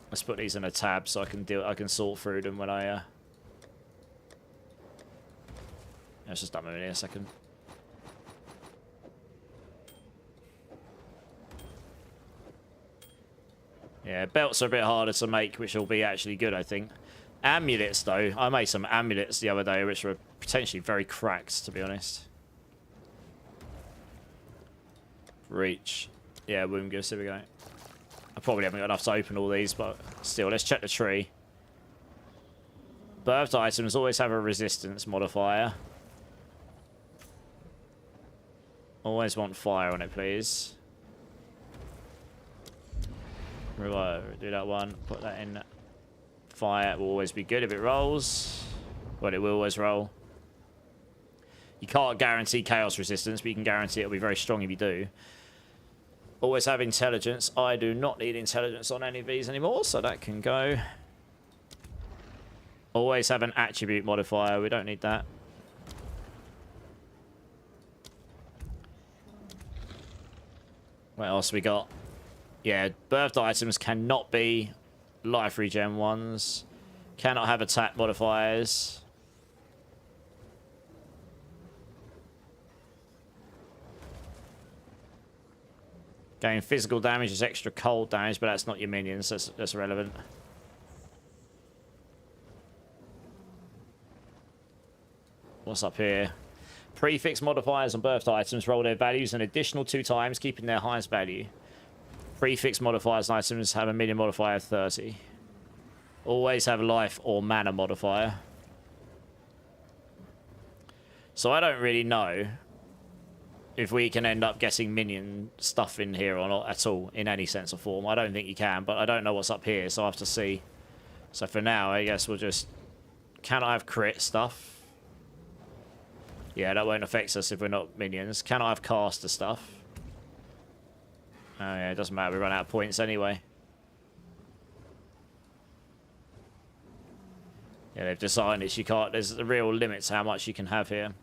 Let's put these in a tab so I can sort through them when I let's just dump them in here a second. Yeah, belts are a bit harder to make, which will be actually good, I think. Amulets, though. I made some amulets the other day, which were potentially very cracked, to be honest. Reach. Yeah, wound gifts, here we go. I probably haven't got enough to open all these, but still, let's check the tree. Birthed items always have a resistance modifier. Always want fire on it, please. Do that one. Put that in. Fire will always be good if it rolls. Well, it will always roll. You can't guarantee chaos resistance, but you can guarantee it'll be very strong if you do. Always have intelligence. I do not need intelligence on any of these anymore, so that can go. Always have an attribute modifier. We don't need that. What else we got? Yeah, birthed items cannot be life regen ones. Cannot have attack modifiers. Gain physical damage is extra cold damage, but that's not your minions. That's irrelevant. What's up here? Prefix modifiers on birthed items roll their values an additional 2 times, keeping their highest value. Prefix modifiers on items have a minion modifier of 30. Always have life or mana modifier. So I don't really know if we can end up getting minion stuff in here or not at all, in any sense or form. I don't think you can, but I don't know what's up here, so I have to see. So for now, I guess we'll just... Can I have crit stuff? Yeah, that won't affect us if we're not minions. Can I have caster stuff? Oh yeah, it doesn't matter, we run out of points anyway. Yeah, they've designed it, you can't... There's a real limit to how much you can have here.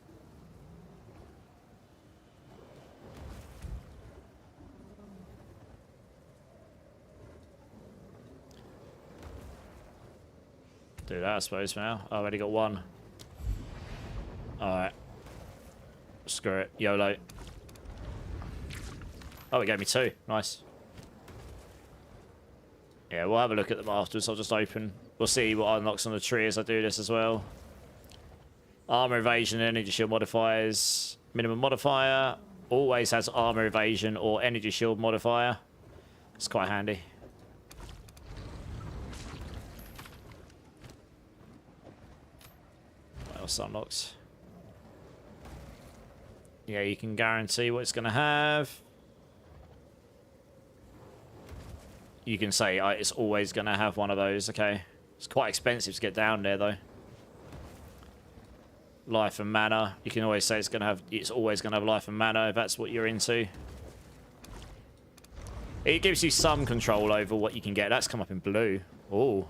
Do that, I suppose, now. Oh, I've already got one. Alright. Screw it. YOLO. Oh, it gave me 2. Nice. Yeah, we'll have a look at them afterwards. I'll just open. We'll see what unlocks on the tree as I do this as well. Armor evasion, energy shield modifiers. Minimum modifier. Always has armor evasion or energy shield modifier. It's quite handy. What else unlocks? Yeah, you can guarantee what it's going to have. You can say it's always going to have one of those. Okay. It's quite expensive to get down there, though. Life and mana. You can always say it's always going to have life and mana if that's what you're into. It gives you some control over what you can get. That's come up in blue. Oh.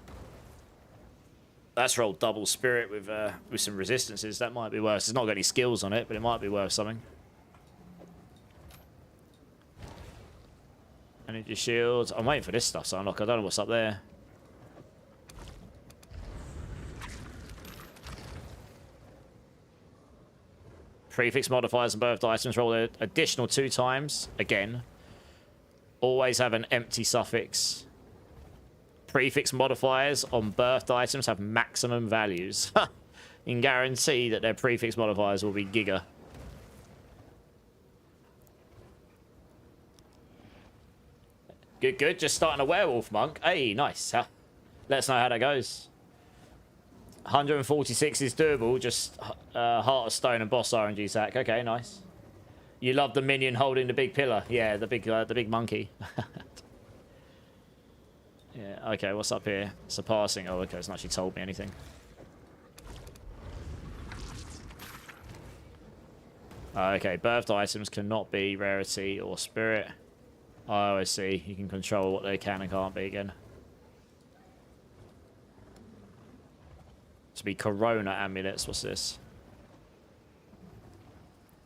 That's rolled double spirit with some resistances. That might be worth. It's not got any skills on it, but it might be worth something. Energy shields. I'm waiting for this stuff to unlock. I don't know what's up there. Prefix modifiers and birthed items roll an additional 2 times. Again. Always have an empty suffix. Prefix modifiers on birthed items have maximum values. You can guarantee that their prefix modifiers will be giga. Good, good. Just starting a werewolf monk. Hey, nice. Let us know how that goes. 146 is doable. Just Heart of Stone and Boss RNG sack. Okay, nice. You love the minion holding the big pillar. Yeah, the big monkey. Yeah, okay, what's up here? Surpassing. Oh, okay, it's not actually told me anything. Okay, birthed items cannot be rarity or spirit. Oh, I see. You can control what they can and can't be again. To be Corona amulets, what's this?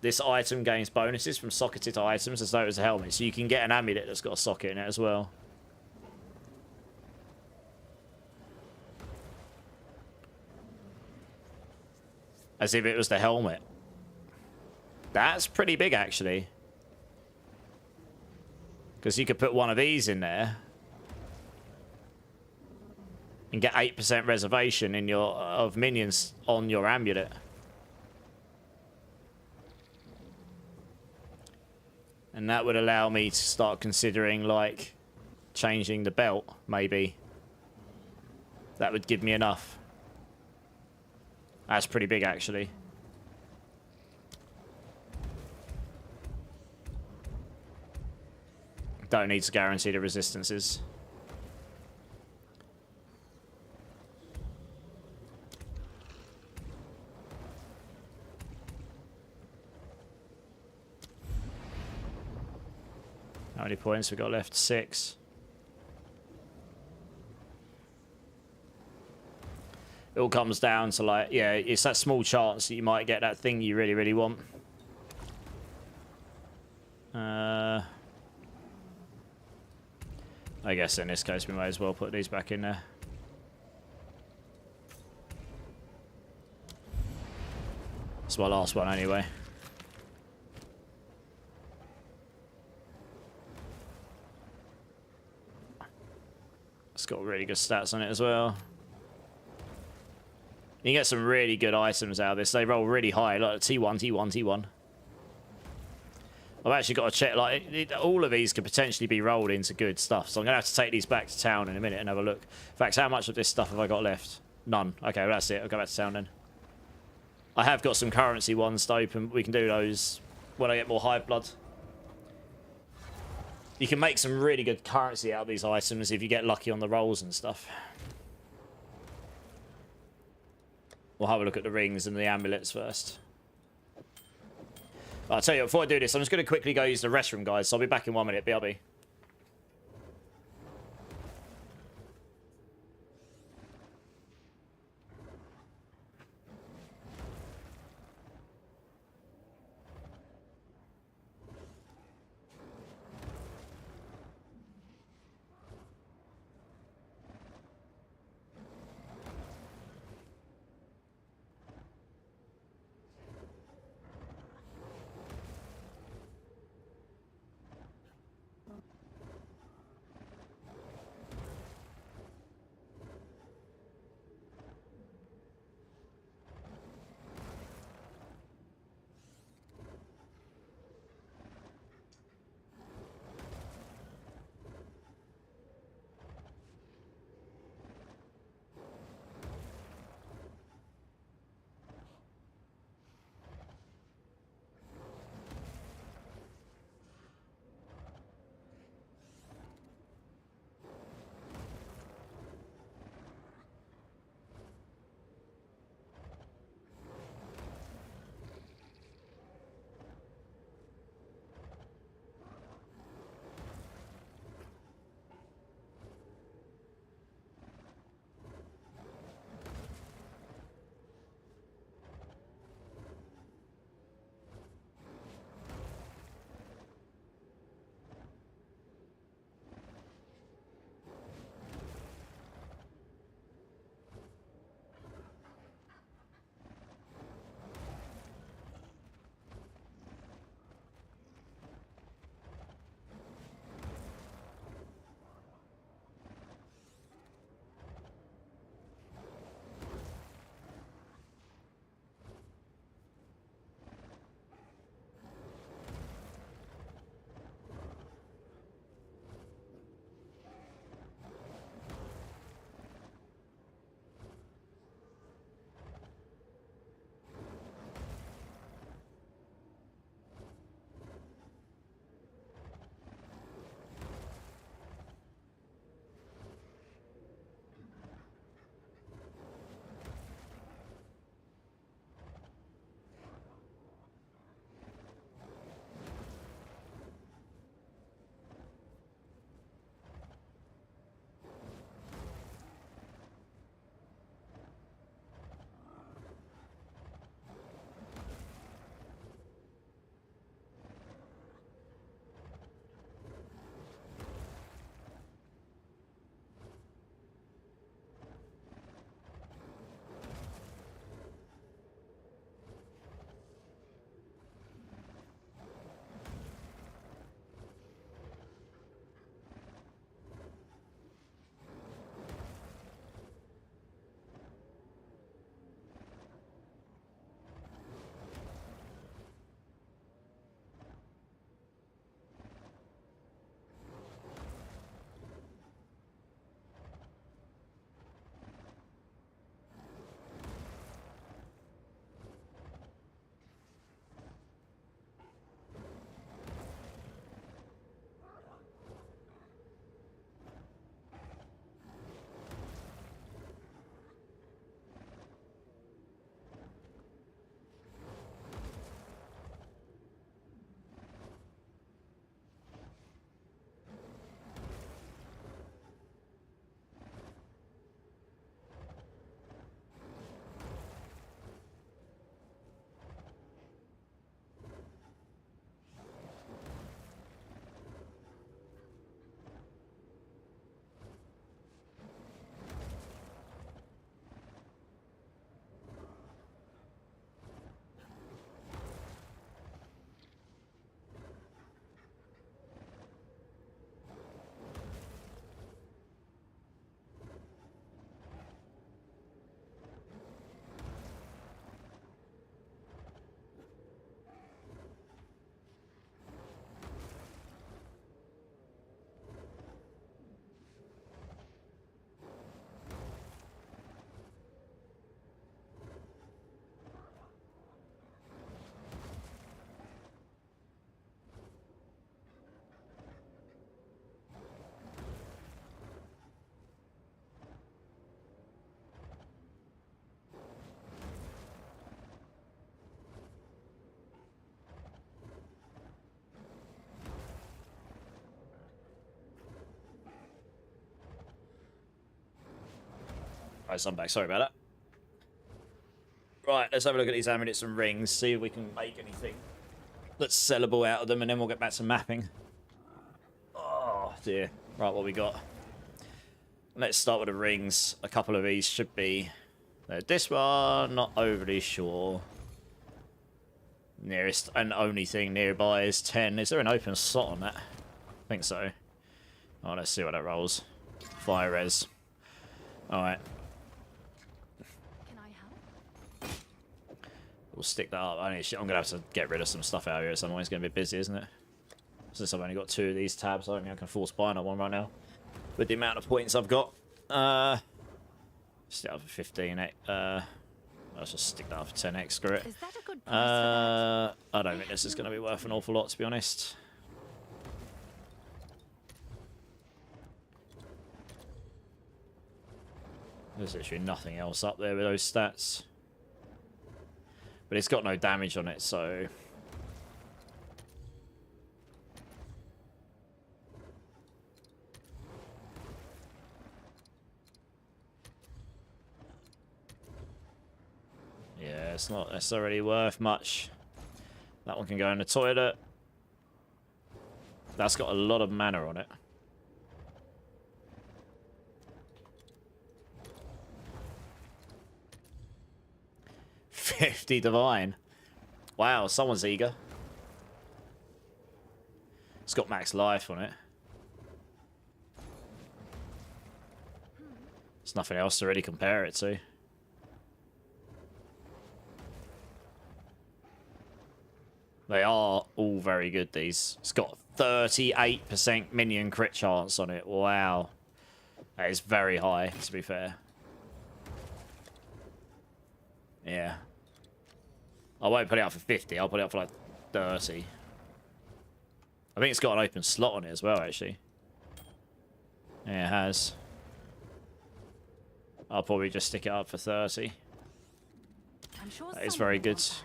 This item gains bonuses from socketed items as though it was a helmet. So you can get an amulet that's got a socket in it as well. As if it was the helmet. That's pretty big, actually. Because you could put one of these in there. And get 8% reservation in your of minions on your amulet. And that would allow me to start considering, like, changing the belt, maybe. That would give me enough. That's pretty big, actually. Don't need to guarantee the resistances. How many points we got left? 6. It all comes down to, like, yeah, it's that small chance that you might get that thing you really, really want. I guess in this case we might as well put these back in there. It's my last one anyway. It's got really good stats on it as well. You can get some really good items out of this. They roll really high, like T1, T1, T1. I've actually got to check, like, all of these could potentially be rolled into good stuff. So I'm going to have to take these back to town in a minute and have a look. In fact, how much of this stuff have I got left? None. Okay, well, that's it. I'll go back to town then. I have got some currency ones to open. We can do those when I get more hive blood. You can make some really good currency out of these items if you get lucky on the rolls and stuff. We'll have a look at the rings and the amulets first. I'll tell you, before I do this, I'm just going to quickly go use the restroom, guys. So I'll be back in 1 minute. BRB. Right, so I'm back. Sorry about that. Right, let's have a look at these amulets and rings, see if we can make anything that's sellable out of them, and then we'll get back to mapping. Oh, dear. Right, what we got? Let's start with the rings. A couple of these should be... This one, not overly sure. Nearest and only thing nearby is 10. Is there an open slot on that? I think so. Oh, let's see what that rolls. Fire res. Alright. Can I help? We'll stick that up. I'm going to have to get rid of some stuff out here at some point. It's going to be busy, isn't it? Since I've only got 2 of these tabs, I don't think I can force buy another one right now. With the amount of points I've got. Stick up for 15. Let's just stick that up for 10x, screw it. Is that a good price for I don't think this is going to be worth an awful lot, to be honest. There's literally nothing else up there with those stats. But it's got no damage on it, so... yeah, it's not necessarily worth much. That one can go in the toilet. That's got a lot of mana on it. $50 divine. Wow, someone's eager. It's got max life on it. There's nothing else to really compare it to. They are all very good, these. It's got 38% minion crit chance on it. Wow. That is very high, to be fair. Yeah. I won't put it up for 50. I'll put it up for like 30. I think it's got an open slot on it as well, actually. Yeah, it has. I'll probably just stick it up for 30. I'm sure That is someone very will good. want that.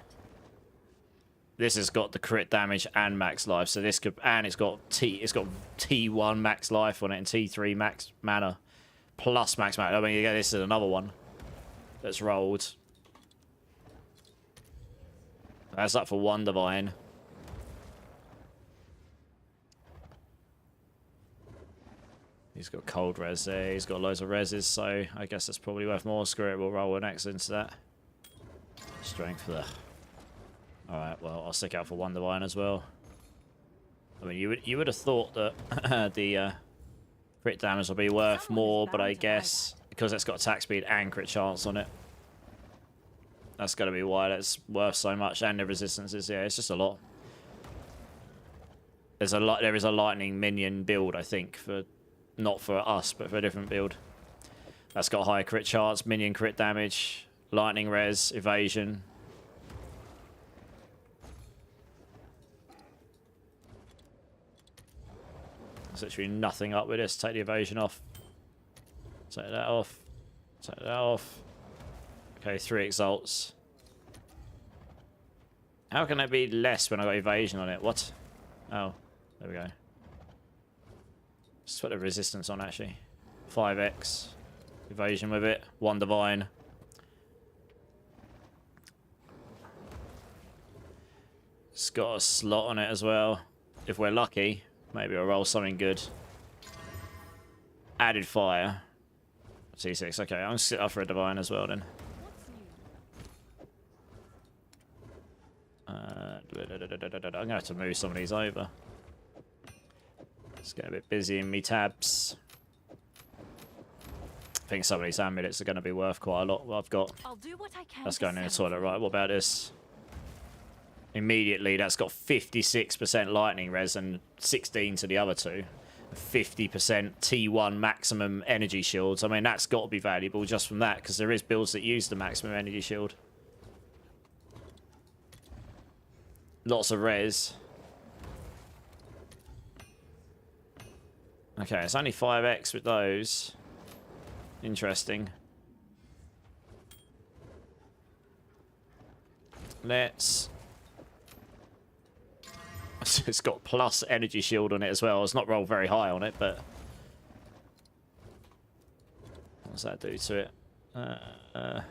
This has got the crit damage and max life, so this could, and it's got T1 max life on it and T3 max mana plus max mana. I mean, yeah, this is another one that's rolled. That's up for 1 divine. He's got cold res there. He's got loads of reses, so I guess that's probably worth more. Screw it, we'll roll an X into that. Strength for the... Alright, well, I'll stick out for 1 divine as well. I mean, you would have thought that the crit damage will be worth more, but I guess because it's got attack speed and crit chance on it, that's got to be why that's worth so much. And the resistances, yeah, it's just a lot. There is a lightning minion build, I think, for not for us, but for a different build. That's got high crit chance, minion crit damage, lightning res, evasion. There's literally nothing up with this. Take the evasion off. Take that off. Take that off. Okay, 3 exalts. How can that be less when I got evasion on it? What? Oh, there we go. Just put the resistance on, actually. 5x. Evasion with it. 1 divine. It's got a slot on it as well. If we're lucky, maybe I'll roll something good. Added fire. T6. Okay, I'm going to sit up for a divine as well then. I'm going to have to move some of these over. It's getting a bit busy in me tabs. I think some of these amulets are going to be worth quite a lot. What I've got. I'll do what I can. That's to going in the sell toilet. for Right, what about this? Immediately, that's got 56% lightning res and 16 to the other two. 50% T1 maximum energy shields. I mean, that's got to be valuable just from that, because there is builds that use the maximum energy shield. Lots of res. Okay, it's only 5x with those. Interesting. Let's... It's got plus energy shield on it as well. It's not rolled very high on it, but... What does that do to it? There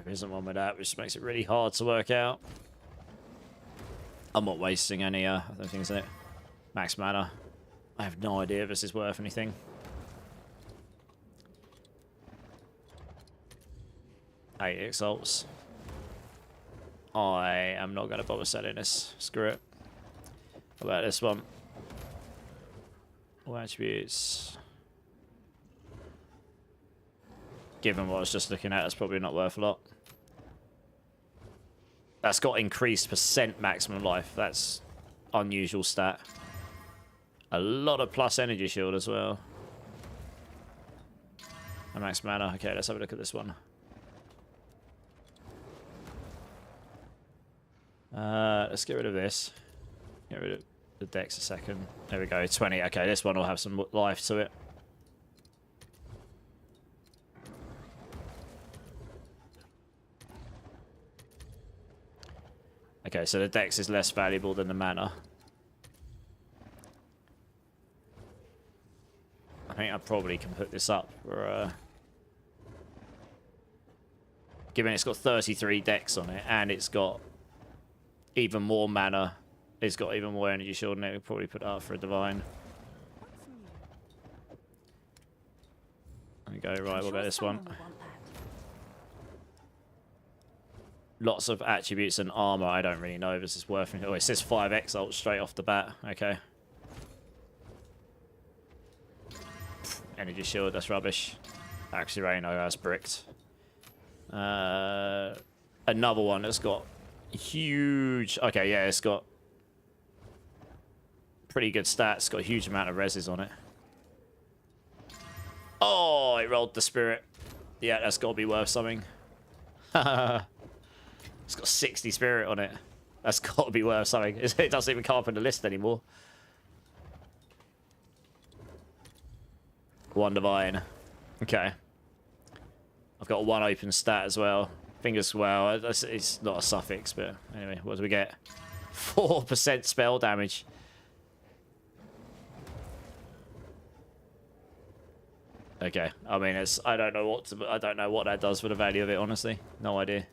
isn't one with that, which makes it really hard to work out. I'm not wasting any other things in it. Max mana. I have no idea if this is worth anything. Eight exalts. I am not going to bother selling this. Screw it. What about this one? All attributes. Given what I was just looking at, it's probably not worth a lot. That's got increased percent maximum life. That's unusual stat. A lot of plus energy shield as well. And max mana. Okay, let's have a look at this one. Let's get rid of this. Get rid of the dex a second. There we go, 20. Okay, this one will have some life to it. Okay, so the dex is less valuable than the mana. I think I probably can put this up for... given it's got 33 dex on it, and it's got even more mana, it's got even more energy shield, and it would probably put it up for a divine. There we go, right, what about this one? Lots of attributes and armor. I don't really know if this is worth anything. Oh, it says 5 exalts straight off the bat. Okay. Energy shield, that's rubbish. Actually, Reno has bricked. Another one that's got huge... Okay, yeah, it's got pretty good stats. It's got a huge amount of reses on it. Oh, it rolled the spirit. Yeah, that's got to be worth something. It's got 60 spirit on it. That's got to be worth something. It doesn't even come up in the list anymore. One divine. Okay. I've got one open stat as well. Fingers well. It's not a suffix, but anyway, what do we get? 4% spell damage. Okay. I mean, it's. I don't know what that does for the value of it. Honestly, no idea.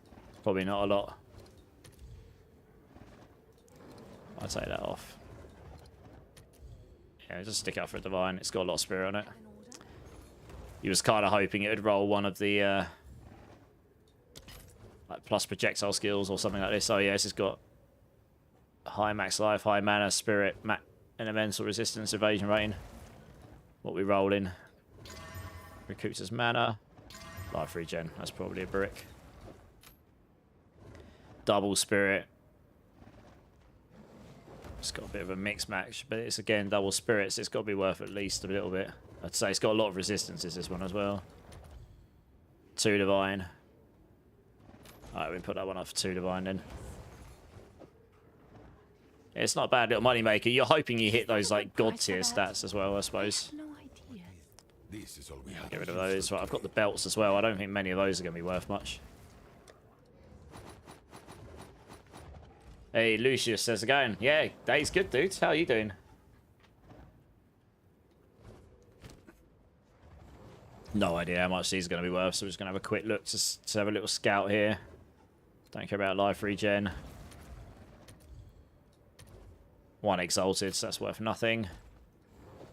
Probably not a lot. I'll take that off. Yeah, just stick out for a divine. It's got a lot of spirit on it. He was kind of hoping it would roll one of the like plus projectile skills or something like this. Oh yeah, this has got high max life, high mana, spirit, elemental resistance, evasion rating. What we roll in. Recruits as mana. Life regen. That's probably a brick. Double spirit. It's got a bit of a mixed match, but it's again double spirits. It's got to be worth at least a little bit. I'd say it's got a lot of resistances, this one as well. 2 divine. Alright, we put that one up for 2 divine then. Yeah, it's not a bad little money maker. You're hoping you hit those like god tier stats as well, I suppose. No idea. This is all we have. Get rid of those. Right, I've got the belts as well. I don't think many of those are going to be worth much. Hey, Lucius, how's it going? Yeah, day's good, dude. How are you doing? No idea how much these are going to be worth, so we're just going to have a quick look to have a little scout here. Don't care about life regen. 1 exalted, so that's worth nothing.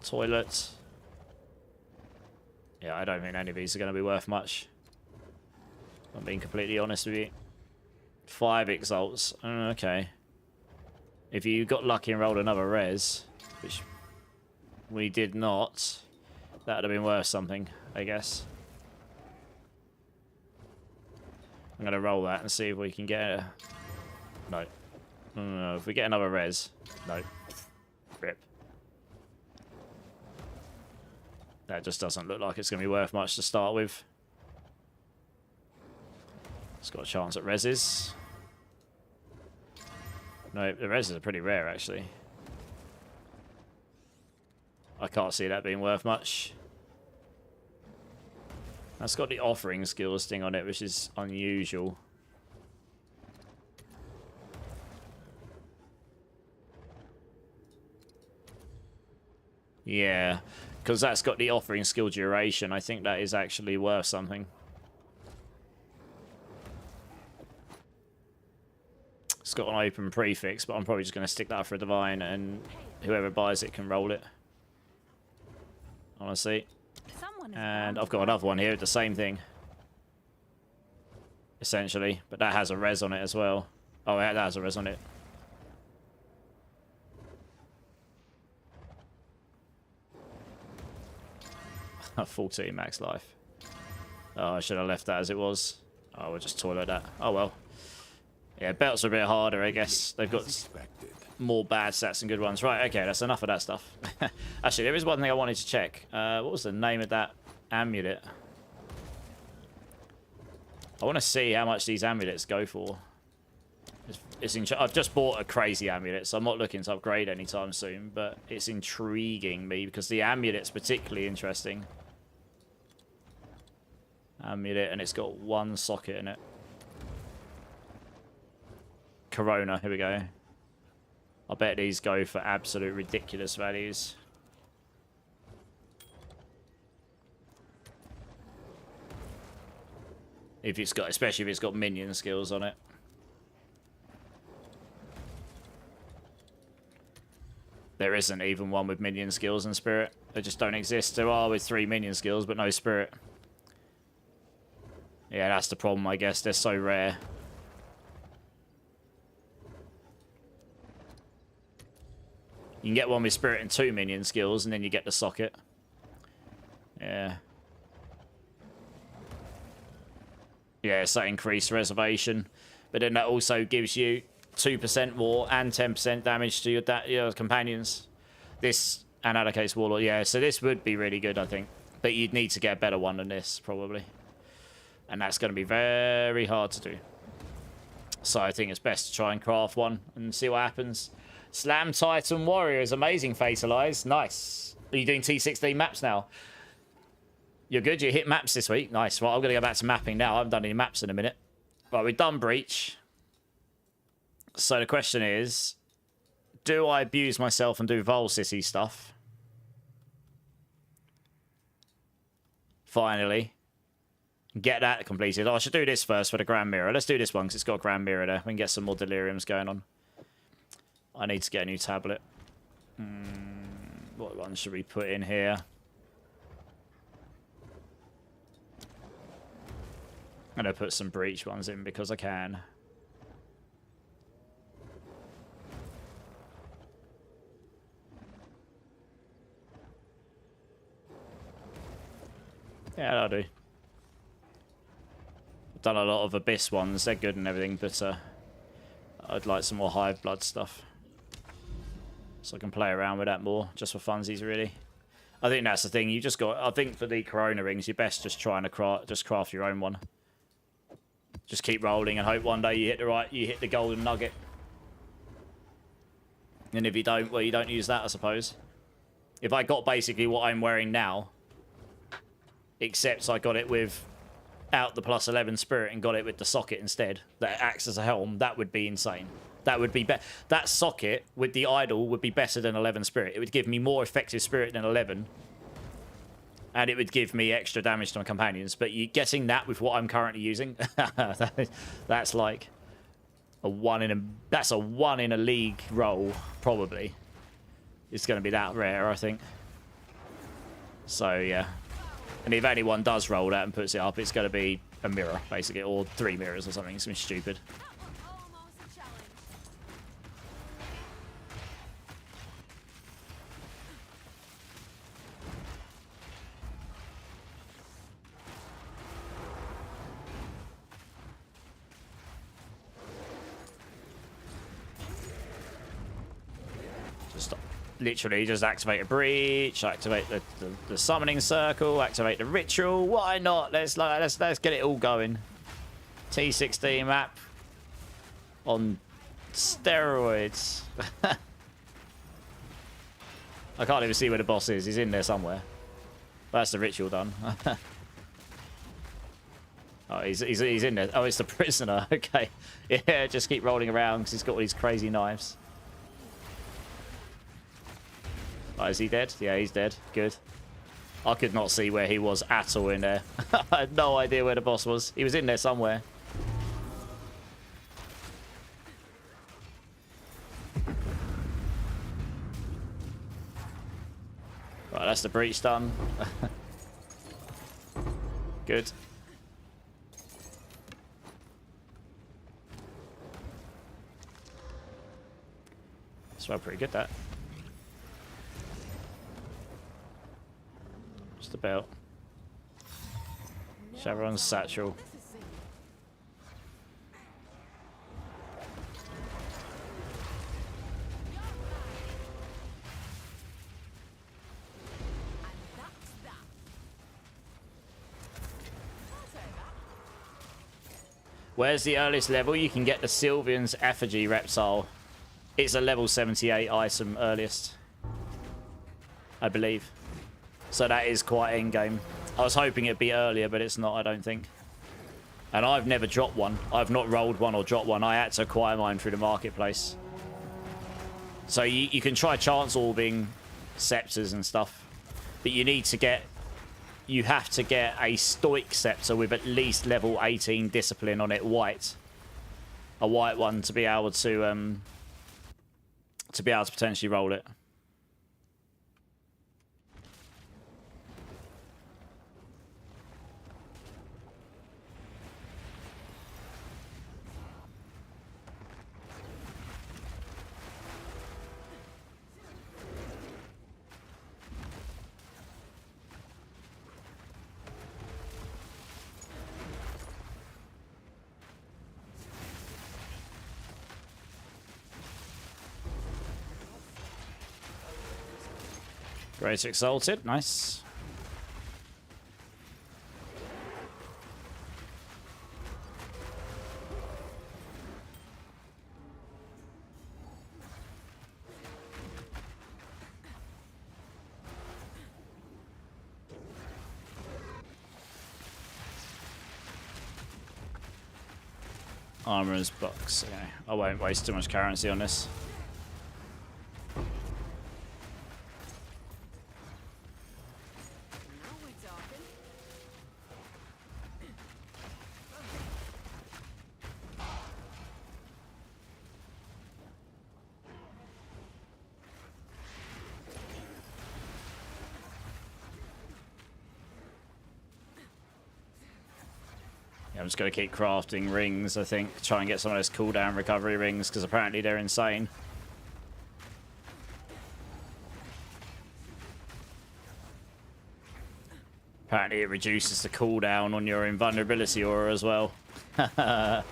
Toilet. Yeah, I don't think any of these are going to be worth much. I'm being completely honest with you. 5 exalts. Okay. If you got lucky and rolled another res, which we did not, that would have been worth something, I guess. I'm going to roll that and see if we can get a... No. No, if we get another res... No. Rip. That just doesn't look like it's going to be worth much to start with. It's got a chance at reses. No, the reses are pretty rare, actually. I can't see that being worth much. That's got the offering skills thing on it, which is unusual. Yeah, because that's got the offering skill duration. I think that is actually worth something. It's got an open prefix, but I'm probably just going to stick that for a divine, and whoever buys it can roll it. Honestly. Someone is And bound I've to got buy another one here, the same thing. Essentially, but that has a res on it as well. Oh, yeah, that has a res on it. A 14 max life. Oh, I should have left that as it was. Oh, we'll just toilet that. Oh, well. Yeah, belts are a bit harder, I guess. They've got more bad stats than good ones. Right, okay, that's enough of that stuff. Actually, there is one thing I wanted to check. What was the name of that amulet? I want to see how much these amulets go for. I've just bought a crazy amulet, so I'm not looking to upgrade anytime soon, but it's intriguing me because the amulet's particularly interesting. Amulet, and it's got one socket in it. Corona, here we go. I bet these go for absolute ridiculous values. If it's got, especially if it's got minion skills on it. There isn't even one with minion skills and spirit. They just don't exist. There are with 3 minion skills, but no spirit. Yeah, that's the problem, I guess. They're so rare. You can get one with spirit and 2 minion skills, and then you get the socket. Yeah. Yeah, so increased reservation. But then that also gives you 2% more and 10% damage to your companions. This, and allocates warlord. Yeah, so this would be really good, I think. But you'd need to get a better one than this, probably. And that's going to be very hard to do. So I think it's best to try and craft one and see what happens. Slam Titan Warrior is amazing, Fatalize. Nice. Are you doing T16 maps now? You're good. You hit maps this week. Nice. Well, I'm going to go back to mapping now. I haven't done any maps in a minute. Right, we've done Breach. So the question is, do I abuse myself and do Vol City stuff? Finally. Get that completed. Oh, I should do this first for the Grand Mirror. Let's do this one because it's got a Grand Mirror there. We can get some more Deliriums going on. I need to get a new tablet. What one should we put in here? I'm going to put some Breach ones in because I can. Yeah, that'll do. I've done a lot of Abyss ones. They're good and everything, but I'd like some more Hive Blood stuff. So I can play around with that more, just for funsies, really. I think that's the thing. You just got... I think for the Corona rings, you're best just trying to craft your own one. Just keep rolling and hope one day you hit the golden nugget. And if you don't, well, you don't use that, I suppose. If I got basically what I'm wearing now, except I got it without the plus 11 spirit and got it with the socket instead, that acts as a helm, that would be insane. That would be that socket with the idol would be better than 11 spirit. It would give me more effective spirit than 11. And it would give me extra damage to my companions. But you getting that with what I'm currently using, that's like a one in a league roll, probably. It's going to be that rare, I think. So yeah. And if anyone does roll that and puts it up, it's going to be a mirror, basically, or 3 mirrors or something. Something stupid. almost a challenge. Just literally just activate a breach, activate the summoning circle, activate the ritual. Why not? Let's get it all going. T16 map on steroids. I can't even see where the boss is. He's in there somewhere. That's the ritual done. Oh, he's in there. Oh, it's the prisoner. Okay. Yeah, just keep rolling around because he's got all these crazy knives. Oh, is he dead? Yeah, he's dead. Good. I could not see where he was at all in there. I had no idea where the boss was. He was in there somewhere. Right, that's the breach done. Good. Smell pretty good, that. Just about. Chevron's satchel. Where's the earliest level you can get the Sylvian's effigy reptile? It's a level 78 item earliest, I believe. So that is quite in-game. I was hoping it'd be earlier, but it's not, I don't think. And I've never dropped one. I've not rolled one or dropped one. I had to acquire mine through the marketplace. So you can try chance orbing scepters and stuff, but you need to get... You have to get a stoic scepter with at least level 18 discipline on it, white. A white one to be able to potentially roll it. Great Exalted, nice. Armorer's box. Okay. I won't waste too much currency on this. I'm just going to keep crafting rings, I think. Try and get some of those cooldown recovery rings, because apparently they're insane. Apparently it reduces the cooldown on your invulnerability aura as well. I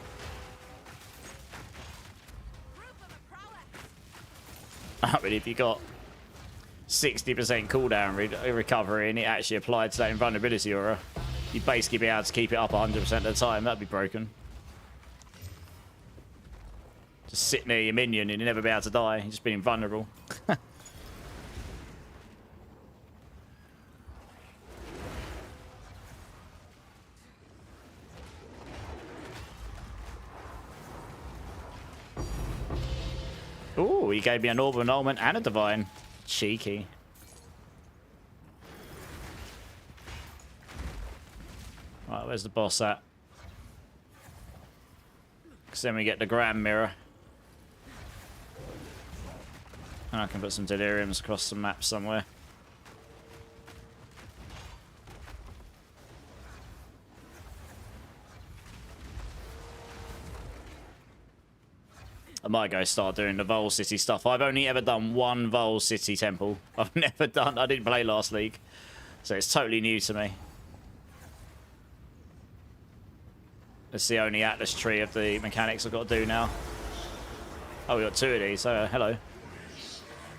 mean, if you got 60% cooldown recovery and it actually applied to that invulnerability aura, you'd basically be able to keep it up 100% of the time. That'd be broken. Just sit near your minion and you'd never be able to die. You'd just be invulnerable. Ooh, he gave me an orb annulment and a divine. Cheeky. Right, where's the boss at? Because then we get the Grand Mirror. And I can put some deliriums across some maps somewhere. I might go start doing the Vol City stuff. I've only ever done one Vol City temple. I've never done... I didn't play last league. So it's totally new to me. It's the only Atlas tree of the mechanics I've got to do now. Oh, we got two of these. Hello.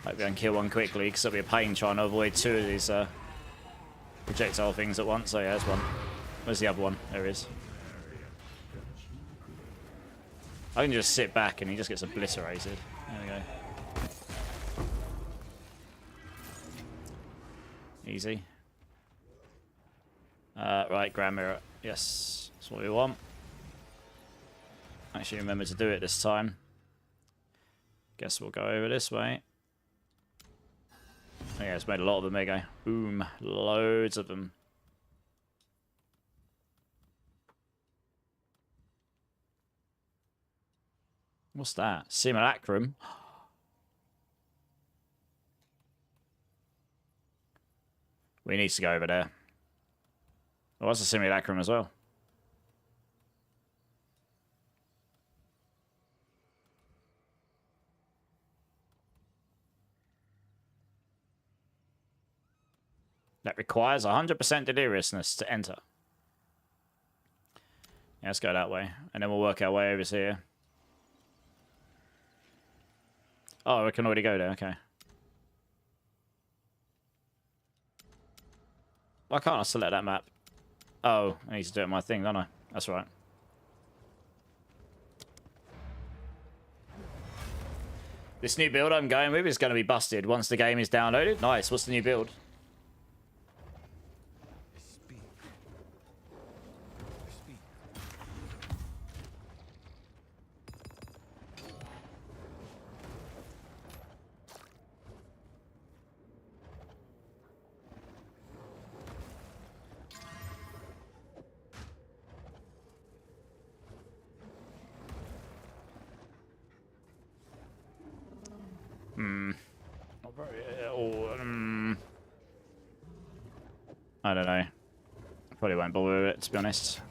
Hope we can kill one quickly, because it'll be a pain trying to avoid two of these projectile things at once. Oh yeah, there's one. Where's the other one? There he is. I can just sit back and he just gets obliterated. There we go. Easy. Right, Grand Mirror. Yes, that's what we want. Actually remember to do it this time. Guess we'll go over this way. Yeah, it's made a lot of them. There you go. Boom. Loads of them. What's that? Simulacrum? We need to go over there. Oh, what's a simulacrum as well? That requires 100% deliriousness to enter. Yeah, let's go that way. And then we'll work our way over here. Oh, we can already go there. Okay. Why can't I select that map? Oh, I need to do it my thing, don't I? That's right. This new build I'm going with is going to be busted once the game is downloaded. Nice. What's the new build? I don't know. Probably won't bother with it, to be honest.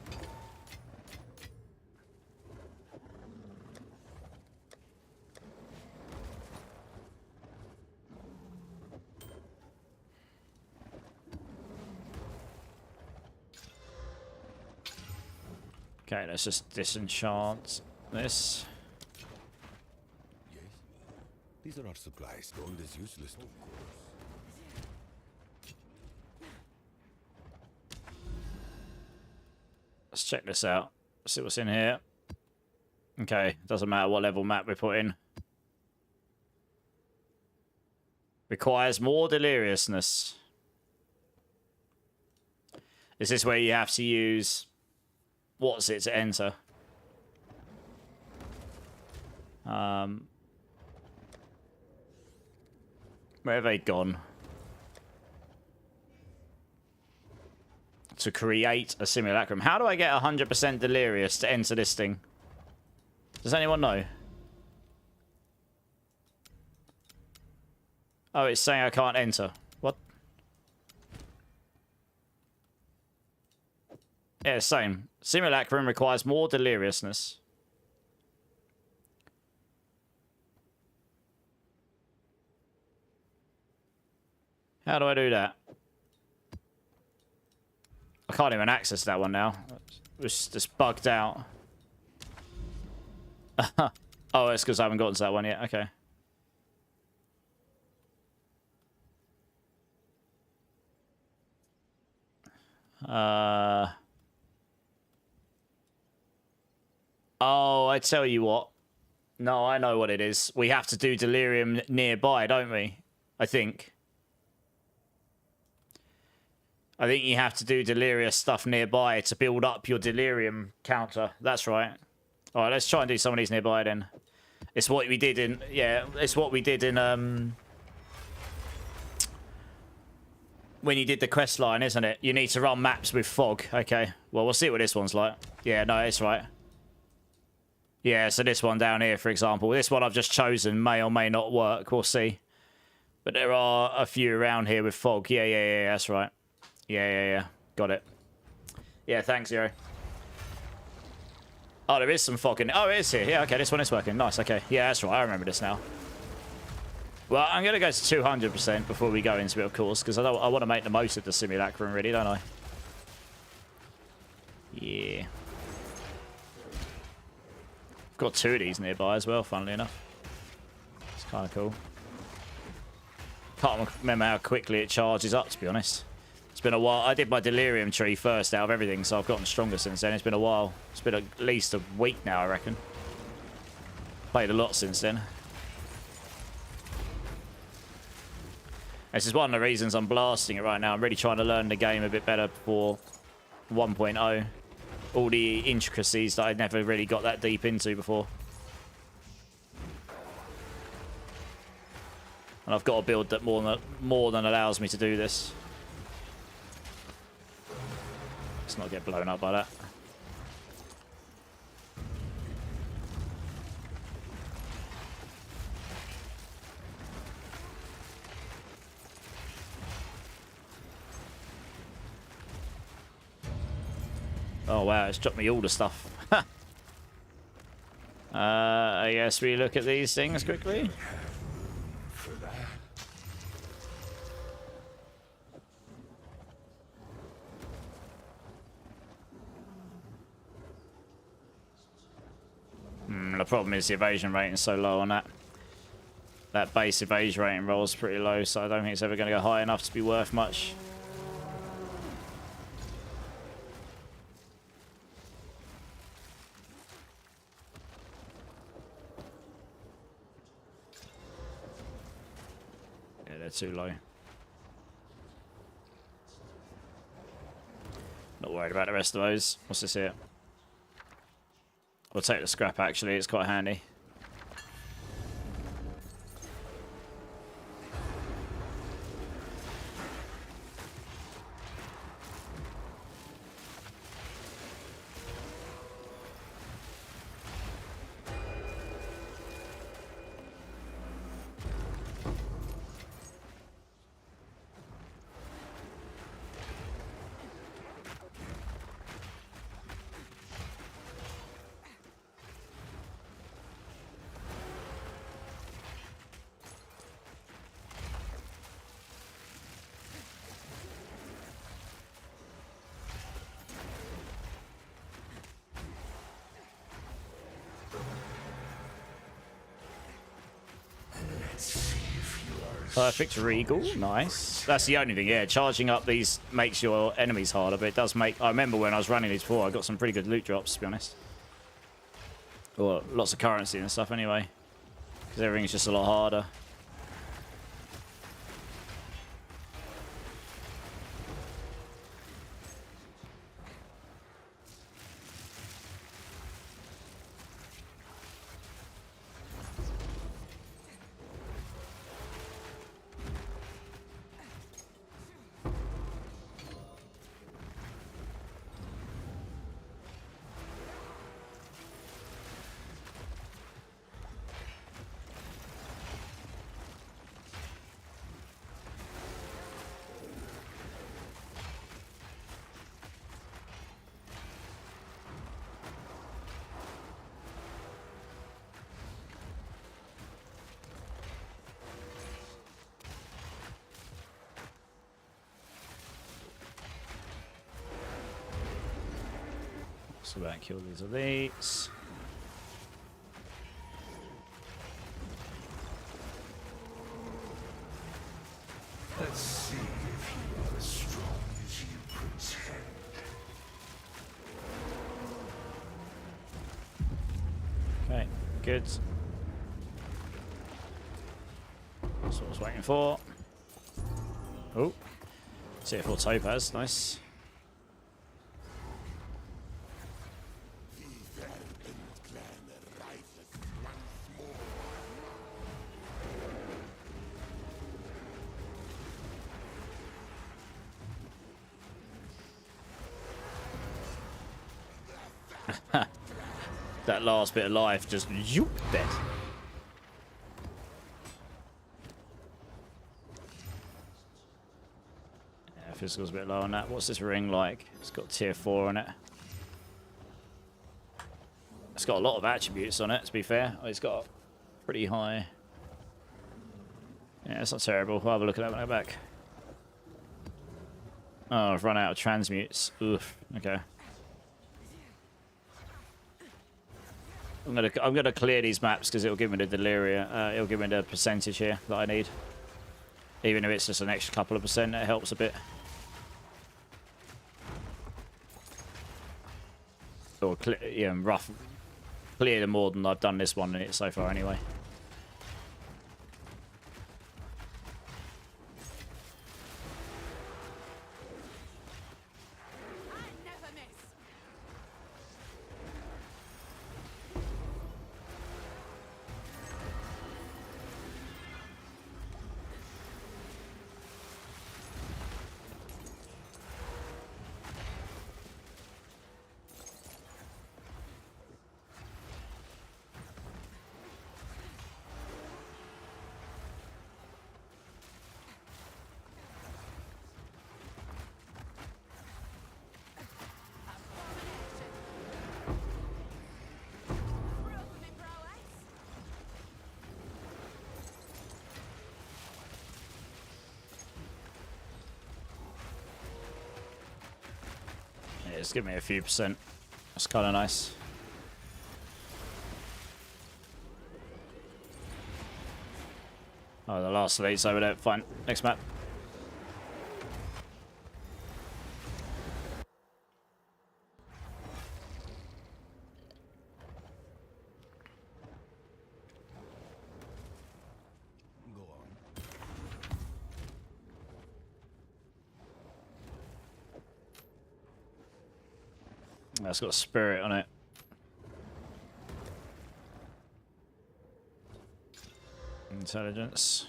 Okay, let's just disenchant this. Yes. These are our supplies. Gold is useless. Of course. Let's check this out. See what's in here. Okay, doesn't matter what level map we put in. Requires more deliriousness. Is this where you have to use... What's it to enter? Where have they gone? To create a simulacrum. How do I get 100% delirious to enter this thing? Does anyone know? Oh, it's saying I can't enter. What? Yeah, same. Simulacrum requires more deliriousness. How do I do that? I can't even access that one now. It's just bugged out. Oh, it's because I haven't gotten to that one yet. Okay. Oh, I tell you what. No, I know what it is. We have to do delirium nearby, don't we? I think you have to do delirious stuff nearby to build up your delirium counter. That's right. All right, let's try and do some of these nearby then. It's what we did in... Yeah, it's what we did in... when you did the quest line, isn't it? You need to run maps with fog. Okay. Well, we'll see what this one's like. Yeah, no, it's right. Yeah, so this one down here, for example. This one I've just chosen may or may not work. We'll see. But there are a few around here with fog. Yeah, that's right. Yeah. Got it. Yeah, thanks, Zero. Oh, there is some fog in it. Oh, it is here. Yeah, okay, this one is working. Nice, okay. Yeah, that's right. I remember this now. Well, I'm going to go to 200% before we go into it, of course, because I want to make the most of the simulacrum, really, don't I? Yeah. I've got two of these nearby as well, funnily enough. It's kind of cool. Can't remember how quickly it charges up, to be honest. It's been a while. I did my delirium tree first out of everything, so I've gotten stronger since then. It's been a while. It's been at least a week now, I reckon. Played a lot since then. This is one of the reasons I'm blasting it right now. I'm really trying to learn the game a bit better for 1.0. All the intricacies that I'd never really got that deep into before. And I've got a build that more than allows me to do this. Let's not get blown up by that. Oh wow, it's dropped me all the stuff. I guess we look at these things quickly. For that. The problem is the evasion rating is so low on that. That base evasion rating roll is pretty low, so I don't think it's ever going to go high enough to be worth much. Yeah, they're too low. Not worried about the rest of those. What's this here? We'll take the scrap actually, it's quite handy. Perfect Regal, nice. That's the only thing, yeah. Charging up these makes your enemies harder, but it does make... I remember when I was running these before, I got some pretty good loot drops, to be honest. Or lots of currency and stuff anyway. Because everything's just a lot harder. So that kill these elites. Let's see if you are as strong as you pretend. Okay, good. That's what I was waiting for. Oh, tier 4 topaz, nice. That last bit of life just yoop, dead. Yeah, physical's a bit low on that. What's this ring like? It's got tier 4 on it. It's got a lot of attributes on it, to be fair. Oh, it's got pretty high. Yeah, it's not terrible. We'll have a look at that when I go back. Oh, I've run out of transmutes. Oof. Okay. I'm gonna clear these maps because it'll give me the Deliria. It'll give me the percentage here that I need. Even if it's just an extra couple of percent, it helps a bit. Or yeah, rough. Clear them more than I've done this one in it so far, anyway. just give me a few percent. That's kind of nice. Oh, the last elite's over there. Fine. Next map. Go on. That's got a spirit on it. Intelligence.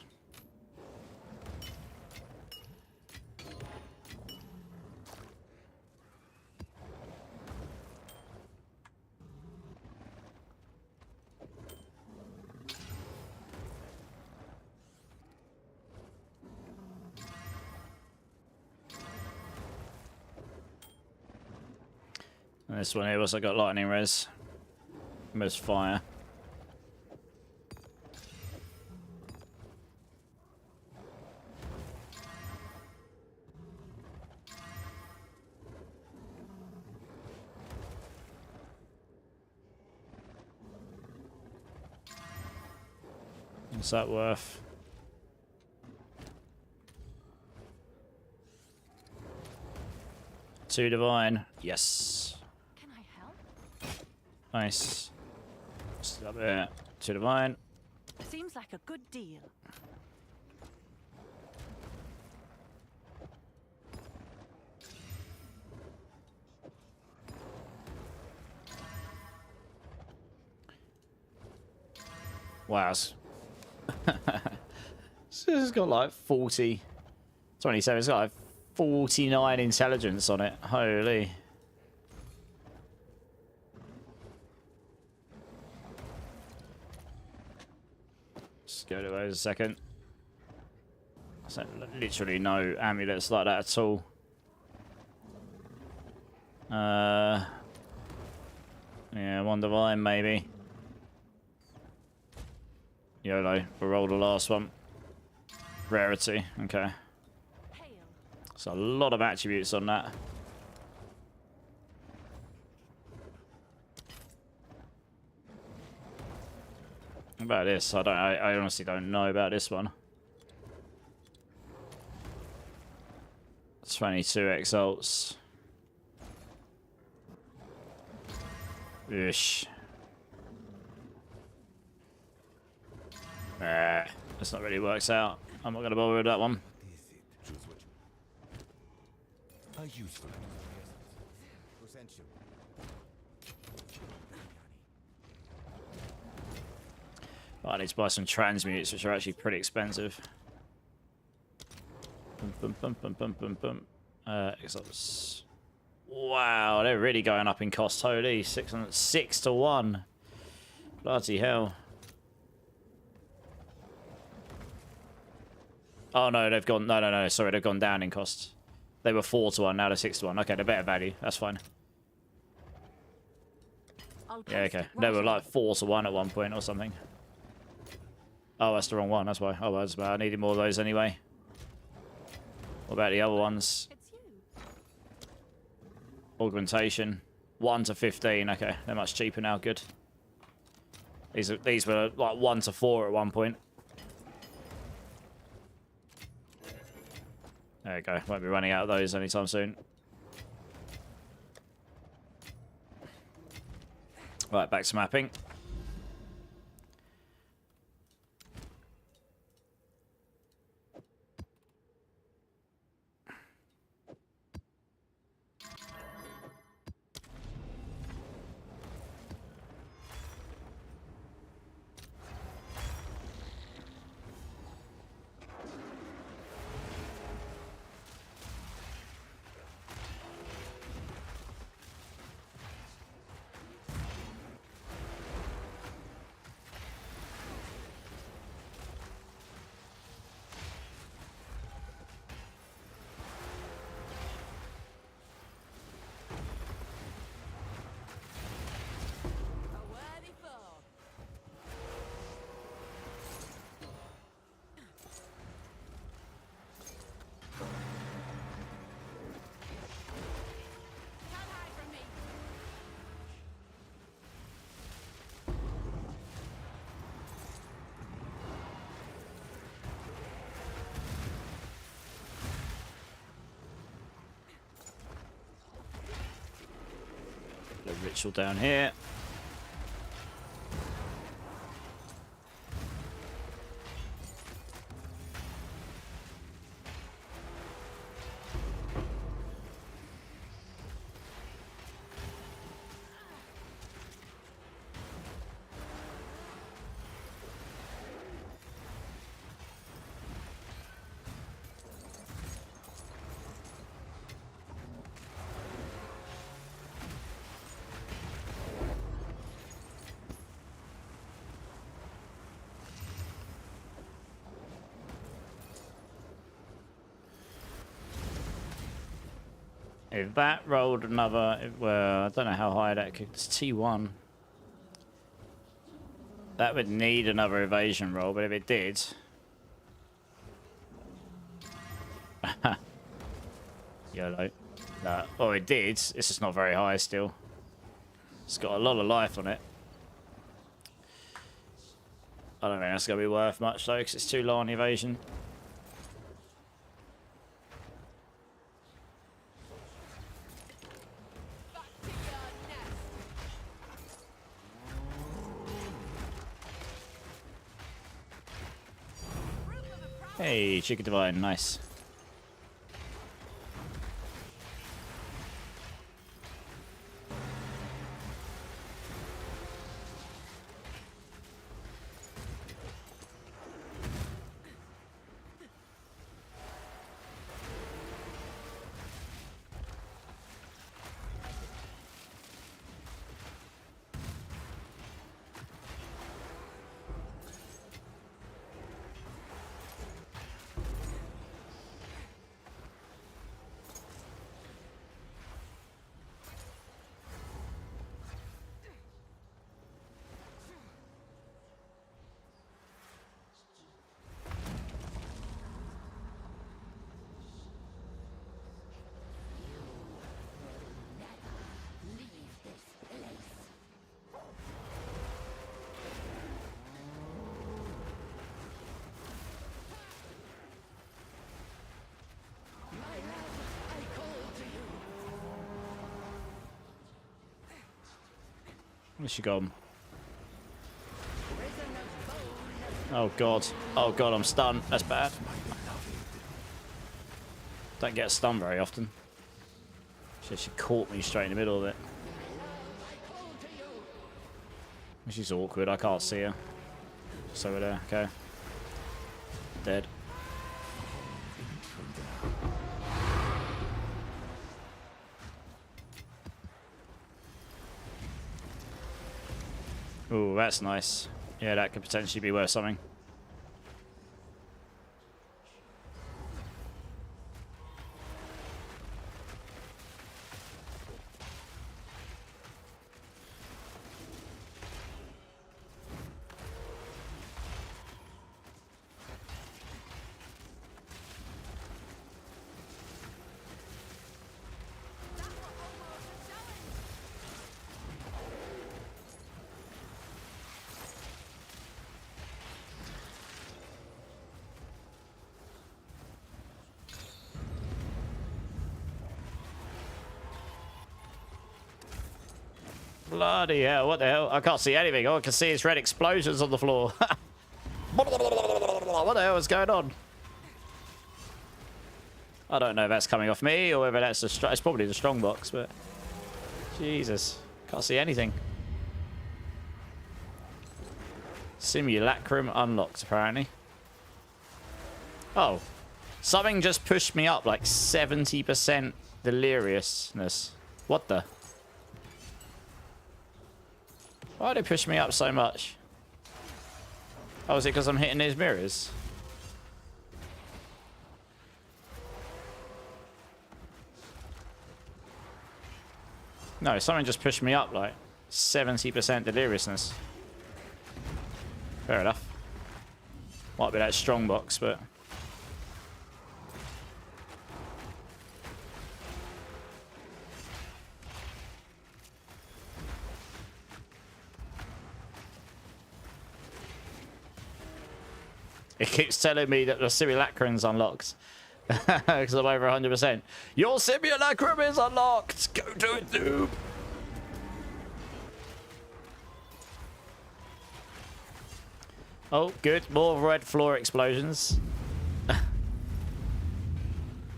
And this one here was I got lightning res. Most fire. What's that worth? Two divine. Yes. Can I help? Nice. Still up there. Two divine. Seems like a good deal. Wow. It's got like 40. 27. It's got like 49 intelligence on it. Holy. Just go to those a second. So literally no amulets like that at all. Yeah, one divine maybe. YOLO. We'll roll the last one. Rarity. Okay. Hail. So a lot of attributes on that. About this, I honestly don't know about this one. 22 exalts. Ish. This not really works out. I'm not gonna bother with that one. Is it? Choose what you... A useful essential. I need to buy some transmutes, which are actually pretty expensive. Bum, bum, bum, bum, bum, bum. Exalts. Wow, they're really going up in cost. Holy, 6 to 1. Bloody hell. Oh no, they've gone. No. Sorry, they've gone down in cost. They were 4 to 1. Now they're 6 to 1. Okay, they're better value. That's fine. I'll Yeah, post okay. it They right were away. like 4 to 1 at one point or something. Oh, that's the wrong one. That's why. Oh, well, I needed more of those anyway. What about the other ones? It's you. Augmentation. 1 to 15. Okay, they're much cheaper now. Good. These were like 1 to 4 at one point. There you go. Won't be running out of those anytime soon. Right, back to mapping. Ritual down here. If that rolled another, well, I don't know how high that could. It's T1. That would need another evasion roll, but if it did, YOLO. No, oh, it did. It's just not very high still. It's got a lot of life on it. I don't think that's gonna be worth much though, because it's too low on evasion. Hey, Chicken Divine, nice. Where's she gone? Oh god. Oh god, I'm stunned. That's bad. Don't get stunned very often. She caught me straight in the middle of it. She's awkward. I can't see her. Just over there. Okay. Dead. Ooh, that's nice. Yeah, that could potentially be worth something. Bloody hell, what the hell? I can't see anything. All I can see is red explosions on the floor. What the hell is going on? I don't know if that's coming off me or whether that's the it's probably the strong box, but Jesus, can't see anything. Simulacrum unlocked, apparently. Oh, something just pushed me up like 70% deliriousness. What the? Why did it push me up so much? Oh, is it because I'm hitting these mirrors? No, something just pushed me up like 70% deliriousness. Fair enough. Might be that strong box, but... It keeps telling me that the simulacrum's unlocked. Because I'm over 100%. Your simulacrum is unlocked! Go do it, noob! Oh, good. More red floor explosions.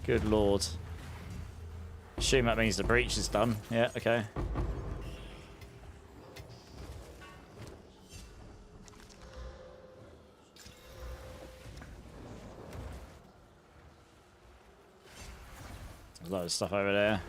Good lord. Assume that means the breach is done. Yeah, okay. There's a lot of stuff over there.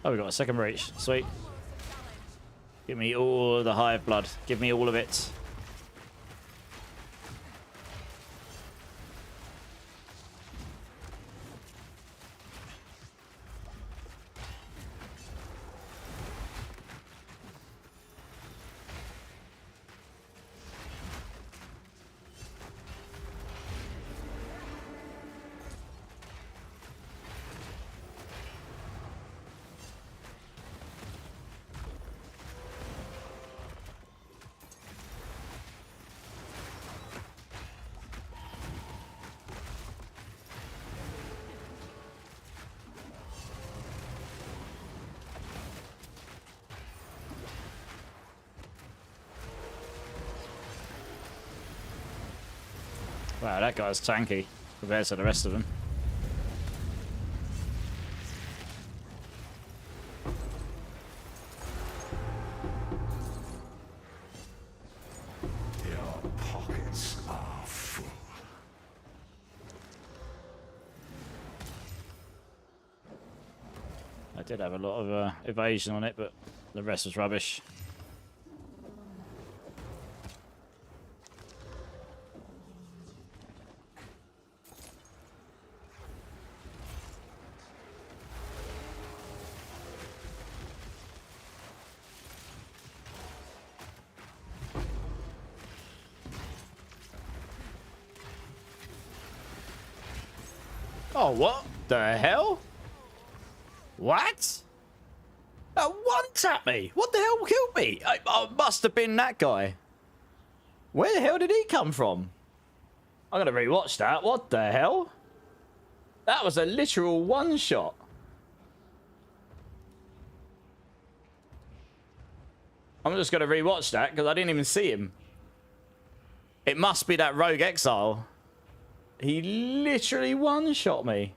Oh, we got a second breach. Sweet. Give me all the hive blood. Give me all of it. Wow, that guy's tanky compared to the rest of them. Your pockets are full. I did have a lot of evasion on it, but the rest was rubbish. Oh, what the hell? What? That one-tapped me. What the hell killed me? I must have been that guy. Where the hell did he come from? I'm gonna rewatch that. What the hell? That was a literal one-shot. I'm just gonna rewatch that because I didn't even see him. It must be that rogue Exile. He literally one-shot me.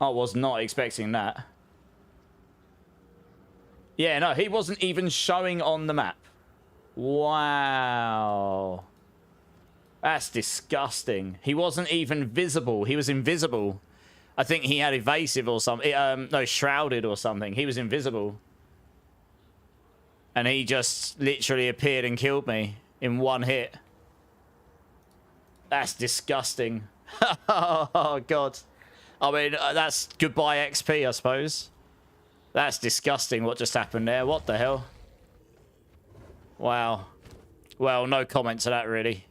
I was not expecting that. Yeah, no, he wasn't even showing on the map. Wow. That's disgusting. He wasn't even visible. He was invisible. I think he had evasive or something. No, shrouded or something. He was invisible. And he just literally appeared and killed me in one hit. That's disgusting. Oh, God. I mean, that's goodbye XP, I suppose. That's disgusting what just happened there. What the hell? Wow. Well, no comment to that, really.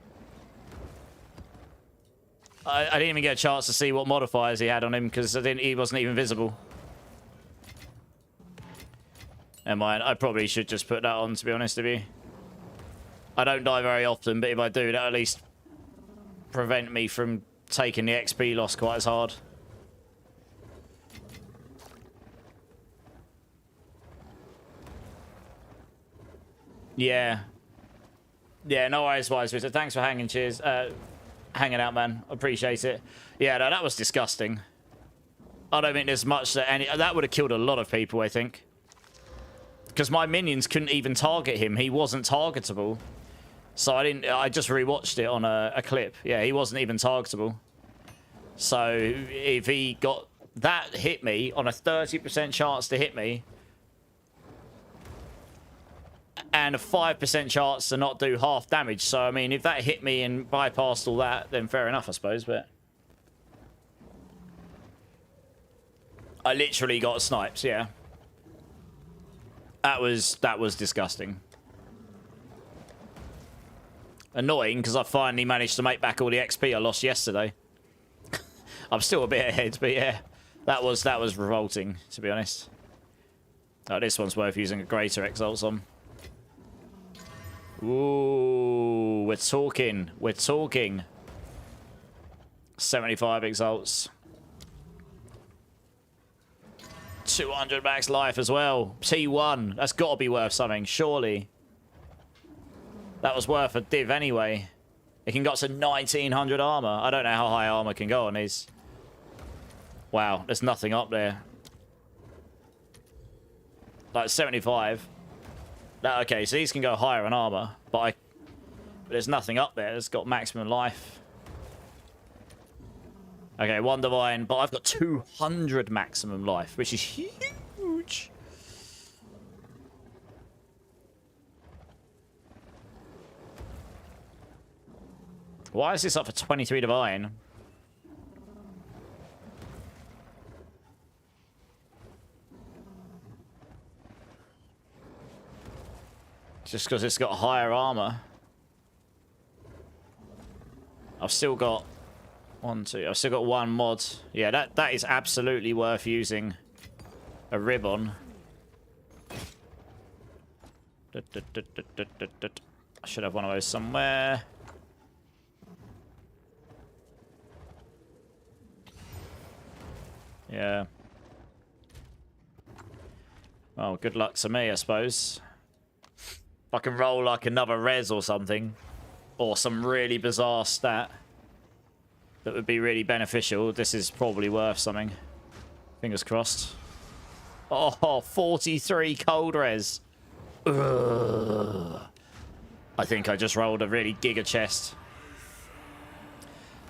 I didn't even get a chance to see what modifiers he had on him because he wasn't even visible. Never mind. I probably should just put that on, to be honest with you. I don't die very often, but if I do, that'll at least prevent me from taking the XP loss quite as hard. Yeah. Yeah, no worries, Wise Wizard. Thanks for hanging, cheers. Hanging out, man. Appreciate it. Yeah, no, that was disgusting. I don't think there's much that that would have killed a lot of people, I think. Because my minions couldn't even target him. He wasn't targetable. So I just rewatched it on a clip. Yeah, he wasn't even targetable. So if he got that hit me on a 30% chance to hit me and a 5% chance to not do half damage. So, I mean, if that hit me and bypassed all that, then fair enough, I suppose. But I literally got snipes, yeah. That was disgusting. Annoying, because I finally managed to make back all the XP I lost yesterday. I'm still a bit ahead, but yeah. That was revolting, to be honest. Oh, this one's worth using a greater Exile on. Ooh, we're talking. We're talking. 75 exalts. 200 max life as well. T1. That's got to be worth something, surely. That was worth a div anyway. It can go up to 1900 armor. I don't know how high armor can go on these. Wow, there's nothing up there. Like 75. Okay, so these can go higher on armor, but there's nothing up there that's got maximum life. Okay, 1 divine, but I've got 200 maximum life, which is huge. Why is this up for 23 divine? Just because it's got higher armor. I've still got I've still got 1 mod. Yeah, that is absolutely worth using a rib on. I should have one of those somewhere. Yeah. Well, good luck to me, I suppose. If I can roll like another res or something, or some really bizarre stat that would be really beneficial, this is probably worth something. Fingers crossed. Oh, 43 cold res. Ugh. I think I just rolled a really giga chest.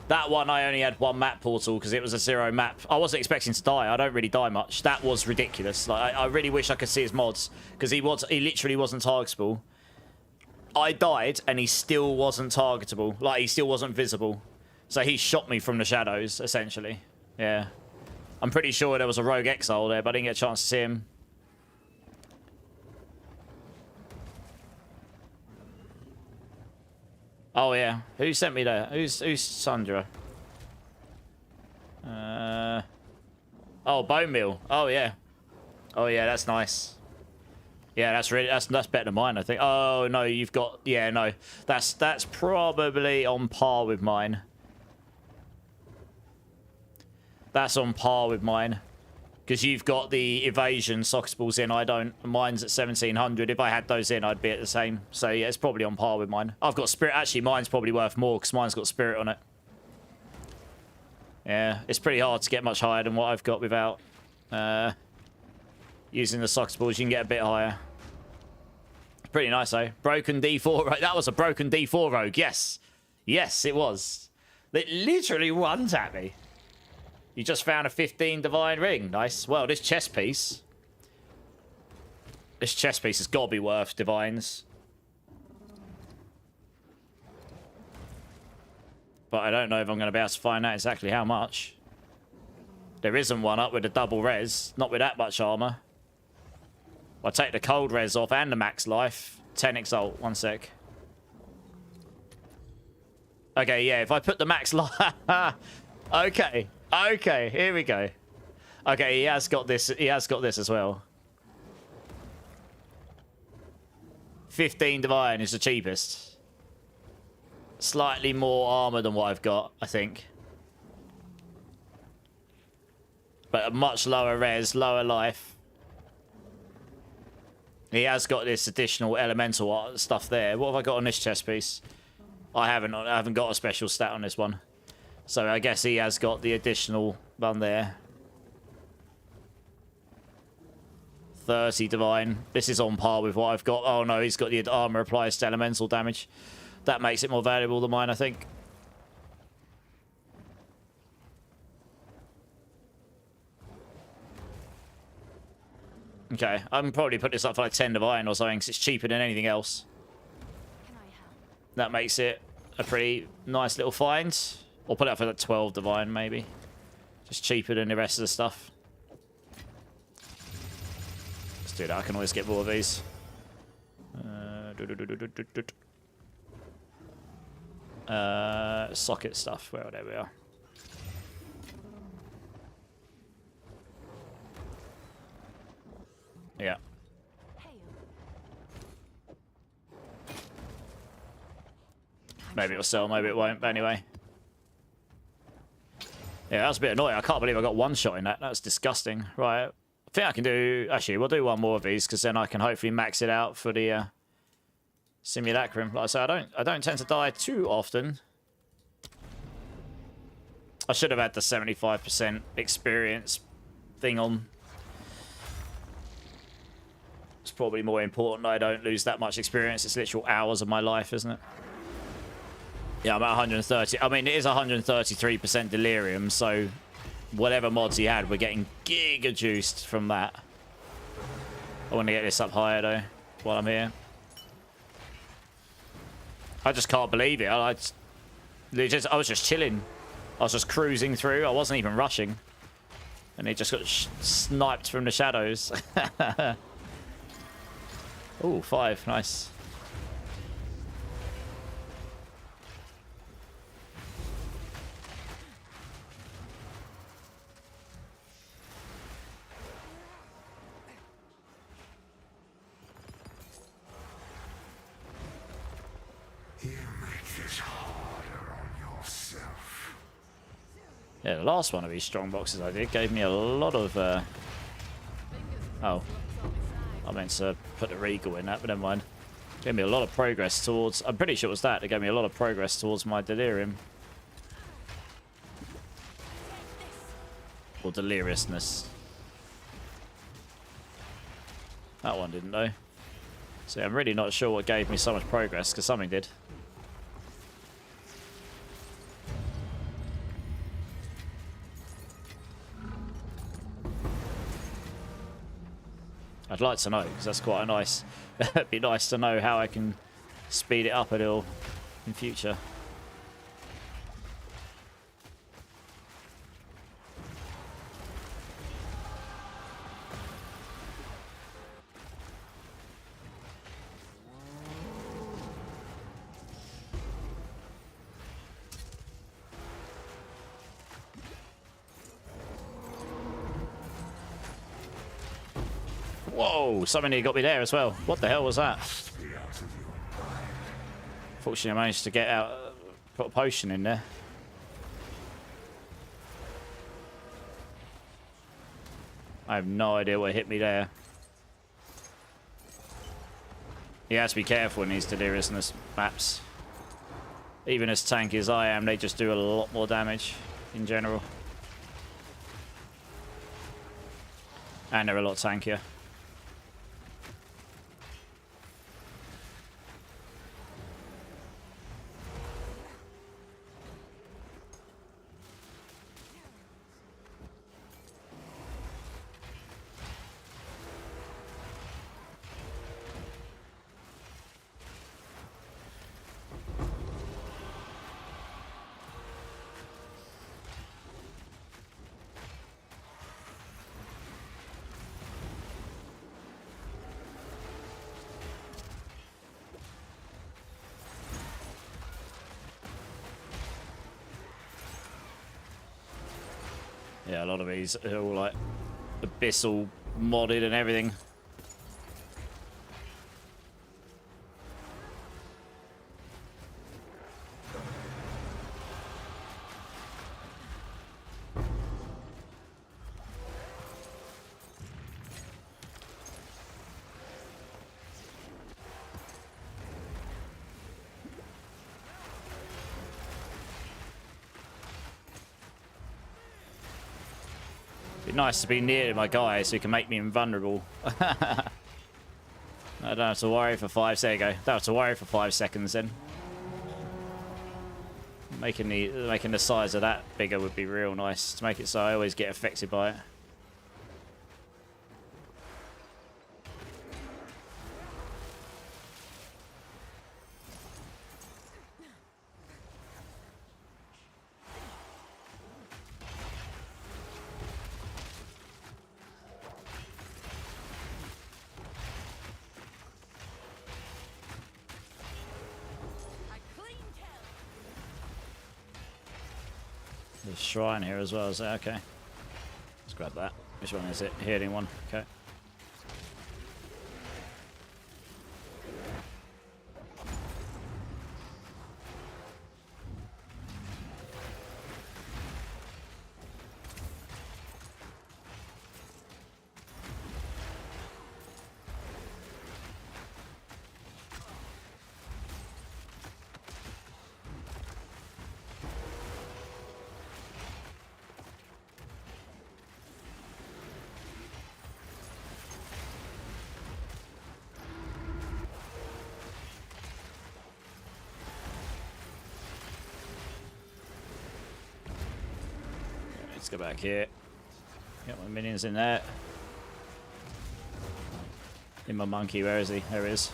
That one, I only had 1 map portal because it was a 0 map. I wasn't expecting to die. I don't really die much. That was ridiculous. Like, I really wish I could see his mods because he literally wasn't targetable. I died and he still wasn't targetable. Like, he still wasn't visible. So he shot me from the shadows, essentially. Yeah. I'm pretty sure there was a rogue exile there, but I didn't get a chance to see him. Oh, yeah. Who sent me there? Who's Sandra? Oh, bone meal. Oh, yeah. Oh, yeah, that's nice. Yeah, that's better than mine, I think. Oh, no, you've got... Yeah, no. That's probably on par with mine. That's on par with mine. Because you've got the evasion socket balls in, I don't. Mine's at 1700. If I had those in, I'd be at the same. So yeah, it's probably on par with mine. I've got spirit. Actually, mine's probably worth more because mine's got spirit on it. Yeah, it's pretty hard to get much higher than what I've got without using the socket balls. You can get a bit higher. Pretty nice though. Broken D4. Right, that was a broken D4 rogue. Yes. Yes, it was. It literally one-tapped me. You just found a 15 divine ring. Nice. Well, this chest piece. This chest piece has got to be worth divines. But I don't know if I'm going to be able to find out exactly how much. There isn't one up with a double res. Not with that much armor. I'll take the cold res off and the max life. 10 exalt. 1 sec. Okay, yeah. If I put the max life... Okay. Okay, here we go. Okay, he has got this. He has got this as well. 15 divine is the cheapest. Slightly more armor than what I've got, I think. But a much lower res, lower life. He has got this additional elemental stuff there. What have I got on this chest piece? I haven't got a special stat on this one. So I guess he has got the additional one there. 30 divine. This is on par with what I've got. Oh no, he's got the armor applies to elemental damage. That makes it more valuable than mine, I think. Okay, I can probably put this up for like 10 divine or something because it's cheaper than anything else. Can I help? That makes it a pretty nice little find. Or put it up for like 12 divine, maybe. Just cheaper than the rest of the stuff. do that. I can always get more of these. Socket stuff. Well, there we are. Yeah. Maybe it'll sell, maybe it won't, but anyway. Yeah, that was a bit annoying. I can't believe I got one shot in that. That's disgusting. Right. I think I can do... Actually, we'll do one more of these, because then I can hopefully max it out for the simulacrum. Like I say, I don't tend to die too often. I should have had the 75% experience thing on. It's probably more important I don't lose that much experience. It's literal hours of my life, isn't it? Yeah, I'm at 130. I mean, it is 133% delirium, so whatever mods he had, we're getting giga juiced from that. I want to get this up higher, though, while I'm here. I just can't believe it. I was just chilling. I was just cruising through. I wasn't even rushing. And it just got sniped from the shadows. Ooh, 5. Nice. You make this harder on yourself. Yeah, the last one of these strong boxes I did gave me a lot of... Oh. I meant to put the Regal in that, but never mind. Gave me a lot of progress towards... I'm pretty sure it was that. It gave me a lot of progress towards my delirium. Or deliriousness. That one didn't, though. So I'm really not sure what gave me so much progress, because something did. I'd like to know, because that's quite a nice... It'd be nice to know how I can speed it up a little in future. Whoa, somebody got me there as well. What the hell was that? Fortunately, I managed to get out, put a potion in there. I have no idea what hit me there. You have to be careful in these deliriousness maps. Even as tanky as I am, they just do a lot more damage in general. And they're a lot tankier. Yeah, a lot of these are all like abyssal modded and everything. Be nice to be near my guy so he can make me invulnerable. I don't have to worry for 5 seconds. There you go. Don't have to worry for 5 seconds then. Making the size of that bigger would be real nice to make it so I always get affected by it. There's a shrine here as well, is that okay? Let's grab that. Which one is it? Healing one. Okay. Let's go back here. Get my minions in there. In my monkey, where is he? There he is.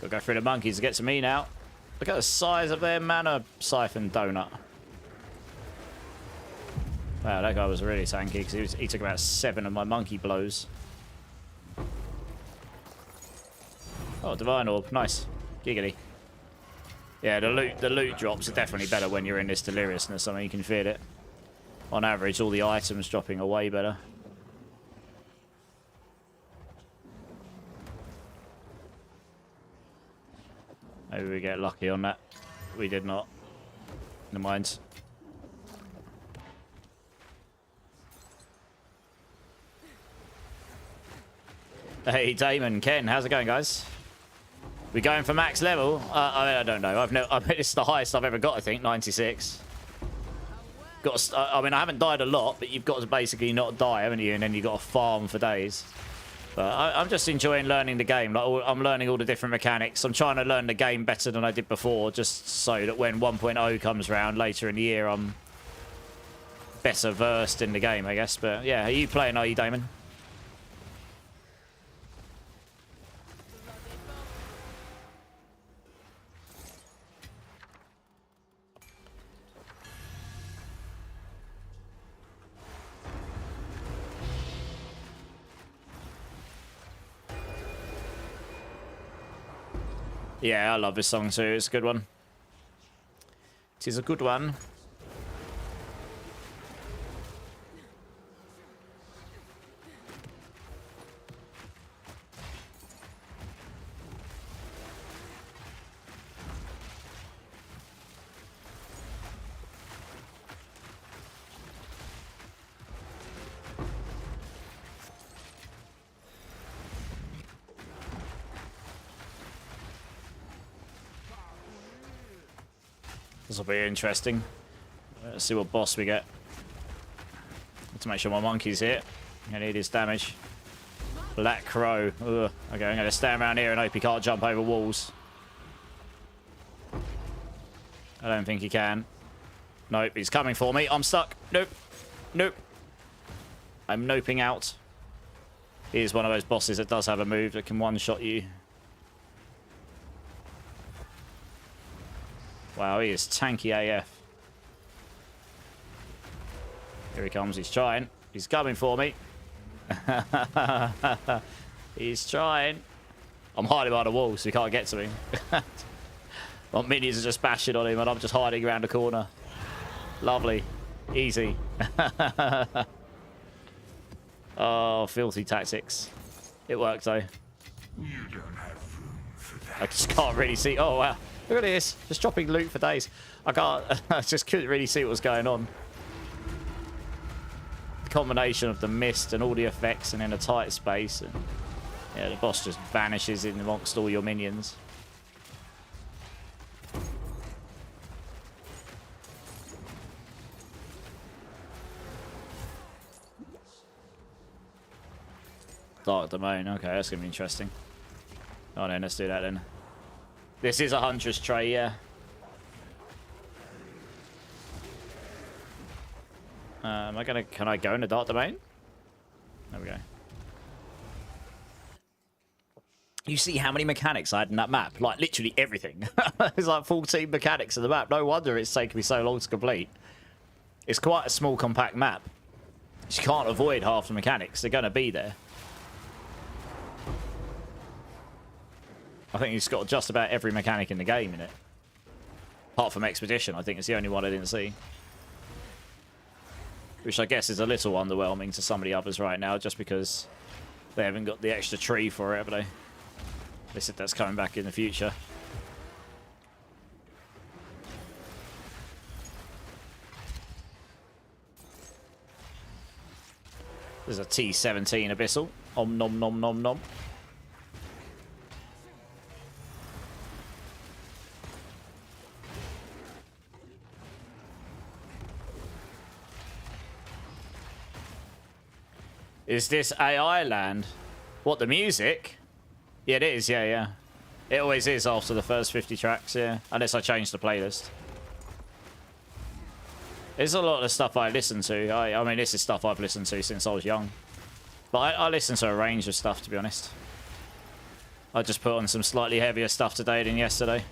Gotta go through the monkeys to get to me now. Look at the size of their mana siphon donut. Wow, that guy was really tanky because he took about 7 of my monkey blows. Oh, Divine Orb. Nice. Giggity. Yeah, the loot drops are definitely better when you're in this deliriousness. I mean, you can feel it. On average, all the items dropping are way better. Maybe we get lucky on that. We did not. Never mind. Hey, Damon, Ken, how's it going, guys? We going for max level? I don't know. I mean, it's the highest I've ever got, I think, 96. I mean, I haven't died a lot, but you've got to basically not die, haven't you? And then you've got to farm for days. But I'm just enjoying learning the game. Like, I'm learning all the different mechanics. I'm trying to learn the game better than I did before, just so that when 1.0 comes around later in the year, I'm better versed in the game, I guess. But yeah, are you playing, are you, Damon? Yeah, I love this song too. It's a good one. It is a good one. This will be interesting. Let's see what boss we get. To make sure my monkey's here. I need his damage. Black Crow. Ugh. Okay, I'm going to stand around here and hope he can't jump over walls. I don't think he can. Nope, he's coming for me. I'm stuck. Nope. Nope. I'm noping out. He's one of those bosses that does have a move that can one-shot you. Wow, he is tanky AF. Here he comes. He's trying. He's coming for me. He's trying. I'm hiding behind a wall, so he can't get to me. My minions are just bashing on him, and I'm just hiding around the corner. Lovely. Easy. Oh, filthy tactics. It worked, though. You don't have room for that. I just can't really see. Oh, wow. Look at this. Just dropping loot for days. I can't. I just couldn't really see what was going on. The combination of the mist and all the effects and in a tight space. And yeah, the boss just vanishes in amongst all your minions. Dark Domain. Okay, that's going to be interesting. Oh, then let's do that then. This is a Huntress tray, yeah. Am I gonna? Can I go in the Dark Domain? There we go. You see how many mechanics I had in that map? Like literally everything. There's like 14 mechanics in the map. No wonder it's taken me so long to complete. It's quite a small, compact map. You can't avoid half the mechanics. They're gonna be there. I think he's got just about every mechanic in the game in it. Apart from Expedition, I think it's the only one I didn't see. Which I guess is a little underwhelming to some of the others right now, just because they haven't got the extra tree for it, have they? They said that's coming back in the future. There's a T17 Abyssal. Om nom nom nom nom. Is this AI land? What, the music? Yeah, it is, yeah, yeah. It always is after the first 50 tracks, yeah. Unless I change the playlist. There's a lot of the stuff I listen to. I mean, this is stuff I've listened to since I was young. But I listen to a range of stuff, to be honest. I just put on some slightly heavier stuff today than yesterday.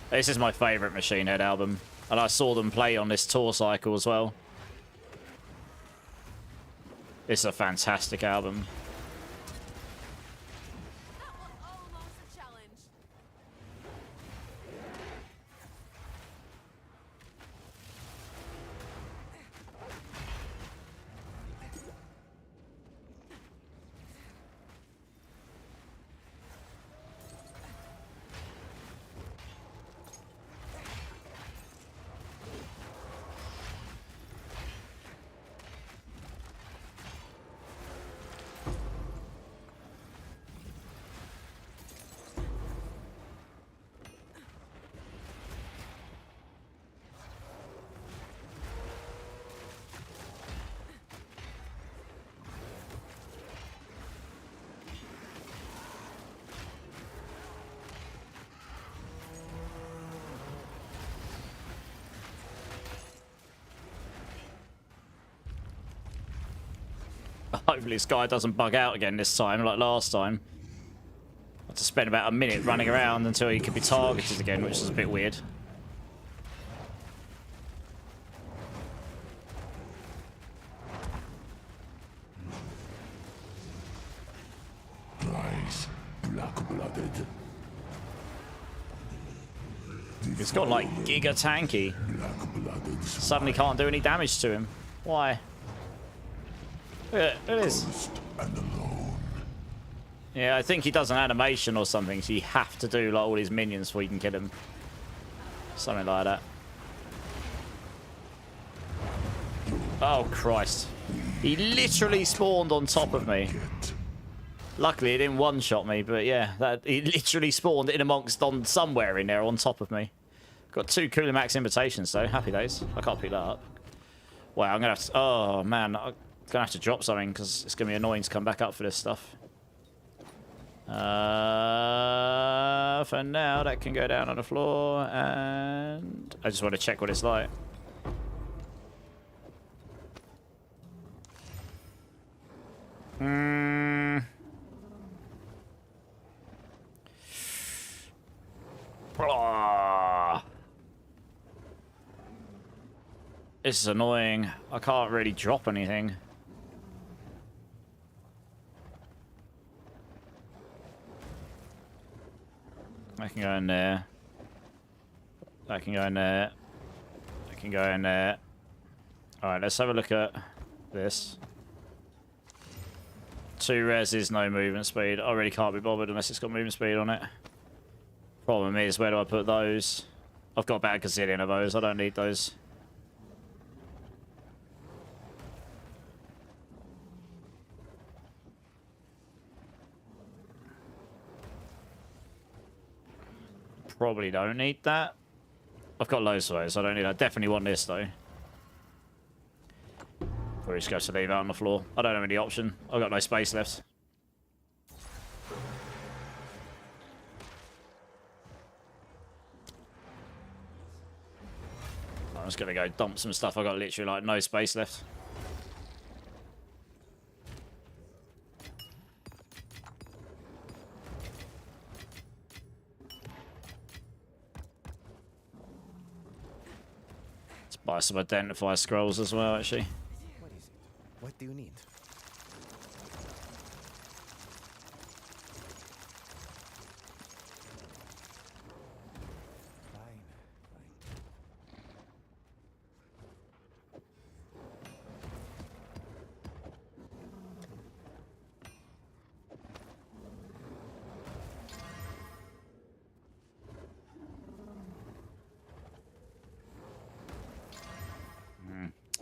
This is my favourite Machine Head album. And I saw them play on this tour cycle as well. It's a fantastic album. That was almost a challenge. Hopefully this guy doesn't bug out again this time, like last time. I had to spend about a minute running around until he could be targeted again, which is a bit weird. Rise, black-blooded. He's got like giga tanky. Black-blooded. Suddenly can't do any damage to him. Why? Look at this. Cursed and alone. Yeah, I think he does an animation or something, so you have to do like all his minions before you can kill him. Something like that. Oh, Christ. He literally spawned on top of me. Luckily, it didn't one-shot me, but yeah, he literally spawned in amongst on somewhere in there on top of me. Got 2 Cooler Max invitations, though. Happy days. I can't pick that up. Wow, I'm going to have to... Oh, man. I'm going to have to drop something because it's going to be annoying to come back up for this stuff. For now, that can go down on the floor, and I just want to check what it's like. This is annoying. I can't really drop anything. I can go in there. I can go in there. I can go in there. Alright, let's have a look at this. 2 reses, no movement speed. I really can't be bothered unless it's got movement speed on it. Problem is, where do I put those? I've got about a gazillion of those. I don't need those. Probably don't need that. I've got loads of those. I don't need that. I definitely want this, though. Or just go to leave out on the floor. I don't have any option. I've got no space left. I'm just going to go dump some stuff. I've got literally, like, no space left. Buy some identify scrolls as well, actually. What is it? What do you need?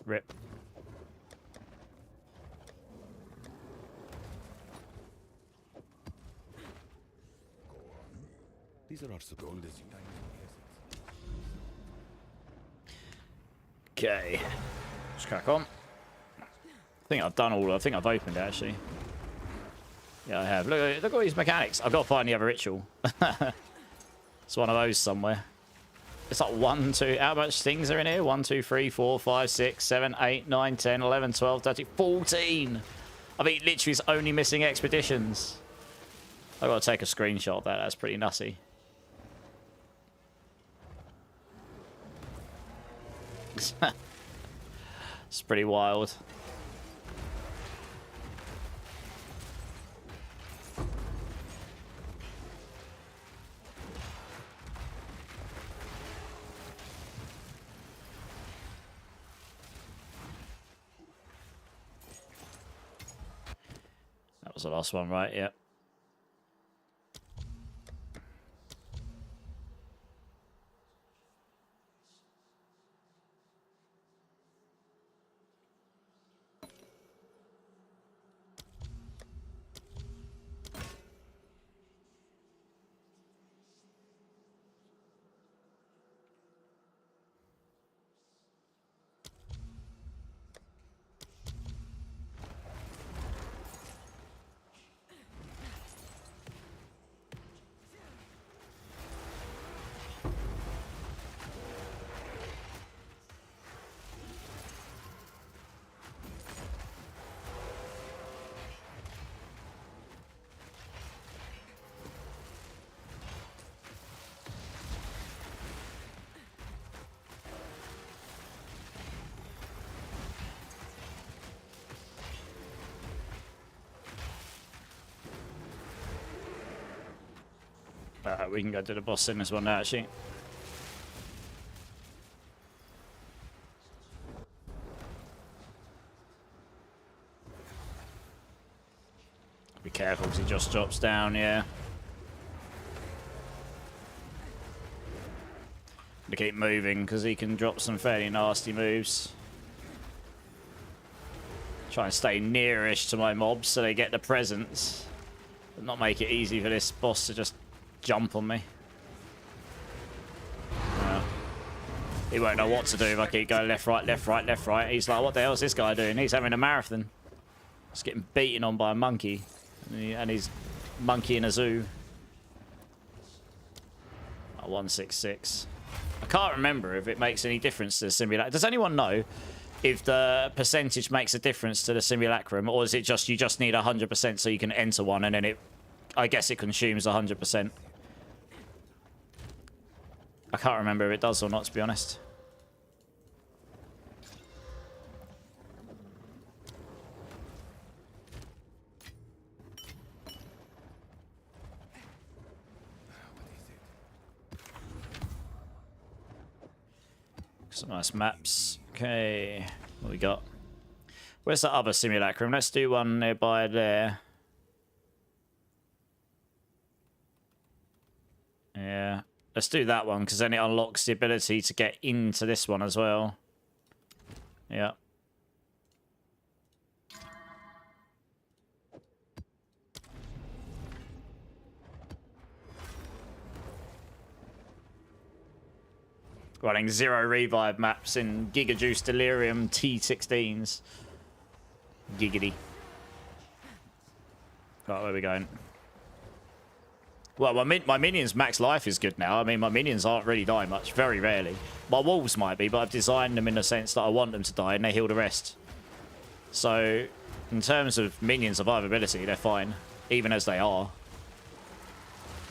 Rip. These are our gold as you Okay. Let's crack on. I think I've done all. I think I've opened it, actually. Yeah, I have. Look at all these mechanics. I've got to find the other ritual. It's one of those somewhere. It's like 1, 2. How much things are in here? 1, 2, 3, 4, 5, 6, 7, 8, 9, 10, 11, 12, 13, 14. I mean, literally, it's only missing expeditions. I've got to take a screenshot of that. That's pretty nutty. It's pretty wild. That was the last one, right? Yep. We can go do the boss in this one now, actually. Be careful because he just drops down, yeah. To keep moving because he can drop some fairly nasty moves. Try and stay nearish to my mobs so they get the presence, but not make it easy for this boss to just jump on me. He won't know what to do if I keep going left, right, left, right, left, right. He's like, what the hell is this guy doing? He's having a marathon. He's getting beaten on by a monkey. And he's monkey in a zoo. 166. I can't remember if it makes any difference to the simulacrum. Does anyone know if the percentage makes a difference to the simulacrum? Or is it just you just need 100% so you can enter one and then it... I guess it consumes 100%. I can't remember if it does or not, to be honest. Some nice maps. Okay, what we got? Where's that other simulacrum? Let's do one nearby there. Yeah. Let's do that one, because then it unlocks the ability to get into this one as well. Yeah. Running 0 revive maps in Giga Juice Delirium T16s. Giggity. Right, where are we going? Well, my minions' max life is good now. I mean, my minions aren't really dying much. Very rarely. My wolves might be, but I've designed them in the sense that I want them to die and they heal the rest. So, in terms of minions' survivability, they're fine. Even as they are.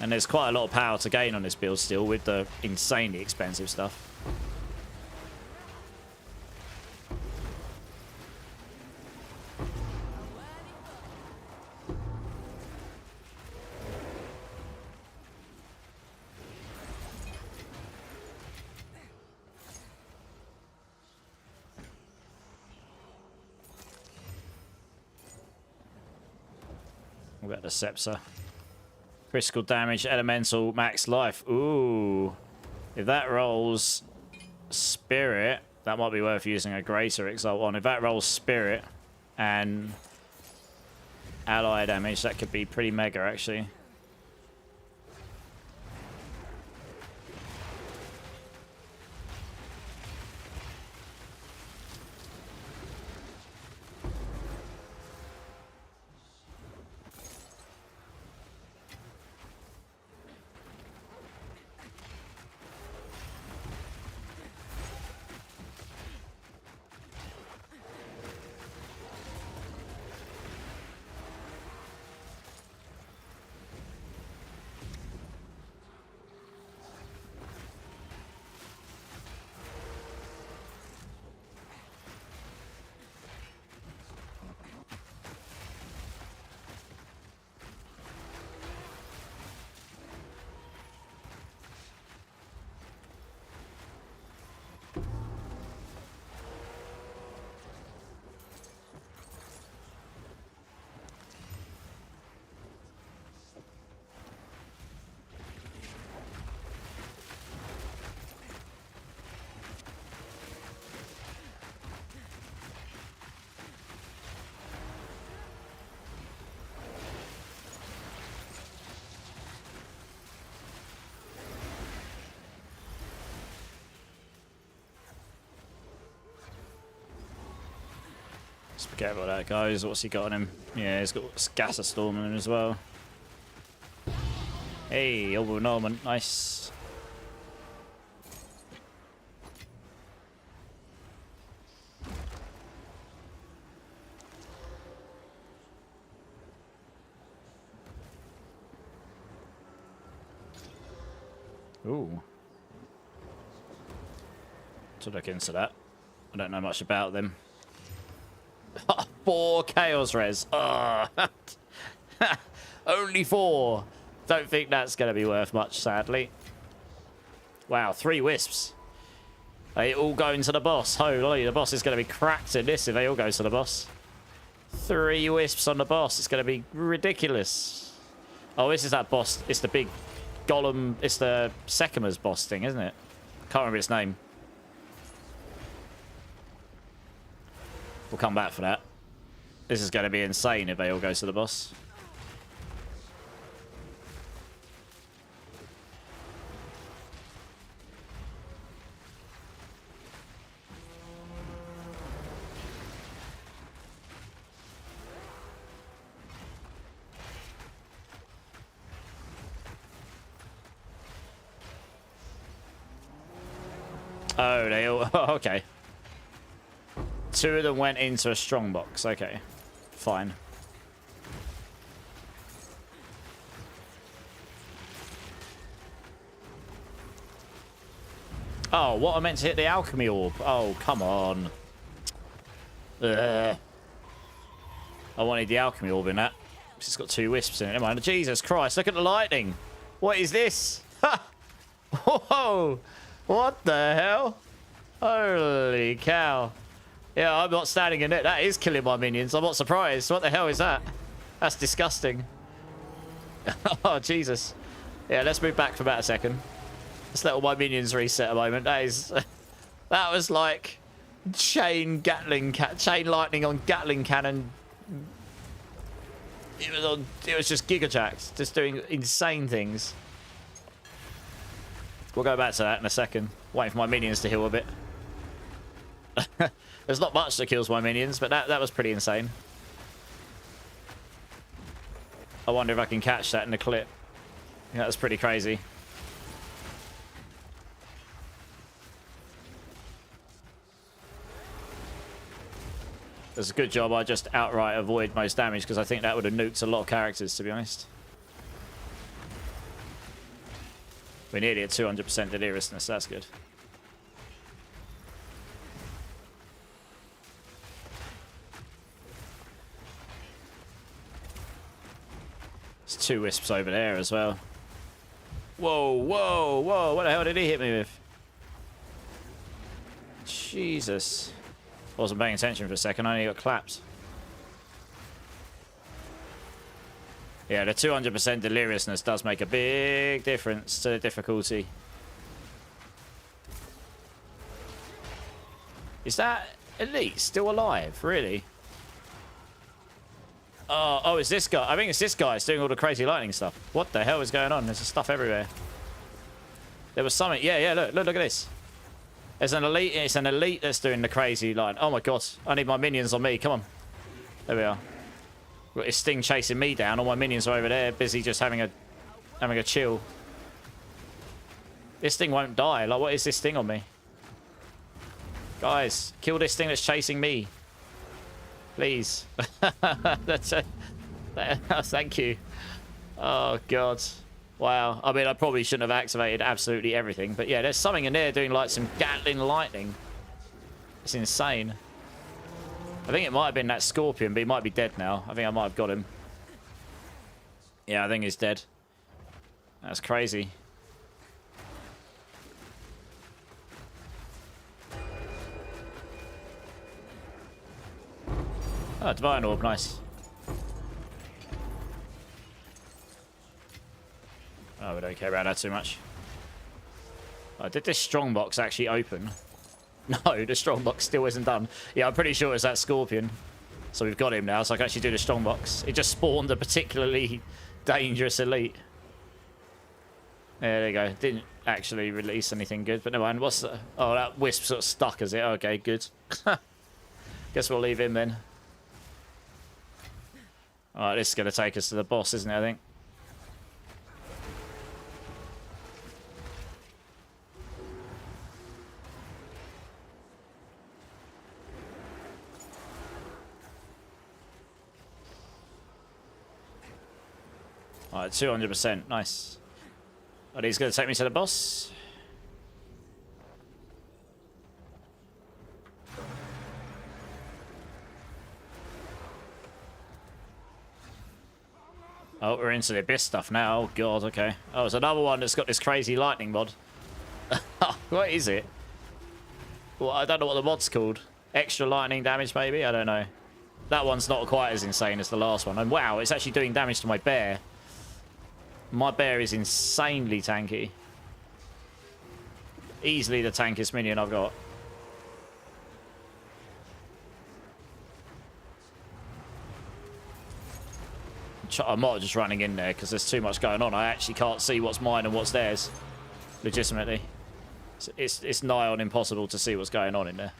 And there's quite a lot of power to gain on this build still with the insanely expensive stuff. We've got the Scepter. Critical damage, elemental, max life. Ooh. If that rolls Spirit, That might be worth using a greater Exile on. If that rolls Spirit and ally damage, that could be pretty mega, actually. Forget about that, guys. What's he got on him? Yeah, he's got Scatter Storm on him as well. Hey, overwhelmment. Nice. Ooh. To look into that. I don't know much about them. 4 Chaos Res. Only 4. Don't think that's going to be worth much, sadly. Wow, 3 Wisps. They all go into the boss. Holy, the boss is going to be cracked in this if they all go to the boss. 3 Wisps on the boss. It's going to be ridiculous. Oh, this is that boss. It's the big golem. It's the Sekima's boss thing, isn't it? Can't remember its name. We'll come back for that. This is going to be insane if they all go to the boss. Oh, they all... okay. 2 of them went into a strong box. Okay. Fine. Oh, what? I meant to hit the alchemy orb. Oh, come on. Ugh. I wanted the alchemy orb in that. It's got 2 wisps in it. Never mind. Jesus Christ, look at the lightning. What is this? Ha! Whoa! What the hell? Holy cow. Yeah, I'm not standing in it. That is killing my minions. I'm not surprised. What the hell is that? That's disgusting. Oh, Jesus. Yeah, let's move back for about a second. Let's let all my minions reset a moment. That is... that was like... chain lightning on Gatling cannon. It was just gigajacked. Just doing insane things. We'll go back to that in a second. Waiting for my minions to heal a bit. There's not much that kills my minions, but that was pretty insane. I wonder if I can catch that in the clip. Yeah, that's pretty crazy. It's a good job I just outright avoid most damage, because I think that would have nuked a lot of characters, to be honest. We're nearly at 200% deliriousness, that's good. There's 2 wisps over there as well. Whoa, whoa, whoa, what the hell did he hit me with? Jesus. Wasn't paying attention for a second, I only got clapped. Yeah, the 200% deliriousness does make a big difference to the difficulty. Is that elite still alive? Really? Oh, it's this guy. I think it's this guy that's doing all the crazy lightning stuff. What the hell is going on? There's stuff everywhere. There was something. Yeah, look at this. There's an elite. It's an elite that's doing the crazy line. Oh my god. I need my minions on me. Come on. There we are. Got his Sting chasing me down. All my minions are over there, busy just having a chill. This thing won't die. Like, what is this thing on me? Guys, kill this thing that's chasing me. Please. That's it. Thank you. Oh, God. Wow. I mean, I probably shouldn't have activated absolutely everything. But yeah, there's something in there doing like some Gatling lightning. It's insane. I think it might have been that Scorpion, but he might be dead now. I think I might have got him. Yeah, I think he's dead. That's crazy. Oh, Divine Orb, nice. Oh, we don't care about that too much. Oh, did this strongbox actually open? No, the strongbox still isn't done. Yeah, I'm pretty sure it's that Scorpion. So we've got him now, so I can actually do the strongbox. It just spawned a particularly dangerous elite. There you go. Didn't actually release anything good, but never mind. What's the... Oh, that Wisp sort of stuck, is it? Okay, good. Guess we'll leave him then. Alright, this is going to take us to the boss, isn't it, I think? Alright, 200%. Nice. Are these going to take me to the boss? Oh, we're into the abyss stuff now. Oh, God, okay. Oh, there's another one that's got this crazy lightning mod. What is it? Well, I don't know what the mod's called. Extra lightning damage, maybe? I don't know. That one's not quite as insane as the last one. And wow, it's actually doing damage to my bear. My bear is insanely tanky. Easily the tankiest minion I've got. I'm not just running in there because there's too much going on. I actually can't see what's mine and what's theirs. Legitimately. It's nigh on impossible to see what's going on in there.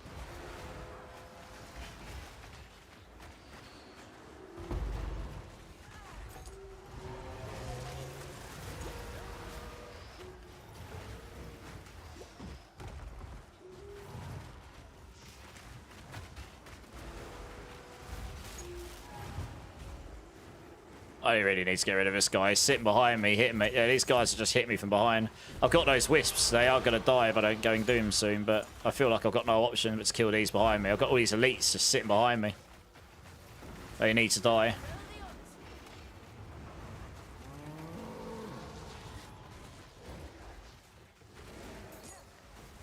I really need to get rid of this guy. He's sitting behind me, hitting me. Yeah, these guys just hit me from behind. I've got those wisps. They are going to die if I don't go in Doom soon, but I feel like I've got no option but to kill these behind me. I've got all these elites just sitting behind me. They need to die.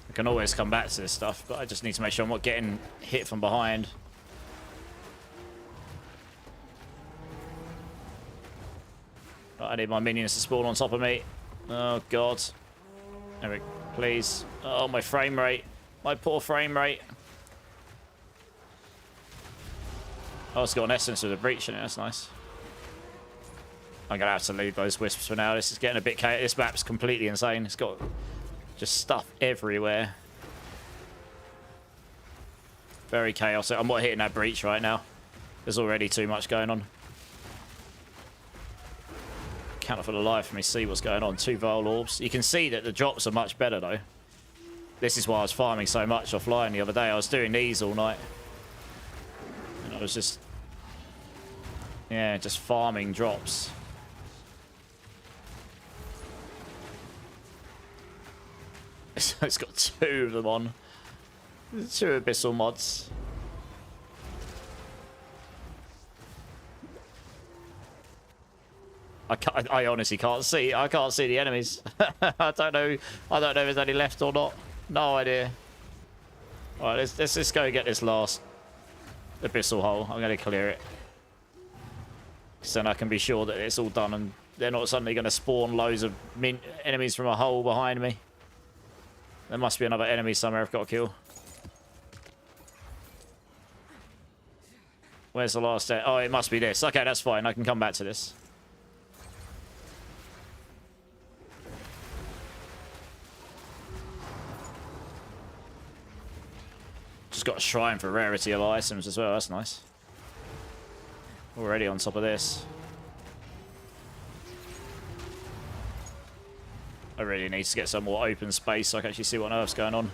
I can always come back to this stuff, but I just need to make sure I'm not getting hit from behind. I need my minions to spawn on top of me. Oh, God. Eric, please. Oh, my frame rate. My poor frame rate. Oh, it's got an essence of the breach in it. That's nice. I'm going to have to leave those wisps for now. This is getting a bit chaotic. This map's completely insane. It's got just stuff everywhere. Very chaotic. I'm not hitting that breach right now. There's already too much going on. Cannot for the life of me see what's going on. 2 Vile Orbs. You can see that the drops are much better though. This is why I was farming so much offline the other day. I was doing these all night. And I was just... yeah, just farming drops. It's got 2 of them on. 2 Abyssal mods. I honestly can't see. I can't see the enemies. I don't know if there's any left or not. No idea. Alright, let's just go get this last abyssal hole. I'm going to clear it. So then I can be sure that it's all done and they're not suddenly going to spawn loads of enemies from a hole behind me. There must be another enemy somewhere I've got to kill. Where's the last... Oh, it must be this. Okay, that's fine. I can come back to this. Just got a shrine for rarity of items as well. That's nice. Already on top of this. I really need to get some more open space so I can actually see what on earth's going on.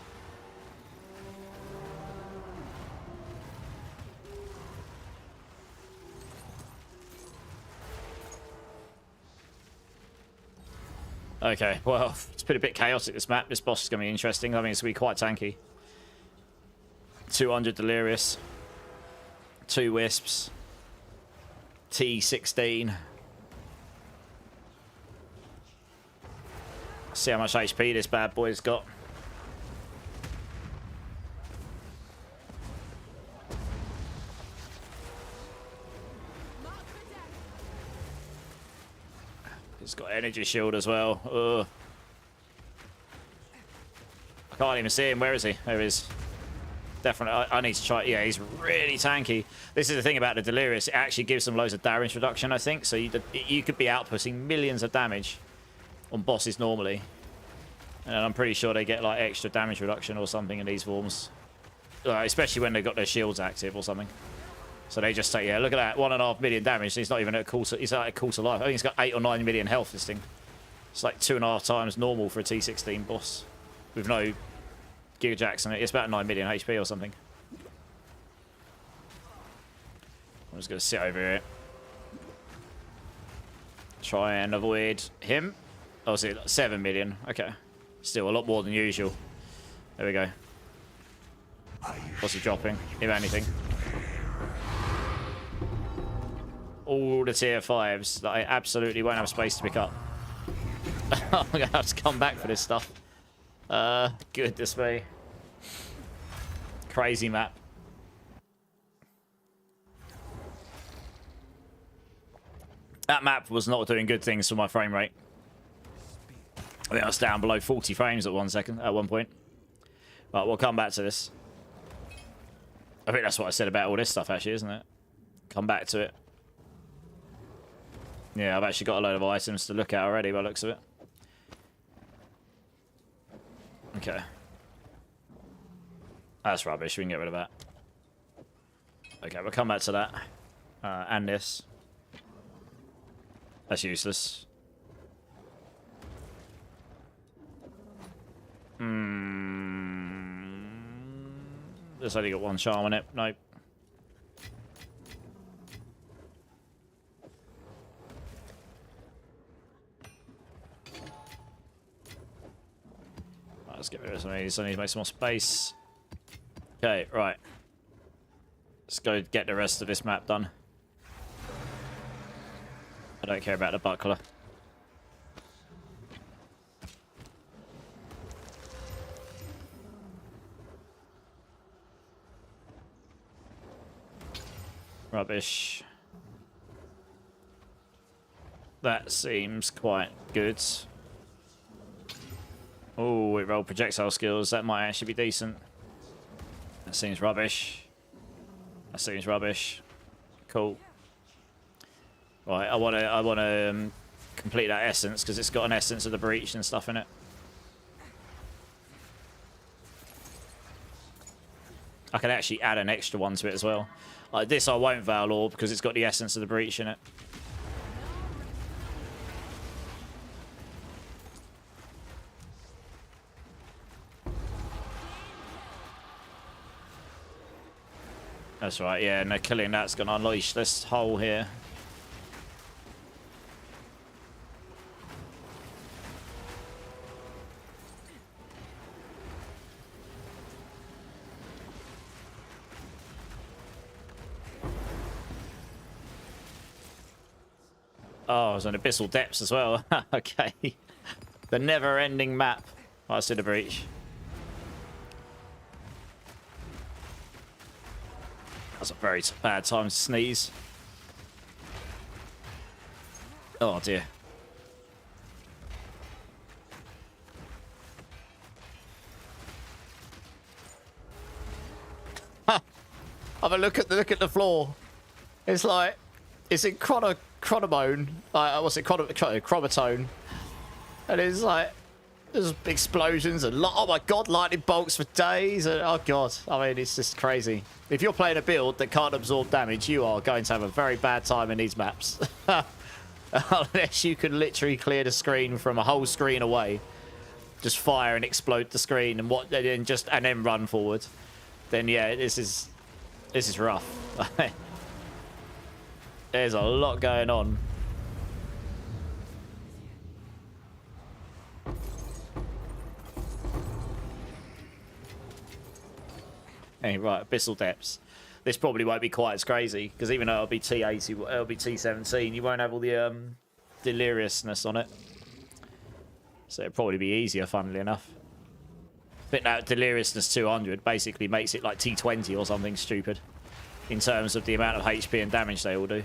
Okay, well, it's been a bit chaotic, this map. This boss is going to be interesting. I mean, it's going to be quite tanky. 200 Delirious. 2 Wisps. T16. See how much HP this bad boy's got. He's got energy shield as well. Ugh. I can't even see him. Where is he? There he is. Definitely. I need to try. Yeah, he's really tanky. This is the thing about the Delirious. It actually gives them loads of damage reduction, I think. So you could be outputting millions of damage on bosses normally. And I'm pretty sure they get like extra damage reduction or something in these forms. Especially when they've got their shields active or something. So they just take, yeah, look at that, 1.5 million damage. He's not even at a quarter, he's at a quarter life. I think he's got 8 or 9 million health, this thing. It's like 2.5 times normal for a T16 boss. With no Giga Jacks in it. It's about 9 million HP or something. I'm just going to sit over here. Try and avoid him. Oh, is it 7 million? Okay. Still a lot more than usual. There we go. What's he dropping, if anything? All the tier 5s that I absolutely won't have space to pick up. I'm going to have to come back for this stuff. Goodness me. Crazy map. That map was not doing good things for my frame rate. I think I was down below 40 frames at one point. But we'll come back to this. I think that's what I said about all this stuff, actually, isn't it? Come back to it. Yeah, I've actually got a load of items to look at already by the looks of it. Okay. That's rubbish. We can get rid of that. Okay, we'll come back to that. And this. That's useless. There's only got 1 charm on it. Nope. Let's get rid of some of these. I need to make some more space. Okay, right. Let's go get the rest of this map done. I don't care about the buckler. Rubbish. That seems quite good. Oh, we rolled projectile skills. That might actually be decent. That seems rubbish. That seems rubbish. Cool. Right, I wanna complete that essence because it's got an essence of the breach and stuff in it. I can actually add an extra one to it as well. Like this, I won't Veil Orb because it's got the essence of the breach in it. That's right, yeah, no, killing that's going to unleash this hole here. Oh, it's on Abyssal Depths as well. Okay. The never-ending map. Oh, I see the breach. That's a very bad time to sneeze. Oh dear. Ha! Have a look at the floor. It's like, it's in chronomone, what's it, chromatone, and it's like, there's explosions and oh my god, lightning bolts for days, and oh god, I mean, it's just crazy. If you're playing a build that can't absorb damage, you are going to have a very bad time in these maps. Unless you can literally clear the screen from a whole screen away. Just fire and explode the screen and then run forward. Then yeah, this is rough. There's a lot going on. Hey, right, Abyssal Depths. This probably won't be quite as crazy, because even though it'll be T80, it'll be T17, you won't have all the deliriousness on it. So it'll probably be easier, funnily enough. I think that Deliriousness 200 basically makes it like T20 or something stupid, in terms of the amount of HP and damage they all do.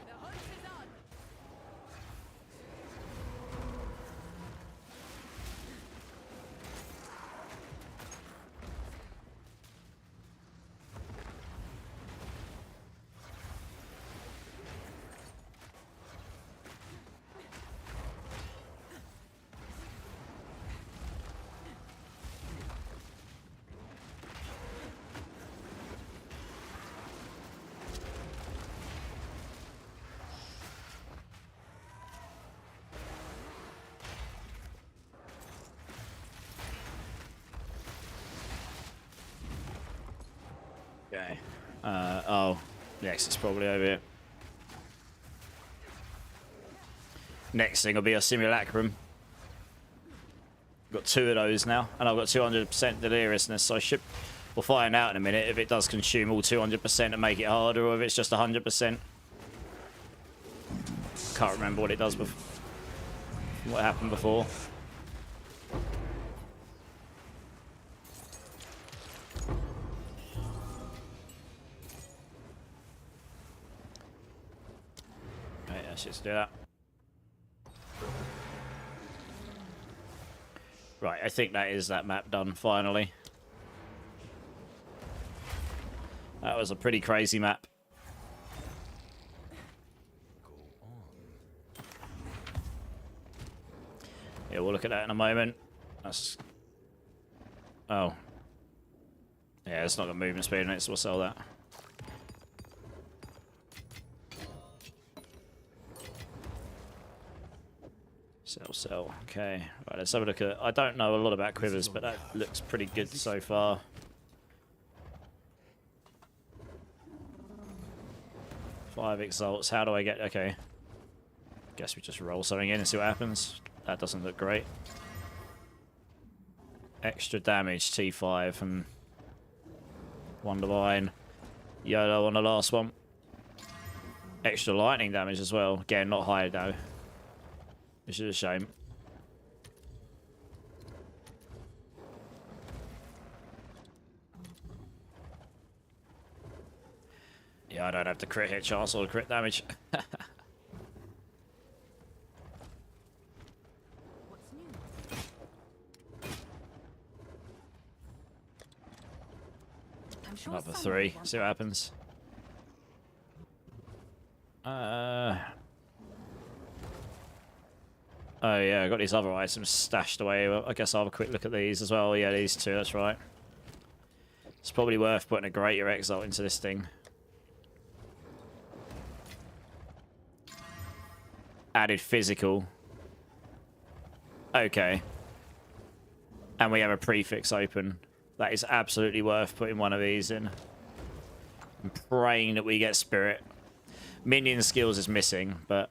The hunt is on. Okay. Oh, next it's probably over here. Next thing will be a simulacrum. Got 2 of those now, and I've got 200% deliriousness, so we'll find out in a minute if it does consume all 200% and make it harder, or if it's just 100%. Can't remember what it does before. What happened before. Okay, let's just do that. Right, I think that is that map done, finally. That was a pretty crazy map. Yeah, we'll look at that in a moment. That's... Oh. Yeah, it's not got movement speed in it, so we'll sell that. Sell. Okay. Right, let's have a look at it. I don't know a lot about quivers, but that looks pretty good so far. Five exalts. How do I get... Okay. Guess we just roll something in and see what happens. That doesn't look great. Extra damage, T5, and... One divine. YOLO on the last one. Extra lightning damage as well. Again, not high though. Which is a shame. Yeah, I don't have the crit hit chance or the crit damage. What's new? sure Another someone 3. wants See what happens. Oh yeah, I got these other items stashed away. Well, I guess I'll have a quick look at these as well. Yeah, these 2, that's right. It's probably worth putting a Greater Exile into this thing. Added physical. Okay. And we have a prefix open. That is absolutely worth putting one of these in. I'm praying that we get spirit. Minion skills is missing, but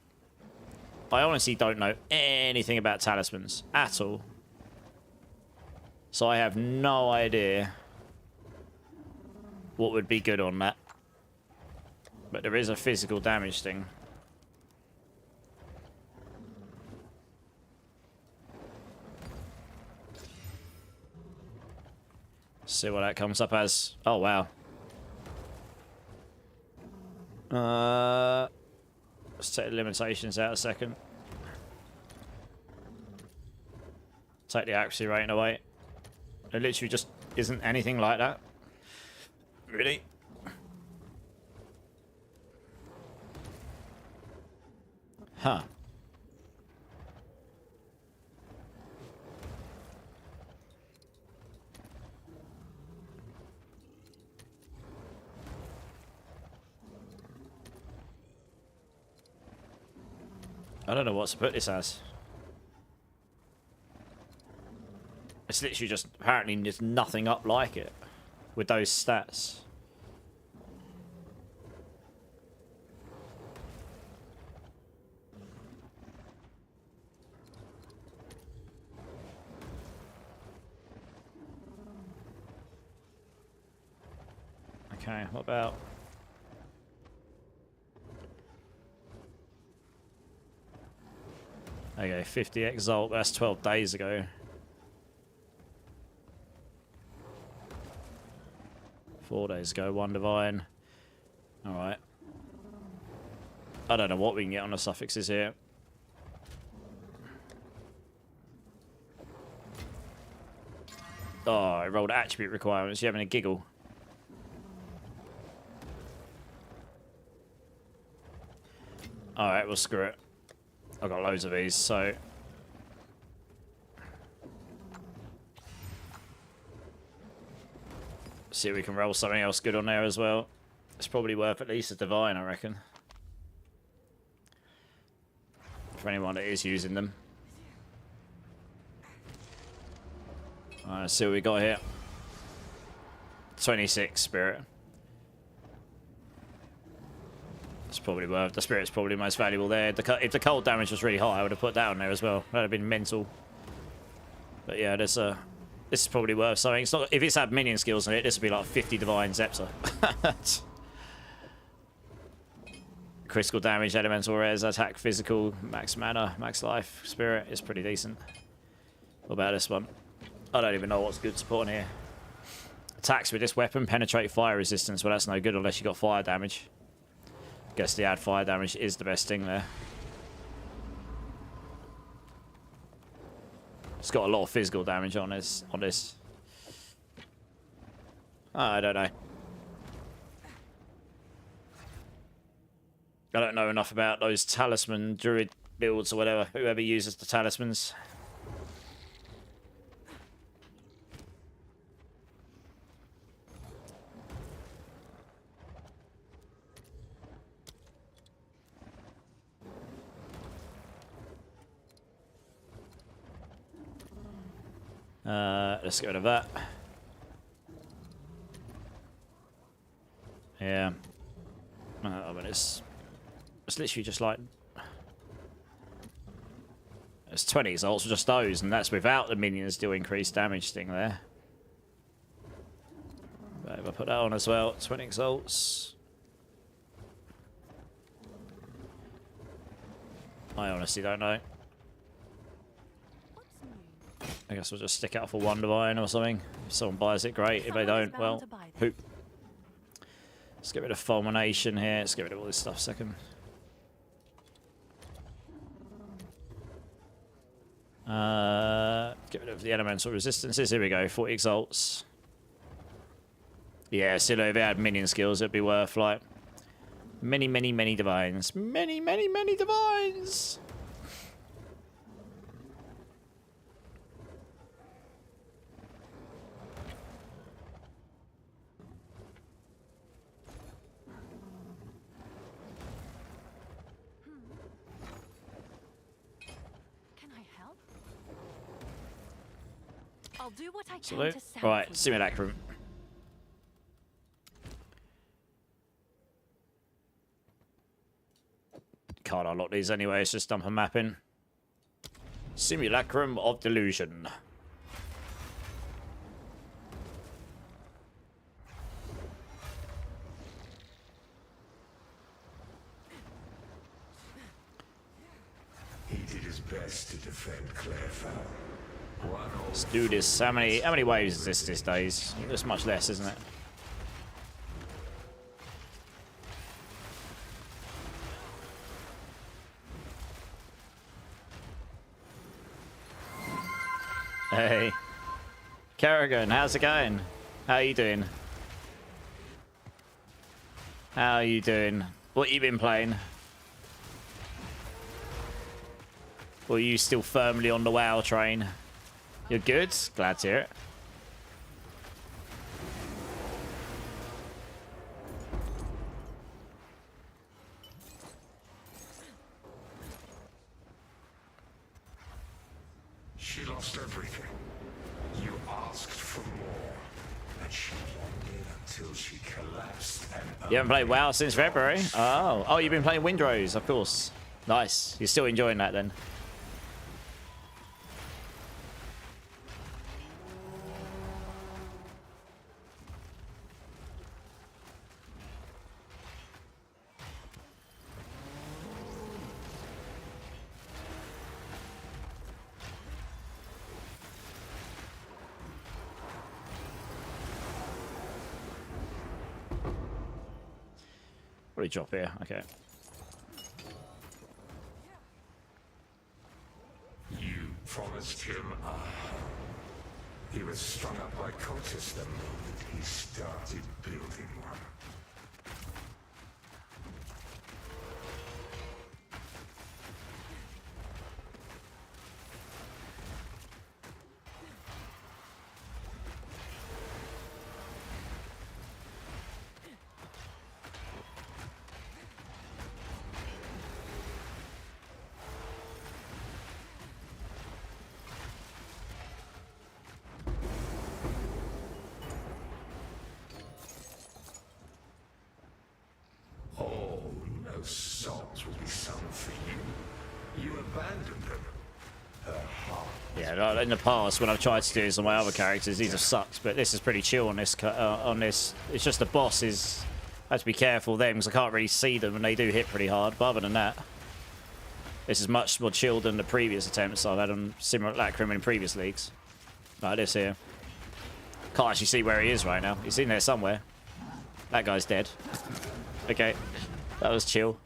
I honestly don't know anything about talismans at all. So I have no idea what would be good on that. But there is a physical damage thing. See what that comes up as. Oh, wow. Let's take the limitations out a second. Take the accuracy rating away. It literally just isn't anything like that. Really? Huh. I don't know what to put this as. It's literally just, apparently there's nothing up like it with those stats. Okay, what about... Okay, 50 Exalt, that's 12 days ago. 4 days ago, 1 Divine. Alright. I don't know what we can get on the suffixes here. Oh, I rolled attribute requirements. You having a giggle? Alright, well screw it. I've got loads of these, so... See if we can roll something else good on there as well. It's probably worth at least a Divine, I reckon. For anyone that is using them. Alright, let's see what we got here. 26 Spirit. It's probably worth. The Spirit's probably most valuable there. If the cold damage was really high, I would have put that on there as well. That would have been mental. But yeah, this is probably worth something. It's not, if it's had minion skills on it, this would be like 50 Divine Zepter. Critical damage, elemental res, attack, physical, max mana, max life, spirit is pretty decent. What about this one? I don't even know what's good to put on here. Attacks with this weapon penetrate fire resistance. Well, that's no good unless you got fire damage. Guess the add fire damage is the best thing there. It's got a lot of physical damage on this. Oh, I don't know. I don't know enough about those talisman druid builds or whatever. Whoever uses the talismans. Let's get rid of that. Yeah. I mean, it's literally just like... It's 20 exalts for just those, and that's without the minions do increased damage thing there. But if I put that on as well, 20 exalts. I honestly don't know. I guess we'll just stick out for 1 Divine or something. If someone buys it, great. If they don't, well, poop. Let's get rid of Fulmination here. Let's get rid of all this stuff second. Get rid of the elemental resistances. Here we go. 40 exalts. Yeah, still if it had minion skills, it'd be worth like many, many, many divines. Many, many, many divines. Can I help? I'll do what I can Salute. to sound Right, for you. simulacrum. Can't unlock these anyway, it's just dump a map in. Simulacrum of Delusion. He did his best to defend Clairfell. Let's do this. How many waves is this these days? It's much less, isn't it? Hey. Kerrigan, how's it going? How you doing? How you doing? What you been playing? Or are you still firmly on the WoW train? You're good? Glad to hear it. She lost everything. You asked for more, and she wanted until she collapsed and You haven't played WoW since February? Oh, you've been playing Windrose, of course. Nice. You're still enjoying that then? What do you drop here? Okay. you promised him a home. He was strung up by cultists the moment he started building one. Oh, no songs will be sung for you. You abandoned them. Her heart. Yeah, no, in the past when I've tried to do this on my other characters, these have sucked. But this is pretty chill on this. It's just the bosses. I have to be careful them because I can't really see them and they do hit pretty hard. But other than that, this is much more chill than the previous attempts I've had on Simulacrum in previous leagues. Like this here. Can't actually see where he is right now. He's in there somewhere. That guy's dead. Okay, that was chill.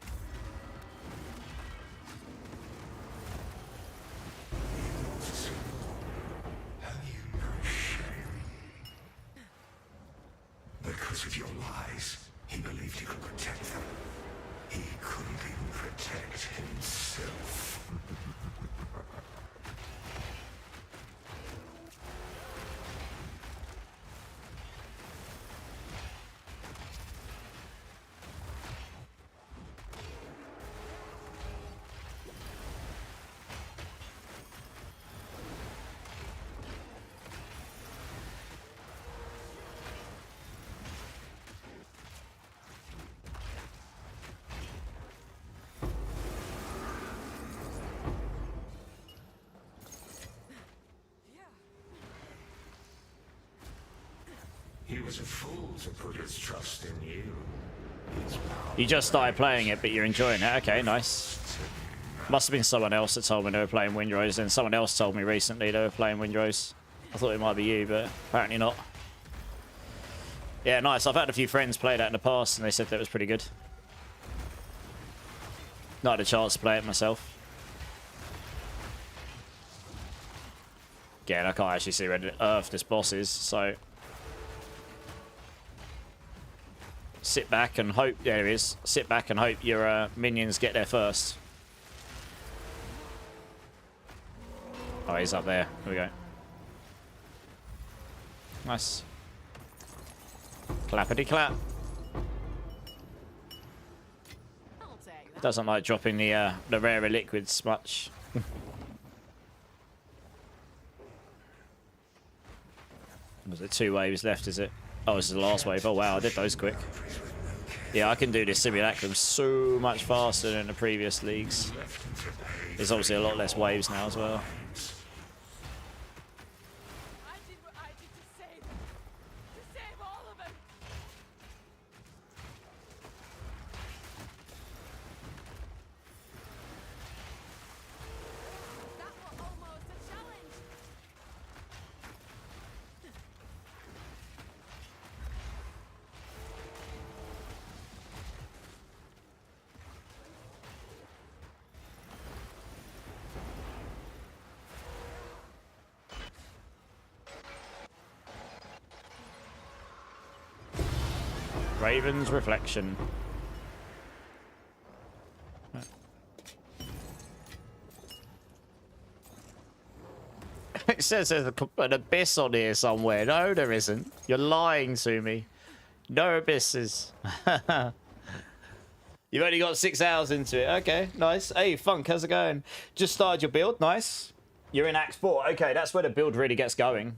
Have you no shame? Because of your lies, he believed he could protect them. He couldn't even protect himself. He was a fool to put his trust in you. His power You just started playing it, but you're enjoying it. Okay, nice. Must have been someone else that told me they were playing Windrose, and someone else told me recently they were playing Windrose. I thought it might be you, but apparently not. Yeah, nice. I've had a few friends play that in the past, and they said that it was pretty good. Not had a chance to play it myself. Again, I can't actually see where the earth this boss is, so... Sit back and hope. There he is. Sit back and hope your minions get there first. Oh, he's up there. Here we go. Nice. Clappity clap. I'll take that. Doesn't like dropping the rarer liquids much. Was it 2 waves left, is it? Oh, this is the last wave. Oh, wow, I did those quick. Yeah, I can do this simulacrum so much faster than the previous leagues. There's obviously a lot less waves now as well. I did what I did to save all of them. That was almost a challenge. Raven's Reflection. It says there's an abyss on here somewhere. No, there isn't. You're lying to me. No abysses. You've only got 6 hours into it. Okay, nice. Hey, Funk, how's it going? Just started your build. Nice. You're in Act 4. Okay, that's where the build really gets going.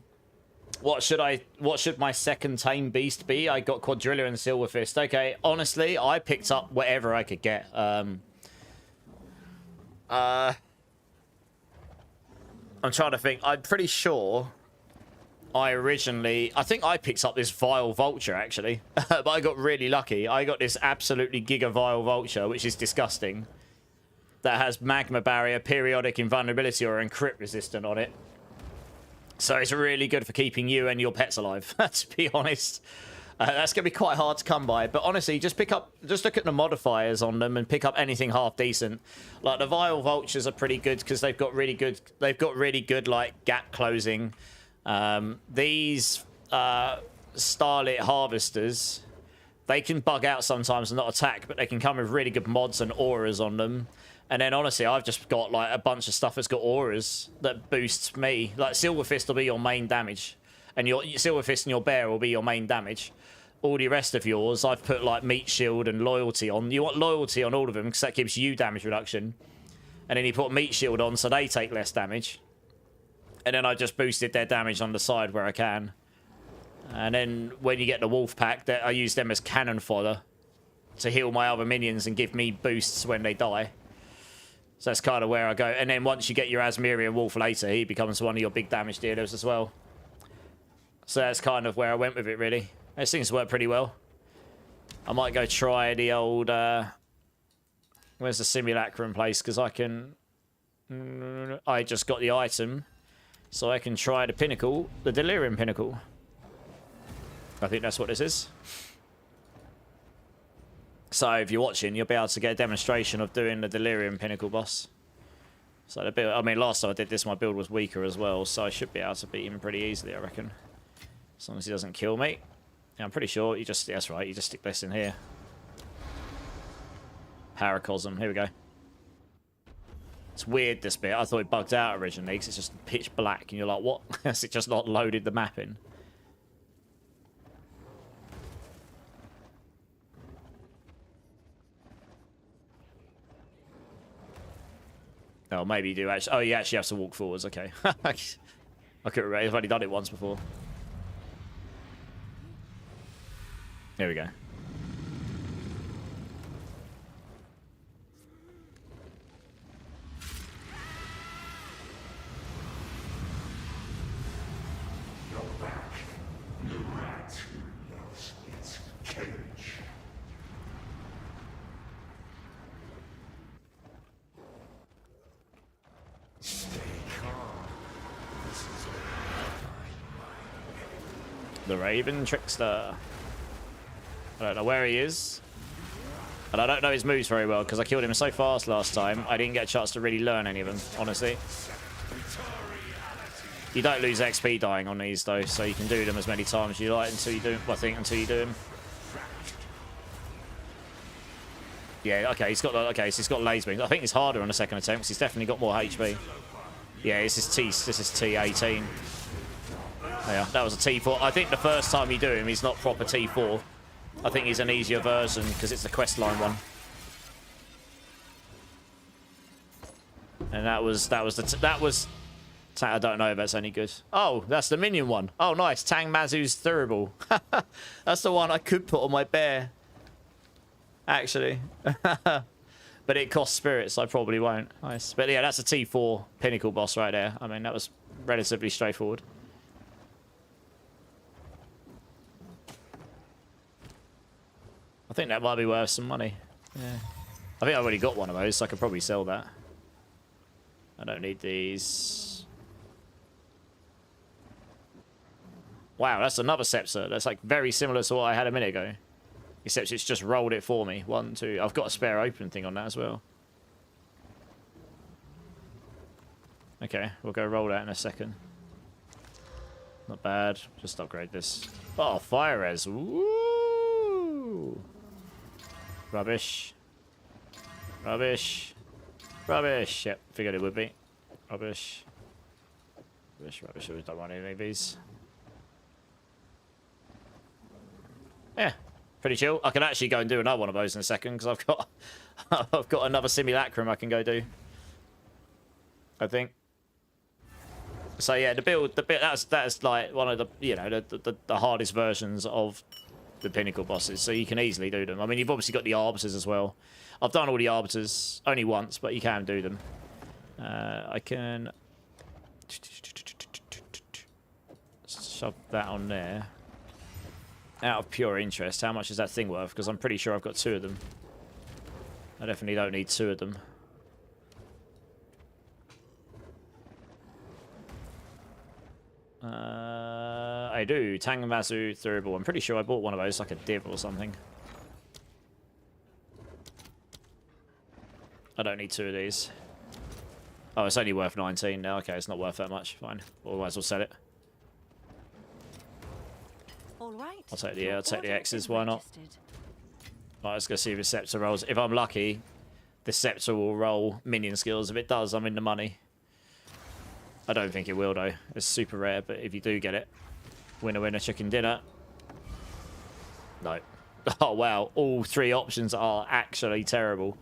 What should my second tame beast be? I got Quadrilla and Silverfist. Okay, honestly, I picked up whatever I could get. I'm trying to think. I'm pretty sure I think I picked up this Vile Vulture, actually. But I got really lucky. I got this absolutely Giga Vile Vulture, which is disgusting. That has Magma Barrier, Periodic Invulnerability, or Encrypt Resistant on it. So it's really good for keeping you and your pets alive, to be honest. That's going to be quite hard to come by. But honestly, just look at the modifiers on them and pick up anything half decent. Like the Vile Vultures are pretty good because they've got really good like gap closing. These Starlit Harvesters, they can bug out sometimes and not attack, but they can come with really good mods and auras on them. And then honestly, I've just got like a bunch of stuff that's got auras that boosts me. Like Silverfist will be your main damage, and your Silverfist and your bear will be your main damage. All the rest of yours, I've put like Meat Shield and Loyalty on. You want Loyalty on all of them because that gives you damage reduction. And then you put Meat Shield on so they take less damage. And then I just boosted their damage on the side where I can. And then when you get the Wolf Pack, I use them as cannon fodder to heal my other minions and give me boosts when they die. So that's kind of where I go. And then once you get your Asmirian Wolf later, he becomes one of your big damage dealers as well. So that's kind of where I went with it, really. It seems to work pretty well. I might go try the old... where's the Simulacrum place? Because I can... I just got the item. So I can try the Pinnacle. The Delirium Pinnacle. I think that's what this is. So if you're watching, you'll be able to get a demonstration of doing the Delirium Pinnacle boss. So the build, I mean, last time I did this, my build was weaker as well, so I should be able to beat him pretty easily, I reckon. As long as he doesn't kill me. Yeah, I'm pretty sure you just, that's right, you just stick this in here. Paracosm, here we go. It's weird, this bit. I thought it bugged out originally, because it's just pitch black, and you're like, what? Has it just not loaded the map in? Oh, maybe you do actually. Oh, you actually have to walk forwards. Okay. I couldn't remember. I've only done it once before. There we go. You're back. The rat who loves its cage. Stay calm. This is The Raven Trickster. I don't know where he is. And I don't know his moves very well because I killed him so fast last time. I didn't get a chance to really learn any of them, honestly. You don't lose XP dying on these though, so you can do them as many times as you like until you do. I think until you do them. Yeah, okay, he's got okay, so he's got laser beams. I think it's harder on the second attempt because he's definitely got more HP. Yeah, this is T18. Yeah, that was a T4. I think the first time you do him, he's not proper T4. I think he's an easier version because it's the quest line one. And that was I don't know if that's any good. Oh, that's the minion one. Oh, nice. Tang Mazu's Thurible. That's the one I could put on my bear. Actually. But it costs spirits, so I probably won't. Nice. But yeah, that's a T4 pinnacle boss right there. I mean, that was relatively straightforward. I think that might be worth some money. Yeah. I think I've already got one of those, so I could probably sell that. I don't need these. Wow, that's another scepter. That's like very similar to what I had a minute ago. Except it's just rolled it for me. 1, 2. I've got a spare open thing on that as well. Okay, we'll go roll that in a second. Not bad. Just upgrade this. Oh, fire res. Woo! Rubbish. Rubbish. Rubbish. Yep, figured it would be. Rubbish. Rubbish, rubbish. We don't want any of these. Yeah, pretty chill. I can actually go and do another one of those in a second because I've got another simulacrum I can go do. I think. So yeah, the build that's like one of the the hardest versions of the pinnacle bosses. So you can easily do them. I mean, you've obviously got the arbiters as well. I've done all the arbiters only once, but you can do them. I can shove that on there. Out of pure interest, how much is that thing worth? Because I'm pretty sure I've got 2 of them. I definitely don't need 2 of them. I do. Tangamazu Thurible. I'm pretty sure I bought one of those, like a div or something. I don't need 2 of these. Oh, it's only worth 19 now. Okay, it's not worth that much. Fine. Otherwise, we'll sell it. All right. I'll take the X's. Why not? Right, let's go see if the Scepter rolls. If I'm lucky, the Scepter will roll minion skills. If it does, I'm in the money. I don't think it will, though. It's super rare, but if you do get it, winner, winner, chicken dinner. No. Oh, wow. All 3 options are actually terrible.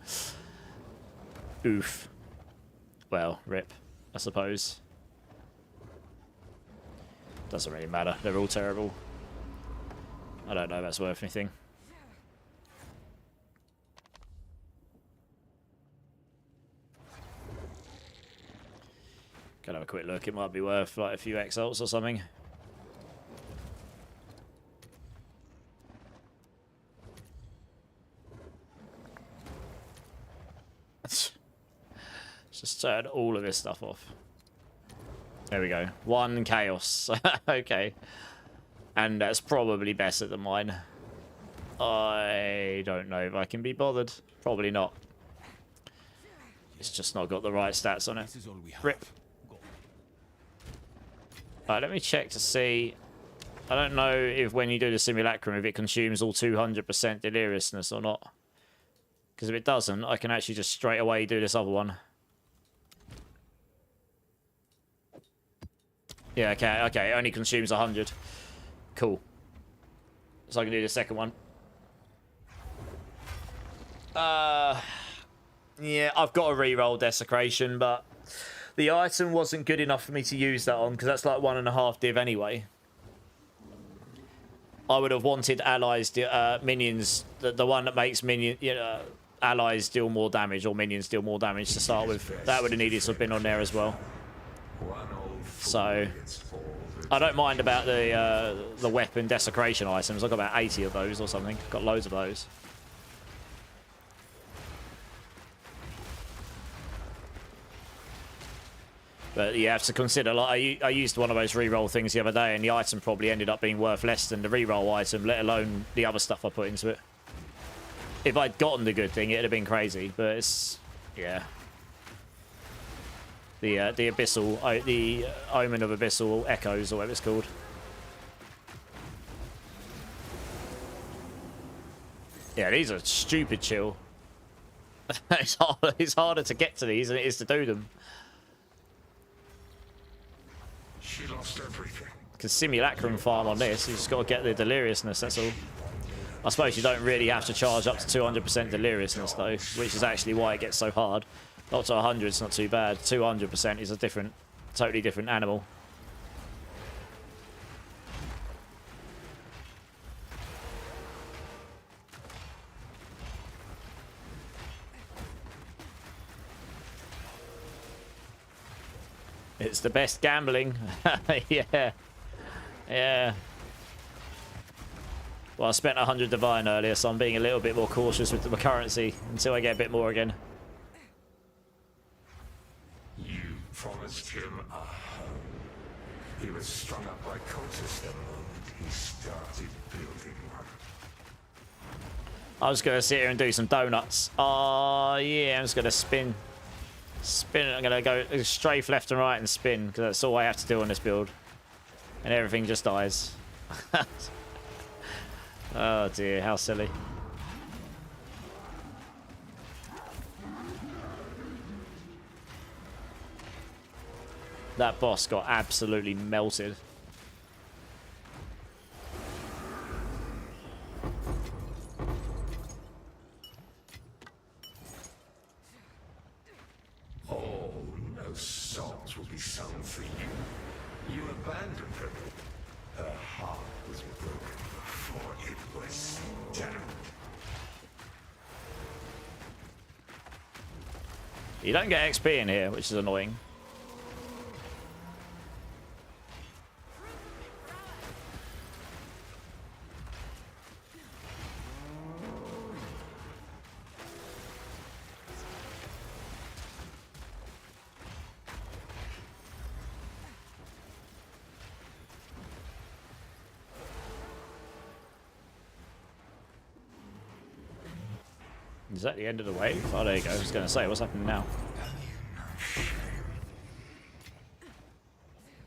Oof. Well, rip, I suppose. Doesn't really matter. They're all terrible. I don't know if that's worth anything. Gotta have a quick look. It might be worth like a few exalts or something. Just turn all of this stuff off. There we go. 1 chaos. Okay. And that's probably better than mine. I don't know if I can be bothered. Probably not. It's just not got the right stats on it. Rip. Alright, let me check to see. I don't know if when you do the simulacrum, if it consumes all 200% deliriousness or not. Because if it doesn't, I can actually just straight away do this other one. Yeah, okay, it only consumes 100. Cool. So I can do the second one. Yeah, I've got a reroll Desecration, but the item wasn't good enough for me to use that on, because that's like 1.5 div anyway. I would have wanted allies, minions, the one that makes allies deal more damage, or minions deal more damage to start with. That would have needed to have been on there as well. So I don't mind about the weapon desecration items. I've got about 80 of those or something. Got loads of those. But you have to consider, like, I used one of those reroll things the other day, and the item probably ended up being worth less than the reroll item, let alone the other stuff I put into it. If I'd gotten the good thing, it'd have been crazy, but it's, yeah. The Abyssal, the Omen of Abyssal Echoes, or whatever it's called. Yeah, these are stupid chill. It's harder to get to these than it is to do them. She lost everything. Because simulacrum farm on this, you just got to get the deliriousness, that's all. I suppose you don't really have to charge up to 200% deliriousness though, which is actually why it gets so hard. Up to 100 is not too bad. 200% is a different, totally different animal. It's the best gambling. Yeah. Yeah. Well, I spent 100 divine earlier, so I'm being a little bit more cautious with the currency until I get a bit more again. You promised him a home. He was strung up by cultists the moment he started building one. I was going to sit here and do some donuts. Oh, yeah, I'm just going to spin. Spin. I'm going to go strafe left and right and spin, because that's all I have to do on this build. And everything just dies. Oh dear, how silly. That boss got absolutely melted. Oh, no songs will be sung for you. You abandoned her. Her heart was broken before it was done. You don't get XP in here, which is annoying. Is that the end of the wave? Oh, there you go. I was going to say, what's happening now?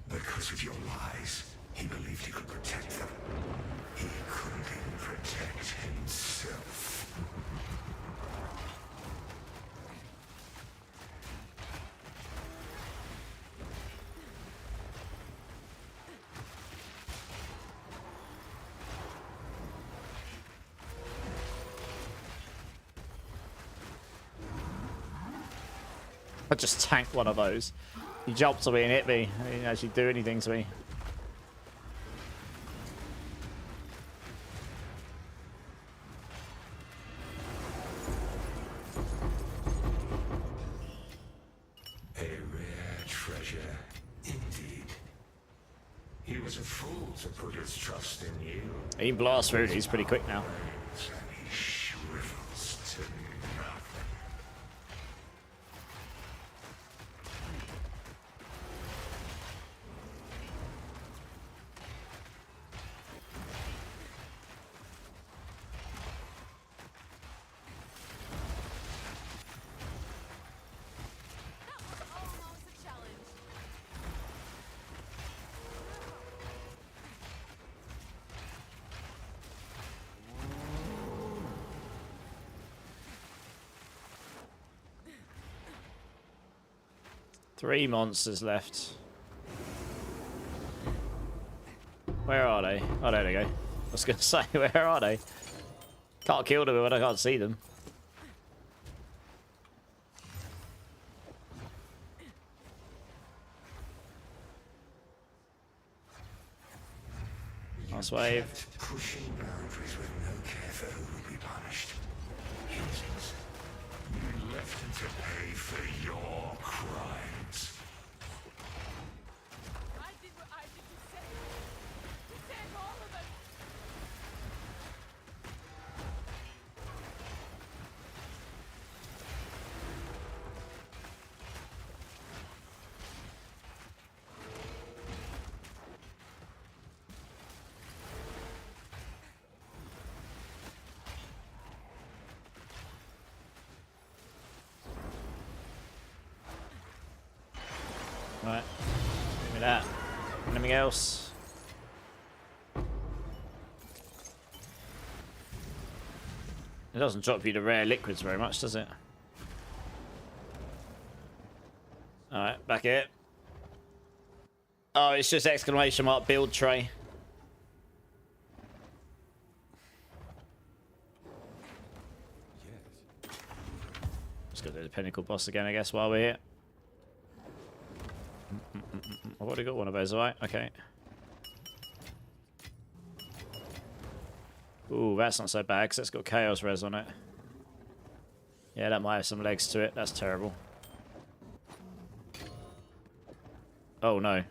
Because of your lies, he believed he could protect them. He couldn't even protect himself. I just tanked one of those. He jumped to me and hit me. He didn't actually do anything to me. A rare treasure, indeed. He was a fool to put his trust in you. He can blast through these pretty quick now. And he shrivels to nothing. Almost a challenge. 3 monsters left. Where are they? Oh, there they go. I was going to say, where are they? Can't kill them when I can't see them. Last wave. Pushing boundaries with no care for who will be punished. Humans, you left him to pay for your crimes. I did what I did to save all of us. Right. Give me that. Anything else? It doesn't drop you the rare liquids very much, does it? Alright, back here. Oh, it's just exclamation mark build tray. Let's go to the pinnacle boss again, I guess, while we're here. I've already got one of those, alright? Okay. Ooh, that's not so bad, because it's got Chaos Res on it. Yeah, that might have some legs to it. That's terrible. Oh, no.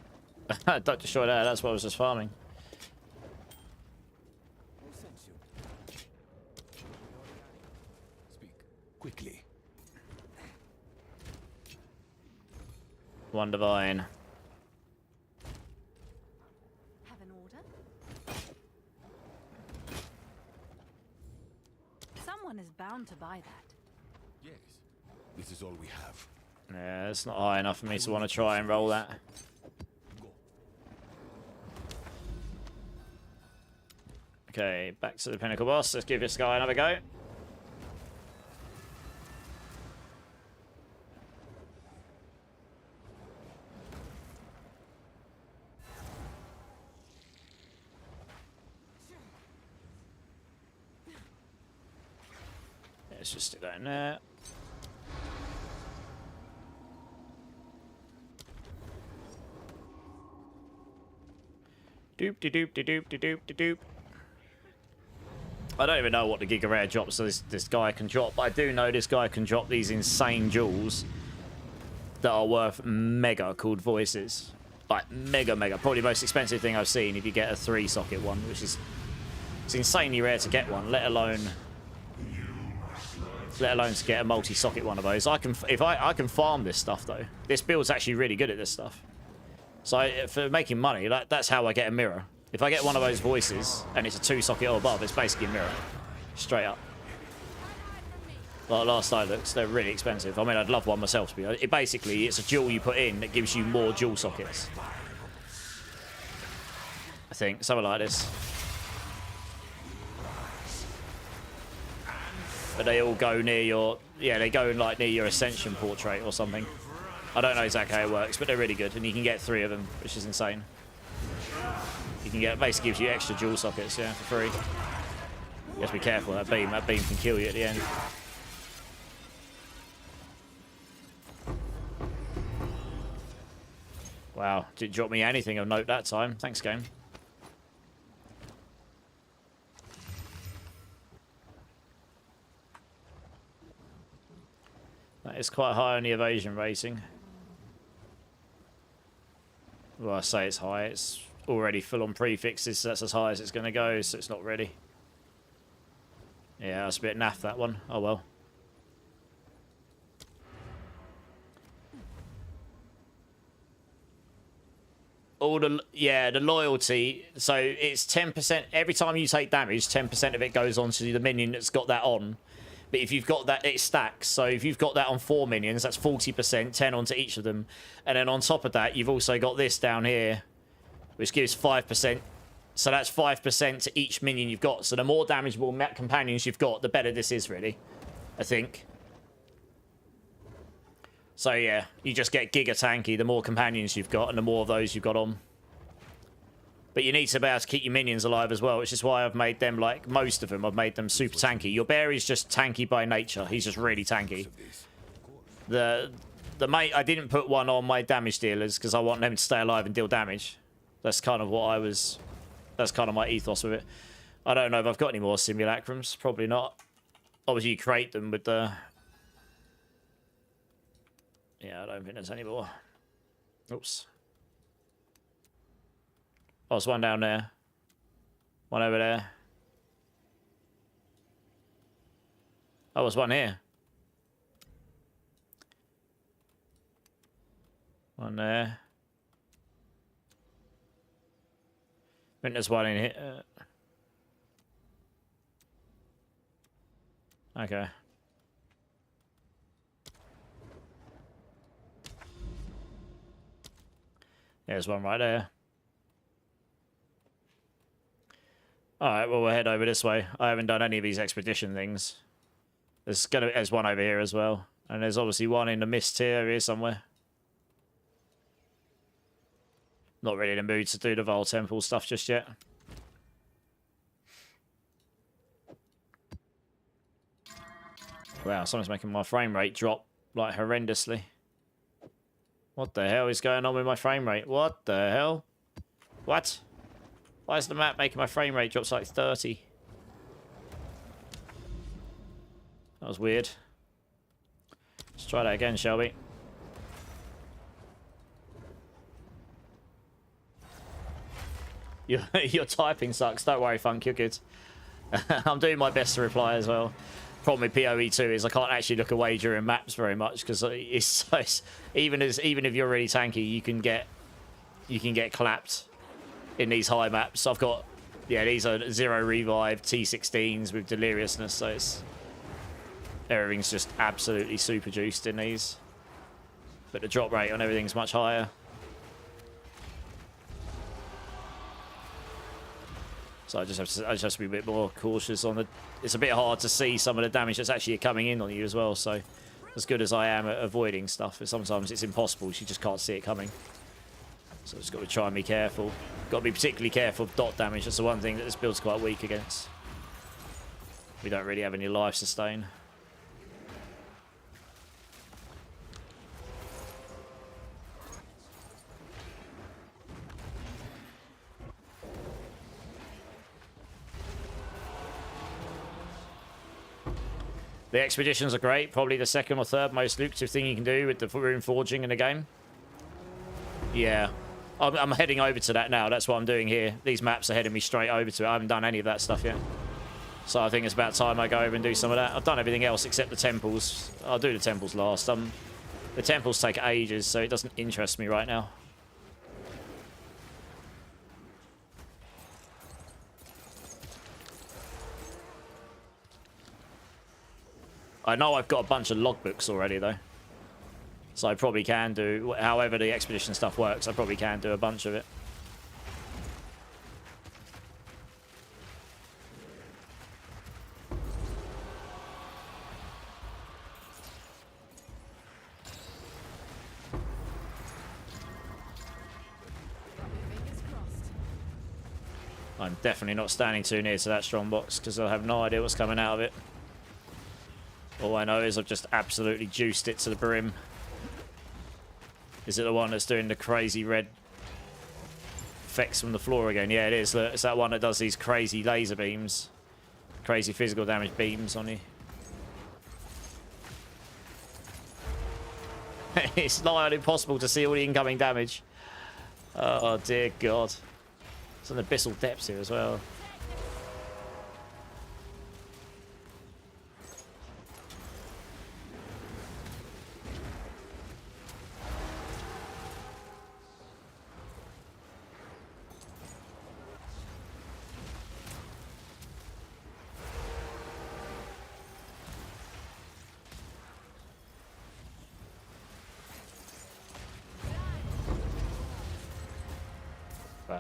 Don't destroy that. That's what I was just farming. Speak quickly. One divine. Have an order? Someone is bound to buy that. Yes. This is all we have. Yeah, it's not high enough for me to want to try and roll that. Okay, back to the pinnacle boss. Let's give this guy another go. Let's just stick that in there. Doop de doop de doop de doop de doop. I don't even know what the Giga Rare drops this guy can drop, but I do know this guy can drop these insane jewels that are worth mega called voices. Like mega. Probably the most expensive thing I've seen if you get a 3-socket one, which is it's insanely rare to get one, let alone to get a multi-socket one of those. I can farm this stuff though. This build's actually really good at this stuff. So for making money, that's how I get a mirror. If I get one of those voices and it's a 2-socket or above, it's basically a mirror. Straight up. Like last I looked, they're really expensive. I mean, I'd love one myself to be honest. It's a jewel you put in that gives you more jewel sockets. I think, something like this. But they all go near your, yeah, they go like near your Ascension portrait or something. I don't know exactly how it works, but they're really good, and you can get 3 of them, which is insane. You can get, basically gives you extra jewel sockets, yeah, for free. You have to be careful, that beam can kill you at the end. Wow, didn't drop me anything of note that time. Thanks, game. That is quite high on the evasion rating. Well, I say it's high. It's already full on prefixes, so that's as high as it's going to go, so it's not ready. Yeah, that's a bit naff, that one. Oh well. The loyalty, so it's 10%. Every time you take damage, 10% of it goes on to the minion that's got that on. But if you've got that, it stacks. So if you've got that on 4 minions, that's 40%, 10 onto each of them. And then on top of that, you've also got this down here, which gives 5%. So that's 5% to each minion you've got. So the more damageable companions you've got, the better this is, really, I think. So yeah, you just get giga tanky the more companions you've got and the more of those you've got on. But you need to be able to keep your minions alive as well, which is why I've made them, like most of them, I've made them super tanky. Your bear is just tanky by nature. He's just really tanky. The mate, I didn't put one on my damage dealers because I want them to stay alive and deal damage. That's kind of what I was... That's kind of my ethos with it. I don't know if I've got any more simulacrums. Probably not. Obviously, you create them with the... Yeah, I don't think there's any more. Oops. Oh, there's one down there. One over there. Oh, there's one here. One there. I think there's one in here. Okay. There's one right there. Alright, well, we'll head over this way. I haven't done any of these expedition things. There's one over here as well. And there's obviously one in the mist here somewhere. Not really in the mood to do the Vile Temple stuff just yet. Wow, someone's making my frame rate drop, like, horrendously. What the hell is going on with my frame rate? What the hell? What? Why is the map making my frame rate drop to like 30? That was weird. Let's try that again, shall we? Your typing sucks. Don't worry, Funk. You're good. I'm doing my best to reply as well. Problem with PoE2 is I can't actually look away during maps very much because even if you're really tanky, you can get clapped in these high maps. I've got these are 0 revive T16s with deliriousness, so everything's just absolutely super juiced in these. But the drop rate on everything's much higher. So I just have to be a bit more cautious on the... It's a bit hard to see some of the damage that's actually coming in on you as well, so as good as I am at avoiding stuff, sometimes it's impossible, you just can't see it coming. So just got to try and be careful. Got to be particularly careful of dot damage, that's the one thing that this build's quite weak against. We don't really have any life sustain. The expeditions are great. Probably the second or third most lucrative thing you can do with the rune forging in the game. Yeah. I'm heading over to that now. That's what I'm doing here. These maps are heading me straight over to it. I haven't done any of that stuff yet. So I think it's about time I go over and do some of that. I've done everything else except the temples. I'll do the temples last. The temples take ages, so it doesn't interest me right now. I know I've got a bunch of logbooks already, though. So I probably can do... However the expedition stuff works, I probably can do a bunch of it. I'm definitely not standing too near to that strong box, because I have no idea what's coming out of it. All I know is I've just absolutely juiced it to the brim. Is it the one that's doing the crazy red effects from the floor again? Yeah, it is. Look, it's that one that does these crazy laser beams. Crazy physical damage beams on you. It's nigh on impossible to see all the incoming damage. Oh, dear God. It's on the abyssal depths here as well.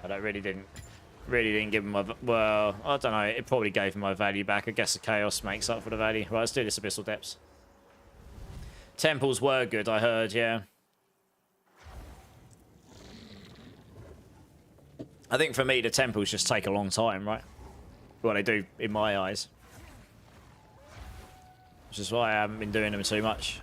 But I really didn't give him my... Well, I don't know. It probably gave him my value back. I guess the chaos makes up for the value. Right, let's do this abyssal depths. Temples were good, I heard, yeah. I think for me, the temples just take a long time, right? Well, they do in my eyes. Which is why I haven't been doing them too much.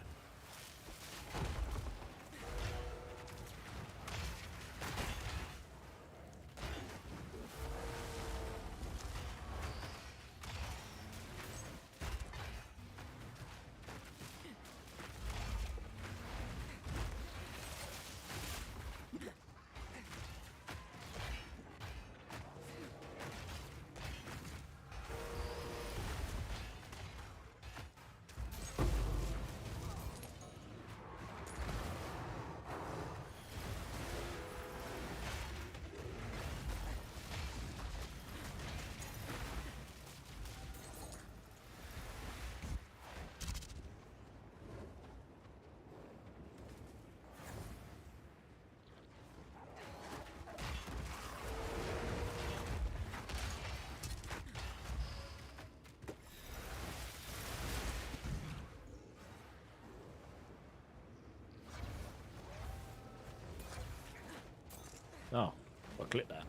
Oh, I'll click that.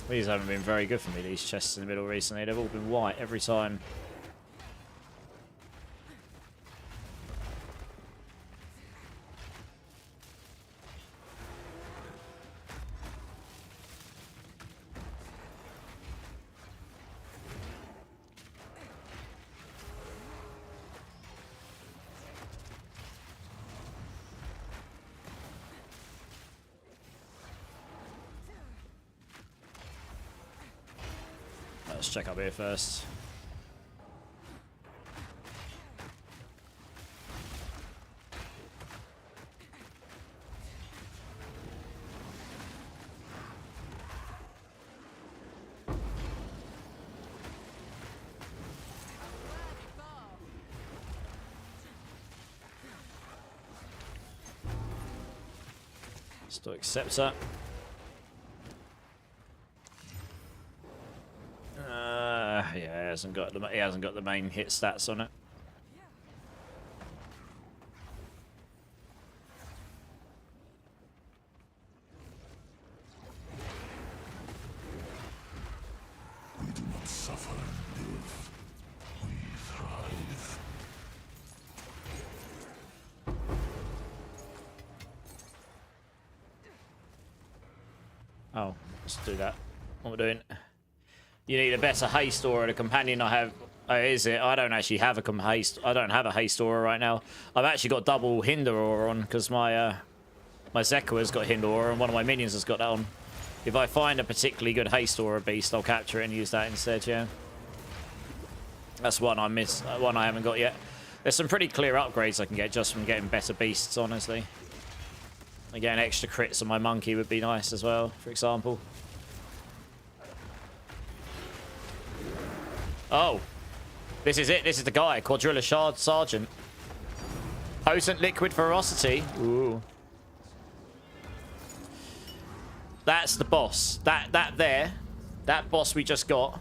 These haven't been very good for me, these chests in the middle recently. They've all been white every time. Let's check up here first. Still accepts that. Yeah, he hasn't got the main hit stats on it. We do not suffer and live. We thrive. Oh, let's do that. What we're doing. You need a better haste aura. The companion I have, oh, is it? I don't actually have a haste. I don't have a haste aura right now. I've actually got double hinder aura on because my my Zekua's got hinder aura and one of my minions has got that on. If I find a particularly good haste aura beast, I'll capture it and use that instead. Yeah, that's one I missed. One I haven't got yet. There's some pretty clear upgrades I can get just from getting better beasts. Honestly, and getting extra crits on my monkey would be nice as well. For example. Oh, this is it. This is the guy. Quadrilla Shard Sergeant. Potent liquid ferocity. Ooh. That's the boss. That boss we just got.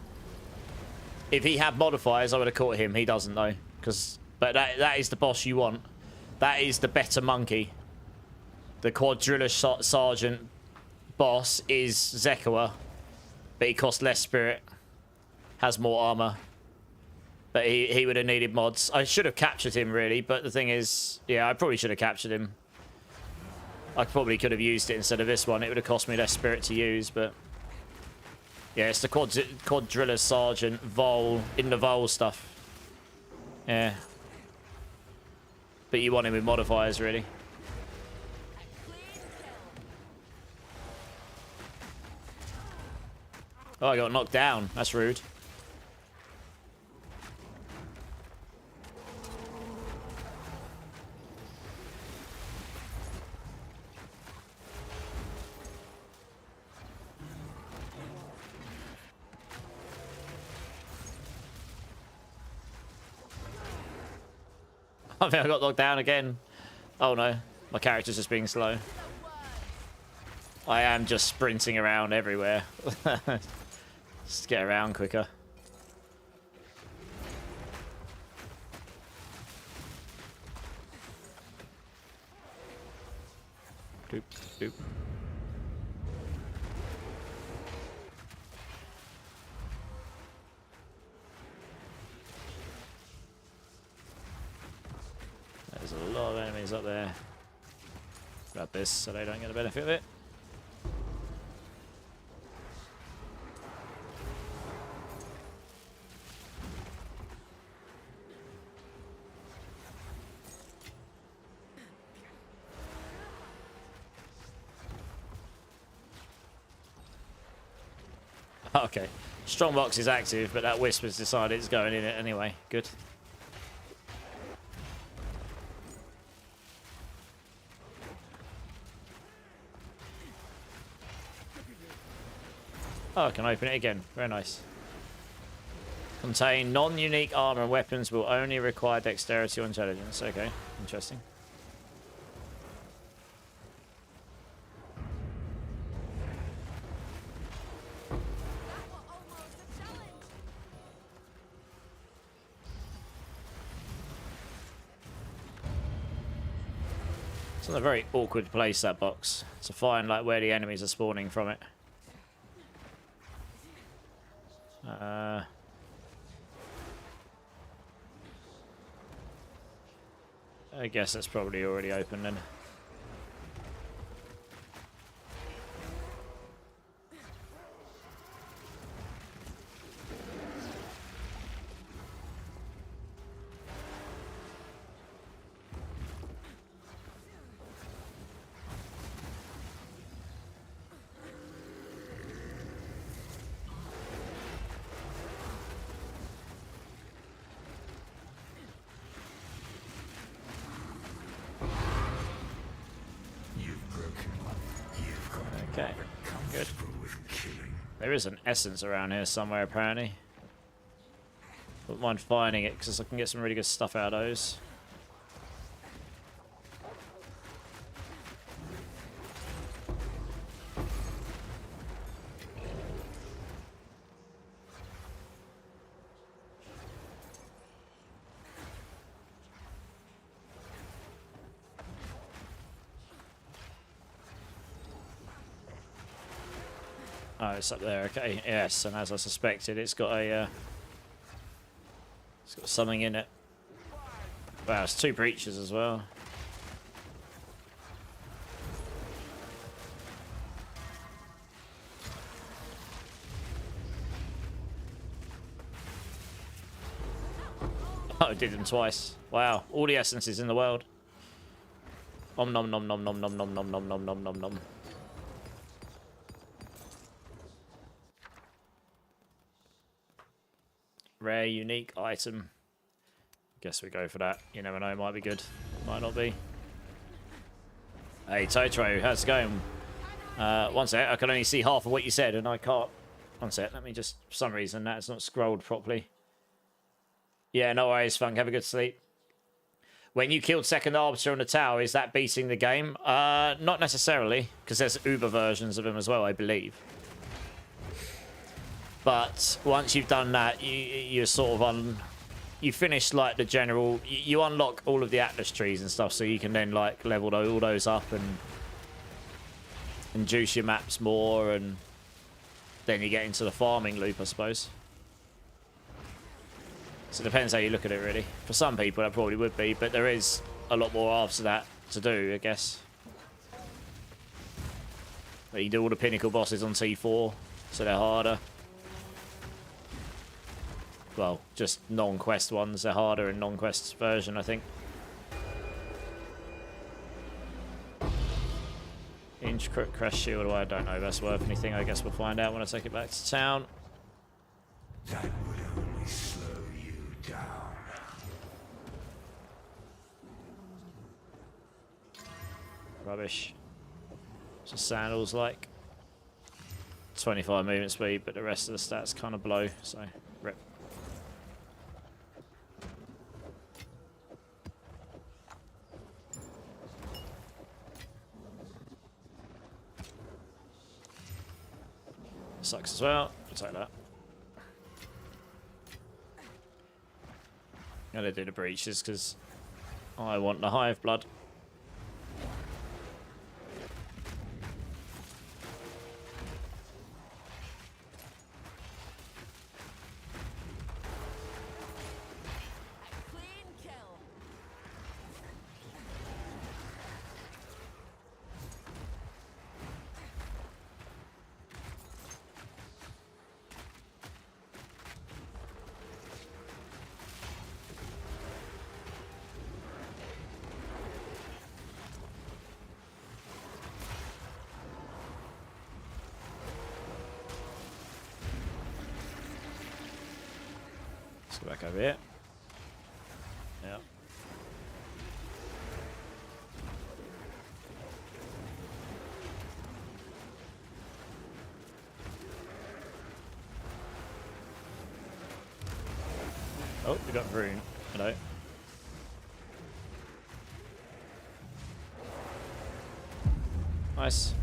If he had modifiers, I would have caught him. He doesn't though. But that is the boss you want. That is the better monkey. The Quadrilla Sergeant boss is Zekua, but he costs less spirit. Has more armor. But he would have needed mods. I should have captured him, really. But the thing is, yeah, I probably should have captured him. I probably could have used it instead of this one. It would have cost me less spirit to use, but... yeah, it's the Quadrilla Sergeant, Vol, in the Vol stuff. Yeah. But you want him with modifiers, really. Oh, I got knocked down. That's rude. I think I got knocked down again. Oh no, my character's just being slow. I am just sprinting around everywhere. Just get around quicker. Doop, doop. There's a lot of enemies up there. Grab this so they don't get the benefit of it. Okay. Strongbox is active, but that Wisp has decided it's going in it anyway. Good. Oh, I can open it again. Very nice. Contain non-unique armor and weapons will only require dexterity or intelligence. Okay, interesting. It's in a very awkward place, that box, to find like where the enemies are spawning from it. I guess that's probably already open then. Okay, good. There is an essence around here somewhere, apparently. Wouldn't mind finding it, because I can get some really good stuff out of those. Oh, it's up there. Okay, yes, and as I suspected, it's got a it's got something in it. Wow, it's 2 breaches as well. Oh, it did them twice. Wow, all the essences in the world. Om nom nom nom nom nom nom nom nom nom nom nom nom. Rare, unique item. Guess we go for that. You never know, might be good. Might not be. Hey, Totro, how's it going? One sec, I can only see half of what you said, and I can't... One sec, let me just... For some reason, that's not scrolled properly. Yeah, no worries, Funk. Have a good sleep. When you killed Second Arbiter on the tower, is that beating the game? Not necessarily, because there's Uber versions of him as well, I believe. But once you've done that, you're sort of on... You finish, like, the general... You unlock all of the Atlas trees and stuff, so you can then, like, level all those up and juice your maps more, and then you get into the farming loop, I suppose. So it depends how you look at it, really. For some people, that probably would be, but there is a lot more after that to do, I guess. But you do all the pinnacle bosses on T4, so they're harder. Well, just non-quest ones. They're harder in non-quest version, I think. Inch crash shield, well, I don't know if that's worth anything. I guess we'll find out when I take it back to town. That would only slow you down. Rubbish. What's the sandals like? 25 movement speed, but the rest of the stats kind of blow, so rip. Sucks as well. I'll take that. I'm gonna do the breaches because I want the hive blood. Clean kill. Let's go back over here. Yep. Oh, we got Rune. Hello. Nice.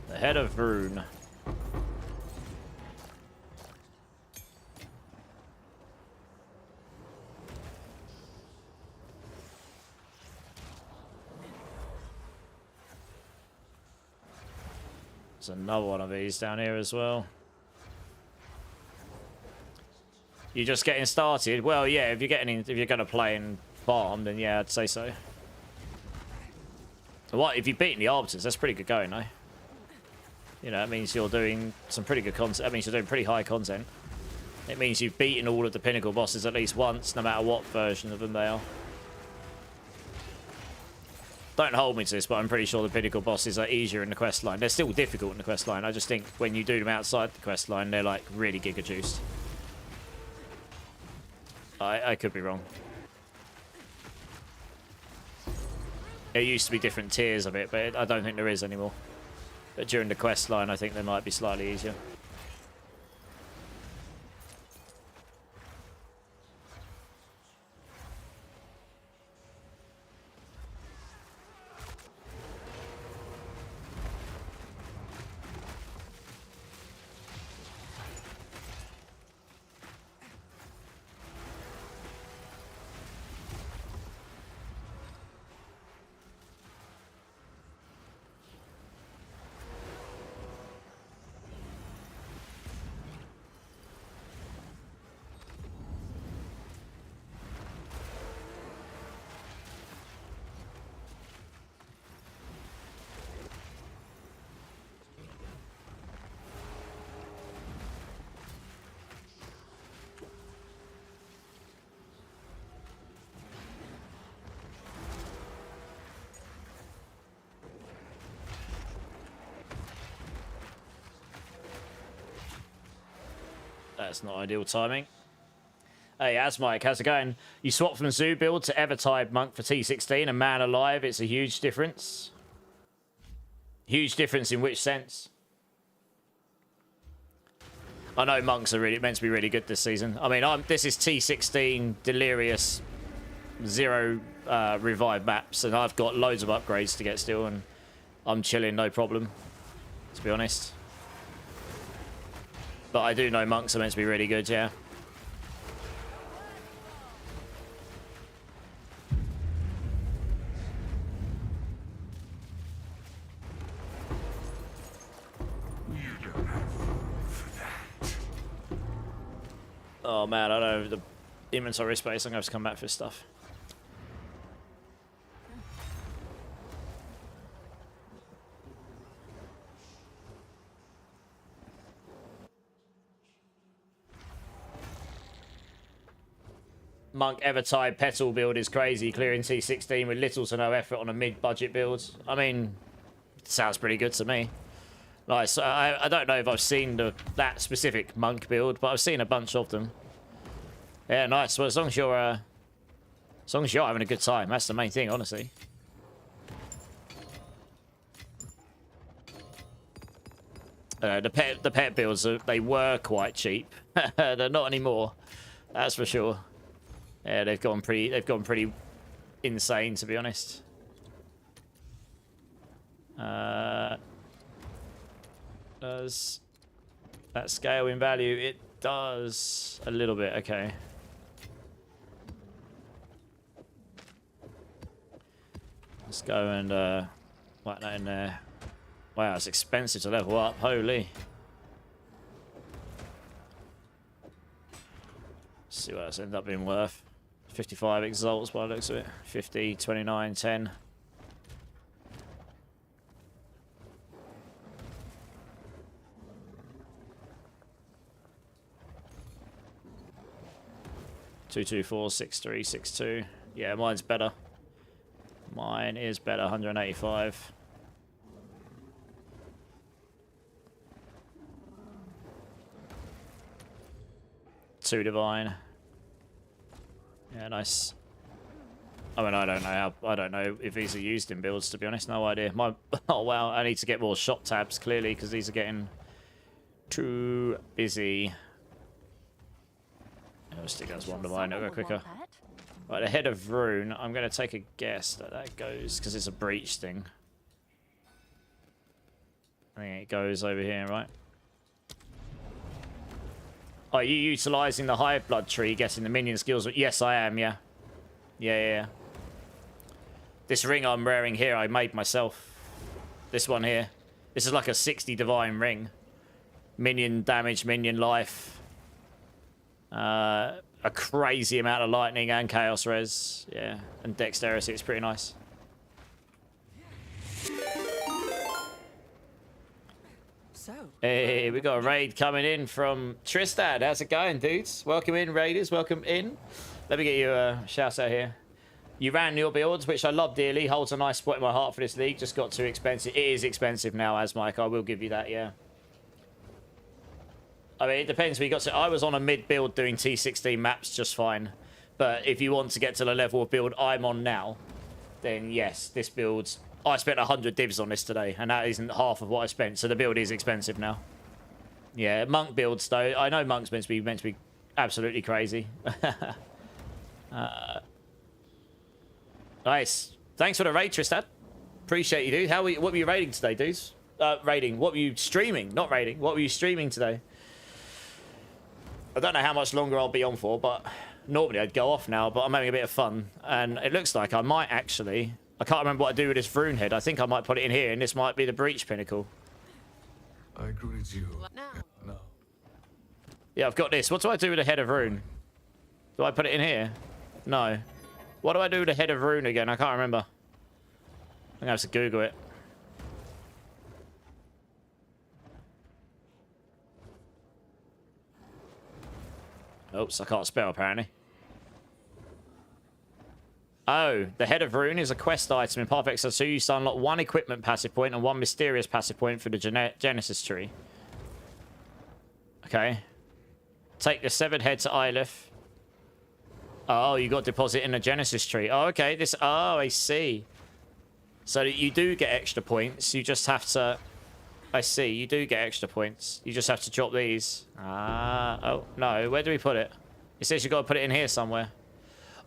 The head of Rune. There's another one of these down here as well. You're just getting started? Well, yeah, if you're going to play in farm, then yeah, I'd say so. What, if you've beaten the Arbiters, that's pretty good going, though. You know, that means you're doing some pretty good content. That means you're doing pretty high content. It means you've beaten all of the pinnacle bosses at least once, no matter what version of them they are. Don't hold me to this, but I'm pretty sure the pinnacle bosses are easier in the quest line. They're still difficult in the quest line. I just think when you do them outside the quest line, they're like really giga juiced. I could be wrong. It used to be different tiers of it, but I don't think there is anymore. But during the quest line, I think they might be slightly easier. That's not ideal timing. Hey, Asmike, how's it going? You swap from Zoo build to Evertide Monk for T16 and Man Alive. It's a huge difference. Huge difference in which sense? I know Monks are really meant to be really good this season. I mean, this is T16 Delirious 0 revive maps, and I've got loads of upgrades to get still, and I'm chilling, no problem, to be honest. But I do know Monks are meant to be really good, yeah. Oh man, I don't know the inventory space. I'm going to have to come back for stuff. Monk Evertide Petal build is crazy, clearing T16 with little to no effort on a mid-budget build. I mean, it sounds pretty good to me. Like, so I don't know if I've seen that specific Monk build, but I've seen a bunch of them. Yeah, nice. Well, as long as you're having a good time, that's the main thing, honestly. The pet builds, they were quite cheap. They're not anymore. That's for sure. Yeah, they've gone pretty insane, to be honest. Does that scale in value? It does a little bit. Okay. Let's go and whack that in there. Wow, it's expensive to level up. Holy. Let's see what that's ended up being worth. 55 exalts by the looks of it. 50, 29, 10. Two, 2, 4, 6, 3, 6, 2. Yeah, mine's better. Mine is better. 185. Two divine. Yeah, nice. I mean, I don't know if these are used in builds, to be honest. No idea. Oh wow, I need to get more shot tabs clearly because these are getting too busy. I'll stick as one divine. It'll go quicker. Right, ahead of Rune, I'm going to take a guess that goes because it's a breach thing. I think it goes over here, right? Are you utilising the high blood tree, getting the minion skills? Yes, I am, yeah. Yeah. This ring I'm wearing here, I made myself. This one here. This is like a 60 divine ring. Minion damage, minion life. A crazy amount of lightning and chaos res. Yeah, and dexterity. It's pretty nice. So, Hey, we got a raid coming in from Tristad. How's it going, dudes? Welcome in, raiders. Welcome in. Let me get you a shout out here. You ran your builds, which I love dearly. Holds a nice spot in my heart for this league. Just got too expensive. It is expensive now, as Mike. I will give you that, yeah. I mean, it depends. We got to. I was on a mid build doing T16 maps just fine. But if you want to get to the level of build I'm on now, then yes, this build's... I spent 100 divs on this today, and that isn't half of what I spent. So the build is expensive now. Yeah, monk builds though. I know monk's meant to be absolutely crazy. Nice. Thanks for the raid, Tristad. Appreciate you, dude. What were you raiding today, dudes? Raiding. What were you streaming? Not raiding. What were you streaming today? I don't know how much longer I'll be on for, but normally I'd go off now, but I'm having a bit of fun. And it looks like I might actually... I can't remember what I do with this rune head. I think I might put it in here, and this might be the breach pinnacle. I greet you. now, No. Yeah, I've got this. What do I do with the head of rune? Do I put it in here? No. What do I do with the head of rune again? I can't remember. I'm gonna have to Google it. Oops, I can't spell apparently. Oh, the head of rune is a quest item in Path of Exile 2. You used to unlock one equipment passive point and one mysterious passive point for the Genesis tree. Okay. Take the severed head to Ylith. Oh, you got deposit in the Genesis tree. Oh, okay. This. Oh, I see. So you do get extra points. You just have to... I see. You do get extra points. You just have to drop these. Ah. Oh, no. Where do we put it? It says you got to put it in here somewhere.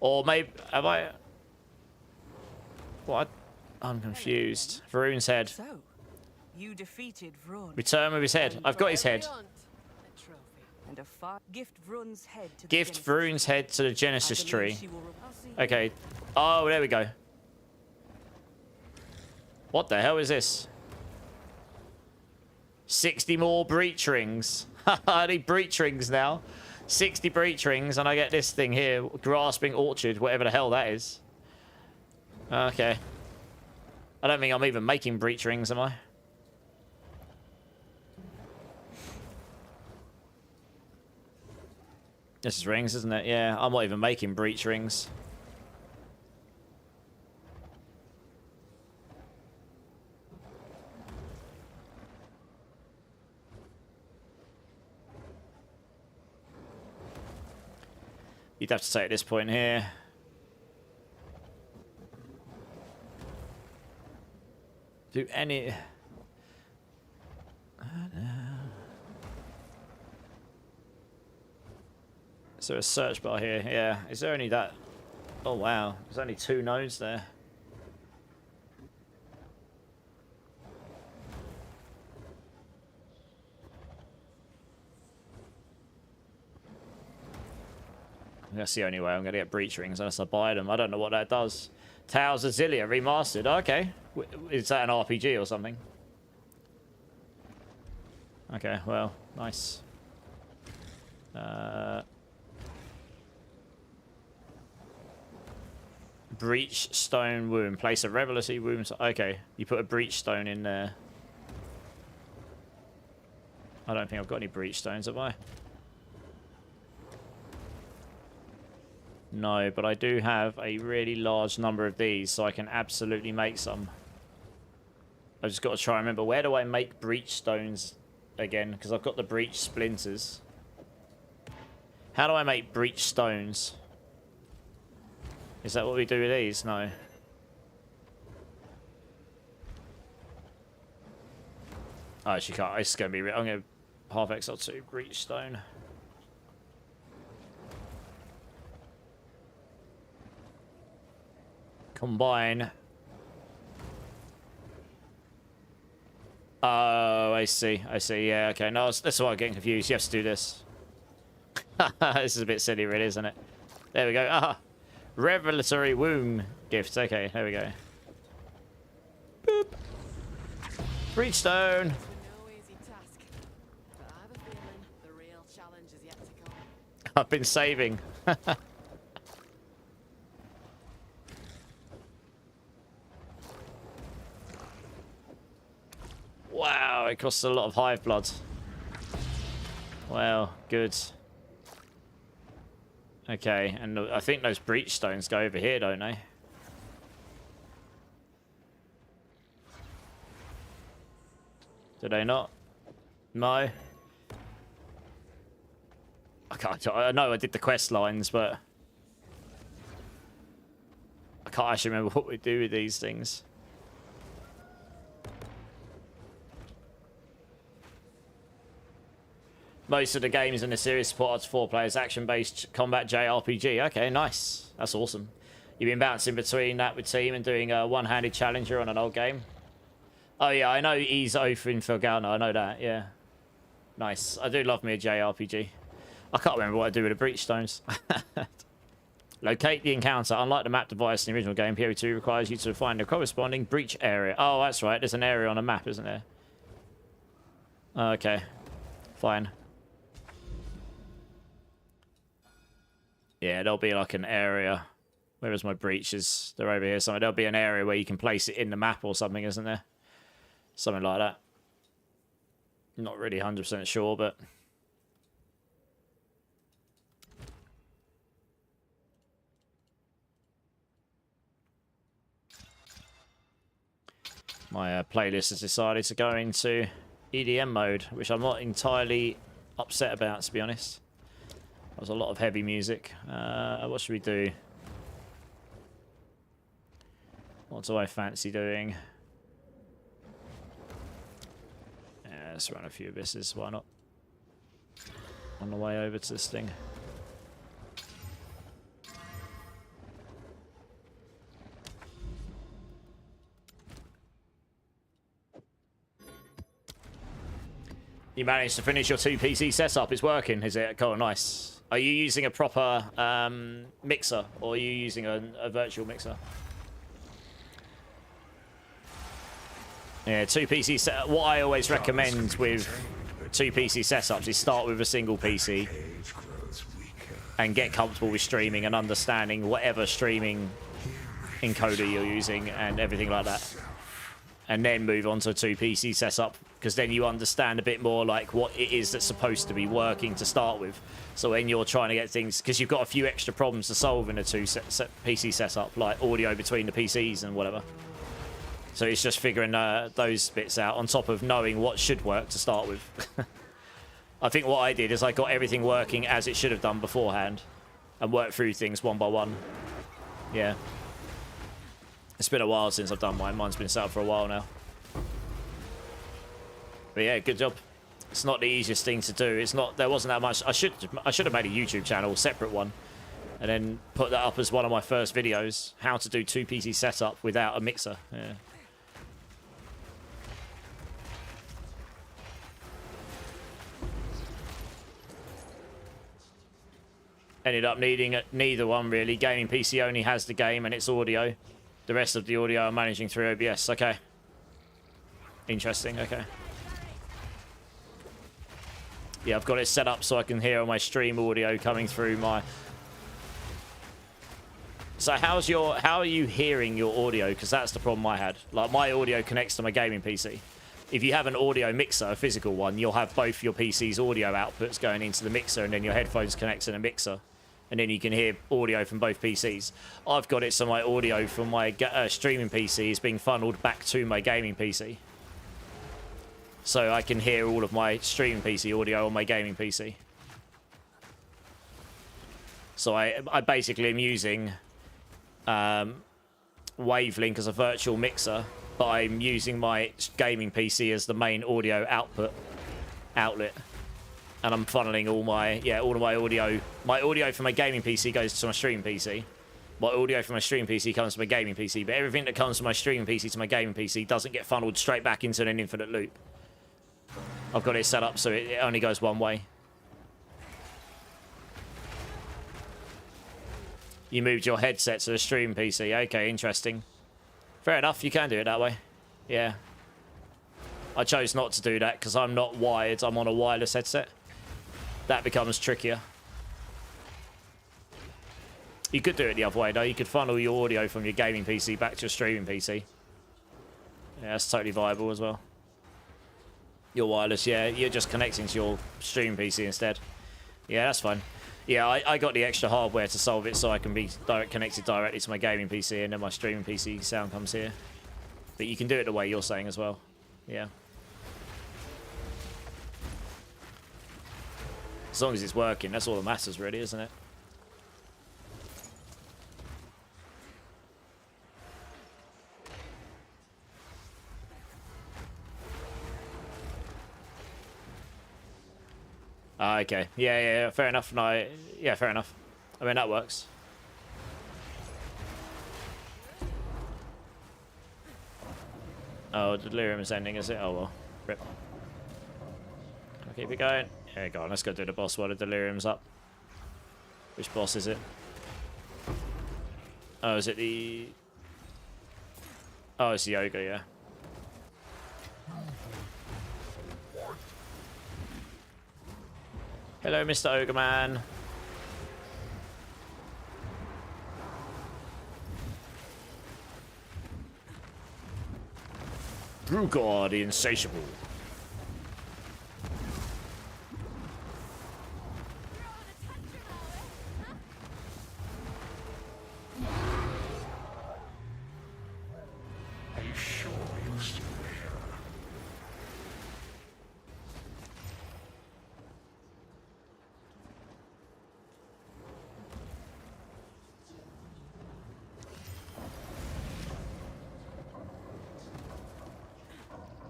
Or maybe... Have I... What? I'm confused. Varun's head. so you defeated Vrun. Return with his head. I've got his head. A trophy. And a gift Vrun's head to the Gift Genesis Varun's tree. head to the I Genesis believe tree. she will Okay. Oh, there we go. What the hell is this? 60 more breach rings. I need breach rings now. 60 breach rings, and I get this thing here. Grasping Orchard, whatever the hell that is. Okay. I don't think I'm even making breach rings, am I? This is rings, isn't it? Yeah, I'm not even making breach rings. You'd have to take this point here. Do any... Is there a search bar here? Yeah. Is there only that? Oh, wow. There's only 2 nodes there. That's the only way I'm going to get breach rings unless I buy them. I don't know what that does. Tales of Zillia remastered. Okay. Is that an RPG or something? Okay, well, nice. Breach stone wound. Place a revelatory wound. Okay, you put a breach stone in there. I don't think I've got any breach stones, have I? No, but I do have a really large number of these, so I can absolutely make some. I just got to try and remember, where do I make breach stones again? Because I've got the breach splinters. How do I make breach stones? Is that what we do with these? No. Oh, actually can't. It's going to be... I'm going to half Exile 2 breach stone. Combine. Oh, I see. I see. Yeah, okay. No, that's why I'm getting confused. You have to do this. This is a bit silly, really, isn't it? There we go. Ah, revelatory wound gift. Okay, there we go. Boop. Breachstone. No easy task, but I have a feeling the real challenge is yet to come. I've been saving. Wow, it costs a lot of hive blood. Well, good. Okay, and I think those breach stones go over here, don't they? Do they not? No. I know I did the quest lines, but I can't actually remember what we do with these things. Most of the games in the series support up to 4 players, action-based combat JRPG. Okay, nice. That's awesome. You've been bouncing between that with team and doing a one-handed challenger on an old game. Oh yeah, I know he's Oath in Felgana. I know that, yeah. Nice. I do love me a JRPG. I can't remember what I do with the breach stones. Locate the encounter. Unlike the map device in the original game, PO2 requires you to find the corresponding breach area. Oh, that's right. There's an area on a map, isn't there? Okay. Fine. Yeah, there'll be like an area. Where is my breaches? They're over here somewhere. There'll be an area where you can place it in the map or something, isn't there? Something like that. Not really 100% sure, but... My playlist has decided to go into EDM mode, which I'm not entirely upset about, to be honest. There's a lot of heavy music. What should we do? What do I fancy doing? Yeah, let's run a few abysses. Why not? On the way over to this thing. You managed to finish your 2 PC setup. It's working, is it? Cool, nice. Are you using a proper mixer, or are you using a virtual mixer? Yeah, 2 PC set. What I always recommend with 2 PC setups is start with a single PC and get comfortable with streaming and understanding whatever streaming encoder you're using and everything like that. And then move on to a 2 PC setup, because then you understand a bit more like what it is that's supposed to be working to start with. So when you're trying to get things, because you've got a few extra problems to solve in a 2 PC setup, like audio between the PCs and whatever. So it's just figuring those bits out on top of knowing what should work to start with. I think what I did is I got everything working as it should have done beforehand and worked through things one by one. Yeah. It's been a while since I've done mine. Mine's been set up for a while now. But yeah, good job. It's not the easiest thing to do. It's not. There wasn't that much. I should have made a YouTube channel, a separate one, and then put that up as one of my first videos. How to do 2 PC setup without a mixer. Yeah. Ended up needing neither one really. Gaming PC only has the game and its audio. The rest of the audio I'm managing through OBS. Okay. Interesting. Okay. Yeah, I've got it set up so I can hear all my stream audio coming through my... So how are you hearing your audio? Because that's the problem I had. Like, my audio connects to my gaming PC. If you have an audio mixer, a physical one, you'll have both your PC's audio outputs going into the mixer, and then your headphones connect to the mixer. And then you can hear audio from both PCs. I've got it so my audio from my streaming PC is being funneled back to my gaming PC. So I can hear all of my streaming PC audio on my gaming PC. So I basically am using Wavelink as a virtual mixer, but I'm using my gaming PC as the main audio outlet. And I'm funneling all of my audio. My audio from my gaming PC goes to my streaming PC. My audio from my streaming PC comes to my gaming PC, but everything that comes from my streaming PC to my gaming PC doesn't get funneled straight back into an infinite loop. I've got it set up so it only goes one way. You moved your headset to the stream PC. Okay, interesting. Fair enough, you can do it that way. Yeah. I chose not to do that because I'm not wired. I'm on a wireless headset. That becomes trickier. You could do it the other way, though. You could funnel your audio from your gaming PC back to your streaming PC. Yeah, that's totally viable as well. Your wireless, yeah. You're just connecting to your streaming PC instead. Yeah, that's fine. Yeah, I got the extra hardware to solve it so I can be connected directly to my gaming PC and then my streaming PC sound comes here. But you can do it the way you're saying as well. Yeah. As long as it's working, that's all that matters really, isn't it? Okay. Yeah, fair enough. No, yeah, fair enough. I mean, that works. Oh, Delirium is ending, is it? Oh, well. Rip. I'll keep it going. Yeah, go on. Let's go do the boss while the Delirium's up. Which boss is it? Oh, is it the... Oh, it's the Ogre, yeah. Hello, Mr. Ogre Man. Brugor the Insatiable. Are you sure you're still there?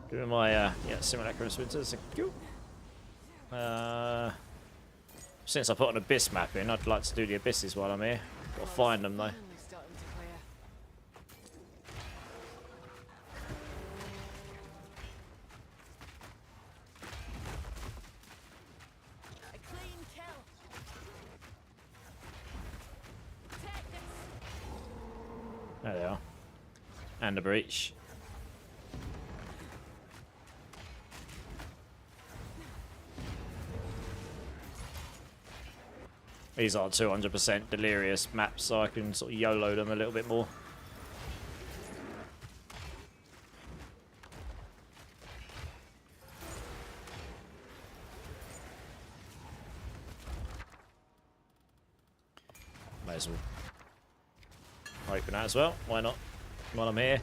Doing my, yeah, Simulacrum's Winters. Since I put an Abyss map in, I'd like to do the Abysses while I'm here. Gotta find them, though. Finally starting to clear. A clean kill. Take this. There they are. And a breach. These are 200% delirious maps, so I can sort of YOLO them a little bit more. May as well open that as well. Why not? While I'm here.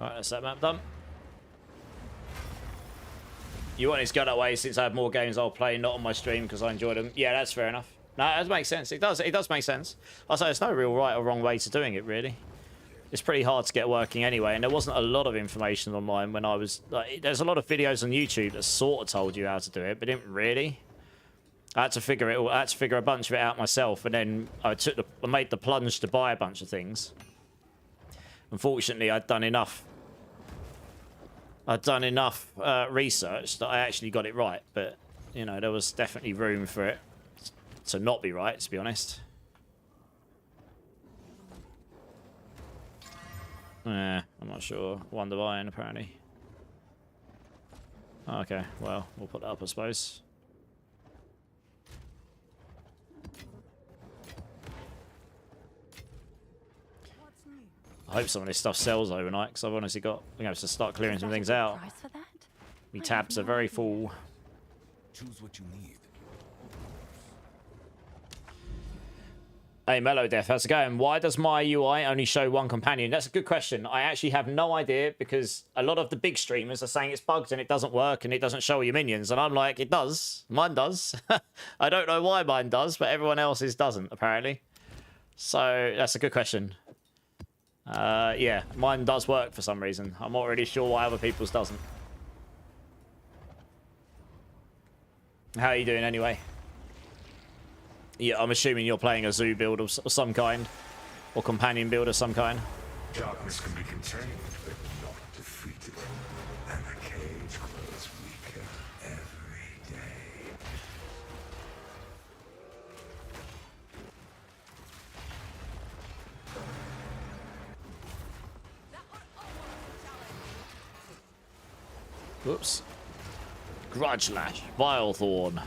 Alright, that's that map done. You wanted to go that way since I have more games I'll play, not on my stream because I enjoy them. Yeah, that's fair enough. No, that makes sense. It does make sense. I say there's no real right or wrong way to doing it, really. It's pretty hard to get working anyway, and there wasn't a lot of information online when I was... Like, there's a lot of videos on YouTube that sort of told you how to do it, but didn't really. I had to figure a bunch of it out myself, and then I made the plunge to buy a bunch of things. Unfortunately, I'd done enough research that I actually got it right, but you know, there was definitely room for it to not be right, to be honest. I'm not sure. One Divine, apparently. Okay, well, we'll put that up, I suppose. I hope some of this stuff sells overnight, because I've honestly got... I'm going to have to start clearing some things out. Price for that? My tabs are very full. Choose what you need. Hey, Mellow Death, how's it going? Why does my UI only show one companion? That's a good question. I actually have no idea, because a lot of the big streamers are saying it's bugged and it doesn't work and it doesn't show your minions. And I'm like, it does. Mine does. I don't know why mine does, but everyone else's doesn't, apparently. So, that's a good question. Yeah, mine does work for some reason. I'm not really sure why other people's doesn't. How are you doing anyway? Yeah, I'm assuming you're playing a zoo build of some kind. Or companion build of some kind. Darkness can be contained, but not defeated. And the cage grows weaker every day. Whoops. Grudge Lash. Vile Thorn.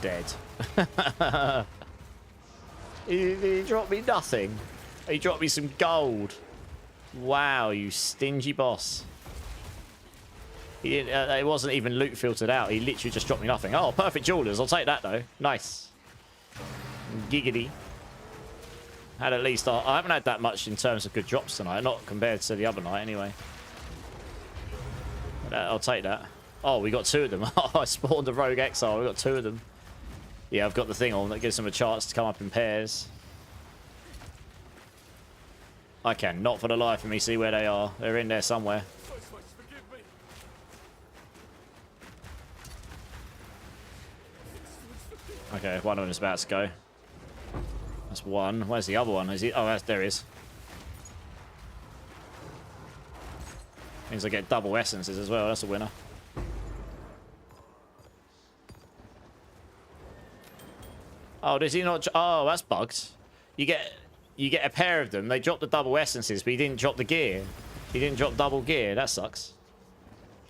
Dead. He dropped me nothing. He dropped me some gold. Wow, you stingy boss. He didn't, it wasn't even loot filtered out. He literally just dropped me nothing. Oh, perfect jewelers. I'll take that though. Nice. Giggity. Had at least... I haven't had that much in terms of good drops tonight. Not compared to the other night anyway. I'll take that. Oh, we got 2 of them. Oh, I spawned a rogue exile. We got 2 of them. Yeah, I've got the thing on that gives them a chance to come up in pairs. I cannot for the life of me see where they are. They're in there somewhere. Okay, one of them is about to go. That's one. Where's the other one? Is he? Oh, there he is. Means I get double essences as well. That's a winner. Oh, does he not? Oh, that's bugged. You get a pair of them. They drop the double essences, but he didn't drop the gear. He didn't drop double gear. That sucks.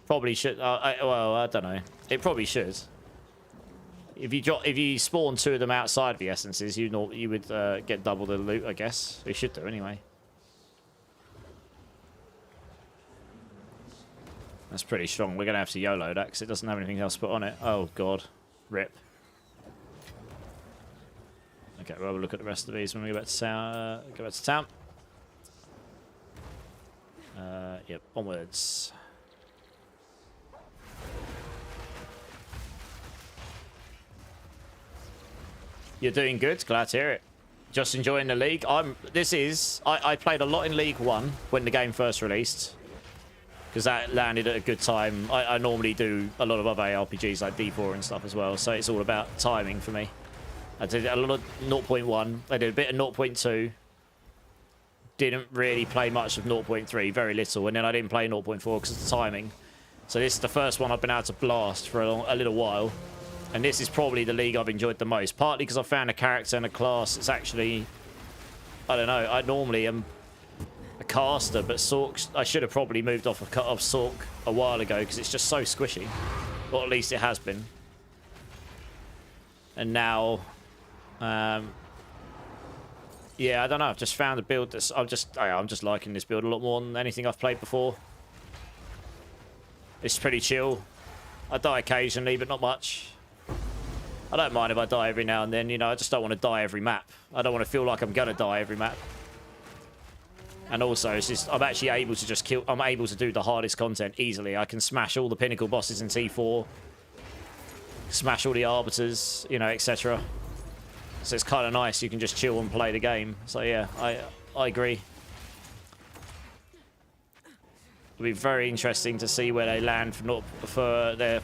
Probably should. Well, I don't know. It probably should. If you spawn 2 of them outside of the essences, you would get double the loot, I guess. You should do anyway. That's pretty strong. We're gonna have to YOLO that because it doesn't have anything else put on it. Oh god, rip. Okay, we'll have a look at the rest of these when we go back to town. Yep, onwards. You're doing good. Glad to hear it. Just enjoying the league. I played a lot in League 1 when the game first released. Because that landed at a good time. I normally do a lot of other RPGs like D4 and stuff as well. So it's all about timing for me. I did a lot of 0.1. I did a bit of 0.2. Didn't really play much of 0.3. Very little. And then I didn't play 0.4 because of the timing. So this is the first one I've been able to blast for a little while. And this is probably the league I've enjoyed the most. Partly because I found a character and a class. It's actually... I don't know. I normally am a caster, but Sork... I should have probably moved off of Sork a while ago because it's just so squishy. Or at least it has been. And now... yeah, I don't know. I've just found a build that's... I'm just liking this build a lot more than anything I've played before. It's pretty chill. I die occasionally, but not much. I don't mind if I die every now and then, you know. I just don't want to die every map. I don't want to feel like I'm going to die every map. And also, it's just, I'm actually able to just kill... I'm able to do the hardest content easily. I can smash all the pinnacle bosses in T4. Smash all the arbiters, you know, etc. So it's kind of nice. You can just chill and play the game. So yeah, I agree. It'll be very interesting to see where they land for their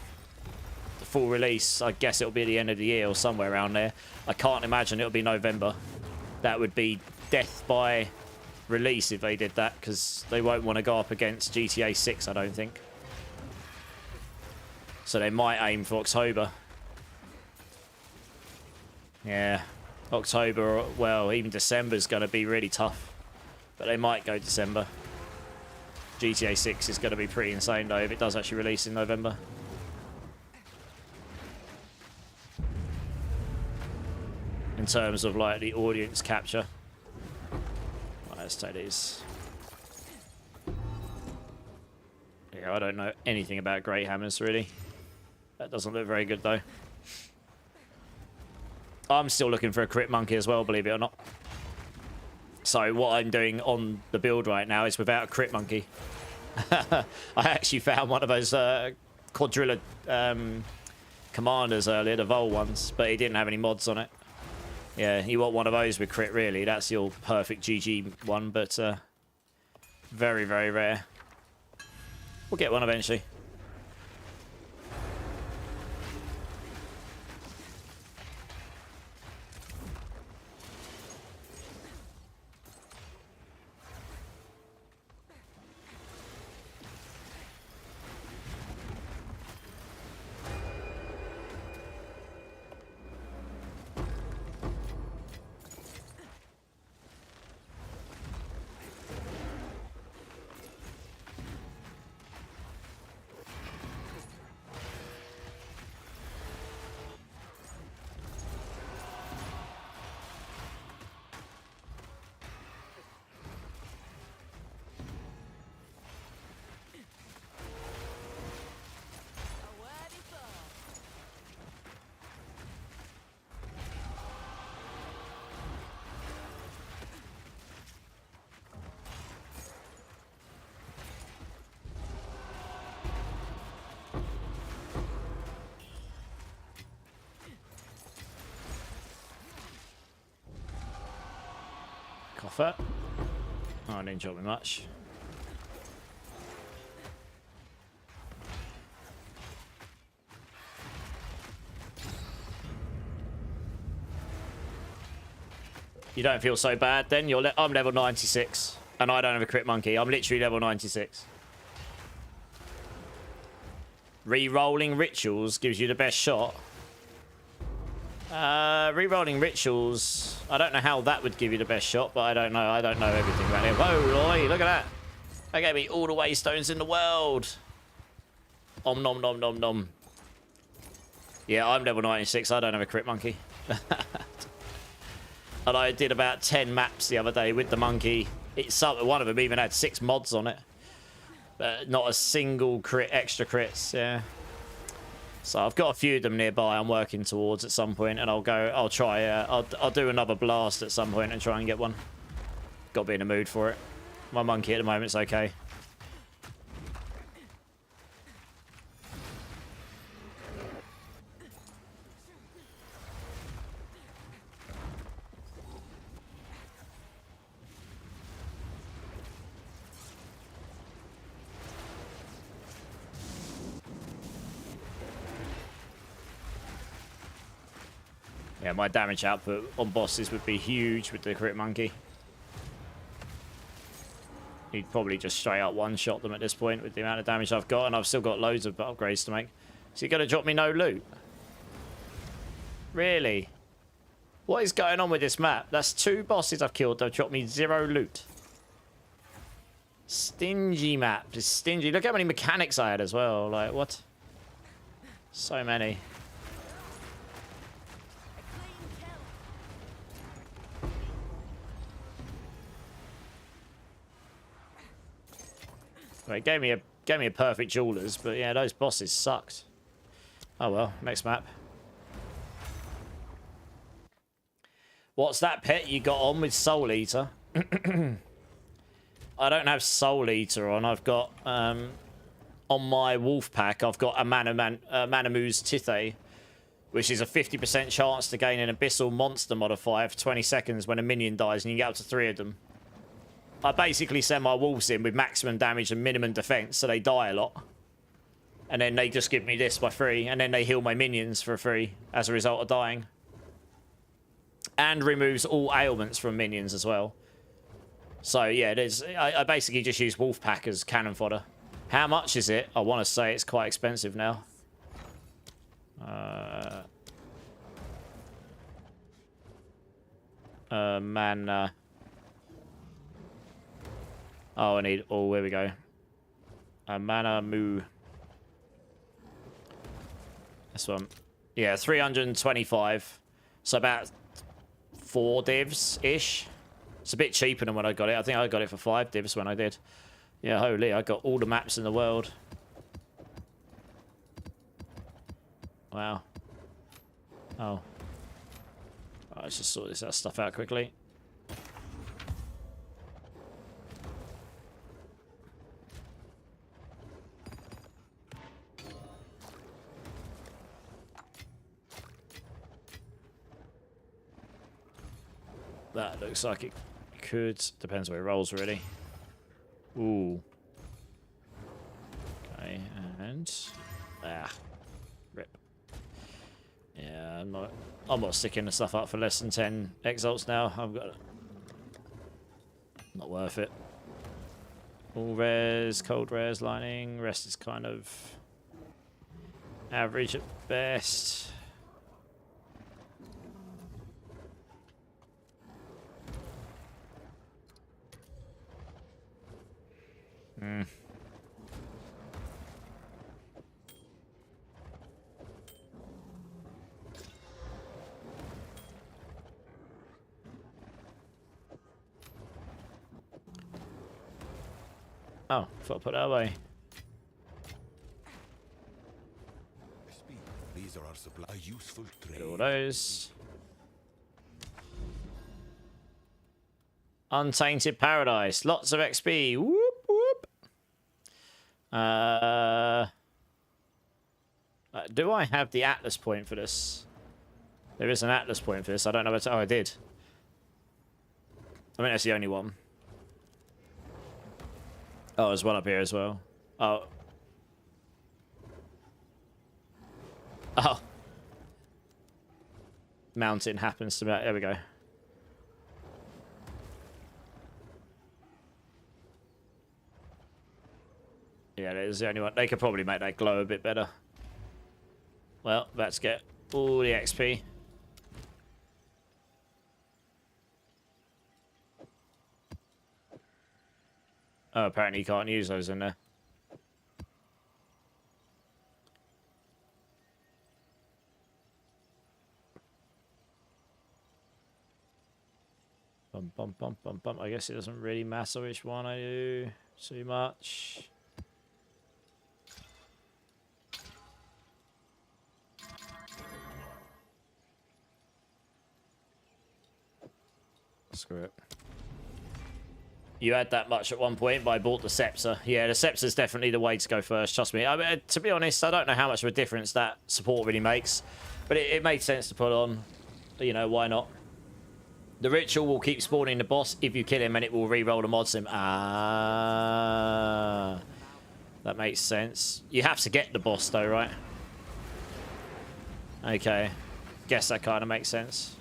full release. I guess it'll be the end of the year or somewhere around there. I can't imagine it'll be November. That would be death by release if they did that, because they won't want to go up against GTA 6, I don't think. So they might aim for October. Yeah, October, well, even December's going to be really tough. But they might go December. GTA 6 is going to be pretty insane, though, if it does actually release in November. In terms of, like, the audience capture. Right, let's take these. Yeah, I don't know anything about Great Hammers, really. That doesn't look very good, though. I'm still looking for a crit monkey as well, believe it or not. So what I'm doing on the build right now is without a crit monkey. I actually found one of those quadrilla commanders earlier, the Vol ones, but he didn't have any mods on it. Yeah, you want one of those with crit, really. That's your perfect GG one, but very, very rare. We'll get one eventually. A wordy thought. Coffer. Oh, I didn't drop me much. You don't feel so bad then? I'm level 96 and I don't have a crit monkey. I'm literally level 96. Re-rolling rituals gives you the best shot. Re-rolling rituals, I don't know how that would give you the best shot, but I don't know. I don't know everything about it. Whoa, Loy, look at that. That gave me all the waystones in the world. Om nom nom nom nom. Yeah, I'm level 96. I don't have a crit monkey. And I did about 10 maps the other day with the monkey. One of them even had 6 mods on it. But not a single crit, extra crits, yeah. So I've got a few of them nearby I'm working towards at some point, and I'll do another blast at some point and try and get one. Got to be in the mood for it. My monkey at the moment's okay. Yeah, my damage output on bosses would be huge with the crit monkey. He'd probably just straight up one-shot them at this point with the amount of damage I've got, and I've still got loads of upgrades to make. So you're going to drop me no loot? Really? What is going on with this map? That's 2 bosses I've killed. They've dropped me 0 loot. Stingy map. It's stingy. Look how many mechanics I had as well. Like, what? So many. Well, it gave me a perfect jewelers, but yeah, those bosses sucked. Oh well, next map. What's that pet you got on with Soul Eater? I don't have Soul Eater on. I've got on my wolf pack. I've got a Manamoo's Tithe, which is a 50% chance to gain an abyssal monster modifier for 20 seconds when a minion dies, and you can get up to 3 of them. I basically send my wolves in with maximum damage and minimum defense, so they die a lot. And then they just give me this for free, and then they heal my minions for free as a result of dying. And removes all ailments from minions as well. So yeah, I basically just use Wolfpack as cannon fodder. How much is it? I want to say it's quite expensive now. Man. Oh, I need... Oh, here we go. A Manamoo. This one. Yeah, 325. So about 4 divs-ish. It's a bit cheaper than when I got it. I think I got it for 5 divs when I did. Yeah, holy, I got all the maps in the world. Wow. Oh. Let's just sort this stuff out quickly. That looks like it could. Depends where it rolls, really. Ooh. Okay, and... rip. Yeah, I'm not sticking the stuff up for less than 10 exalts now. I've got... Not worth it. All rares, cold rares, lining. Rest is kind of... average at best. Oh, thought I'd put that away. These are our supply. A useful Get trade. all those. Untainted Paradise. Lots of XP. Whoop, whoop. Do I have the Atlas point for this? There is an Atlas point for this. I don't know what... Oh, I did. I mean, that's the only one. Oh, there's one up here as well. Oh. Oh. Mountain happens to be... There we go. Yeah, there's the only one. They could probably make that glow a bit better. Well, let's get all the XP. Oh, apparently you can't use those in there. Bum, bum, bum, bum, bum. I guess it doesn't really matter which one I do too much. Screw it. You had that much at one point, but I bought the Scepter. Yeah, the Scepter's definitely the way to go first, trust me. I mean, to be honest, I don't know how much of a difference that support really makes, but it made sense to put on. You know, why not? The Ritual will keep spawning the boss if you kill him, and it will re-roll the mod sim. Ah, that makes sense. You have to get the boss, though, right? Okay. Guess that kind of makes sense.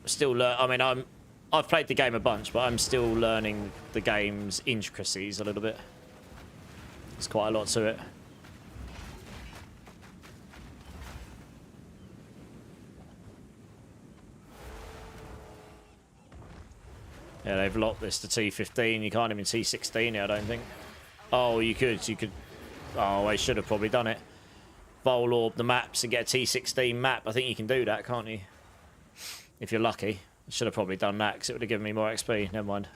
Still, I mean, I've played the game a bunch, but I'm still learning the game's intricacies a little bit. There's quite a lot to it. Yeah, they've locked this to T15. You can't even T16 it, I don't think. Oh, you could. Oh, I should have probably done it. Bowl orb the maps and get a T16 map. I think you can do that, can't you? If you're lucky. I should have probably done that because it would have given me more XP. Never mind.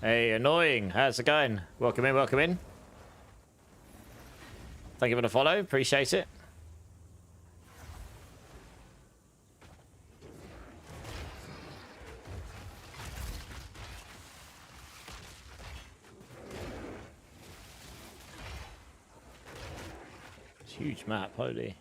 Hey, annoying. How's it going? Welcome in, welcome in. Thank you for the follow. Appreciate it. It's a huge map, holy.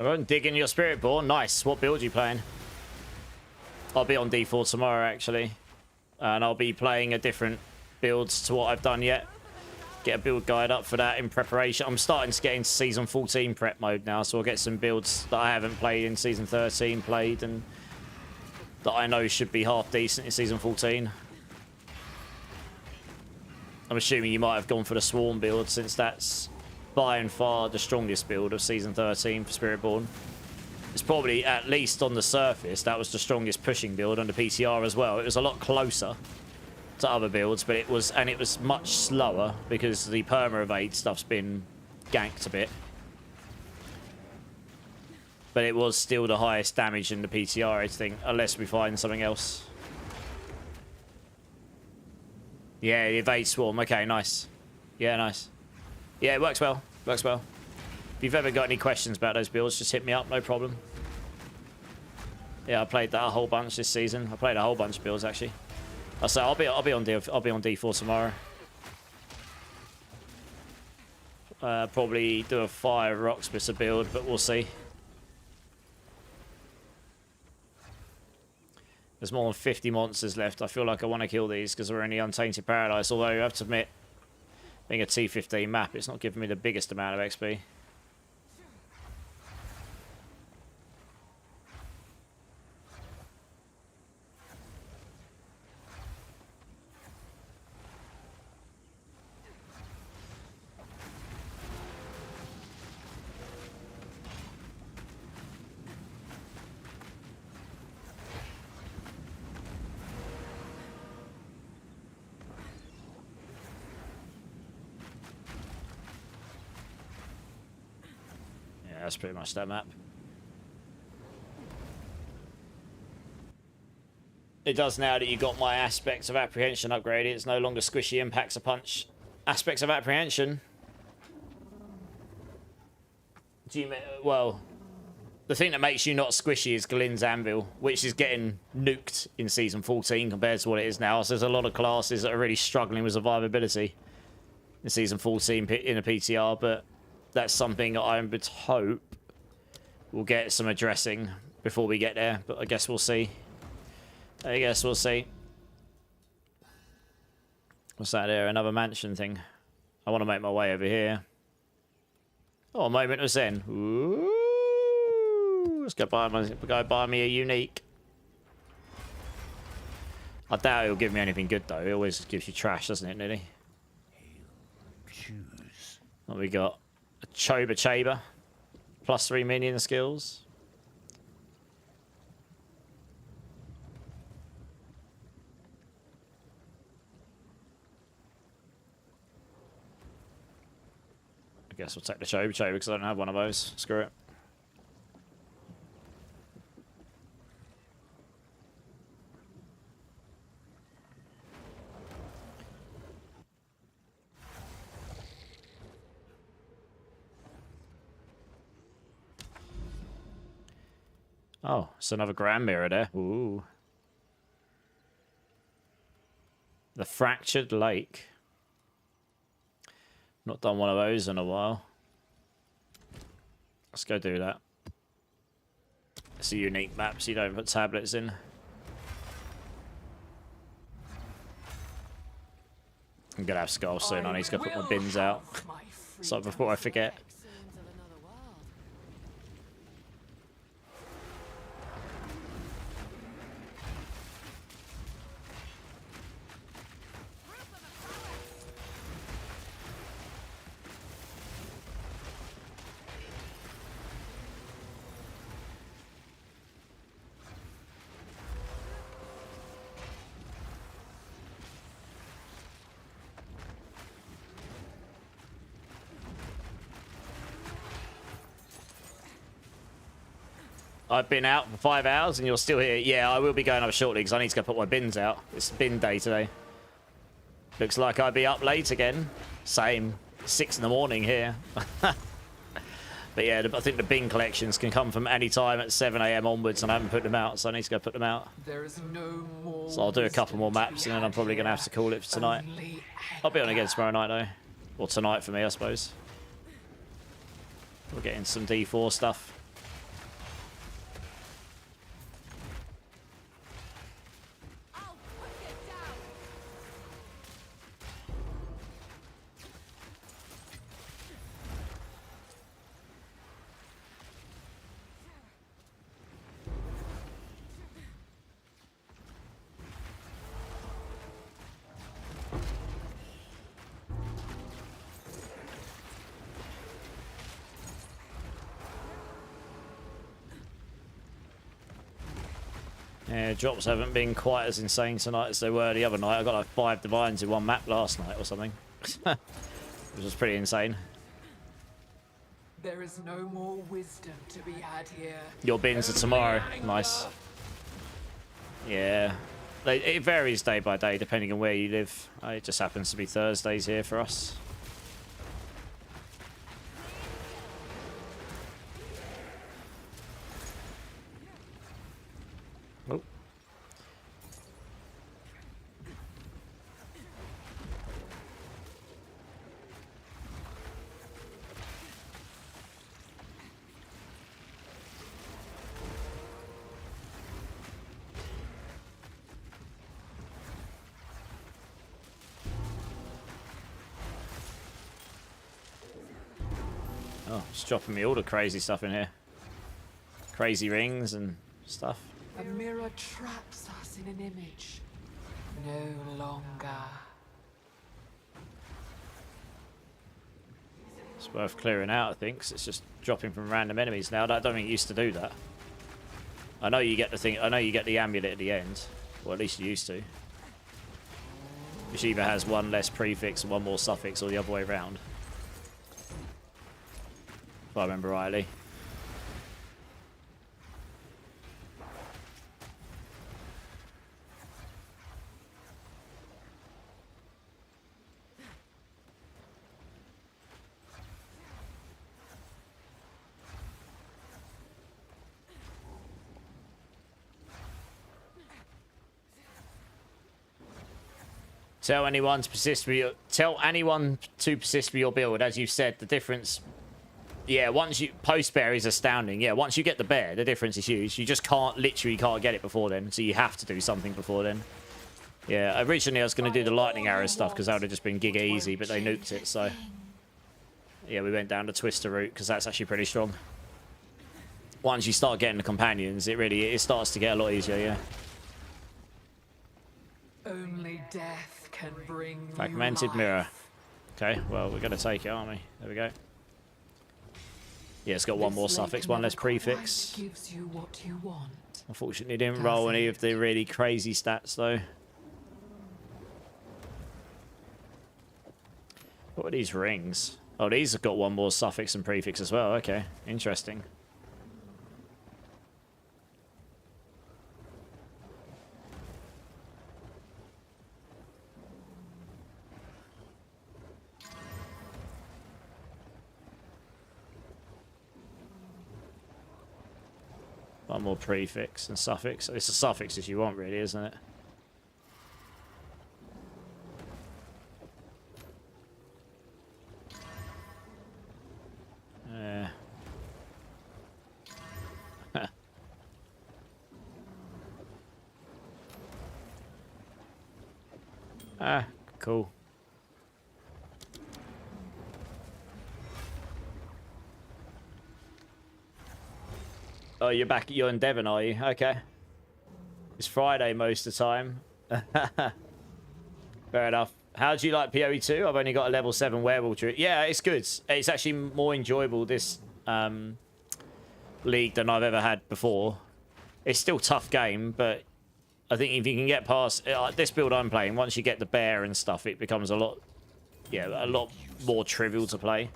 Everyone digging your Spiritborn. Nice. What build are you playing? I'll be on D4 tomorrow, actually. And I'll be playing a different build to what I've done yet. get a build guide up for that in preparation. I'm starting to get into Season 14 prep mode now, so I'll get some builds that I haven't played in Season 13 played, and that I know should be half decent in Season 14. I'm assuming you might have gone for the Swarm build, since that's by and far the strongest build of Season 13 for Spiritborn. It's probably, at least on the surface, that was the strongest pushing build on the PTR as well. It was a lot closer to other builds, but it was much slower because the perma-evade stuff's been ganked a bit. But it was still the highest damage in the PTR, I think, unless we find something else. Yeah, the evade swarm. Okay, nice. Yeah, nice. Yeah, it works well. Works well. If you've ever got any questions about those builds, just hit me up, no problem. Yeah, I played that a whole bunch this season. I played a whole bunch of builds actually. So I'll be on D4 tomorrow. Probably do a fire rock splitter build, but we'll see. There's more than 50 monsters left. I feel like I want to kill these because we're in the Untainted Paradise. Although I have to admit, being a T15 map, it's not giving me the biggest amount of XP. That's pretty much that map. It does now that you got my aspects of apprehension upgraded. It's no longer squishy impacts a punch. Aspects of apprehension. Well, the thing that makes you not squishy is Glenn's Anvil, which is getting nuked in Season 14 compared to what it is now. So there's a lot of classes that are really struggling with survivability in Season 14 in a PTR, but that's something that I would hope we'll get some addressing before we get there, but I guess we'll see. I guess we'll see. What's that there? Another mansion thing. I want to make my way over here. Oh, a moment of zen. Ooh, let's go buy me a unique. I doubt he'll give me anything good though. He always gives you trash, doesn't it, nearly? What we got? A Choba Chaber. +3 minion skills. I guess we'll take the Choba Chaber because I don't have one of those. Screw it. Oh, it's another Grand Mirror there. Ooh. The Fractured Lake. Not done one of those in a while. Let's go do that. It's a unique map, so you don't put tablets in. I'm gonna have Skull soon. I need to go put my bins out. So before I forget. I've been out for 5 hours and you're still here. Yeah, I will be going up shortly because I need to go put my bins out. It's bin day today. Looks like I'll be up late again. Same. 6 in the morning here. But yeah, I think the bin collections can come from any time at 7 AM onwards and I haven't put them out, so I need to go put them out. There is no more So I'll do a couple more maps and then I'm probably going to have to call it for tonight. I'll be on again tomorrow night though. Or tonight for me, I suppose. We're getting some D4 stuff. Yeah, drops haven't been quite as insane tonight as they were the other night. I got like 5 divines in one map last night or something. Which was pretty insane. There is no more wisdom to be had here. Your bins are tomorrow. Nice. Yeah. It varies day by day depending on where you live. It just happens to be Thursdays here for us. Oh. Oh, it's dropping me all the crazy stuff in here. Crazy rings and stuff. A mirror traps us in an image. No longer. It's worth clearing out, I think, 'cause it's just dropping from random enemies now. I don't think it used to do that. I know you get the thing. I know you get the amulet at the end, or at least you used to. Which either has one less prefix and one more suffix, or the other way around. If I remember rightly. Tell anyone to persist with your build. As you said, the difference. Yeah, once you post bear is astounding. Yeah, once you get the bear, the difference is huge. You just literally can't get it before then, so you have to do something before then. Yeah, originally I was going to do the lightning arrow stuff because that would have just been giga easy, but they nuked it, so yeah, we went down the twister route because that's actually pretty strong. Once you start getting the companions, it starts to get a lot easier. Yeah. Only death can bring Fragmented mirror. Okay, well, we're going to take it, aren't we? There we go. Yeah, it's got one more suffix, one less prefix. Gives you what you want. Unfortunately, didn't roll any of the really crazy stats, though. What are these rings? Oh, these have got one more suffix and prefix as well. Okay, interesting. One more prefix and suffix. It's a suffix if you want, really, isn't it? Ah, cool. Oh, you're back. You're in Devon, are you? Okay. It's Friday most of the time. Fair enough. How do you like PoE 2? I've only got a level 7 werewolf tree. Yeah, it's good. It's actually more enjoyable this league than I've ever had before. It's still a tough game, but I think if you can get past this build I'm playing, once you get the bear and stuff, it becomes a lot more trivial to play.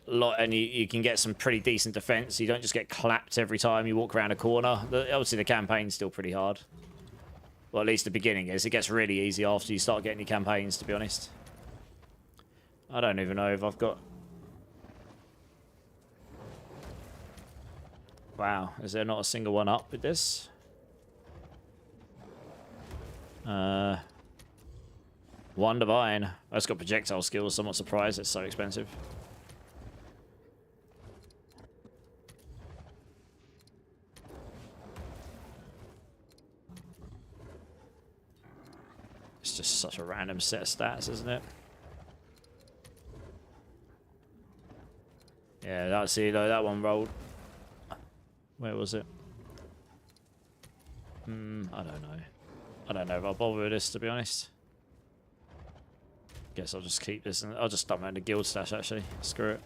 And you can get some pretty decent defense. You don't just get clapped every time you walk around a corner. Obviously, the campaign's still pretty hard. Well, at least the beginning is. It gets really easy after you start getting your campaigns, to be honest. I don't even know if I've got... Wow, is there not a single one up with this? One divine. It's got projectile skills, so I'm not surprised it's so expensive. It's just such a random set of stats, isn't it? Yeah, that's it. That one rolled. Where was it? I don't know. I don't know if I'll bother with this, to be honest. Guess I'll just keep this, and I'll just dump it in the guild stash, actually. Screw it.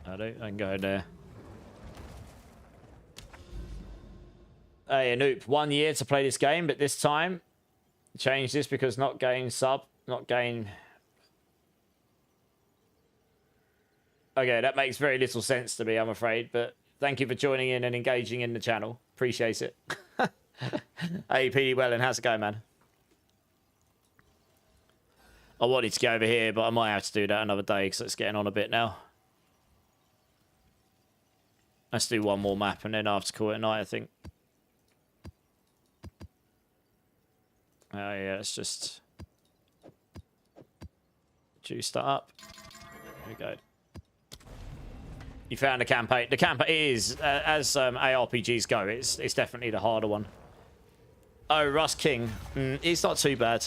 I can go in there. Hey, Anoop, 1 year to play this game, but this time, change this because not gain sub, not gain... Okay, that makes very little sense to me, I'm afraid, but thank you for joining in and engaging in the channel. Appreciate it. Hey, PD Wellen, how's it going, man? I wanted to go over here, but I might have to do that another day because it's getting on a bit now. Let's do one more map and then I have to call it a night, I think. Oh, yeah, let's just juice that up. There we go. You found a campaign. The campaign is, as ARPGs go, it's definitely the harder one. Oh, Rust King. It's not too bad.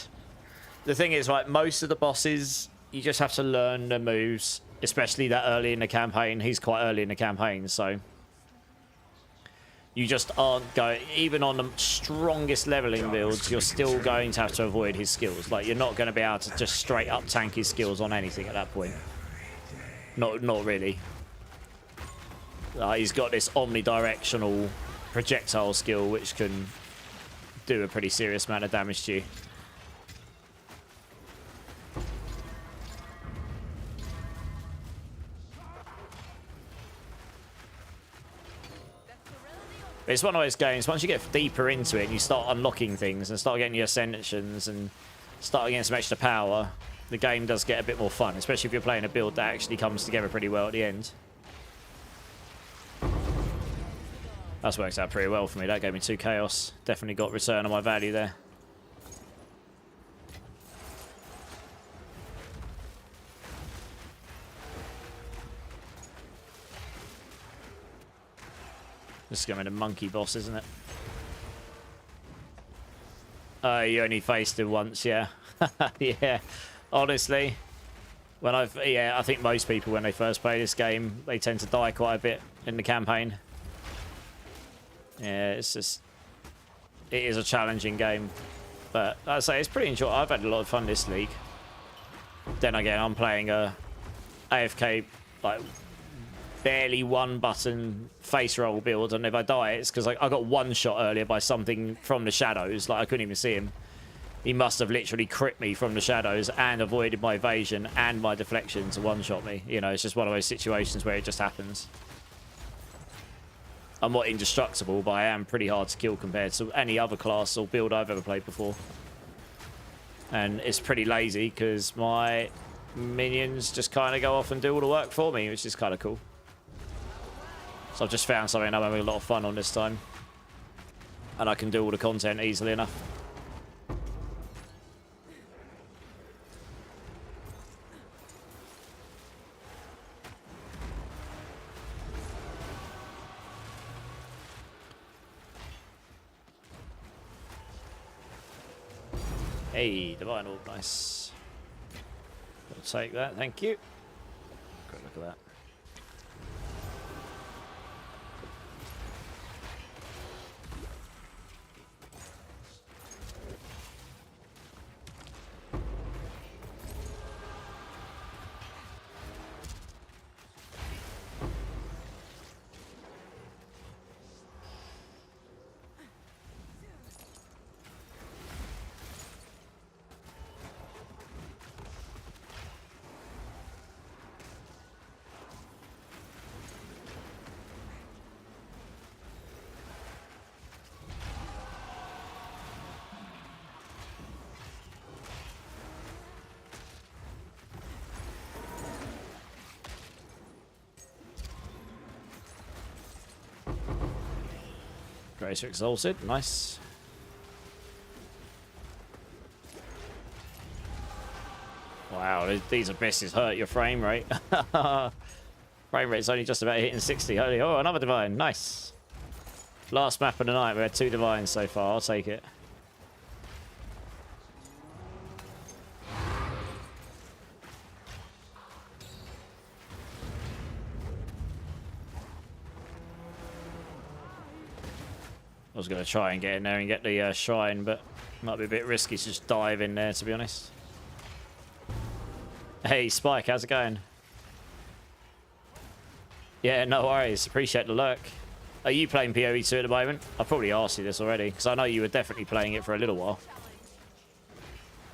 The thing is, like, most of the bosses, you just have to learn the moves, especially that early in the campaign. He's quite early in the campaign, so... You just aren't going... Even on the strongest leveling builds, you're still going to have to avoid his skills. Like, you're not going to be able to just straight up tank his skills on anything at that point. Not really. He's got this omnidirectional projectile skill, which can do a pretty serious amount of damage to you. It's one of those games, once you get deeper into it and you start unlocking things and start getting your ascensions and start getting some extra power, the game does get a bit more fun, especially if you're playing a build that actually comes together pretty well at the end. That's worked out pretty well for me. That gave me 2 chaos. Definitely got return on my value there. This is going to be the monkey boss, isn't it? You only faced him once, yeah. Yeah, honestly. I think most people, when they first play this game, they tend to die quite a bit in the campaign. Yeah, it's just... It is a challenging game. But, like I say, it's pretty enjoyable. I've had a lot of fun this league. Then again, I'm playing a AFK, like... barely one button face roll build, and if I die it's because I got one shot earlier by something from the shadows. Like, I couldn't even see him. He must have literally crit me from the shadows and avoided my evasion and my deflection to one-shot me. You know, it's just one of those situations where it just happens. I'm not indestructible, but I am pretty hard to kill compared to any other class or build I've ever played before. And it's pretty lazy because my minions just kind of go off and do all the work for me, which is kind of cool. So I've just found something I'm having a lot of fun on this time. And I can do all the content easily enough. Hey, Divine Orb, nice. I'll take that, thank you. Good look at that. Gracer Exalted, nice. Wow, these abysses hurt your frame rate. Frame rate's only just about hitting 60. Holy, oh, another divine, nice. Last map of the night, we had 2 divines so far, I'll take it. I was going to try and get in there and get the shrine, but it might be a bit risky to just dive in there, to be honest. Hey, Spike, how's it going? Yeah, no worries. Appreciate the lurk. Are you playing PoE2 at the moment? I've probably asked you this already, because I know you were definitely playing it for a little while.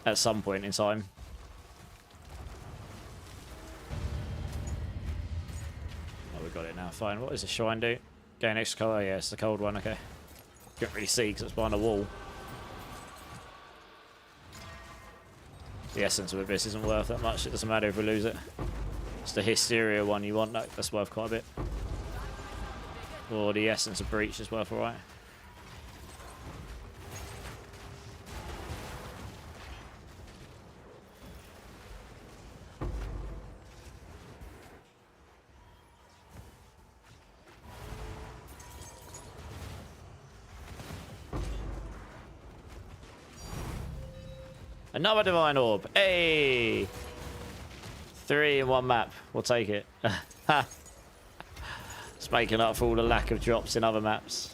At some point in time. Oh, we got it now. Fine. What does the shrine do? Gain extra colour? Yeah, it's the cold one. Okay. Couldn't really see because it's behind a wall. The essence of this isn't worth that much. It doesn't matter if we lose it. It's the hysteria one you want. No, that's worth quite a bit. Or the essence of breach is worth alright. Another divine orb. Hey! 3 in one map. We'll take it. It's making up for all the lack of drops in other maps.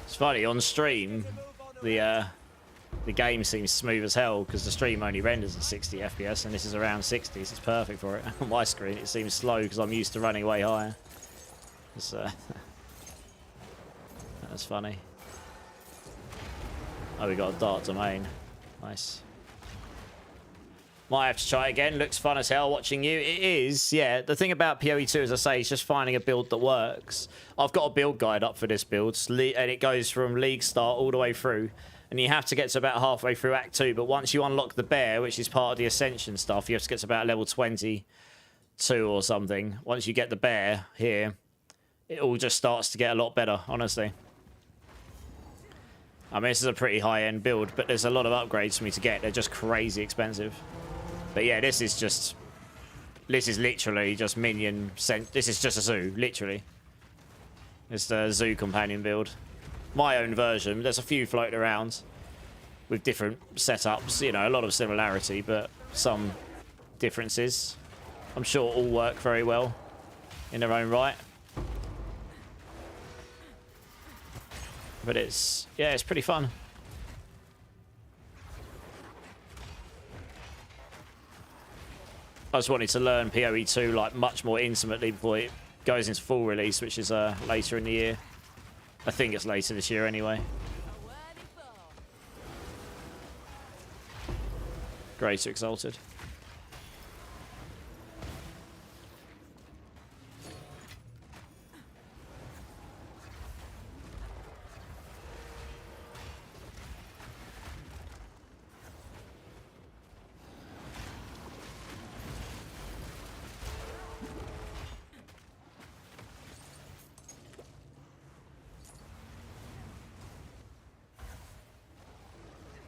It's funny, on stream, the game seems smooth as hell because the stream only renders at 60 FPS and this is around 60, so it's perfect for it. On my screen it seems slow because I'm used to running way higher. It's, that's funny. Oh, we got a dart domain. Nice. Might have to try again. Looks fun as hell watching you. It is, yeah. The thing about PoE2, as I say, is just finding a build that works. I've got a build guide up for this build, and it goes from League start all the way through. And you have to get to about halfway through Act 2, but once you unlock the bear, which is part of the Ascension stuff, you have to get to about level 22 or something. Once you get the bear here, it all just starts to get a lot better, honestly. I mean, this is a pretty high-end build, but there's a lot of upgrades for me to get. They're just crazy expensive. But yeah, this is literally just minion this is just a zoo, literally. It's the zoo companion build. My own version. There's a few floating around with different setups. You know, a lot of similarity, but some differences. I'm sure all work very well in their own right. But it's, yeah, it's pretty fun. I just wanted to learn PoE2 like much more intimately before it goes into full release, which is later in the year. I think it's later this year anyway. Greater Exalted.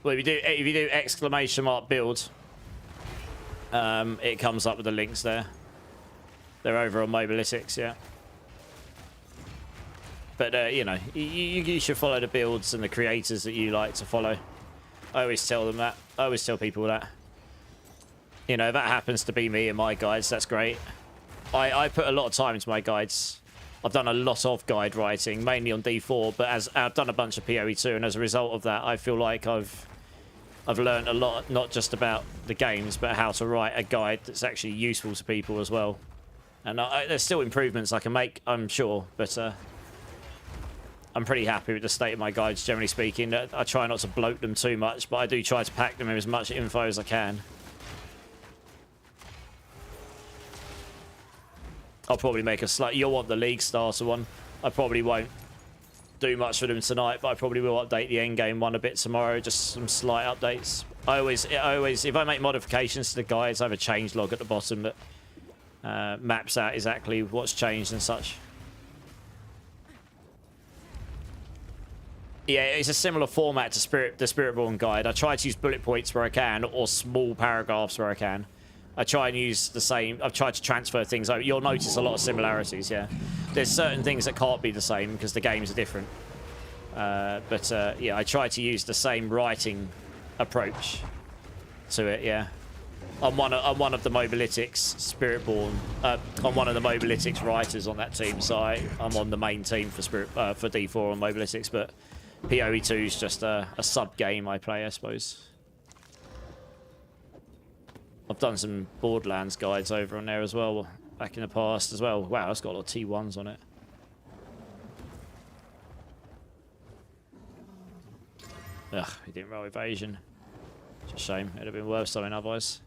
Well, if you do exclamation mark build, it comes up with the links there. They're over on Mobalytics, yeah. But you know, you should follow the builds and the creators that you like to follow. I always tell them that. I always tell people that. You know, that happens to be me in my guides. That's great. I put a lot of time into my guides. I've done a lot of guide writing, mainly on D4, but as I've done a bunch of PoE2, and as a result of that, I feel like I've learned a lot, not just about the games, but how to write a guide that's actually useful to people as well. And there's still improvements I can make, I'm sure, but I'm pretty happy with the state of my guides, generally speaking. I try not to bloat them too much, but I do try to pack them with as much info as I can. I'll probably make a slight... You'll want the League starter one. I probably won't do much for them tonight, but I probably will update the endgame one a bit tomorrow. Just some slight updates. I always, if I make modifications to the guides, I have a change log at the bottom that maps out exactly what's changed and such. Yeah, it's a similar format to the Spiritborn guide. I try to use bullet points where I can, or small paragraphs where I can. I try and use the same... I've tried to transfer things over. You'll notice a lot of similarities, yeah. There's certain things that can't be the same because the games are different. Yeah, I try to use the same writing approach to it, yeah. I'm one of the Mobalytics Spiritborn... I'm one of the Mobalytics writers on that team, so I'm on the main team for for D4 on Mobalytics, but PoE2 is just a sub-game I play, I suppose. I've done some Borderlands guides over on there as well, back in the past as well. Wow, it's got a lot of T1s on it. Ugh, he didn't roll evasion. It's a shame. It'd have been worth something otherwise.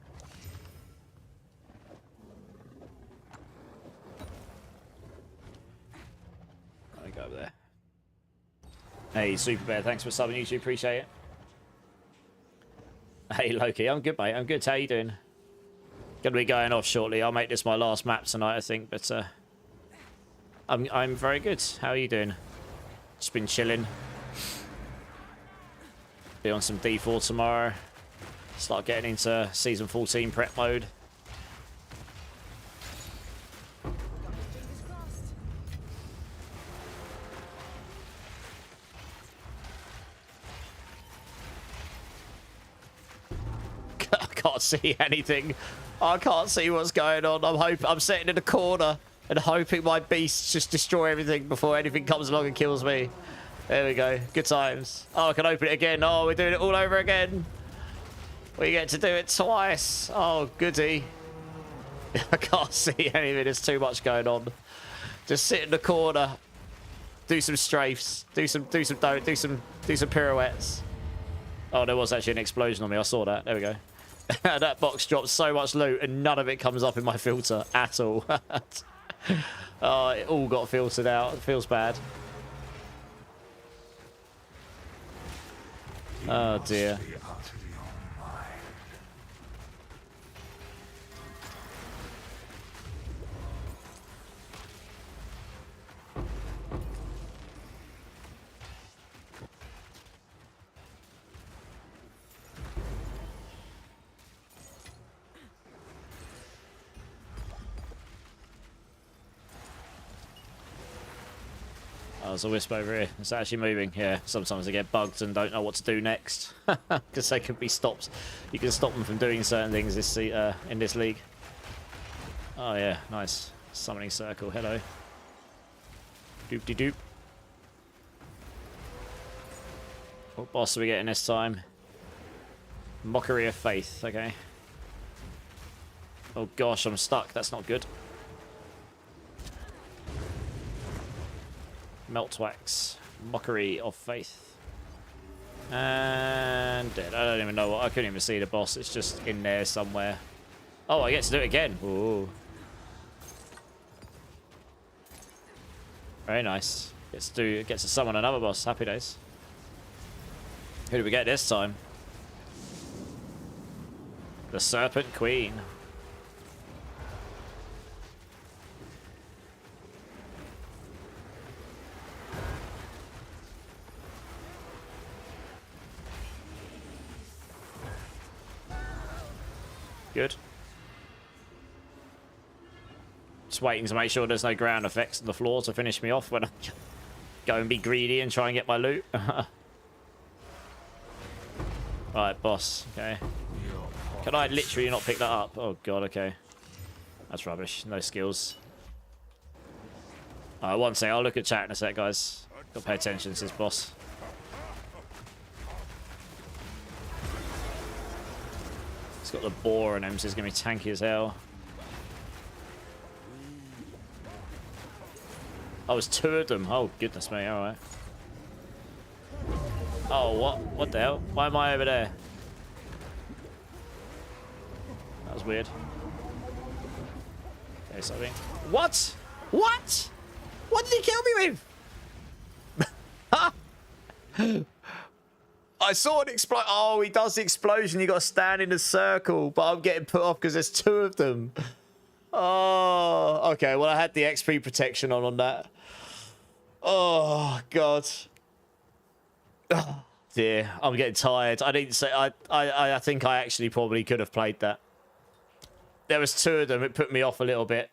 I go over there. Hey, Super Bear, thanks for subbing YouTube. Appreciate it. Hey, Loki, I'm good, mate. I'm good. How you doing? Gonna be going off shortly. I'll make this my last map tonight, I think. But I'm very good. How are you doing? Just been chilling. Be on some D4 tomorrow. Start getting into season 14 prep mode. I can't see anything. I can't see what's going on. I'm sitting in a corner and hoping my beasts just destroy everything before anything comes along and kills me. There we go. Good times. Oh, I can open it again. Oh, we're doing it all over again. We get to do it twice. Oh, goody. I can't see anything. There's too much going on. Just sit in the corner. Do some strafes. Do some pirouettes. Oh, there was actually an explosion on me. I saw that. There we go. That box drops so much loot and none of it comes up in my filter at all. Oh, it all got filtered out. It feels bad. Oh dear. Oh, there's a wisp over here. It's actually moving. Yeah, sometimes they get bugged and don't know what to do next. Because they can be stopped. You can stop them from doing certain things in this league. Oh yeah, nice. Summoning circle. Hello. Doop-de-doop. What boss are we getting this time? Mockery of Faith. Okay. Oh gosh, I'm stuck. That's not good. Meltwax. Mockery of Faith. And dead. I don't even know what. I couldn't even see the boss. It's just in there somewhere. Oh, I get to do it again. Ooh. Very nice. Gets to summon another boss. Happy days. Who do we get this time? The Serpent Queen. Good. Just waiting to make sure there's no ground effects on the floor to finish me off when I go and be greedy and try and get my loot. Right, boss. Okay. Can I literally not pick that up? Oh god, okay. That's rubbish. No skills. Alright, one sec. I'll look at chat in a sec, guys. Gotta pay attention to this boss. It's got the boar on him, so it's going to be tanky as hell. Oh, it's two of them. Oh, goodness me. Alright. Oh, what? What the hell? Why am I over there? That was weird. There's something. What? What? What did he kill me with? I saw an explode. Oh, he does the explosion. You got to stand in a circle, but I'm getting put off because there's two of them. Oh, okay. Well, I had the XP protection on that. Oh God. Oh, dear, I'm getting tired. I didn't say. I think I actually probably could have played that. There was two of them. It put me off a little bit.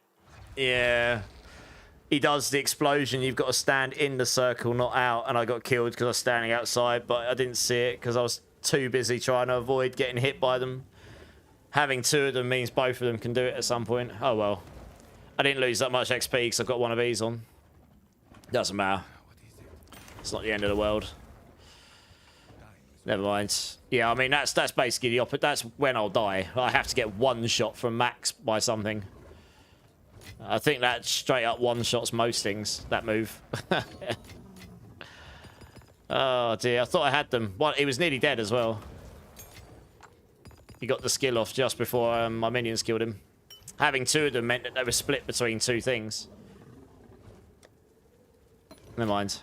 Yeah. He does the explosion. You've got to stand in the circle, not out. And I got killed because I was standing outside, but I didn't see it because I was too busy trying to avoid getting hit by them. Having two of them means both of them can do it at some point. Oh, well. I didn't lose that much XP because I've got one of these on. Doesn't matter. It's not the end of the world. Never mind. Yeah, I mean, that's basically the opposite. That's when I'll die. I have to get one shot from max by something. I think that straight up one-shots most things, that move. Oh, dear. I thought I had them. Well, he was nearly dead as well. He got the skill off just before my minions killed him. Having two of them meant that they were split between two things. Never mind.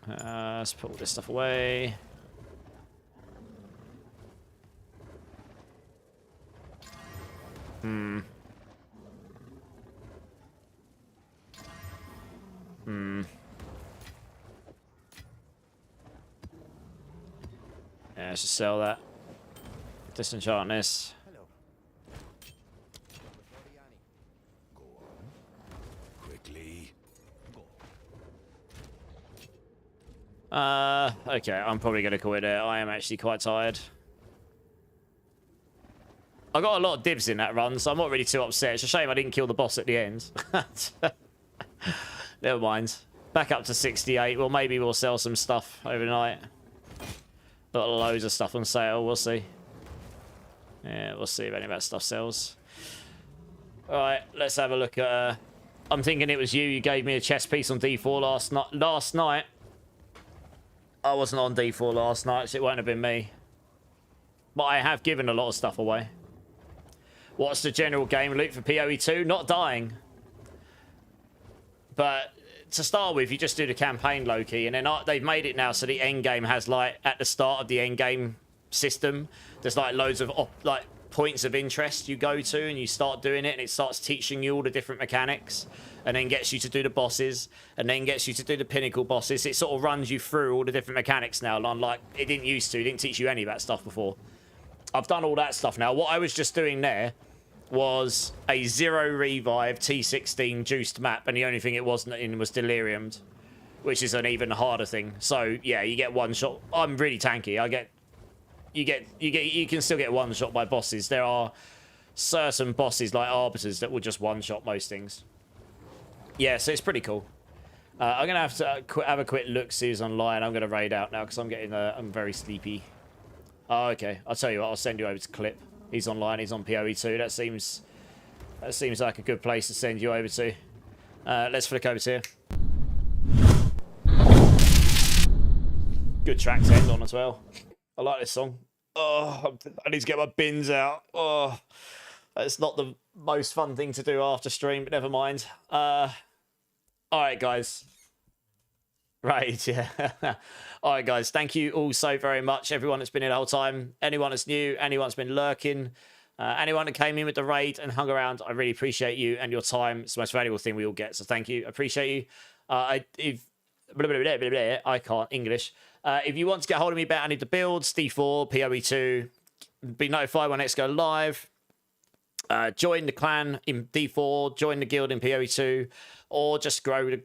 Let's put all this stuff away. Yeah, let's just sell that. Disenchant this. Quickly. Okay, I'm probably going to call it there. I am actually quite tired. I got a lot of divs in that run, so I'm not really too upset. It's a shame I didn't kill the boss at the end. Never mind. Back up to 68. Well, maybe we'll sell some stuff overnight. Got loads of stuff on sale. We'll see. Yeah, we'll see if any of that stuff sells. Alright, let's have a look at... I'm thinking it was you. You gave me a chess piece on D4 last night. I wasn't on D4 last night, so it won't have been me. But I have given a lot of stuff away. What's the general game loot for PoE 2? Not dying. But to start with, you just do the campaign low-key, and then they've made it now so the end game has, like, at the start of the end game system, there's like loads of like points of interest you go to, and you start doing it, and it starts teaching you all the different mechanics, and then gets you to do the bosses, and then gets you to do the pinnacle bosses. It sort of runs you through all the different mechanics now, like it didn't used to. It didn't teach you any of that stuff before. I've done all that stuff now. What I was just doing there was a 0 revive T16 juiced map, and the only thing it wasn't in was deliriumed, which is an even harder thing. So yeah, you get one shot. I'm really tanky. You can still get one shot by bosses. There are certain bosses like arbiters that will just one shot most things. Yeah, so it's pretty cool. I'm gonna have to have a quick look see who's online. I'm gonna raid out now because I'm I'm very sleepy. Oh, okay. I'll tell you what. I'll send you over to Clip. He's online. He's on PoE 2. That seems like a good place to send you over to. Let's flick over to here. Good track to end on as well. I like this song. Oh, I need to get my bins out. Oh, it's not the most fun thing to do after stream, but never mind. All right, guys. Right, yeah. All right, guys. Thank you all so very much. Everyone that's been here the whole time. Anyone that's new. Anyone that's been lurking. Anyone that came in with the raid and hung around. I really appreciate you and your time. It's the most valuable thing we all get. So thank you. I appreciate you. I can't English. If you want to get hold of me about any of the builds, D4, PoE 2, be notified when next go live. Join the clan in D4, join the guild in PoE 2, or just join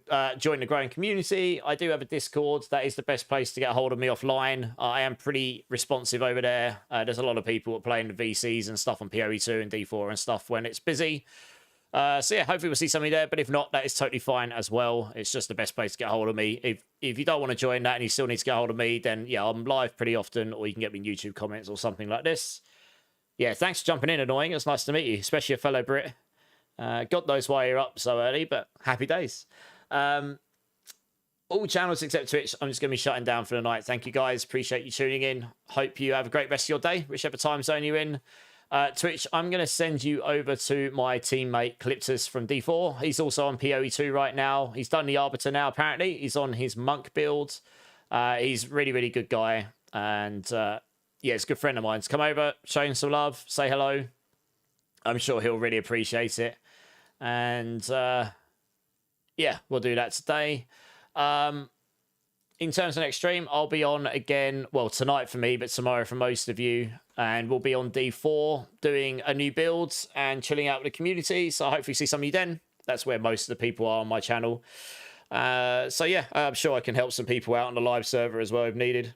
the growing community. I do have a Discord. That is the best place to get a hold of me offline. I am pretty responsive over there. There's a lot of people playing the VCs and stuff on PoE 2 and D4 and stuff when it's busy. So yeah, hopefully we'll see somebody there, but if not, that is totally fine as well. It's just the best place to get a hold of me. If you don't want to join that and you still need to get a hold of me, then yeah, I'm live pretty often, or you can get me in YouTube comments or something like this. Yeah, thanks for jumping in, Annoying. It's nice to meet you, especially a fellow Brit. God knows why you're up so early, but happy days. All channels except Twitch, I'm just going to be shutting down for the night. Thank you guys. Appreciate you tuning in. Hope you have a great rest of your day, whichever time zone you're in. Twitch, I'm going to send you over to my teammate Calyptus from D4. He's also on PoE2 right now. He's done the Arbiter now, apparently. He's on his Monk build. He's really, really good guy. And yeah, it's a good friend of mine. So come over, show him some love, say hello. I'm sure he'll really appreciate it. And yeah, we'll do that today. In terms of next stream, I'll be on again, well, tonight for me, but tomorrow for most of you. And we'll be on D4 doing a new build and chilling out with the community. So I hopefully see some of you then. That's where most of the people are on my channel. So yeah, I'm sure I can help some people out on the live server as well if needed.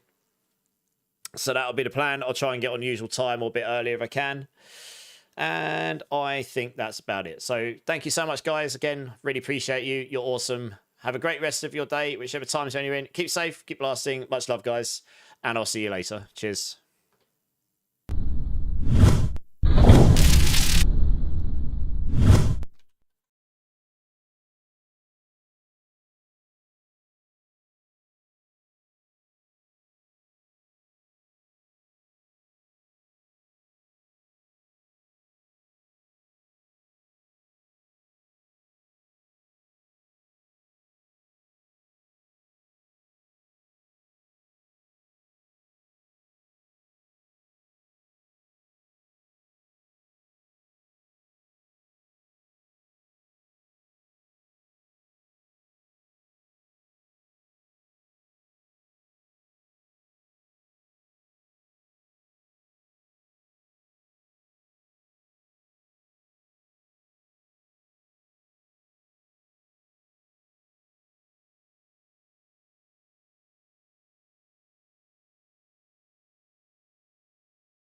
So that'll be the plan. I'll try and get on usual time or a bit earlier if I can. And I think that's about it. So thank you so much, guys. Again, really appreciate you. You're awesome. Have a great rest of your day, whichever time zone you're in. Keep safe, keep blasting. Much love, guys. And I'll see you later. Cheers.